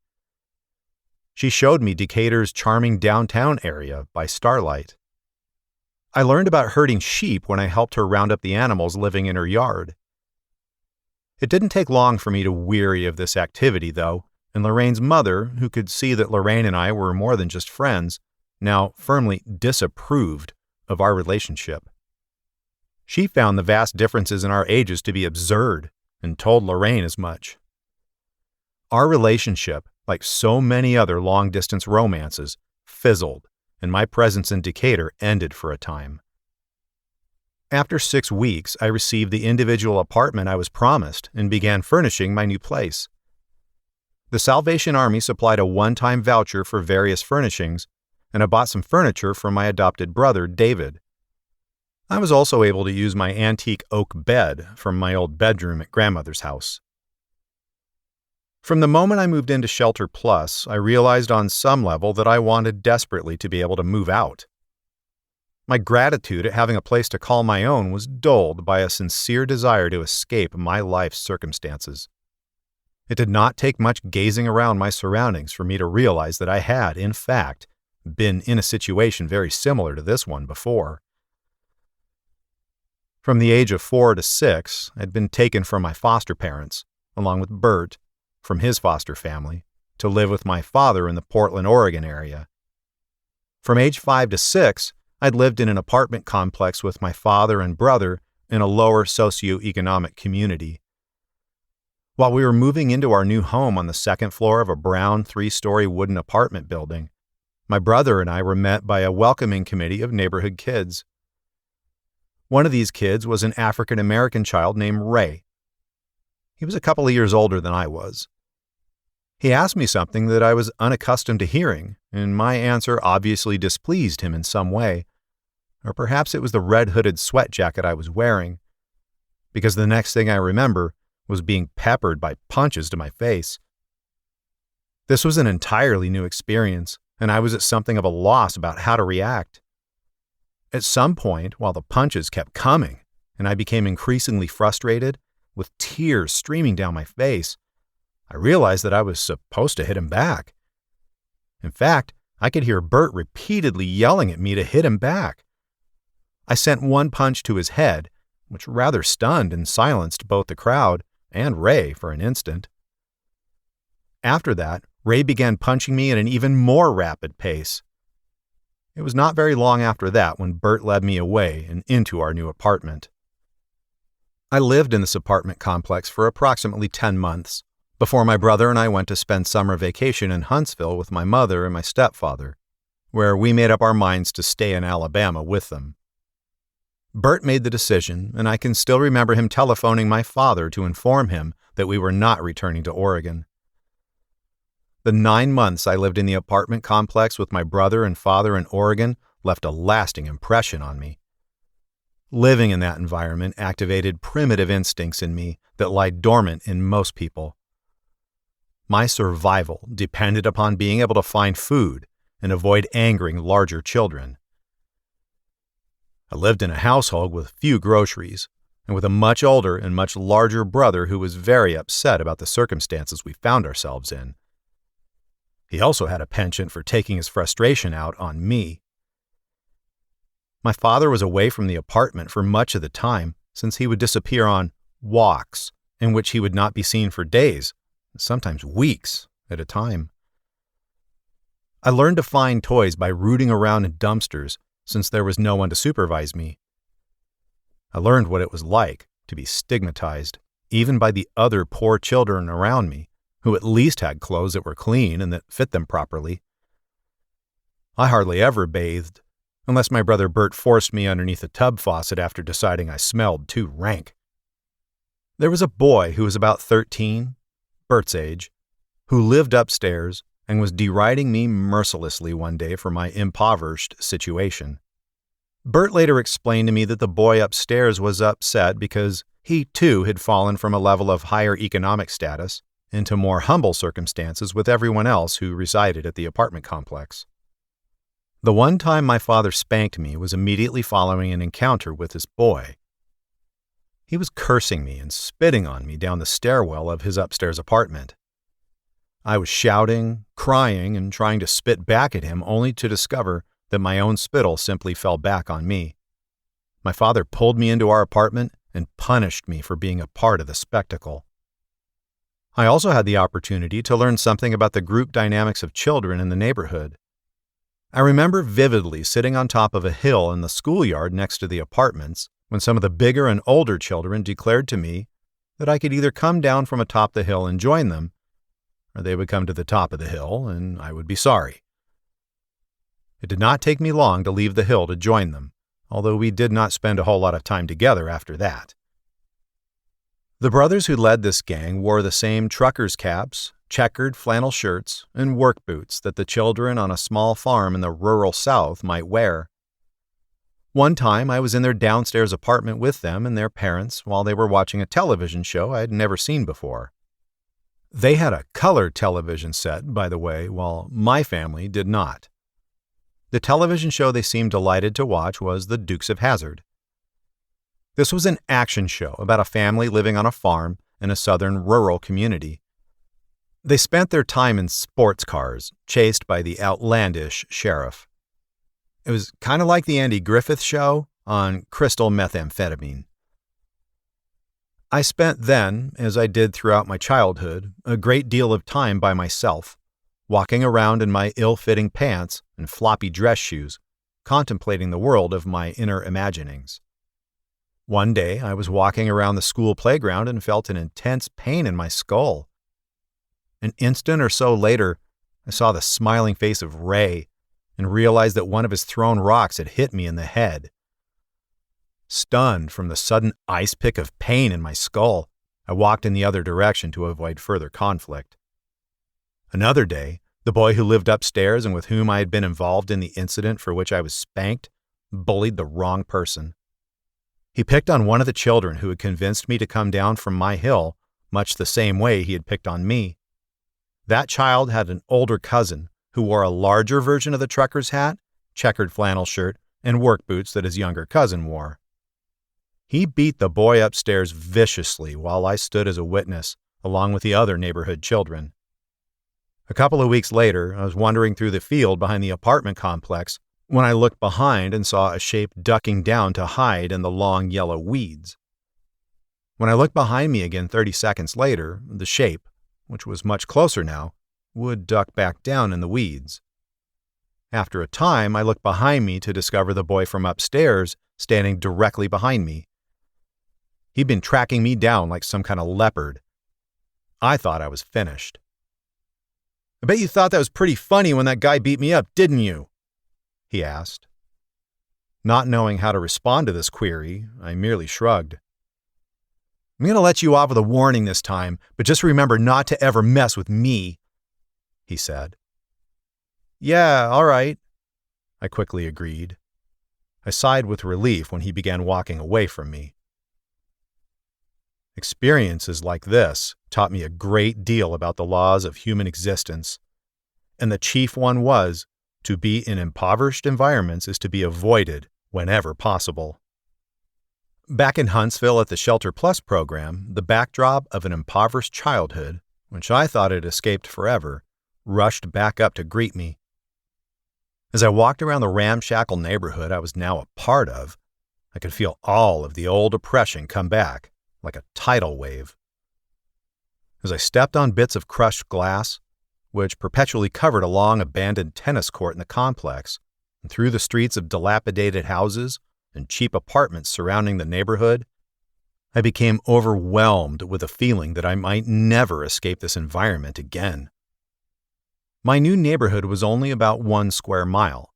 She showed me Decatur's charming downtown area by starlight. I learned about herding sheep when I helped her round up the animals living in her yard. It didn't take long for me to weary of this activity, though, and Lorraine's mother, who could see that Lorraine and I were more than just friends, now firmly disapproved of our relationship. She found the vast differences in our ages to be absurd and told Lorraine as much. Our relationship, like so many other long-distance romances, fizzled, and my presence in Decatur ended for a time. After 6 weeks, I received the individual apartment I was promised and began furnishing my new place. The Salvation Army supplied a one-time voucher for various furnishings, and I bought some furniture for my adopted brother, David. I was also able to use my antique oak bed from my old bedroom at grandmother's house. From the moment I moved into Shelter Plus, I realized on some level that I wanted desperately to be able to move out. My gratitude at having a place to call my own was dulled by a sincere desire to escape my life's circumstances. It did not take much gazing around my surroundings for me to realize that I had, in fact, been in a situation very similar to this one before. From the age of 4 to 6, I'd been taken from my foster parents, along with Bert, from his foster family, to live with my father in the Portland, Oregon area. From age 5 to 6, I'd lived in an apartment complex with my father and brother in a lower socioeconomic community. While we were moving into our new home on the second floor of a brown 3-story wooden apartment building, my brother and I were met by a welcoming committee of neighborhood kids. One of these kids was an African-American child named Ray. He was a couple of years older than I was. He asked me something that I was unaccustomed to hearing, and my answer obviously displeased him in some way, or perhaps it was the red-hooded sweat jacket I was wearing, because the next thing I remember was being peppered by punches to my face. This was an entirely new experience, and I was at something of a loss about how to react. At some point, while the punches kept coming, and I became increasingly frustrated, with tears streaming down my face, I realized that I was supposed to hit him back. In fact, I could hear Bert repeatedly yelling at me to hit him back. I sent one punch to his head, which rather stunned and silenced both the crowd and Ray for an instant. After that, Ray began punching me at an even more rapid pace. It was not very long after that when Bert led me away and into our new apartment. I lived in this apartment complex for approximately 10 months, before my brother and I went to spend summer vacation in Huntsville with my mother and my stepfather, where we made up our minds to stay in Alabama with them. Bert made the decision, and I can still remember him telephoning my father to inform him that we were not returning to Oregon. The 9 months I lived in the apartment complex with my brother and father in Oregon left a lasting impression on me. Living in that environment activated primitive instincts in me that lie dormant in most people. My survival depended upon being able to find food and avoid angering larger children. I lived in a household with few groceries, and with a much older and much larger brother who was very upset about the circumstances we found ourselves in. He also had a penchant for taking his frustration out on me. My father was away from the apartment for much of the time, since he would disappear on walks, in which he would not be seen for days, sometimes weeks at a time. I learned to find toys by rooting around in dumpsters, since there was no one to supervise me. I learned what it was like to be stigmatized, even by the other poor children around me, who at least had clothes that were clean and that fit them properly. I hardly ever bathed, unless my brother Bert forced me underneath a tub faucet after deciding I smelled too rank. There was a boy who was about 13, Bert's age, who lived upstairs and was deriding me mercilessly one day for my impoverished situation. Bert later explained to me that the boy upstairs was upset because he too had fallen from a level of higher economic status into more humble circumstances with everyone else who resided at the apartment complex. The one time my father spanked me was immediately following an encounter with this boy. He was cursing me and spitting on me down the stairwell of his upstairs apartment. I was shouting, crying, and trying to spit back at him only to discover that my own spittle simply fell back on me. My father pulled me into our apartment and punished me for being a part of the spectacle. I also had the opportunity to learn something about the group dynamics of children in the neighborhood. I remember vividly sitting on top of a hill in the schoolyard next to the apartments when some of the bigger and older children declared to me that I could either come down from atop the hill and join them, or they would come to the top of the hill and I would be sorry. It did not take me long to leave the hill to join them, although we did not spend a whole lot of time together after that. The brothers who led this gang wore the same truckers' caps, checkered flannel shirts, and work boots that the children on a small farm in the rural South might wear. One time I was in their downstairs apartment with them and their parents while they were watching a television show I had never seen before. They had a color television set, by the way, while my family did not. The television show they seemed delighted to watch was The Dukes of Hazzard. This was an action show about a family living on a farm in a southern rural community. They spent their time in sports cars, chased by the outlandish sheriff. It was kind of like the Andy Griffith Show on crystal methamphetamine. I spent then, as I did throughout my childhood, a great deal of time by myself, walking around in my ill-fitting pants and floppy dress shoes, contemplating the world of my inner imaginings. One day, I was walking around the school playground and felt an intense pain in my skull. An instant or so later, I saw the smiling face of Ray and realized that one of his thrown rocks had hit me in the head. Stunned from the sudden ice pick of pain in my skull, I walked in the other direction to avoid further conflict. Another day, the boy who lived upstairs and with whom I had been involved in the incident for which I was spanked bullied the wrong person. He picked on one of the children who had convinced me to come down from my hill, much the same way he had picked on me. That child had an older cousin who wore a larger version of the trucker's hat, checkered flannel shirt, and work boots that his younger cousin wore. He beat the boy upstairs viciously while I stood as a witness, along with the other neighborhood children. A couple of weeks later, I was wandering through the field behind the apartment complex when I looked behind and saw a shape ducking down to hide in the long yellow weeds. When I looked behind me again 30 seconds later, the shape, which was much closer now, would duck back down in the weeds. After a time, I looked behind me to discover the boy from upstairs standing directly behind me. He'd been tracking me down like some kind of leopard. I thought I was finished. "I bet you thought that was pretty funny when that guy beat me up, didn't you?" he asked. Not knowing how to respond to this query, I merely shrugged. "I'm going to let you off with a warning this time, but just remember not to ever mess with me," he said. "Yeah, all right," I quickly agreed. I sighed with relief when he began walking away from me. Experiences like this taught me a great deal about the laws of human existence, and the chief one was, to be in impoverished environments is to be avoided whenever possible. Back in Huntsville at the Shelter Plus program, the backdrop of an impoverished childhood, which I thought had escaped forever, rushed back up to greet me. As I walked around the ramshackle neighborhood I was now a part of, I could feel all of the old oppression come back, like a tidal wave. As I stepped on bits of crushed glass, which perpetually covered a long abandoned tennis court in the complex, and through the streets of dilapidated houses and cheap apartments surrounding the neighborhood, I became overwhelmed with a feeling that I might never escape this environment again. My new neighborhood was only about 1 square mile.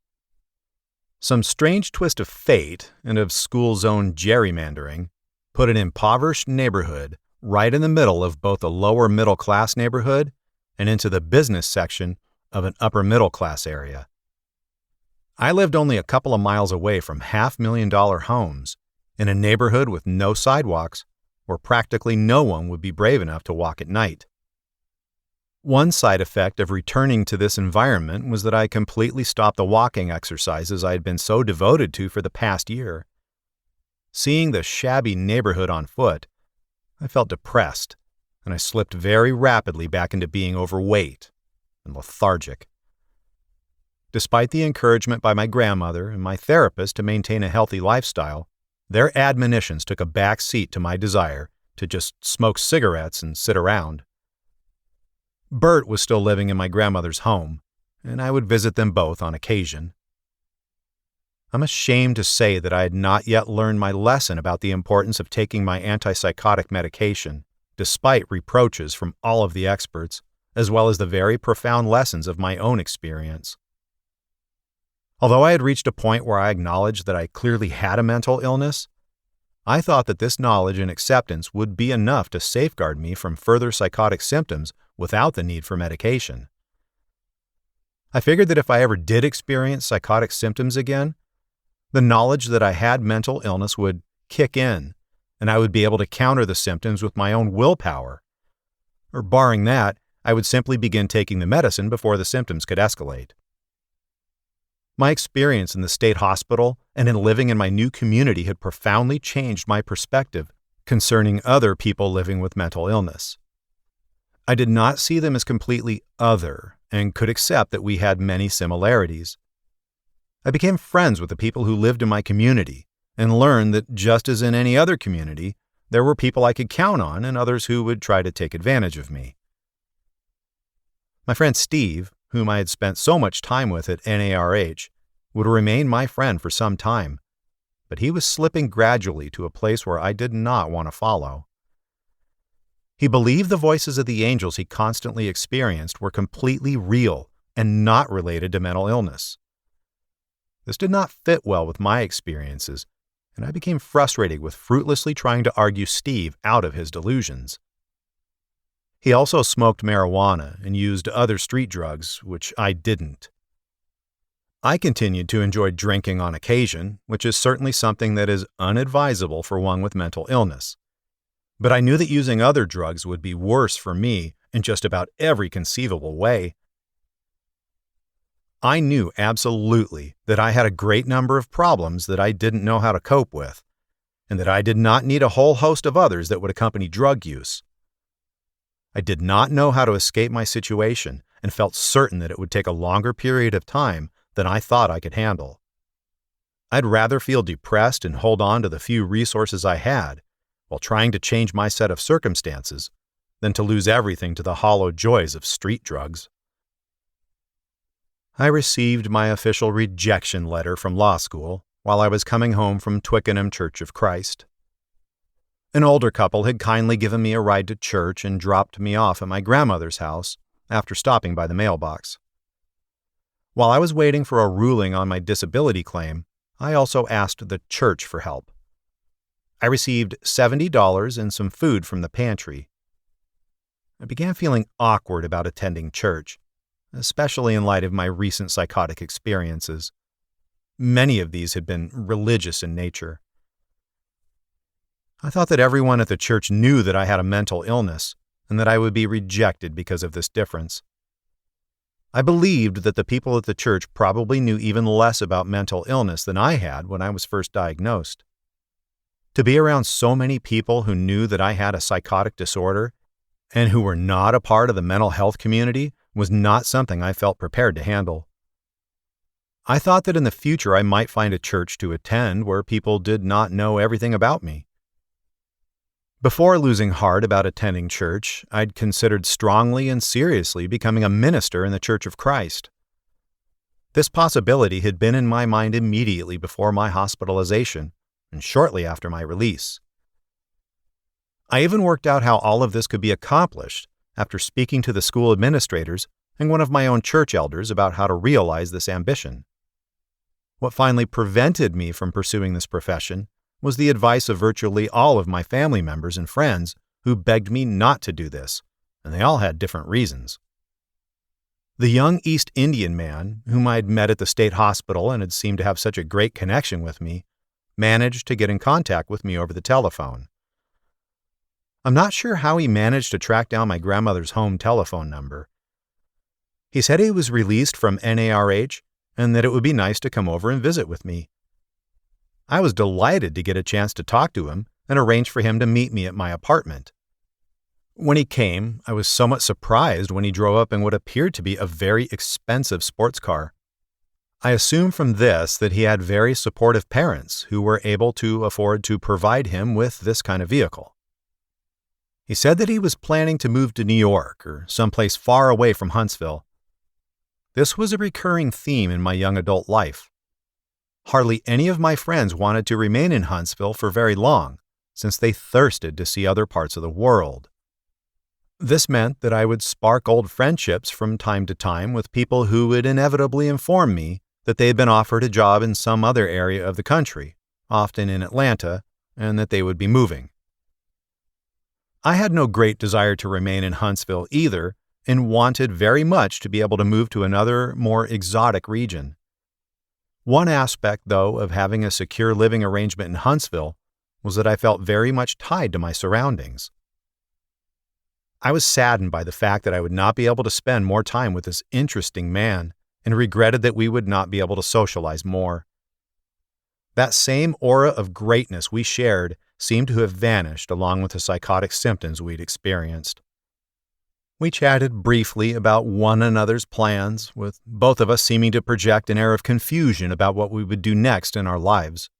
Some strange twist of fate and of school zone gerrymandering put an impoverished neighborhood right in the middle of both a lower middle class neighborhood and into the business section of an upper middle class area. I lived only a couple of miles away from $500,000 homes in a neighborhood with no sidewalks where practically no one would be brave enough to walk at night. One side effect of returning to this environment was that I completely stopped the walking exercises I had been so devoted to for the past year. Seeing the shabby neighborhood on foot, I felt depressed, and I slipped very rapidly back into being overweight and lethargic. Despite the encouragement by my grandmother and my therapist to maintain a healthy lifestyle, their admonitions took a back seat to my desire to just smoke cigarettes and sit around. Bert was still living in my grandmother's home, and I would visit them both on occasion. I'm ashamed to say that I had not yet learned my lesson about the importance of taking my antipsychotic medication, despite reproaches from all of the experts, as well as the very profound lessons of my own experience. Although I had reached a point where I acknowledged that I clearly had a mental illness, I thought that this knowledge and acceptance would be enough to safeguard me from further psychotic symptoms without the need for medication. I figured that if I ever did experience psychotic symptoms again, the knowledge that I had mental illness would kick in, and I would be able to counter the symptoms with my own willpower. Or barring that, I would simply begin taking the medicine before the symptoms could escalate. My experience in the state hospital and in living in my new community had profoundly changed my perspective concerning other people living with mental illness. I did not see them as completely other and could accept that we had many similarities. I became friends with the people who lived in my community and learned that just as in any other community, there were people I could count on and others who would try to take advantage of me. My friend Steve, whom I had spent so much time with at NARH, would remain my friend for some time, but he was slipping gradually to a place where I did not want to follow. He believed the voices of the angels he constantly experienced were completely real and not related to mental illness. This did not fit well with my experiences, and I became frustrated with fruitlessly trying to argue Steve out of his delusions. He also smoked marijuana and used other street drugs, which I didn't. I continued to enjoy drinking on occasion, which is certainly something that is unadvisable for one with mental illness. But I knew that using other drugs would be worse for me in just about every conceivable way. I knew absolutely that I had a great number of problems that I didn't know how to cope with, and that I did not need a whole host of others that would accompany drug use. I did not know how to escape my situation and felt certain that it would take a longer period of time than I thought I could handle. I'd rather feel depressed and hold on to the few resources I had while trying to change my set of circumstances than to lose everything to the hollow joys of street drugs. I received my official rejection letter from law school while I was coming home from Twickenham Church of Christ. An older couple had kindly given me a ride to church and dropped me off at my grandmother's house after stopping by the mailbox. While I was waiting for a ruling on my disability claim, I also asked the church for help. I received $70 and some food from the pantry. I began feeling awkward about attending church, especially in light of my recent psychotic experiences. Many of these had been religious in nature. I thought that everyone at the church knew that I had a mental illness and that I would be rejected because of this difference. I believed that the people at the church probably knew even less about mental illness than I had when I was first diagnosed. To be around so many people who knew that I had a psychotic disorder and who were not a part of the mental health community was not something I felt prepared to handle. I thought that in the future I might find a church to attend where people did not know everything about me. Before losing heart about attending church, I'd considered strongly and seriously becoming a minister in the Church of Christ. This possibility had been in my mind immediately before my hospitalization and shortly after my release. I even worked out how all of this could be accomplished after speaking to the school administrators and one of my own church elders about how to realize this ambition. What finally prevented me from pursuing this profession was the advice of virtually all of my family members and friends who begged me not to do this, and they all had different reasons. The young East Indian man, whom I had met at the state hospital and had seemed to have such a great connection with me, managed to get in contact with me over the telephone. I'm not sure how he managed to track down my grandmother's home telephone number. He said he was released from NARH and that it would be nice to come over and visit with me. I was delighted to get a chance to talk to him and arrange for him to meet me at my apartment. When he came, I was somewhat surprised when he drove up in what appeared to be a very expensive sports car. I assumed from this that he had very supportive parents who were able to afford to provide him with this kind of vehicle. He said that he was planning to move to New York or someplace far away from Huntsville. This was a recurring theme in my young adult life. Hardly any of my friends wanted to remain in Huntsville for very long, since they thirsted to see other parts of the world. This meant that I would spark old friendships from time to time with people who would inevitably inform me that they had been offered a job in some other area of the country, often in Atlanta, and that they would be moving. I had no great desire to remain in Huntsville either, and wanted very much to be able to move to another, more exotic region. One aspect, though, of having a secure living arrangement in Huntsville was that I felt very much tied to my surroundings. I was saddened by the fact that I would not be able to spend more time with this interesting man and regretted that we would not be able to socialize more. That same aura of greatness we shared seemed to have vanished along with the psychotic symptoms we'd experienced. We chatted briefly about one another's plans, with both of us seeming to project an air of confusion about what we would do next in our lives.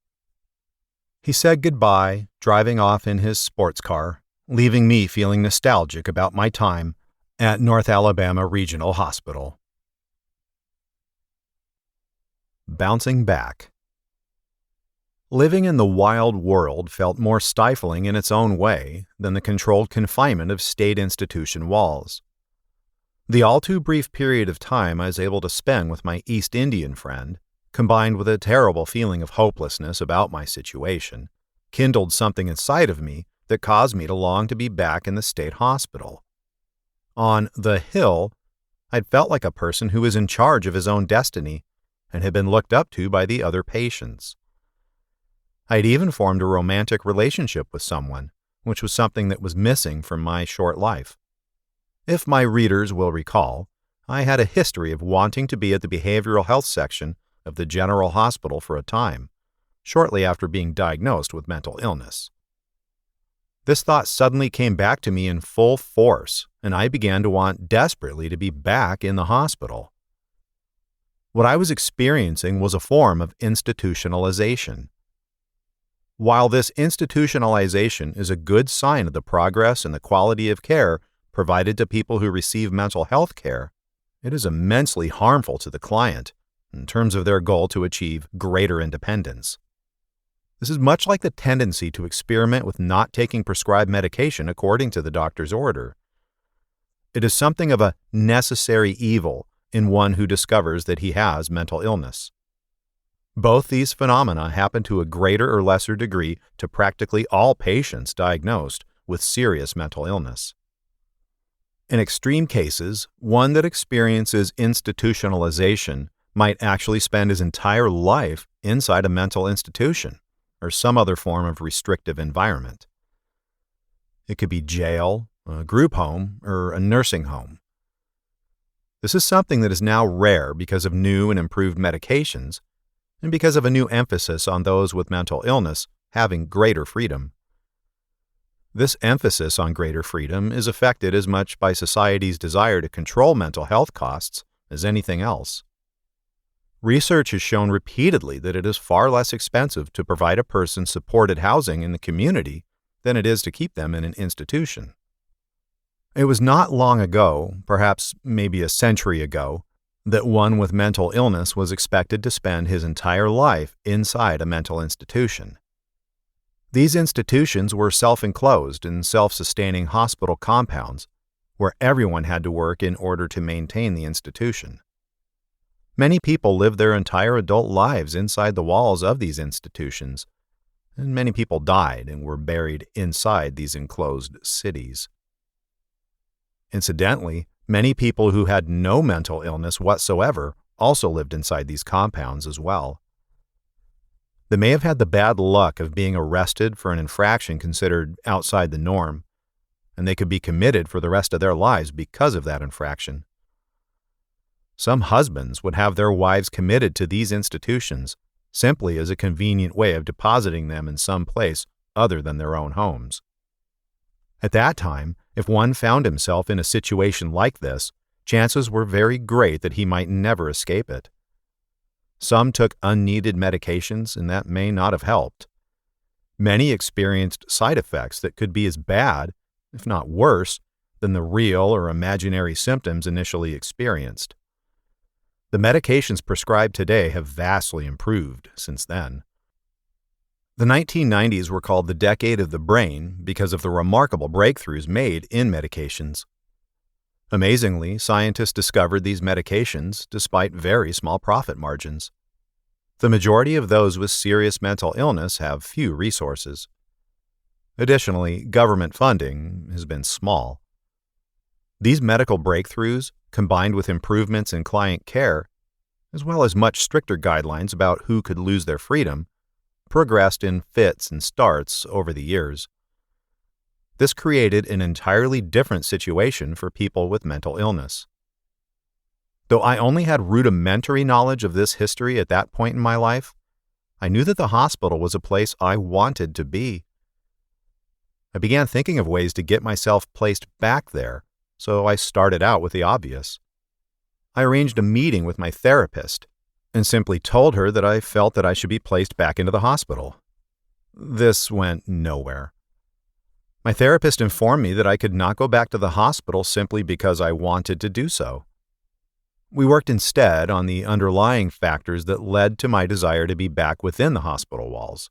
He said goodbye, driving off in his sports car, leaving me feeling nostalgic about my time at North Alabama Regional Hospital. Bouncing back. Living in the wild world felt more stifling in its own way than the controlled confinement of state institution walls. The all too brief period of time I was able to spend with my East Indian friend, combined with a terrible feeling of hopelessness about my situation, kindled something inside of me that caused me to long to be back in the state hospital. On the Hill, I'd felt like a person who was in charge of his own destiny and had been looked up to by the other patients. I'd even formed a romantic relationship with someone, which was something that was missing from my short life. If my readers will recall, I had a history of wanting to be at the behavioral health section of the general hospital for a time, shortly after being diagnosed with mental illness. This thought suddenly came back to me in full force, and I began to want desperately to be back in the hospital. What I was experiencing was a form of institutionalization. While this institutionalization is a good sign of the progress and the quality of care provided to people who receive mental health care, it is immensely harmful to the client in terms of their goal to achieve greater independence. This is much like the tendency to experiment with not taking prescribed medication according to the doctor's order. It is something of a necessary evil in one who discovers that he has mental illness. Both these phenomena happen to a greater or lesser degree to practically all patients diagnosed with serious mental illness. In extreme cases, one that experiences institutionalization might actually spend his entire life inside a mental institution or some other form of restrictive environment. It could be jail, a group home, or a nursing home. This is something that is now rare because of new and improved medications and because of a new emphasis on those with mental illness having greater freedom. This emphasis on greater freedom is affected as much by society's desire to control mental health costs as anything else. Research has shown repeatedly that it is far less expensive to provide a person supported housing in the community than it is to keep them in an institution. It was not long ago, perhaps maybe a century ago, that one with mental illness was expected to spend his entire life inside a mental institution. These institutions were self-enclosed and self-sustaining hospital compounds where everyone had to work in order to maintain the institution. Many people lived their entire adult lives inside the walls of these institutions, and many people died and were buried inside these enclosed cities. Incidentally, many people who had no mental illness whatsoever also lived inside these compounds as well. They may have had the bad luck of being arrested for an infraction considered outside the norm, and they could be committed for the rest of their lives because of that infraction. Some husbands would have their wives committed to these institutions simply as a convenient way of depositing them in some place other than their own homes. At that time, if one found himself in a situation like this, chances were very great that he might never escape it. Some took unneeded medications, and that may not have helped. Many experienced side effects that could be as bad, if not worse, than the real or imaginary symptoms initially experienced. The medications prescribed today have vastly improved since then. The 1990s were called the decade of the brain because of the remarkable breakthroughs made in medications. Amazingly, scientists discovered these medications despite very small profit margins. The majority of those with serious mental illness have few resources. Additionally, government funding has been small. These medical breakthroughs, combined with improvements in client care, as well as much stricter guidelines about who could lose their freedom, progressed in fits and starts over the years. This created an entirely different situation for people with mental illness. Though I only had rudimentary knowledge of this history at that point in my life, I knew that the hospital was a place I wanted to be. I began thinking of ways to get myself placed back there, so I started out with the obvious. I arranged a meeting with my therapist and simply told her that I felt that I should be placed back into the hospital. This went nowhere. My therapist informed me that I could not go back to the hospital simply because I wanted to do so. We worked instead on the underlying factors that led to my desire to be back within the hospital walls.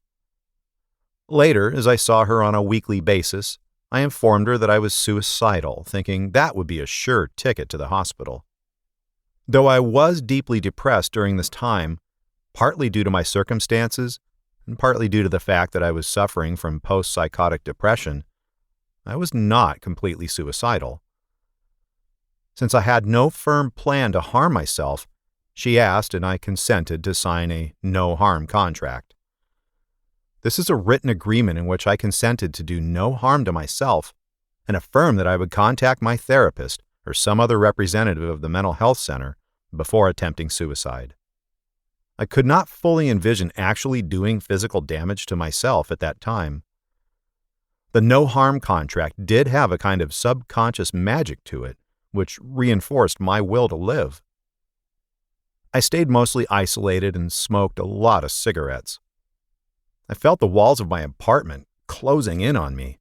Later, as I saw her on a weekly basis, I informed her that I was suicidal, thinking that would be a sure ticket to the hospital. Though I was deeply depressed during this time, partly due to my circumstances and partly due to the fact that I was suffering from post-psychotic depression, I was not completely suicidal. Since I had no firm plan to harm myself, she asked and I consented to sign a no-harm contract. This is a written agreement in which I consented to do no harm to myself and affirmed that I would contact my therapist or some other representative of the mental health center before attempting suicide. I could not fully envision actually doing physical damage to myself at that time. The no-harm contract did have a kind of subconscious magic to it, which reinforced my will to live. I stayed mostly isolated and smoked a lot of cigarettes. I felt the walls of my apartment closing in on me.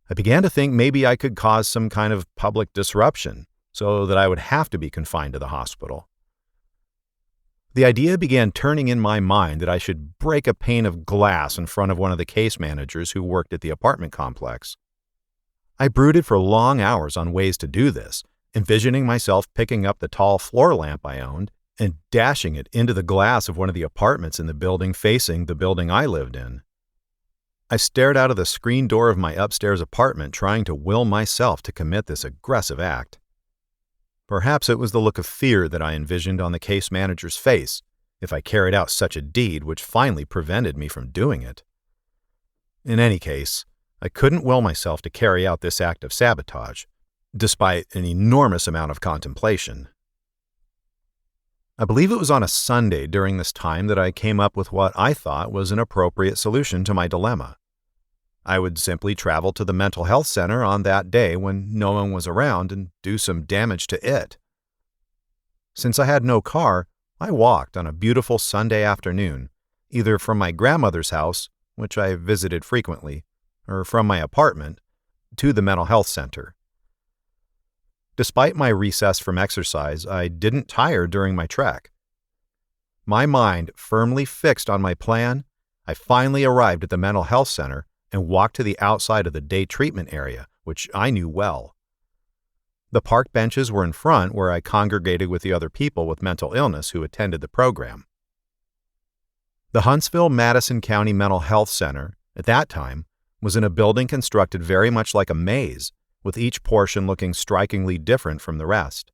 I began to think maybe I could cause some kind of public disruption so that I would have to be confined to the hospital. The idea began turning in my mind that I should break a pane of glass in front of one of the case managers who worked at the apartment complex. I brooded for long hours on ways to do this, envisioning myself picking up the tall floor lamp I owned and dashing it into the glass of one of the apartments in the building facing the building I lived in. I stared out of the screen door of my upstairs apartment, trying to will myself to commit this aggressive act. Perhaps it was the look of fear that I envisioned on the case manager's face if I carried out such a deed which finally prevented me from doing it. In any case, I couldn't will myself to carry out this act of sabotage, despite an enormous amount of contemplation. I believe it was on a Sunday during this time that I came up with what I thought was an appropriate solution to my dilemma. I would simply travel to the mental health center on that day when no one was around and do some damage to it. Since I had no car, I walked on a beautiful Sunday afternoon, either from my grandmother's house, which I visited frequently, or from my apartment, to the mental health center. Despite my recess from exercise, I didn't tire during my trek. My mind firmly fixed on my plan, I finally arrived at the mental health center and walked to the outside of the day treatment area, which I knew well. The park benches were in front where I congregated with the other people with mental illness who attended the program. The Huntsville-Madison County Mental Health Center, at that time, was in a building constructed very much like a maze, with each portion looking strikingly different from the rest.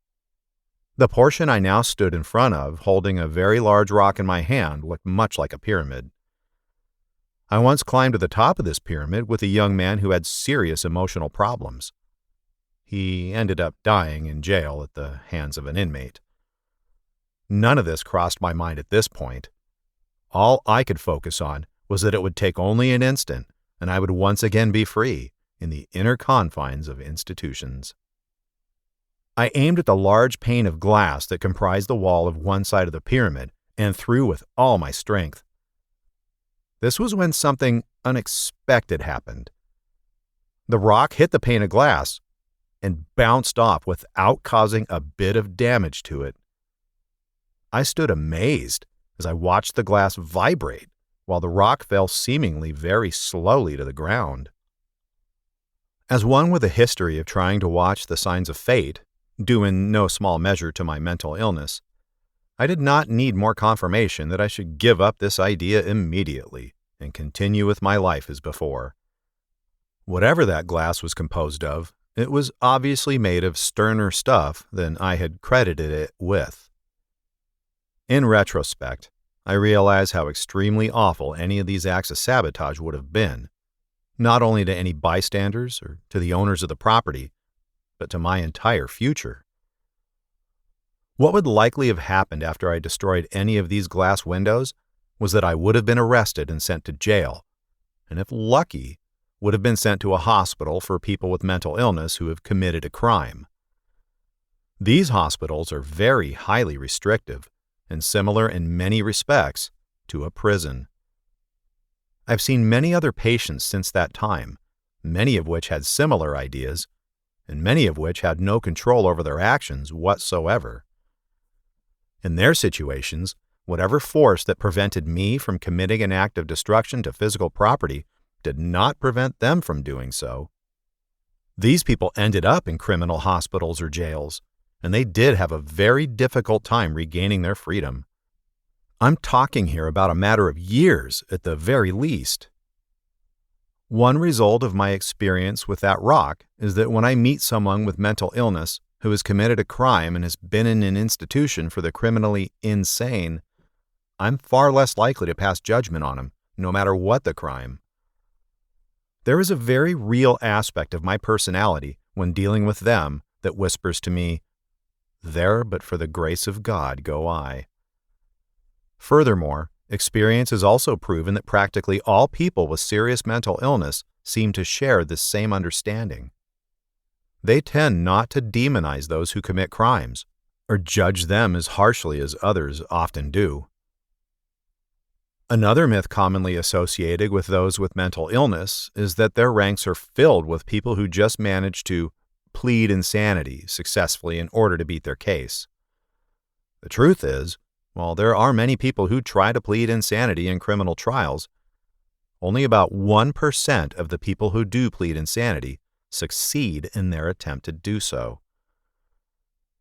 The portion I now stood in front of, holding a very large rock in my hand, looked much like a pyramid. I once climbed to the top of this pyramid with a young man who had serious emotional problems. He ended up dying in jail at the hands of an inmate. None of this crossed my mind at this point. All I could focus on was that it would take only an instant, and I would once again be free in the inner confines of institutions. I aimed at the large pane of glass that comprised the wall of one side of the pyramid and threw with all my strength. This was when something unexpected happened. The rock hit the pane of glass and bounced off without causing a bit of damage to it. I stood amazed as I watched the glass vibrate while the rock fell seemingly very slowly to the ground. As one with a history of trying to watch the signs of fate, due in no small measure to my mental illness, I did not need more confirmation that I should give up this idea immediately and continue with my life as before. Whatever that glass was composed of, it was obviously made of sterner stuff than I had credited it with. In retrospect, I realize how extremely awful any of these acts of sabotage would have been, not only to any bystanders or to the owners of the property, but to my entire future. What would likely have happened after I destroyed any of these glass windows was that I would have been arrested and sent to jail, and if lucky, would have been sent to a hospital for people with mental illness who have committed a crime. These hospitals are very highly restrictive and similar in many respects to a prison. I've seen many other patients since that time, many of which had similar ideas, and many of which had no control over their actions whatsoever. In their situations, whatever force that prevented me from committing an act of destruction to physical property did not prevent them from doing so. These people ended up in criminal hospitals or jails, and they did have a very difficult time regaining their freedom. I'm talking here about a matter of years at the very least. One result of my experience with that rock is that when I meet someone with mental illness who has committed a crime and has been in an institution for the criminally insane, I'm far less likely to pass judgment on him, no matter what the crime. There is a very real aspect of my personality when dealing with them that whispers to me, "There but for the grace of God go I." Furthermore, experience has also proven that practically all people with serious mental illness seem to share this same understanding. They tend not to demonize those who commit crimes, or judge them as harshly as others often do. Another myth commonly associated with those with mental illness is that their ranks are filled with people who just manage to plead insanity successfully in order to beat their case. The truth is, while there are many people who try to plead insanity in criminal trials, only about 1% of the people who do plead insanity succeed in their attempt to do so.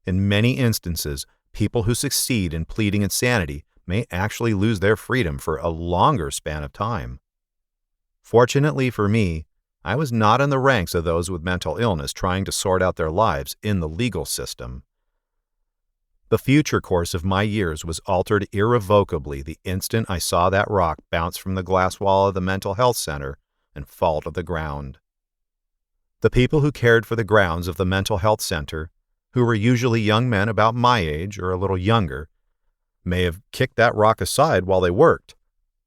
In many instances, people who succeed in pleading insanity may actually lose their freedom for a longer span of time. Fortunately for me, I was not in the ranks of those with mental illness trying to sort out their lives in the legal system. The future course of my years was altered irrevocably the instant I saw that rock bounce from the glass wall of the mental health center and fall to the ground. The people who cared for the grounds of the mental health center, who were usually young men about my age or a little younger, may have kicked that rock aside while they worked,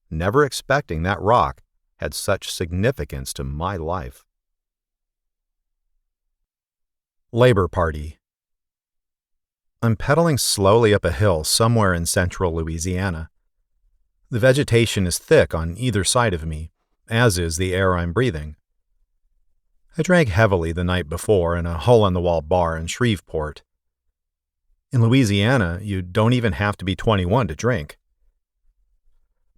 never expecting that rock had such significance to my life. Labor Party. I'm pedaling slowly up a hill somewhere in central Louisiana. The vegetation is thick on either side of me, as is the air I'm breathing. I drank heavily the night before in a hole-in-the-wall bar in Shreveport. In Louisiana, you don't even have to be 21 to drink.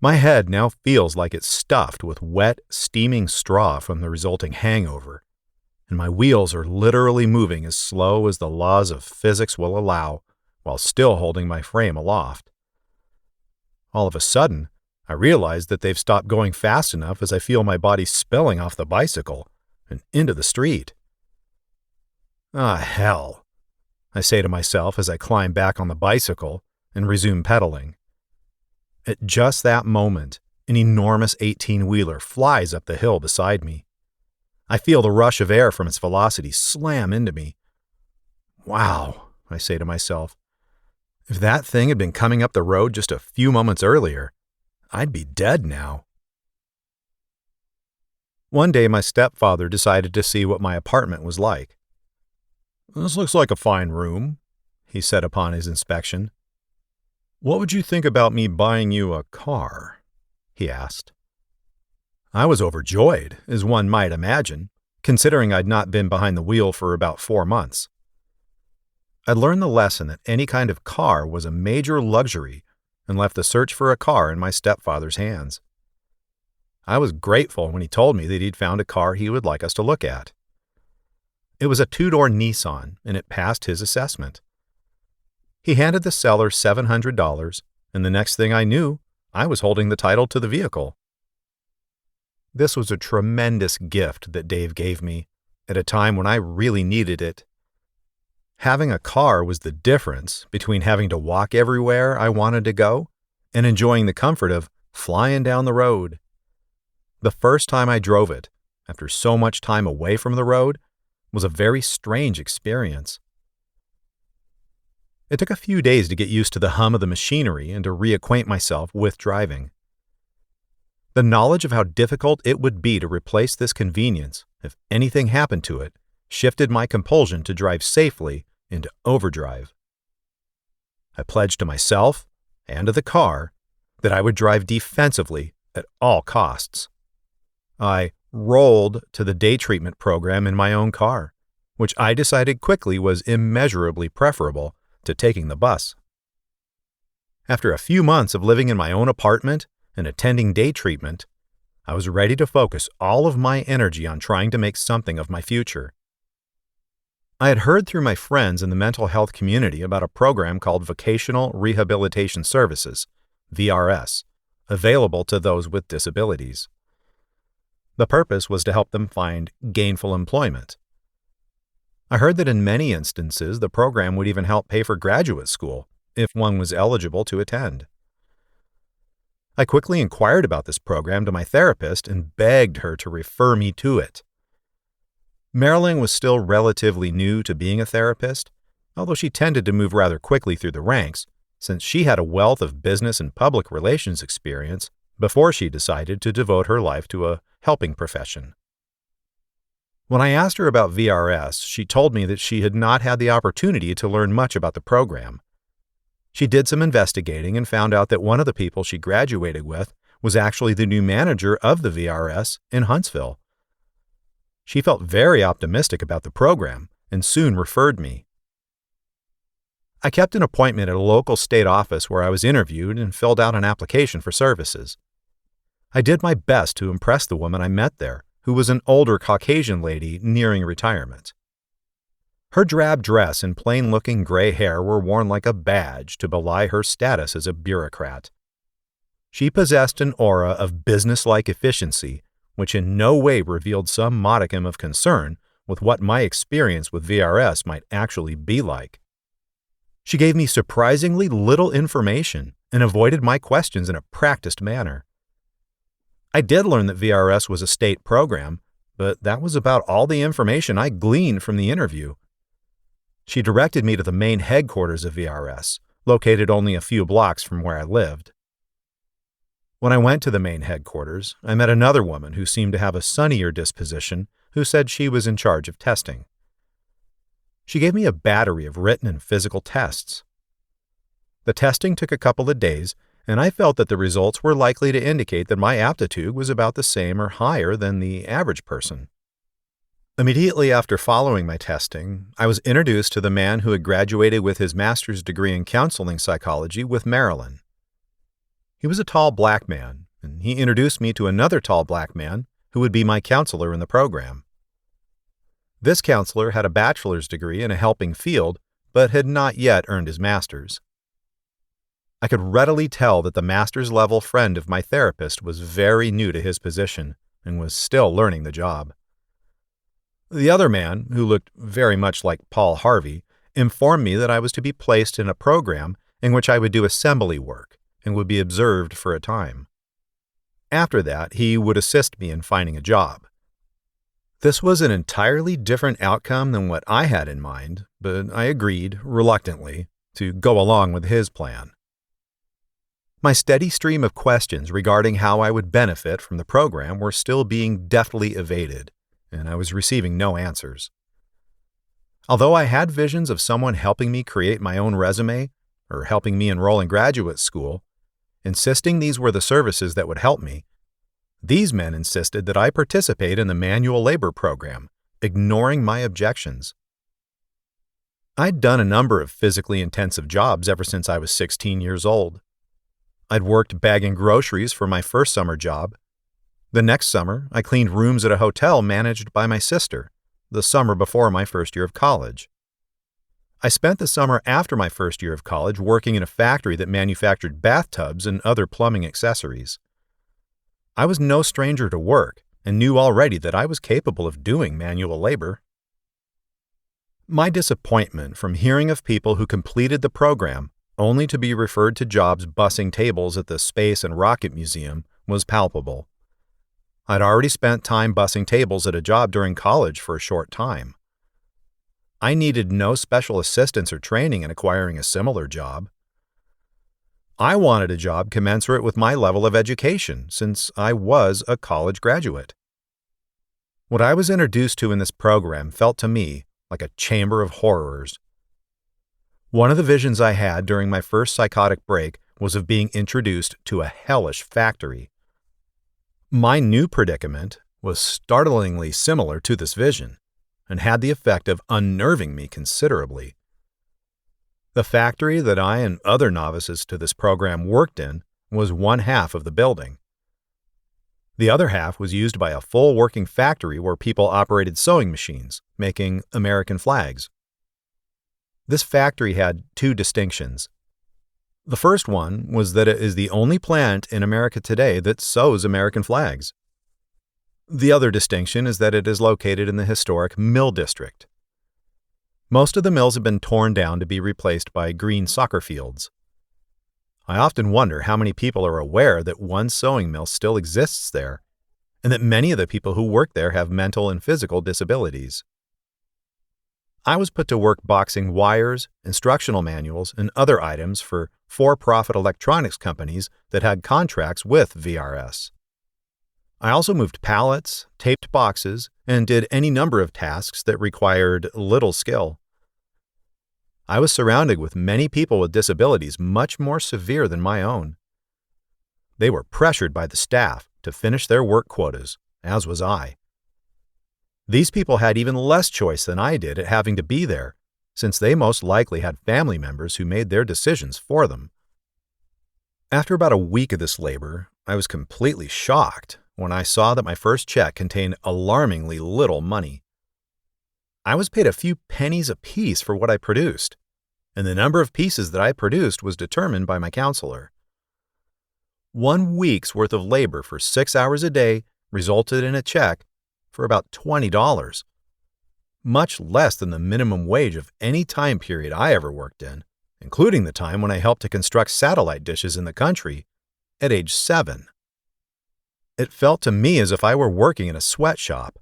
My head now feels like it's stuffed with wet, steaming straw from the resulting hangover, and my wheels are literally moving as slow as the laws of physics will allow, while still holding my frame aloft. All of a sudden, I realize that they've stopped going fast enough as I feel my body spilling off the bicycle and into the street. Ah, hell, I say to myself as I climb back on the bicycle and resume pedaling. At just that moment, an enormous 18-wheeler flies up the hill beside me. I feel the rush of air from its velocity slam into me. Wow, I say to myself. If that thing had been coming up the road just a few moments earlier, I'd be dead now. One day my stepfather decided to see what my apartment was like. "This looks like a fine room," he said upon his inspection. "What would you think about me buying you a car?" he asked. I was overjoyed, as one might imagine, considering I'd not been behind the wheel for about 4 months. I'd learned the lesson that any kind of car was a major luxury and left the search for a car in my stepfather's hands. I was grateful when he told me that he'd found a car he would like us to look at. It was a 2-door Nissan, and it passed his assessment. He handed the seller $700, and the next thing I knew, I was holding the title to the vehicle. This was a tremendous gift that Dave gave me at a time when I really needed it. Having a car was the difference between having to walk everywhere I wanted to go and enjoying the comfort of flying down the road. The first time I drove it, after so much time away from the road, was a very strange experience. It took a few days to get used to the hum of the machinery and to reacquaint myself with driving. The knowledge of how difficult it would be to replace this convenience if anything happened to it shifted my compulsion to drive safely into overdrive. I pledged to myself and to the car that I would drive defensively at all costs. I rolled to the day treatment program in my own car, which I decided quickly was immeasurably preferable to taking the bus. After a few months of living in my own apartment and attending day treatment, I was ready to focus all of my energy on trying to make something of my future. I had heard through my friends in the mental health community about a program called Vocational Rehabilitation Services, VRS, available to those with disabilities. The purpose was to help them find gainful employment. I heard that in many instances the program would even help pay for graduate school if one was eligible to attend. I quickly inquired about this program to my therapist and begged her to refer me to it. Marilyn was still relatively new to being a therapist, although she tended to move rather quickly through the ranks, since she had a wealth of business and public relations experience before she decided to devote her life to a helping profession. When I asked her about VRS, she told me that she had not had the opportunity to learn much about the program. She did some investigating and found out that one of the people she graduated with was actually the new manager of the VRS in Huntsville. She felt very optimistic about the program and soon referred me. I kept an appointment at a local state office where I was interviewed and filled out an application for services. I did my best to impress the woman I met there, who was an older Caucasian lady nearing retirement. Her drab dress and plain-looking gray hair were worn like a badge to belie her status as a bureaucrat. She possessed an aura of business-like efficiency, which in no way revealed some modicum of concern with what my experience with VRS might actually be like. She gave me surprisingly little information and avoided my questions in a practiced manner. I did learn that VRS was a state program, but that was about all the information I gleaned from the interview. She directed me to the main headquarters of VRS, located only a few blocks from where I lived. When I went to the main headquarters, I met another woman who seemed to have a sunnier disposition who said she was in charge of testing. She gave me a battery of written and physical tests. The testing took a couple of days, and I felt that the results were likely to indicate that my aptitude was about the same or higher than the average person. Immediately after following my testing, I was introduced to the man who had graduated with his master's degree in counseling psychology with Maryland. He was a tall black man, and he introduced me to another tall black man who would be my counselor in the program. This counselor had a bachelor's degree in a helping field, but had not yet earned his master's. I could readily tell that the master's level friend of my therapist was very new to his position and was still learning the job. The other man, who looked very much like Paul Harvey, informed me that I was to be placed in a program in which I would do assembly work and would be observed for a time. After that, he would assist me in finding a job. This was an entirely different outcome than what I had in mind, but I agreed, reluctantly, to go along with his plan. My steady stream of questions regarding how I would benefit from the program were still being deftly evaded, and I was receiving no answers. Although I had visions of someone helping me create my own resume, or helping me enroll in graduate school, insisting these were the services that would help me, these men insisted that I participate in the manual labor program, ignoring my objections. I'd done a number of physically intensive jobs ever since I was 16 years old. I'd worked bagging groceries for my first summer job. The next summer, I cleaned rooms at a hotel managed by my sister, the summer before my first year of college. I spent the summer after my first year of college working in a factory that manufactured bathtubs and other plumbing accessories. I was no stranger to work and knew already that I was capable of doing manual labor. My disappointment from hearing of people who completed the program only to be referred to jobs bussing tables at the Space and Rocket Museum was palpable. I'd already spent time bussing tables at a job during college for a short time. I needed no special assistance or training in acquiring a similar job. I wanted a job commensurate with my level of education, since I was a college graduate. What I was introduced to in this program felt to me like a chamber of horrors. One of the visions I had during my first psychotic break was of being introduced to a hellish factory. My new predicament was startlingly similar to this vision, and had the effect of unnerving me considerably. The factory that I and other novices to this program worked in was one half of the building. The other half was used by a full working factory where people operated sewing machines, making American flags. This factory had two distinctions. The first one was that it is the only plant in America today that sews American flags. The other distinction is that it is located in the historic Mill District. Most of the mills have been torn down to be replaced by green soccer fields. I often wonder how many people are aware that one sewing mill still exists there, and that many of the people who work there have mental and physical disabilities. I was put to work boxing wires, instructional manuals, and other items for-profit electronics companies that had contracts with VRS. I also moved pallets, taped boxes, and did any number of tasks that required little skill. I was surrounded with many people with disabilities much more severe than my own. They were pressured by the staff to finish their work quotas, as was I. These people had even less choice than I did at having to be there, since they most likely had family members who made their decisions for them. After about a week of this labor, I was completely shocked when I saw that my first check contained alarmingly little money. I was paid a few pennies apiece for what I produced, and the number of pieces that I produced was determined by my counselor. 1 week's worth of labor for 6 hours a day resulted in a check for about $20, much less than the minimum wage of any time period I ever worked in, including the time when I helped to construct satellite dishes in the country at age 7. It felt to me as if I were working in a sweatshop.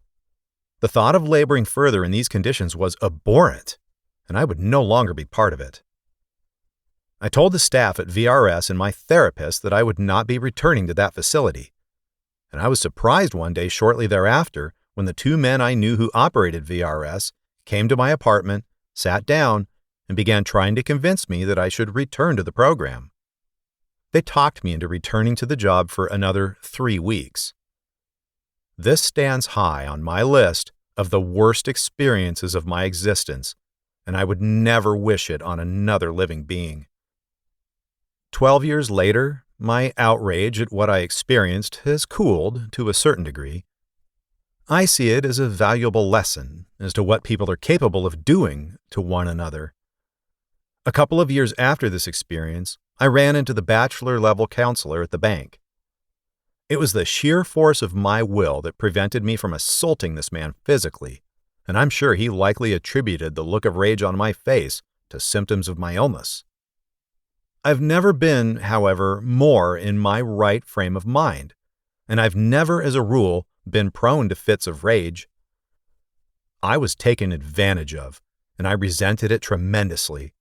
The thought of laboring further in these conditions was abhorrent, and I would no longer be part of it. I told the staff at VRS and my therapist that I would not be returning to that facility, and I was surprised one day shortly thereafter when the 2 men I knew who operated VRS came to my apartment, sat down, and began trying to convince me that I should return to the program. They talked me into returning to the job for another 3 weeks. This stands high on my list of the worst experiences of my existence, and I would never wish it on another living being. 12 years later, my outrage at what I experienced has cooled to a certain degree. I see it as a valuable lesson as to what people are capable of doing to one another. A couple of years after this experience, I ran into the bachelor-level counselor at the bank. It was the sheer force of my will that prevented me from assaulting this man physically, and I'm sure he likely attributed the look of rage on my face to symptoms of my illness. I've never been, however, more in my right frame of mind, and I've never, as a rule, been prone to fits of rage. I was taken advantage of, and I resented it tremendously,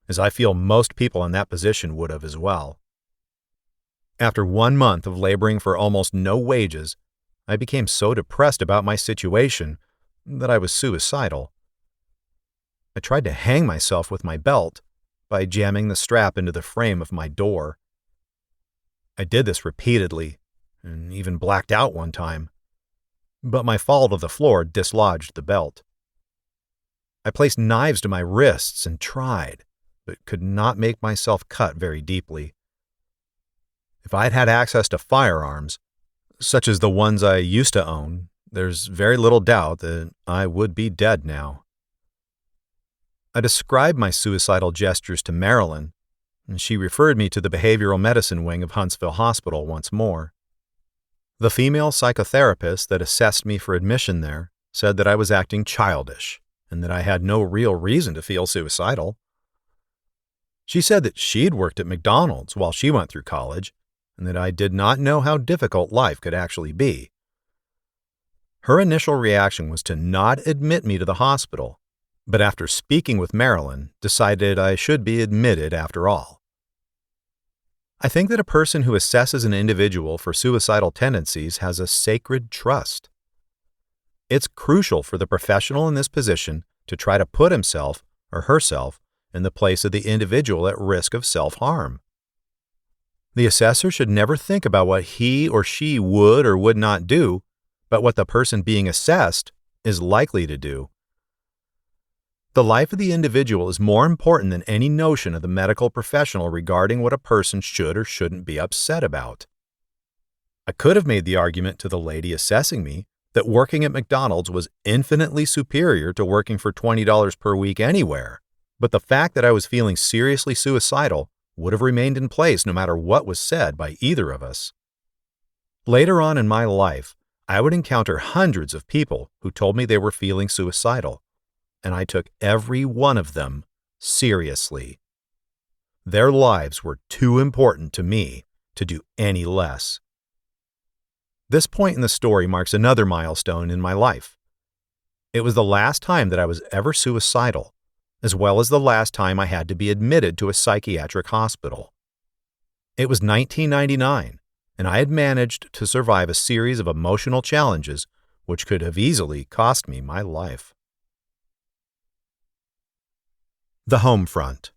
as I feel most people in that position would have as well. After 1 month of laboring for almost no wages, I became so depressed about my situation that I was suicidal. I tried to hang myself with my belt by jamming the strap into the frame of my door. I did this repeatedly, and even blacked out one time, but my fall to the floor dislodged the belt. I placed knives to my wrists and tried, but could not make myself cut very deeply. If I had had access to firearms, such as the ones I used to own, there's very little doubt that I would be dead now. I described my suicidal gestures to Marilyn, and she referred me to the behavioral medicine wing of Huntsville Hospital once more. The female psychotherapist that assessed me for admission there said that I was acting childish and that I had no real reason to feel suicidal. She said that she'd worked at McDonald's while she went through college and that I did not know how difficult life could actually be. Her initial reaction was to not admit me to the hospital, but after speaking with Marilyn, decided I should be admitted after all. I think that a person who assesses an individual for suicidal tendencies has a sacred trust. It's crucial for the professional in this position to try to put himself or herself in the place of the individual at risk of self-harm. The assessor should never think about what he or she would or would not do, but what the person being assessed is likely to do. The life of the individual is more important than any notion of the medical professional regarding what a person should or shouldn't be upset about. I could have made the argument to the lady assessing me that working at McDonald's was infinitely superior to working for $20 per week anywhere, but the fact that I was feeling seriously suicidal would have remained in place no matter what was said by either of us. Later on in my life, I would encounter hundreds of people who told me they were feeling suicidal, and I took every one of them seriously. Their lives were too important to me to do any less. This point in the story marks another milestone in my life. It was the last time that I was ever suicidal, as well as the last time I had to be admitted to a psychiatric hospital. It was 1999, and I had managed to survive a series of emotional challenges which could have easily cost me my life. The home front.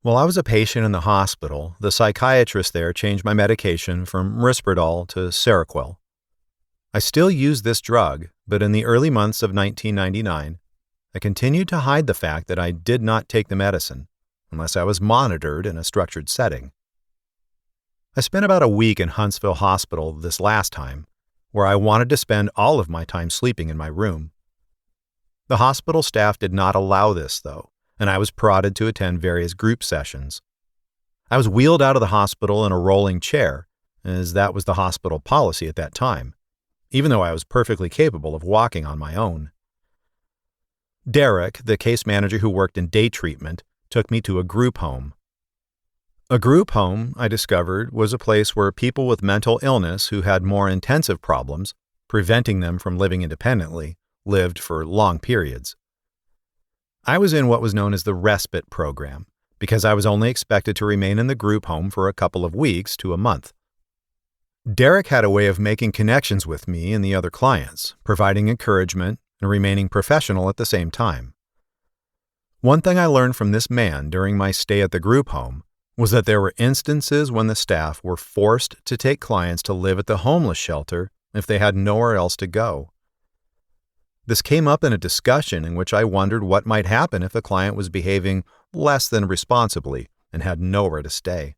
While I was a patient in the hospital, the psychiatrist there changed my medication from Risperdal to Seroquel. I still used this drug, but in the early months of 1999, I continued to hide the fact that I did not take the medicine, unless I was monitored in a structured setting. I spent about a week in Huntsville Hospital this last time, where I wanted to spend all of my time sleeping in my room. The hospital staff did not allow this, though, and I was prodded to attend various group sessions. I was wheeled out of the hospital in a rolling chair, as that was the hospital policy at that time, even though I was perfectly capable of walking on my own. Derek, the case manager who worked in day treatment, took me to a group home. A group home, I discovered, was a place where people with mental illness who had more intensive problems, preventing them from living independently, lived for long periods. I was in what was known as the respite program, because I was only expected to remain in the group home for a couple of weeks to a month. Derek had a way of making connections with me and the other clients, providing encouragement and remaining professional at the same time. One thing I learned from this man during my stay at the group home was that there were instances when the staff were forced to take clients to live at the homeless shelter if they had nowhere else to go. This came up in a discussion in which I wondered what might happen if a client was behaving less than responsibly and had nowhere to stay.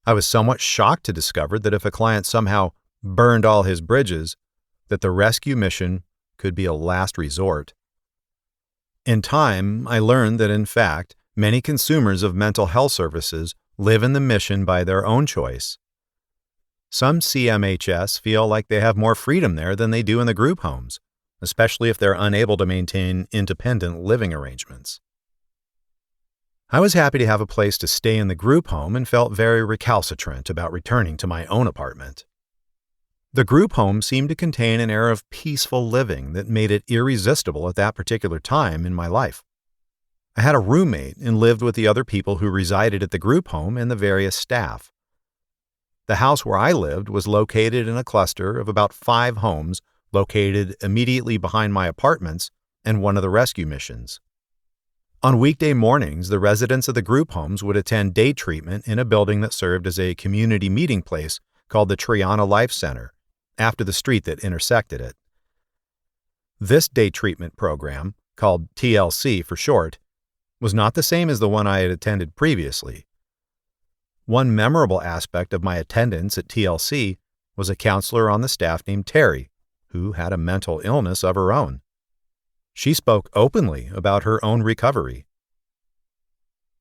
I was somewhat shocked to discover that if a client somehow burned all his bridges, that the rescue mission could be a last resort. In time, I learned that, in fact, many consumers of mental health services live in the mission by their own choice. Some CMHS feel like they have more freedom there than they do in the group homes, especially if they're unable to maintain independent living arrangements. I was happy to have a place to stay in the group home and felt very recalcitrant about returning to my own apartment. The group home seemed to contain an air of peaceful living that made it irresistible at that particular time in my life. I had a roommate and lived with the other people who resided at the group home and the various staff. The house where I lived was located in a cluster of about 5 homes located immediately behind my apartments and one of the rescue missions. On weekday mornings, the residents of the group homes would attend day treatment in a building that served as a community meeting place called the Triana Life Center, after the street that intersected it. This day treatment program, called TLC for short, was not the same as the one I had attended previously. One memorable aspect of my attendance at TLC was a counselor on the staff named Terry, who had a mental illness of her own. She spoke openly about her own recovery.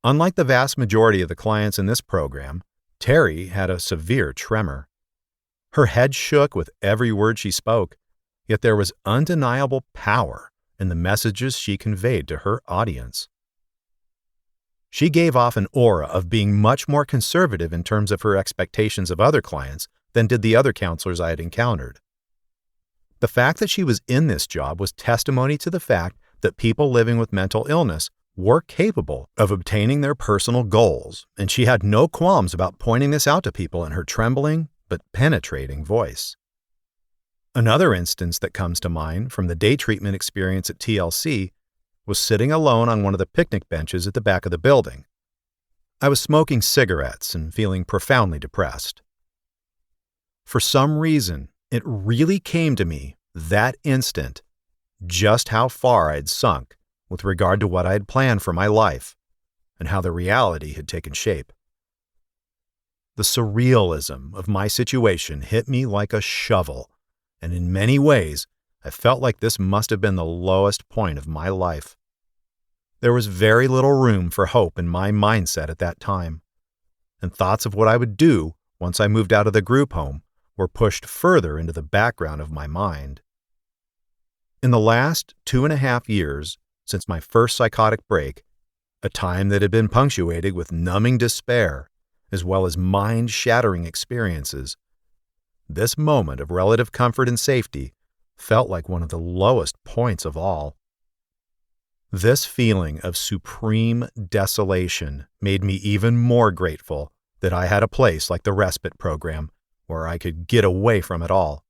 Unlike the vast majority of the clients in this program, Terry had a severe tremor. Her head shook with every word she spoke, yet there was undeniable power in the messages she conveyed to her audience. She gave off an aura of being much more conservative in terms of her expectations of other clients than did the other counselors I had encountered. The fact that she was in this job was testimony to the fact that people living with mental illness were capable of obtaining their personal goals, and she had no qualms about pointing this out to people in her trembling but penetrating voice. Another instance that comes to mind from the day treatment experience at TLC was sitting alone on one of the picnic benches at the back of the building. I was smoking cigarettes and feeling profoundly depressed. For some reason, it really came to me that instant just how far I'd sunk with regard to what I had planned for my life and how the reality had taken shape. The surrealism of my situation hit me like a shovel, and in many ways, I felt like this must have been the lowest point of my life. There was very little room for hope in my mindset at that time, and thoughts of what I would do once I moved out of the group home were pushed further into the background of my mind. In the last 2.5 years since my first psychotic break, a time that had been punctuated with numbing despair, as well as mind-shattering experiences, this moment of relative comfort and safety felt like one of the lowest points of all. This feeling of supreme desolation made me even more grateful that I had a place like the respite program where I could get away from it all.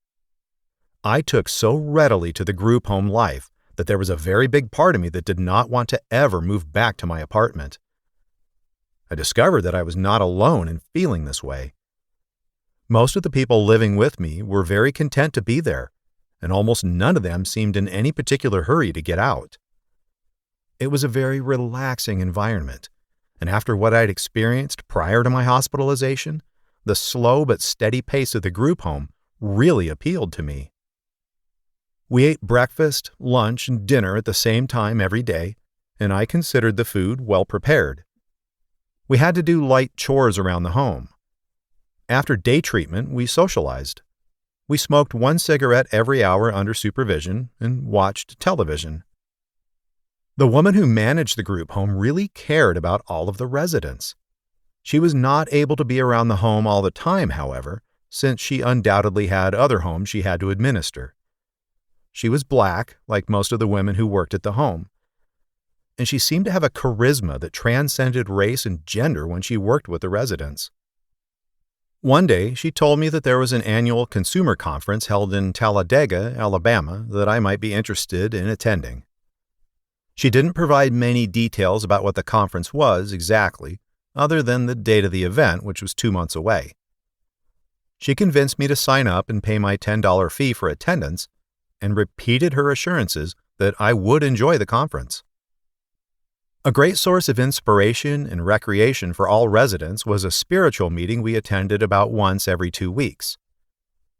I took so readily to the group home life that there was a very big part of me that did not want to ever move back to my apartment. I discovered that I was not alone in feeling this way. Most of the people living with me were very content to be there, and almost none of them seemed in any particular hurry to get out. It was a very relaxing environment, and after what I'd experienced prior to my hospitalization, the slow but steady pace of the group home really appealed to me. We ate breakfast, lunch, and dinner at the same time every day, and I considered the food well prepared. We had to do light chores around the home. After day treatment, we socialized. We smoked one cigarette every hour under supervision and watched television. The woman who managed the group home really cared about all of the residents. She was not able to be around the home all the time, however, since she undoubtedly had other homes she had to administer. She was Black, like most of the women who worked at the home, and she seemed to have a charisma that transcended race and gender when she worked with the residents. One day, she told me that there was an annual consumer conference held in Talladega, Alabama, that I might be interested in attending. She didn't provide many details about what the conference was exactly, other than the date of the event, which was 2 months away. She convinced me to sign up and pay my $10 fee for attendance, and repeated her assurances that I would enjoy the conference. A great source of inspiration and recreation for all residents was a spiritual meeting we attended about once every 2 weeks.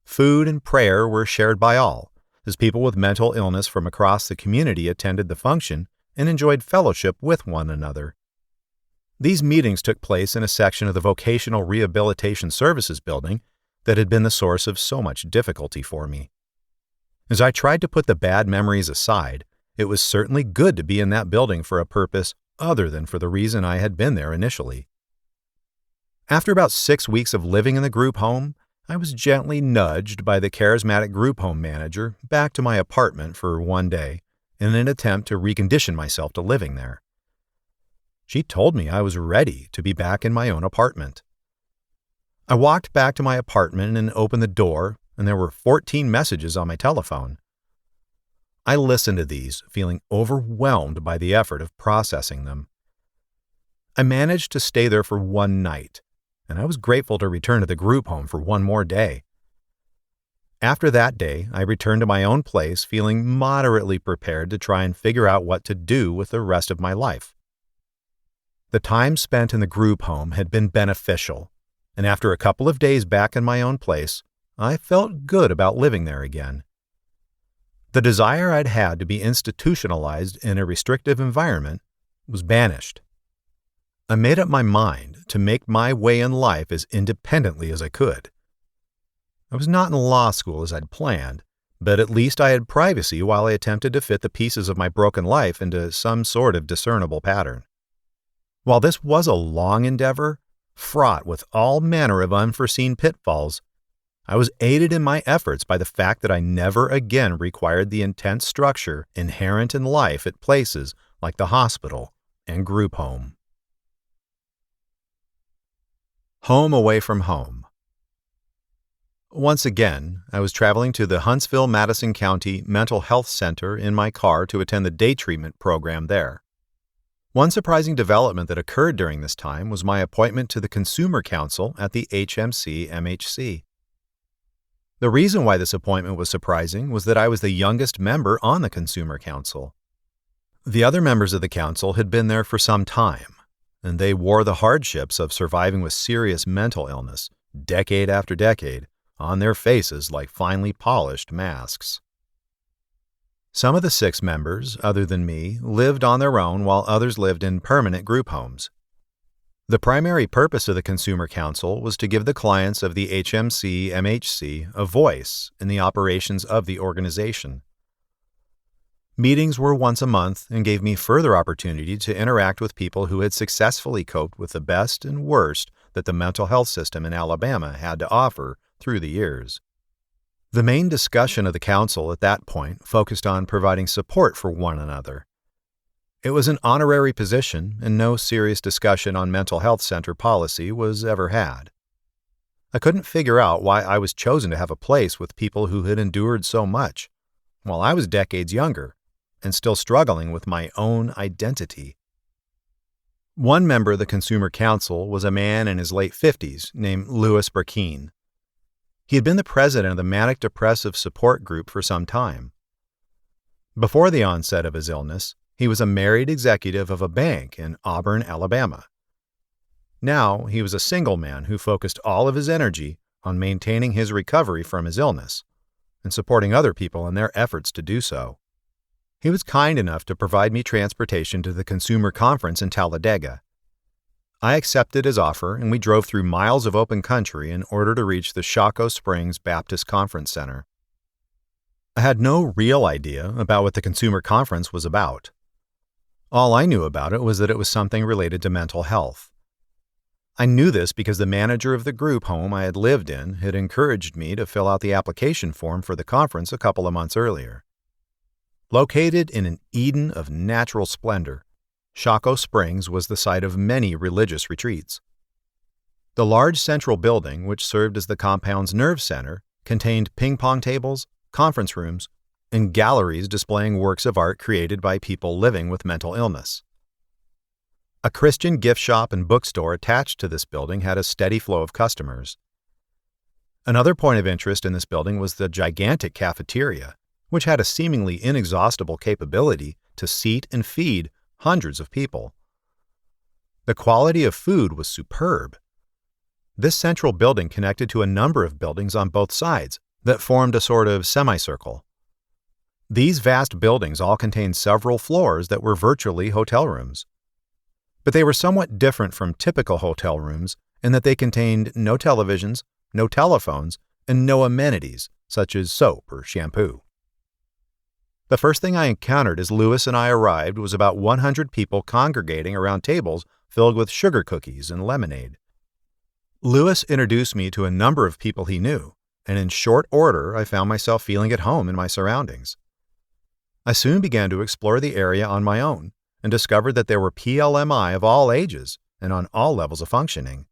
Food and prayer were shared by all, as people with mental illness from across the community attended the function and enjoyed fellowship with one another. These meetings took place in a section of the Vocational Rehabilitation Services building that had been the source of so much difficulty for me. As I tried to put the bad memories aside, it was certainly good to be in that building for a purpose other than for the reason I had been there initially. After about 6 weeks of living in the group home, I was gently nudged by the charismatic group home manager back to my apartment for one day in an attempt to recondition myself to living there. She told me I was ready to be back in my own apartment. I walked back to my apartment and opened the door, and there were 14 messages on my telephone. I listened to these, feeling overwhelmed by the effort of processing them. I managed to stay there for one night, and I was grateful to return to the group home for one more day. After that day, I returned to my own place feeling moderately prepared to try and figure out what to do with the rest of my life. The time spent in the group home had been beneficial, and after a couple of days back in my own place, I felt good about living there again. The desire I'd had to be institutionalized in a restrictive environment was banished. I made up my mind to make my way in life as independently as I could. I was not in law school as I'd planned, but at least I had privacy while I attempted to fit the pieces of my broken life into some sort of discernible pattern. While this was a long endeavor, fraught with all manner of unforeseen pitfalls, I was aided in my efforts by the fact that I never again required the intense structure inherent in life at places like the hospital and group home. Home away from home. Once again, I was traveling to the Huntsville-Madison County Mental Health Center in my car to attend the day treatment program there. One surprising development that occurred during this time was my appointment to the Consumer Council at the HMC-MHC. The reason why this appointment was surprising was that I was the youngest member on the Consumer Council. The other members of the council had been there for some time, and they wore the hardships of surviving with serious mental illness, decade after decade, on their faces like finely polished masks. Some of the 6 members, other than me, lived on their own while others lived in permanent group homes. The primary purpose of the Consumer Council was to give the clients of the HMC-MHC a voice in the operations of the organization. Meetings were once a month and gave me further opportunity to interact with people who had successfully coped with the best and worst that the mental health system in Alabama had to offer through the years. The main discussion of the council at that point focused on providing support for one another. It was an honorary position, and no serious discussion on mental health center policy was ever had. I couldn't figure out why I was chosen to have a place with people who had endured so much, while I was decades younger and still struggling with my own identity. One member of the Consumer Council was a man in his late 50s named Louis Burkine. He had been the president of the Manic Depressive Support Group for some time. Before the onset of his illness, he was a married executive of a bank in Auburn, Alabama. Now, he was a single man who focused all of his energy on maintaining his recovery from his illness and supporting other people in their efforts to do so. He was kind enough to provide me transportation to the consumer conference in Talladega. I accepted his offer, and we drove through miles of open country in order to reach the Chaco Springs Baptist Conference Center. I had no real idea about what the consumer conference was about. All I knew about it was that it was something related to mental health. I knew this because the manager of the group home I had lived in had encouraged me to fill out the application form for the conference a couple of months earlier. Located in an Eden of natural splendor, Chaco Springs was the site of many religious retreats. The large central building, which served as the compound's nerve center, contained ping-pong tables, conference rooms, and galleries displaying works of art created by people living with mental illness. A Christian gift shop and bookstore attached to this building had a steady flow of customers. Another point of interest in this building was the gigantic cafeteria, which had a seemingly inexhaustible capability to seat and feed hundreds of people. The quality of food was superb. This central building connected to a number of buildings on both sides that formed a sort of semicircle. These vast buildings all contained several floors that were virtually hotel rooms. But they were somewhat different from typical hotel rooms in that they contained no televisions, no telephones, and no amenities such as soap or shampoo. The first thing I encountered as Louis and I arrived was about 100 people congregating around tables filled with sugar cookies and lemonade. Louis introduced me to a number of people he knew, and in short order I found myself feeling at home in my surroundings. I soon began to explore the area on my own and discovered that there were PLMI of all ages and on all levels of functioning.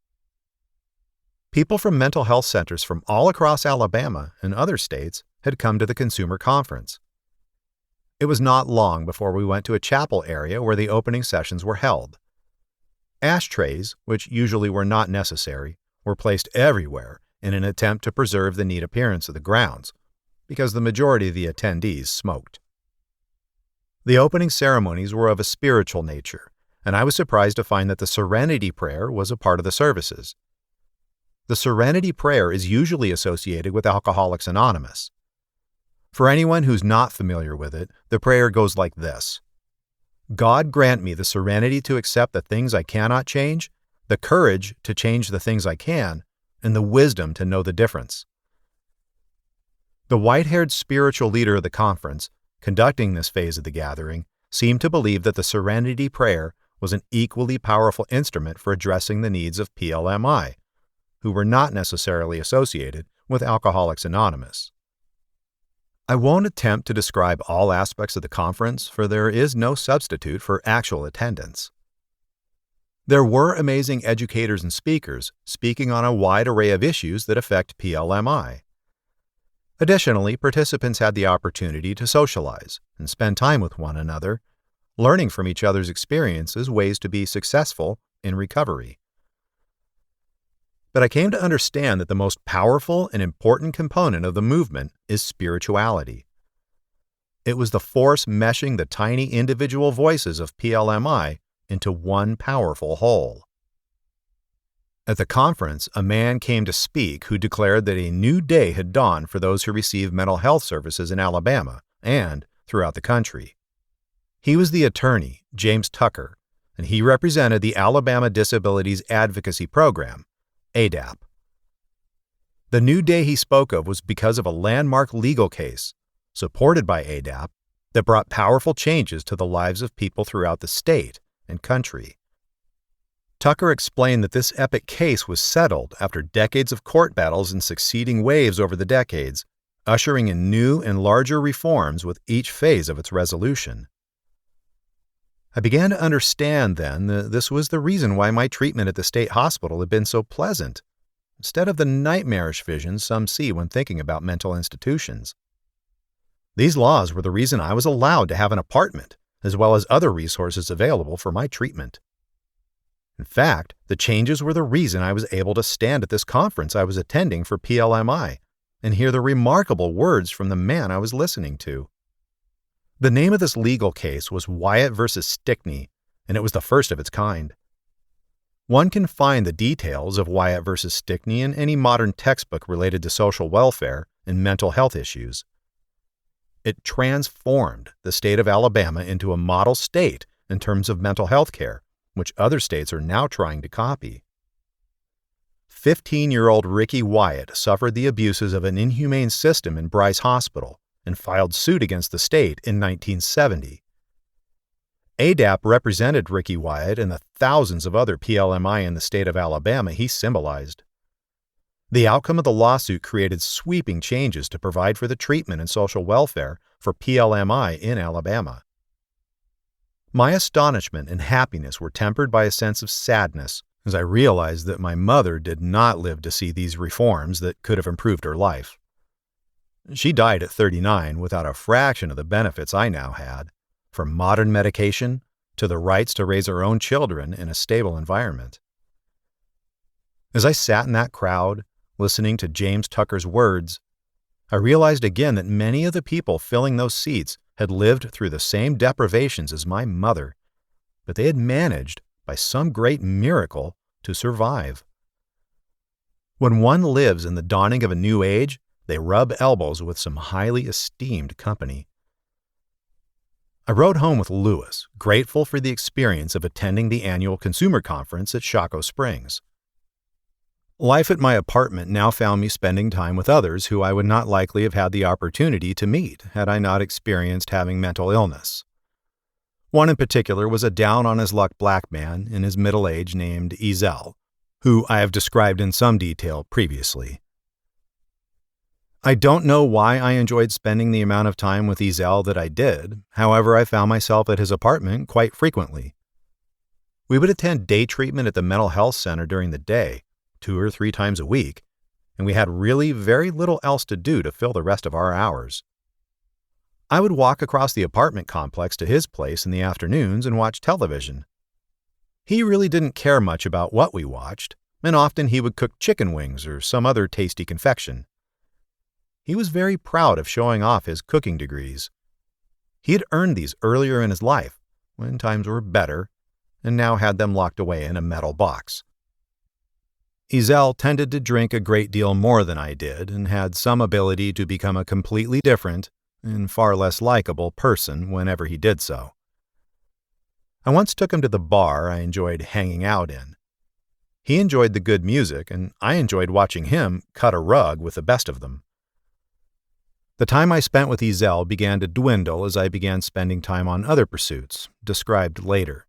People from mental health centers from all across Alabama and other states had come to the consumer conference. It was not long before we went to a chapel area where the opening sessions were held. Ashtrays, which usually were not necessary, were placed everywhere in an attempt to preserve the neat appearance of the grounds, because the majority of the attendees smoked. The opening ceremonies were of a spiritual nature, and I was surprised to find that the Serenity Prayer was a part of the services. The Serenity Prayer is usually associated with Alcoholics Anonymous. For anyone who's not familiar with it, the prayer goes like this: God grant me the serenity to accept the things I cannot change, the courage to change the things I can, and the wisdom to know the difference. The white-haired spiritual leader of the conference, conducting this phase of the gathering, seemed to believe that the Serenity Prayer was an equally powerful instrument for addressing the needs of PLMI, who were not necessarily associated with Alcoholics Anonymous. I won't attempt to describe all aspects of the conference, for there is no substitute for actual attendance. There were amazing educators and speakers speaking on a wide array of issues that affect PLMI. Additionally, participants had the opportunity to socialize and spend time with one another, learning from each other's experiences ways to be successful in recovery. But I came to understand that the most powerful and important component of the movement is spirituality. It was the force meshing the tiny individual voices of PLMI into one powerful whole. At the conference, a man came to speak who declared that a new day had dawned for those who receive mental health services in Alabama and throughout the country. He was the attorney, James Tucker, and he represented the Alabama Disabilities Advocacy Program, ADAP. The new day he spoke of was because of a landmark legal case, supported by ADAP, that brought powerful changes to the lives of people throughout the state and country. Tucker explained that this epic case was settled after decades of court battles and succeeding waves over the decades, ushering in new and larger reforms with each phase of its resolution. I began to understand then that this was the reason why my treatment at the state hospital had been so pleasant, instead of the nightmarish visions some see when thinking about mental institutions. These laws were the reason I was allowed to have an apartment, as well as other resources available for my treatment. In fact, the changes were the reason I was able to stand at this conference I was attending for PLMI and hear the remarkable words from the man I was listening to. The name of this legal case was Wyatt versus Stickney, and it was the first of its kind. One can find the details of Wyatt versus Stickney in any modern textbook related to social welfare and mental health issues. It transformed the state of Alabama into a model state in terms of mental health care, which other states are now trying to copy. 15-year-old Ricky Wyatt suffered the abuses of an inhumane system in Bryce Hospital and filed suit against the state in 1970. ADAP represented Ricky Wyatt and the thousands of other PLMI in the state of Alabama he symbolized. The outcome of the lawsuit created sweeping changes to provide for the treatment and social welfare for PLMI in Alabama. My astonishment and happiness were tempered by a sense of sadness as I realized that my mother did not live to see these reforms that could have improved her life. She died at 39 without a fraction of the benefits I now had, from modern medication to the rights to raise her own children in a stable environment. As I sat in that crowd, listening to James Tucker's words, I realized again that many of the people filling those seats had lived through the same deprivations as my mother, but they had managed, by some great miracle, to survive. When one lives in the dawning of a new age, they rub elbows with some highly esteemed company. I rode home with Lewis, grateful for the experience of attending the annual consumer conference at Chaco Springs. Life at my apartment now found me spending time with others who I would not likely have had the opportunity to meet had I not experienced having mental illness. One in particular was a down-on-his-luck black man in his middle age named Ezel, who I have described in some detail previously. I don't know why I enjoyed spending the amount of time with Ezel that I did, however I found myself at his apartment quite frequently. We would attend day treatment at the mental health center during the day, 2 or 3 times a week, and we had really very little else to do to fill the rest of our hours. I would walk across the apartment complex to his place in the afternoons and watch television. He really didn't care much about what we watched, and often he would cook chicken wings or some other tasty confection. He was very proud of showing off his cooking degrees. He had earned these earlier in his life, when times were better, and now had them locked away in a metal box. Ezel tended to drink a great deal more than I did and had some ability to become a completely different and far less likable person whenever he did so. I once took him to the bar I enjoyed hanging out in. He enjoyed the good music, and I enjoyed watching him cut a rug with the best of them. The time I spent with Ezel began to dwindle as I began spending time on other pursuits, described later.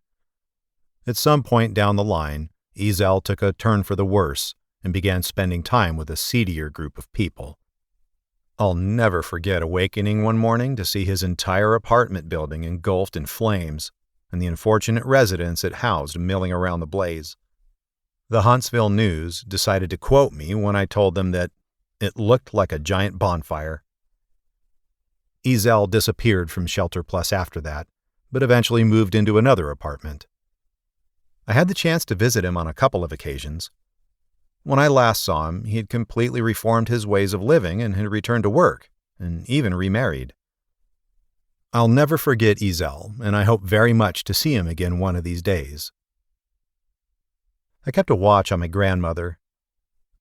At some point down the line, Ezel took a turn for the worse and began spending time with a seedier group of people. I'll never forget awakening one morning to see his entire apartment building engulfed in flames and the unfortunate residents it housed milling around the blaze. The Huntsville News decided to quote me when I told them that it looked like a giant bonfire. Ezel disappeared from Shelter Plus after that, but eventually moved into another apartment. I had the chance to visit him on a couple of occasions. When I last saw him, he had completely reformed his ways of living and had returned to work, and even remarried. I'll never forget Ezel, and I hope very much to see him again one of these days. I kept a watch on my grandmother.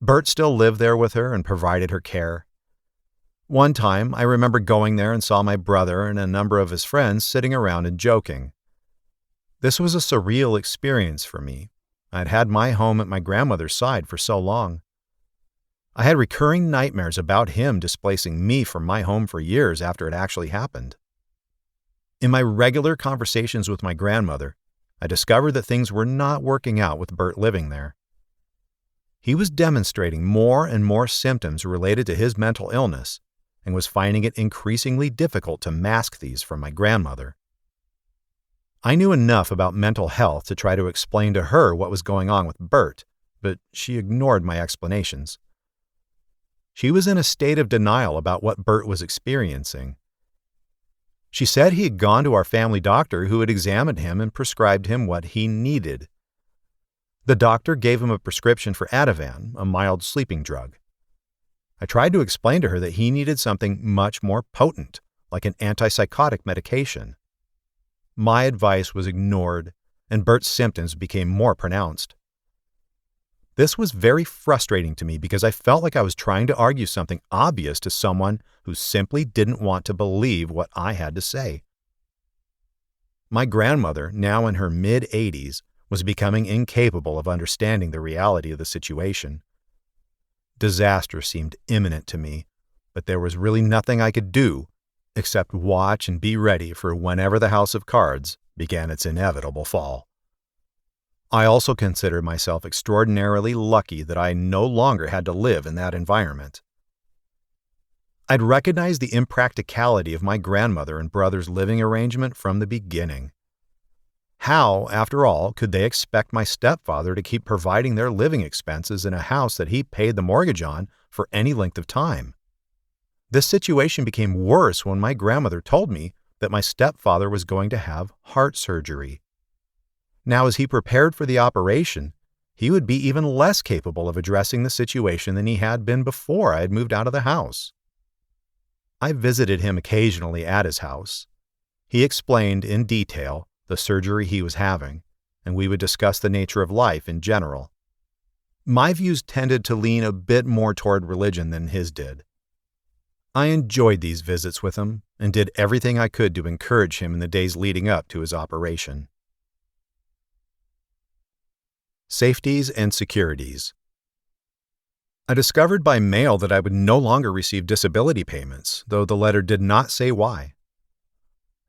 Bert still lived there with her and provided her care. One time, I remember going there and saw my brother and a number of his friends sitting around and joking. This was a surreal experience for me. I'd had my home at my grandmother's side for so long. I had recurring nightmares about him displacing me from my home for years after it actually happened. In my regular conversations with my grandmother, I discovered that things were not working out with Bert living there. He was demonstrating more and more symptoms related to his mental illness, and was finding it increasingly difficult to mask these from my grandmother. I knew enough about mental health to try to explain to her what was going on with Bert, but she ignored my explanations. She was in a state of denial about what Bert was experiencing. She said he had gone to our family doctor, who had examined him and prescribed him what he needed. The doctor gave him a prescription for Ativan, a mild sleeping drug. I tried to explain to her that he needed something much more potent, like an antipsychotic medication. My advice was ignored, and Bert's symptoms became more pronounced. This was very frustrating to me because I felt like I was trying to argue something obvious to someone who simply didn't want to believe what I had to say. My grandmother, now in her mid-80s, was becoming incapable of understanding the reality of the situation. Disaster seemed imminent to me, but there was really nothing I could do except watch and be ready for whenever the house of cards began its inevitable fall. I also consider myself extraordinarily lucky that I no longer had to live in that environment. I'd recognized the impracticality of my grandmother and brother's living arrangement from the beginning. How, after all, could they expect my stepfather to keep providing their living expenses in a house that he paid the mortgage on for any length of time? This situation became worse when my grandmother told me that my stepfather was going to have heart surgery. Now, as he prepared for the operation, he would be even less capable of addressing the situation than he had been before I had moved out of the house. I visited him occasionally at his house. He explained in detail the surgery he was having, and we would discuss the nature of life in general. My views tended to lean a bit more toward religion than his did. I enjoyed these visits with him and did everything I could to encourage him in the days leading up to his operation. Safeties and Securities. I discovered by mail that I would no longer receive disability payments, though the letter did not say why.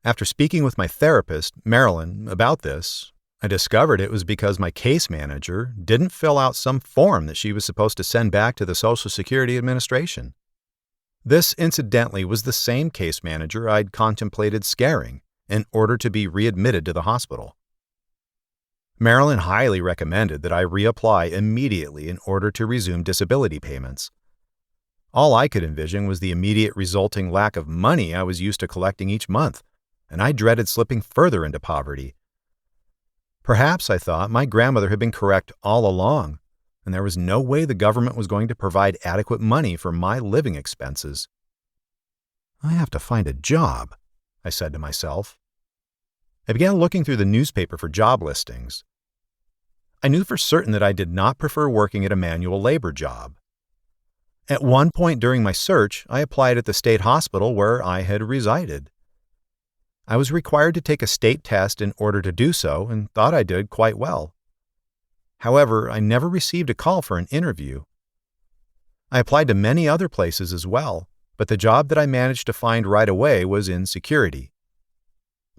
After speaking with my therapist, Marilyn, about this, I discovered it was because my case manager didn't fill out some form that she was supposed to send back to the Social Security Administration. This, incidentally, was the same case manager I'd contemplated scaring in order to be readmitted to the hospital. Marilyn highly recommended that I reapply immediately in order to resume disability payments. All I could envision was the immediate resulting lack of money I was used to collecting each month, and I dreaded slipping further into poverty. Perhaps, I thought, my grandmother had been correct all along, and there was no way the government was going to provide adequate money for my living expenses. I have to find a job, I said to myself. I began looking through the newspaper for job listings. I knew for certain that I did not prefer working at a manual labor job. At one point during my search, I applied at the state hospital where I had resided. I was required to take a state test in order to do so and thought I did quite well. However, I never received a call for an interview. I applied to many other places as well, but the job that I managed to find right away was in security.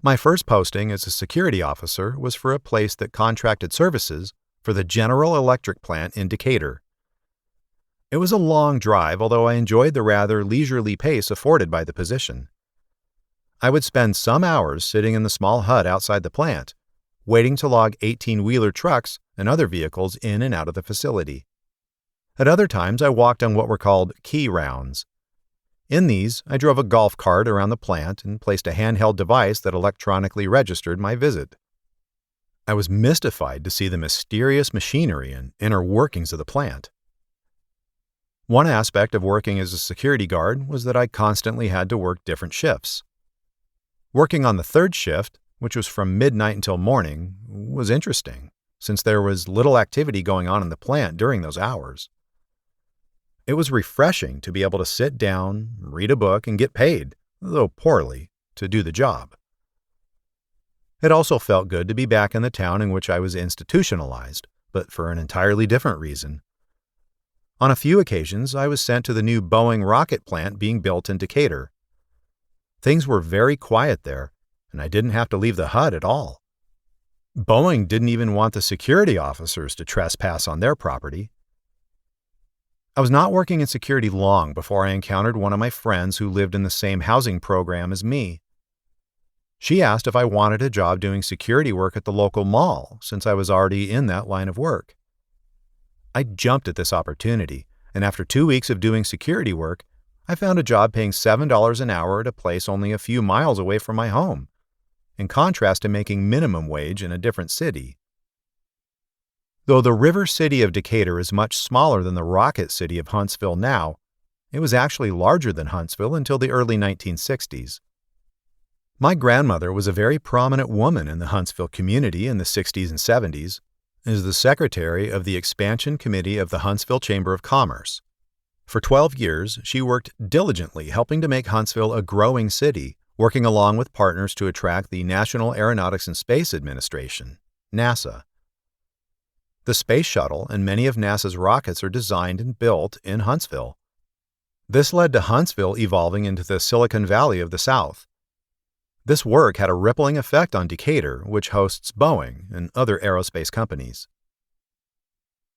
My first posting as a security officer was for a place that contracted services for the General Electric plant in Decatur. It was a long drive, although I enjoyed the rather leisurely pace afforded by the position. I would spend some hours sitting in the small hut outside the plant, waiting to log 18-wheeler trucks and other vehicles in and out of the facility. At other times, I walked on what were called key rounds. In these, I drove a golf cart around the plant and placed a handheld device that electronically registered my visit. I was mystified to see the mysterious machinery and inner workings of the plant. One aspect of working as a security guard was that I constantly had to work different shifts. Working on the third shift, which was from midnight until morning, was interesting, since there was little activity going on in the plant during those hours. It was refreshing to be able to sit down, read a book, and get paid, though poorly, to do the job. It also felt good to be back in the town in which I was institutionalized, but for an entirely different reason. On a few occasions, I was sent to the new Boeing rocket plant being built in Decatur. Things were very quiet there, and I didn't have to leave the hut at all. Boeing didn't even want the security officers to trespass on their property. I was not working in security long before I encountered one of my friends who lived in the same housing program as me. She asked if I wanted a job doing security work at the local mall, since I was already in that line of work. I jumped at this opportunity, and after 2 weeks of doing security work, I found a job paying $7 an hour at a place only a few miles away from my home, in contrast to making minimum wage in a different city. Though the river city of Decatur is much smaller than the rocket city of Huntsville now, it was actually larger than Huntsville until the early 1960s. My grandmother was a very prominent woman in the Huntsville community in the 60s and 70s, as the secretary of the Expansion Committee of the Huntsville Chamber of Commerce. For 12 years, she worked diligently helping to make Huntsville a growing city, working along with partners to attract the National Aeronautics and Space Administration, NASA. The Space Shuttle and many of NASA's rockets are designed and built in Huntsville. This led to Huntsville evolving into the Silicon Valley of the South. This work had a rippling effect on Decatur, which hosts Boeing and other aerospace companies.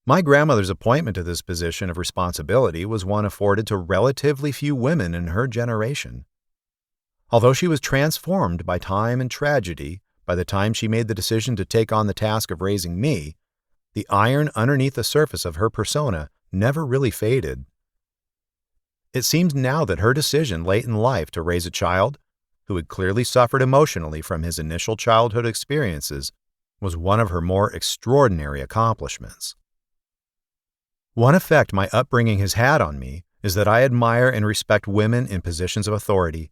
My grandmother's appointment to this position of responsibility was one afforded to relatively few women in her generation. Although she was transformed by time and tragedy, by the time she made the decision to take on the task of raising me, the iron underneath the surface of her persona never really faded. It seems now that her decision late in life to raise a child, who had clearly suffered emotionally from his initial childhood experiences, was one of her more extraordinary accomplishments. One effect my upbringing has had on me is that I admire and respect women in positions of authority.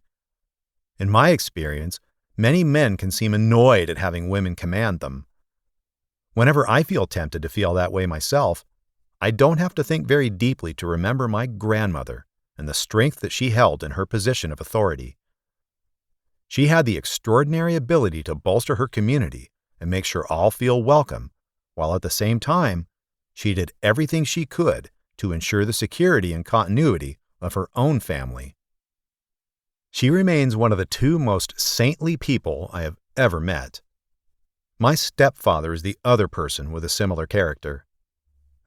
In my experience, many men can seem annoyed at having women command them. Whenever I feel tempted to feel that way myself, I don't have to think very deeply to remember my grandmother and the strength that she held in her position of authority. She had the extraordinary ability to bolster her community and make sure all feel welcome, while at the same time, she did everything she could to ensure the security and continuity of her own family. She remains one of the two most saintly people I have ever met. My stepfather is the other person with a similar character.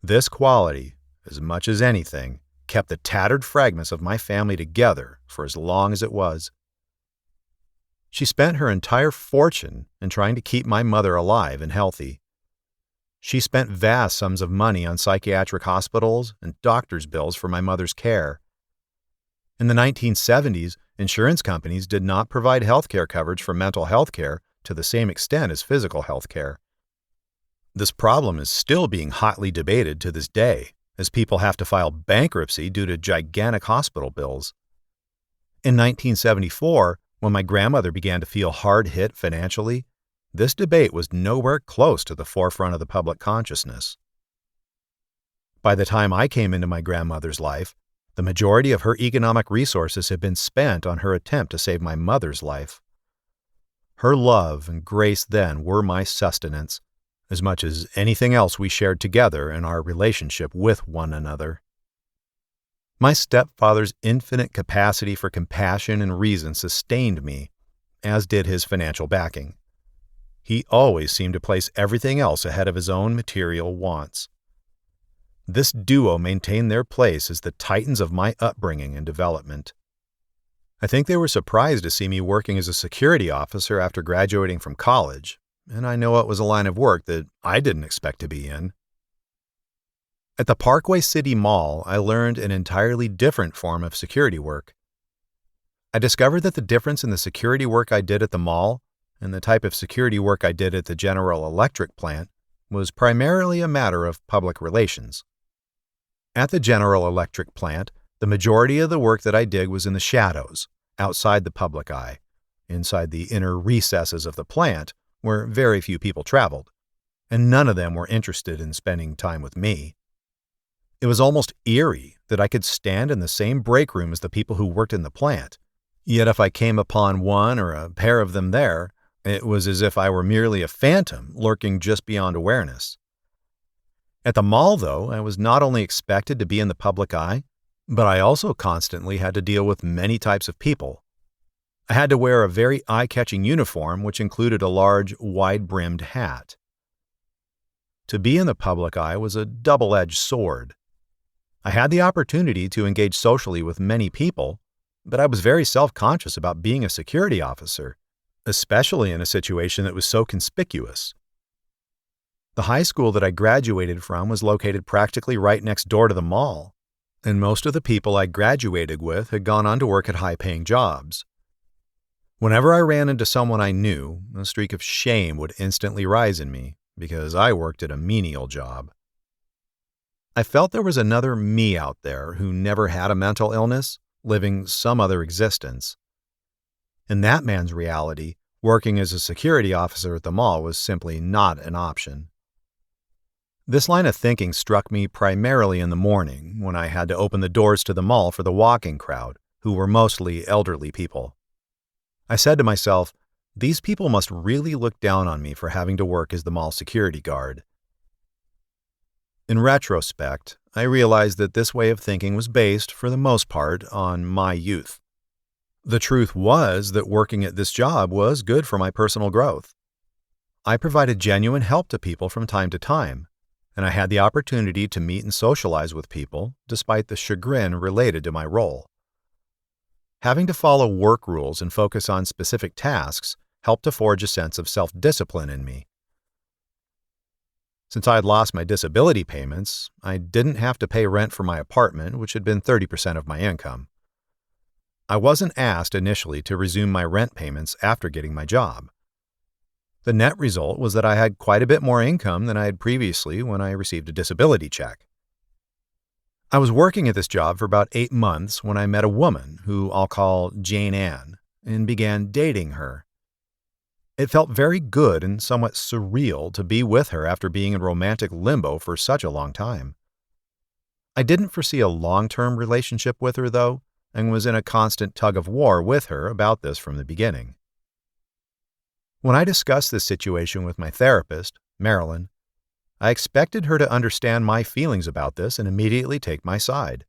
This quality, as much as anything, kept the tattered fragments of my family together for as long as it was. She spent her entire fortune in trying to keep my mother alive and healthy. She spent vast sums of money on psychiatric hospitals and doctor's bills for my mother's care. In the 1970s, insurance companies did not provide health care coverage for mental health care to the same extent as physical health care. This problem is still being hotly debated to this day, as people have to file bankruptcy due to gigantic hospital bills. In 1974, when my grandmother began to feel hard hit financially, this debate was nowhere close to the forefront of the public consciousness. By the time I came into my grandmother's life, the majority of her economic resources had been spent on her attempt to save my mother's life. Her love and grace then were my sustenance, as much as anything else we shared together in our relationship with one another. My stepfather's infinite capacity for compassion and reason sustained me, as did his financial backing. He always seemed to place everything else ahead of his own material wants. This duo maintained their place as the titans of my upbringing and development. I think they were surprised to see me working as a security officer after graduating from college, and I know it was a line of work that I didn't expect to be in. At the Parkway City Mall, I learned an entirely different form of security work. I discovered that the difference in the security work I did at the mall and the type of security work I did at the General Electric plant was primarily a matter of public relations. At the General Electric plant, the majority of the work that I did was in the shadows, outside the public eye, inside the inner recesses of the plant, where very few people traveled, and none of them were interested in spending time with me. It was almost eerie that I could stand in the same break room as the people who worked in the plant, yet if I came upon one or a pair of them there, it was as if I were merely a phantom lurking just beyond awareness. At the mall, though, I was not only expected to be in the public eye, but I also constantly had to deal with many types of people. I had to wear a very eye-catching uniform, which included a large, wide-brimmed hat. To be in the public eye was a double-edged sword. I had the opportunity to engage socially with many people, but I was very self-conscious about being a security officer, especially in a situation that was so conspicuous. The high school that I graduated from was located practically right next door to the mall, and most of the people I graduated with had gone on to work at high-paying jobs. Whenever I ran into someone I knew, a streak of shame would instantly rise in me because I worked at a menial job. I felt there was another me out there who never had a mental illness, living some other existence. In that man's reality, working as a security officer at the mall was simply not an option. This line of thinking struck me primarily in the morning when I had to open the doors to the mall for the walking crowd, who were mostly elderly people. I said to myself, these people must really look down on me for having to work as the mall security guard. In retrospect, I realized that this way of thinking was based, for the most part, on my youth. The truth was that working at this job was good for my personal growth. I provided genuine help to people from time to time, and I had the opportunity to meet and socialize with people despite the chagrin related to my role. Having to follow work rules and focus on specific tasks helped to forge a sense of self-discipline in me. Since I had lost my disability payments, I didn't have to pay rent for my apartment, which had been 30% of my income. I wasn't asked initially to resume my rent payments after getting my job. The net result was that I had quite a bit more income than I had previously when I received a disability check. I was working at this job for about 8 months when I met a woman who I'll call Jane Ann and began dating her. It felt very good and somewhat surreal to be with her after being in romantic limbo for such a long time. I didn't foresee a long-term relationship with her, though, and was in a constant tug-of-war with her about this from the beginning. When I discussed this situation with my therapist, Marilyn, I expected her to understand my feelings about this and immediately take my side.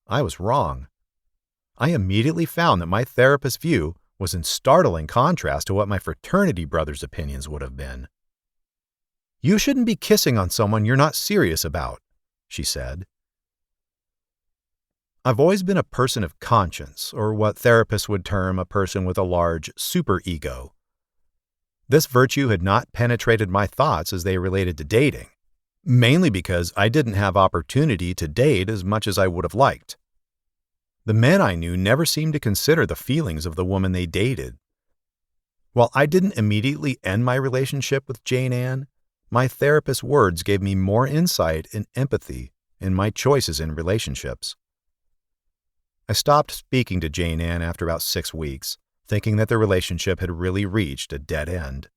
I was wrong. I immediately found that my therapist's view was in startling contrast to what my fraternity brother's opinions would have been. "You shouldn't be kissing on someone you're not serious about," she said. I've always been a person of conscience, or what therapists would term a person with a large superego. This virtue had not penetrated my thoughts as they related to dating, mainly because I didn't have opportunity to date as much as I would have liked. The men I knew never seemed to consider the feelings of the woman they dated. While I didn't immediately end my relationship with Jane Ann, my therapist's words gave me more insight and empathy in my choices in relationships. I stopped speaking to Jane Ann after about 6 weeks, thinking that the relationship had really reached a dead end.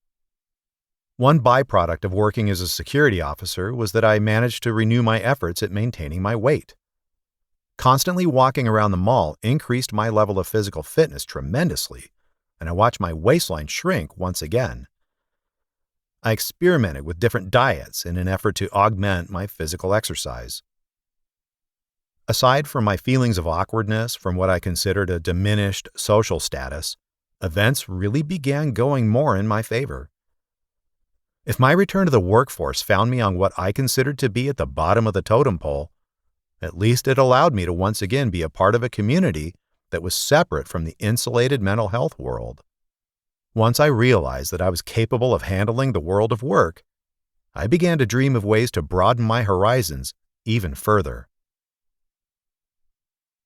One byproduct of working as a security officer was that I managed to renew my efforts at maintaining my weight. Constantly walking around the mall increased my level of physical fitness tremendously, and I watched my waistline shrink once again. I experimented with different diets in an effort to augment my physical exercise. Aside from my feelings of awkwardness from what I considered a diminished social status, events really began going more in my favor. If my return to the workforce found me on what I considered to be at the bottom of the totem pole, at least it allowed me to once again be a part of a community that was separate from the insulated mental health world. Once I realized that I was capable of handling the world of work, I began to dream of ways to broaden my horizons even further.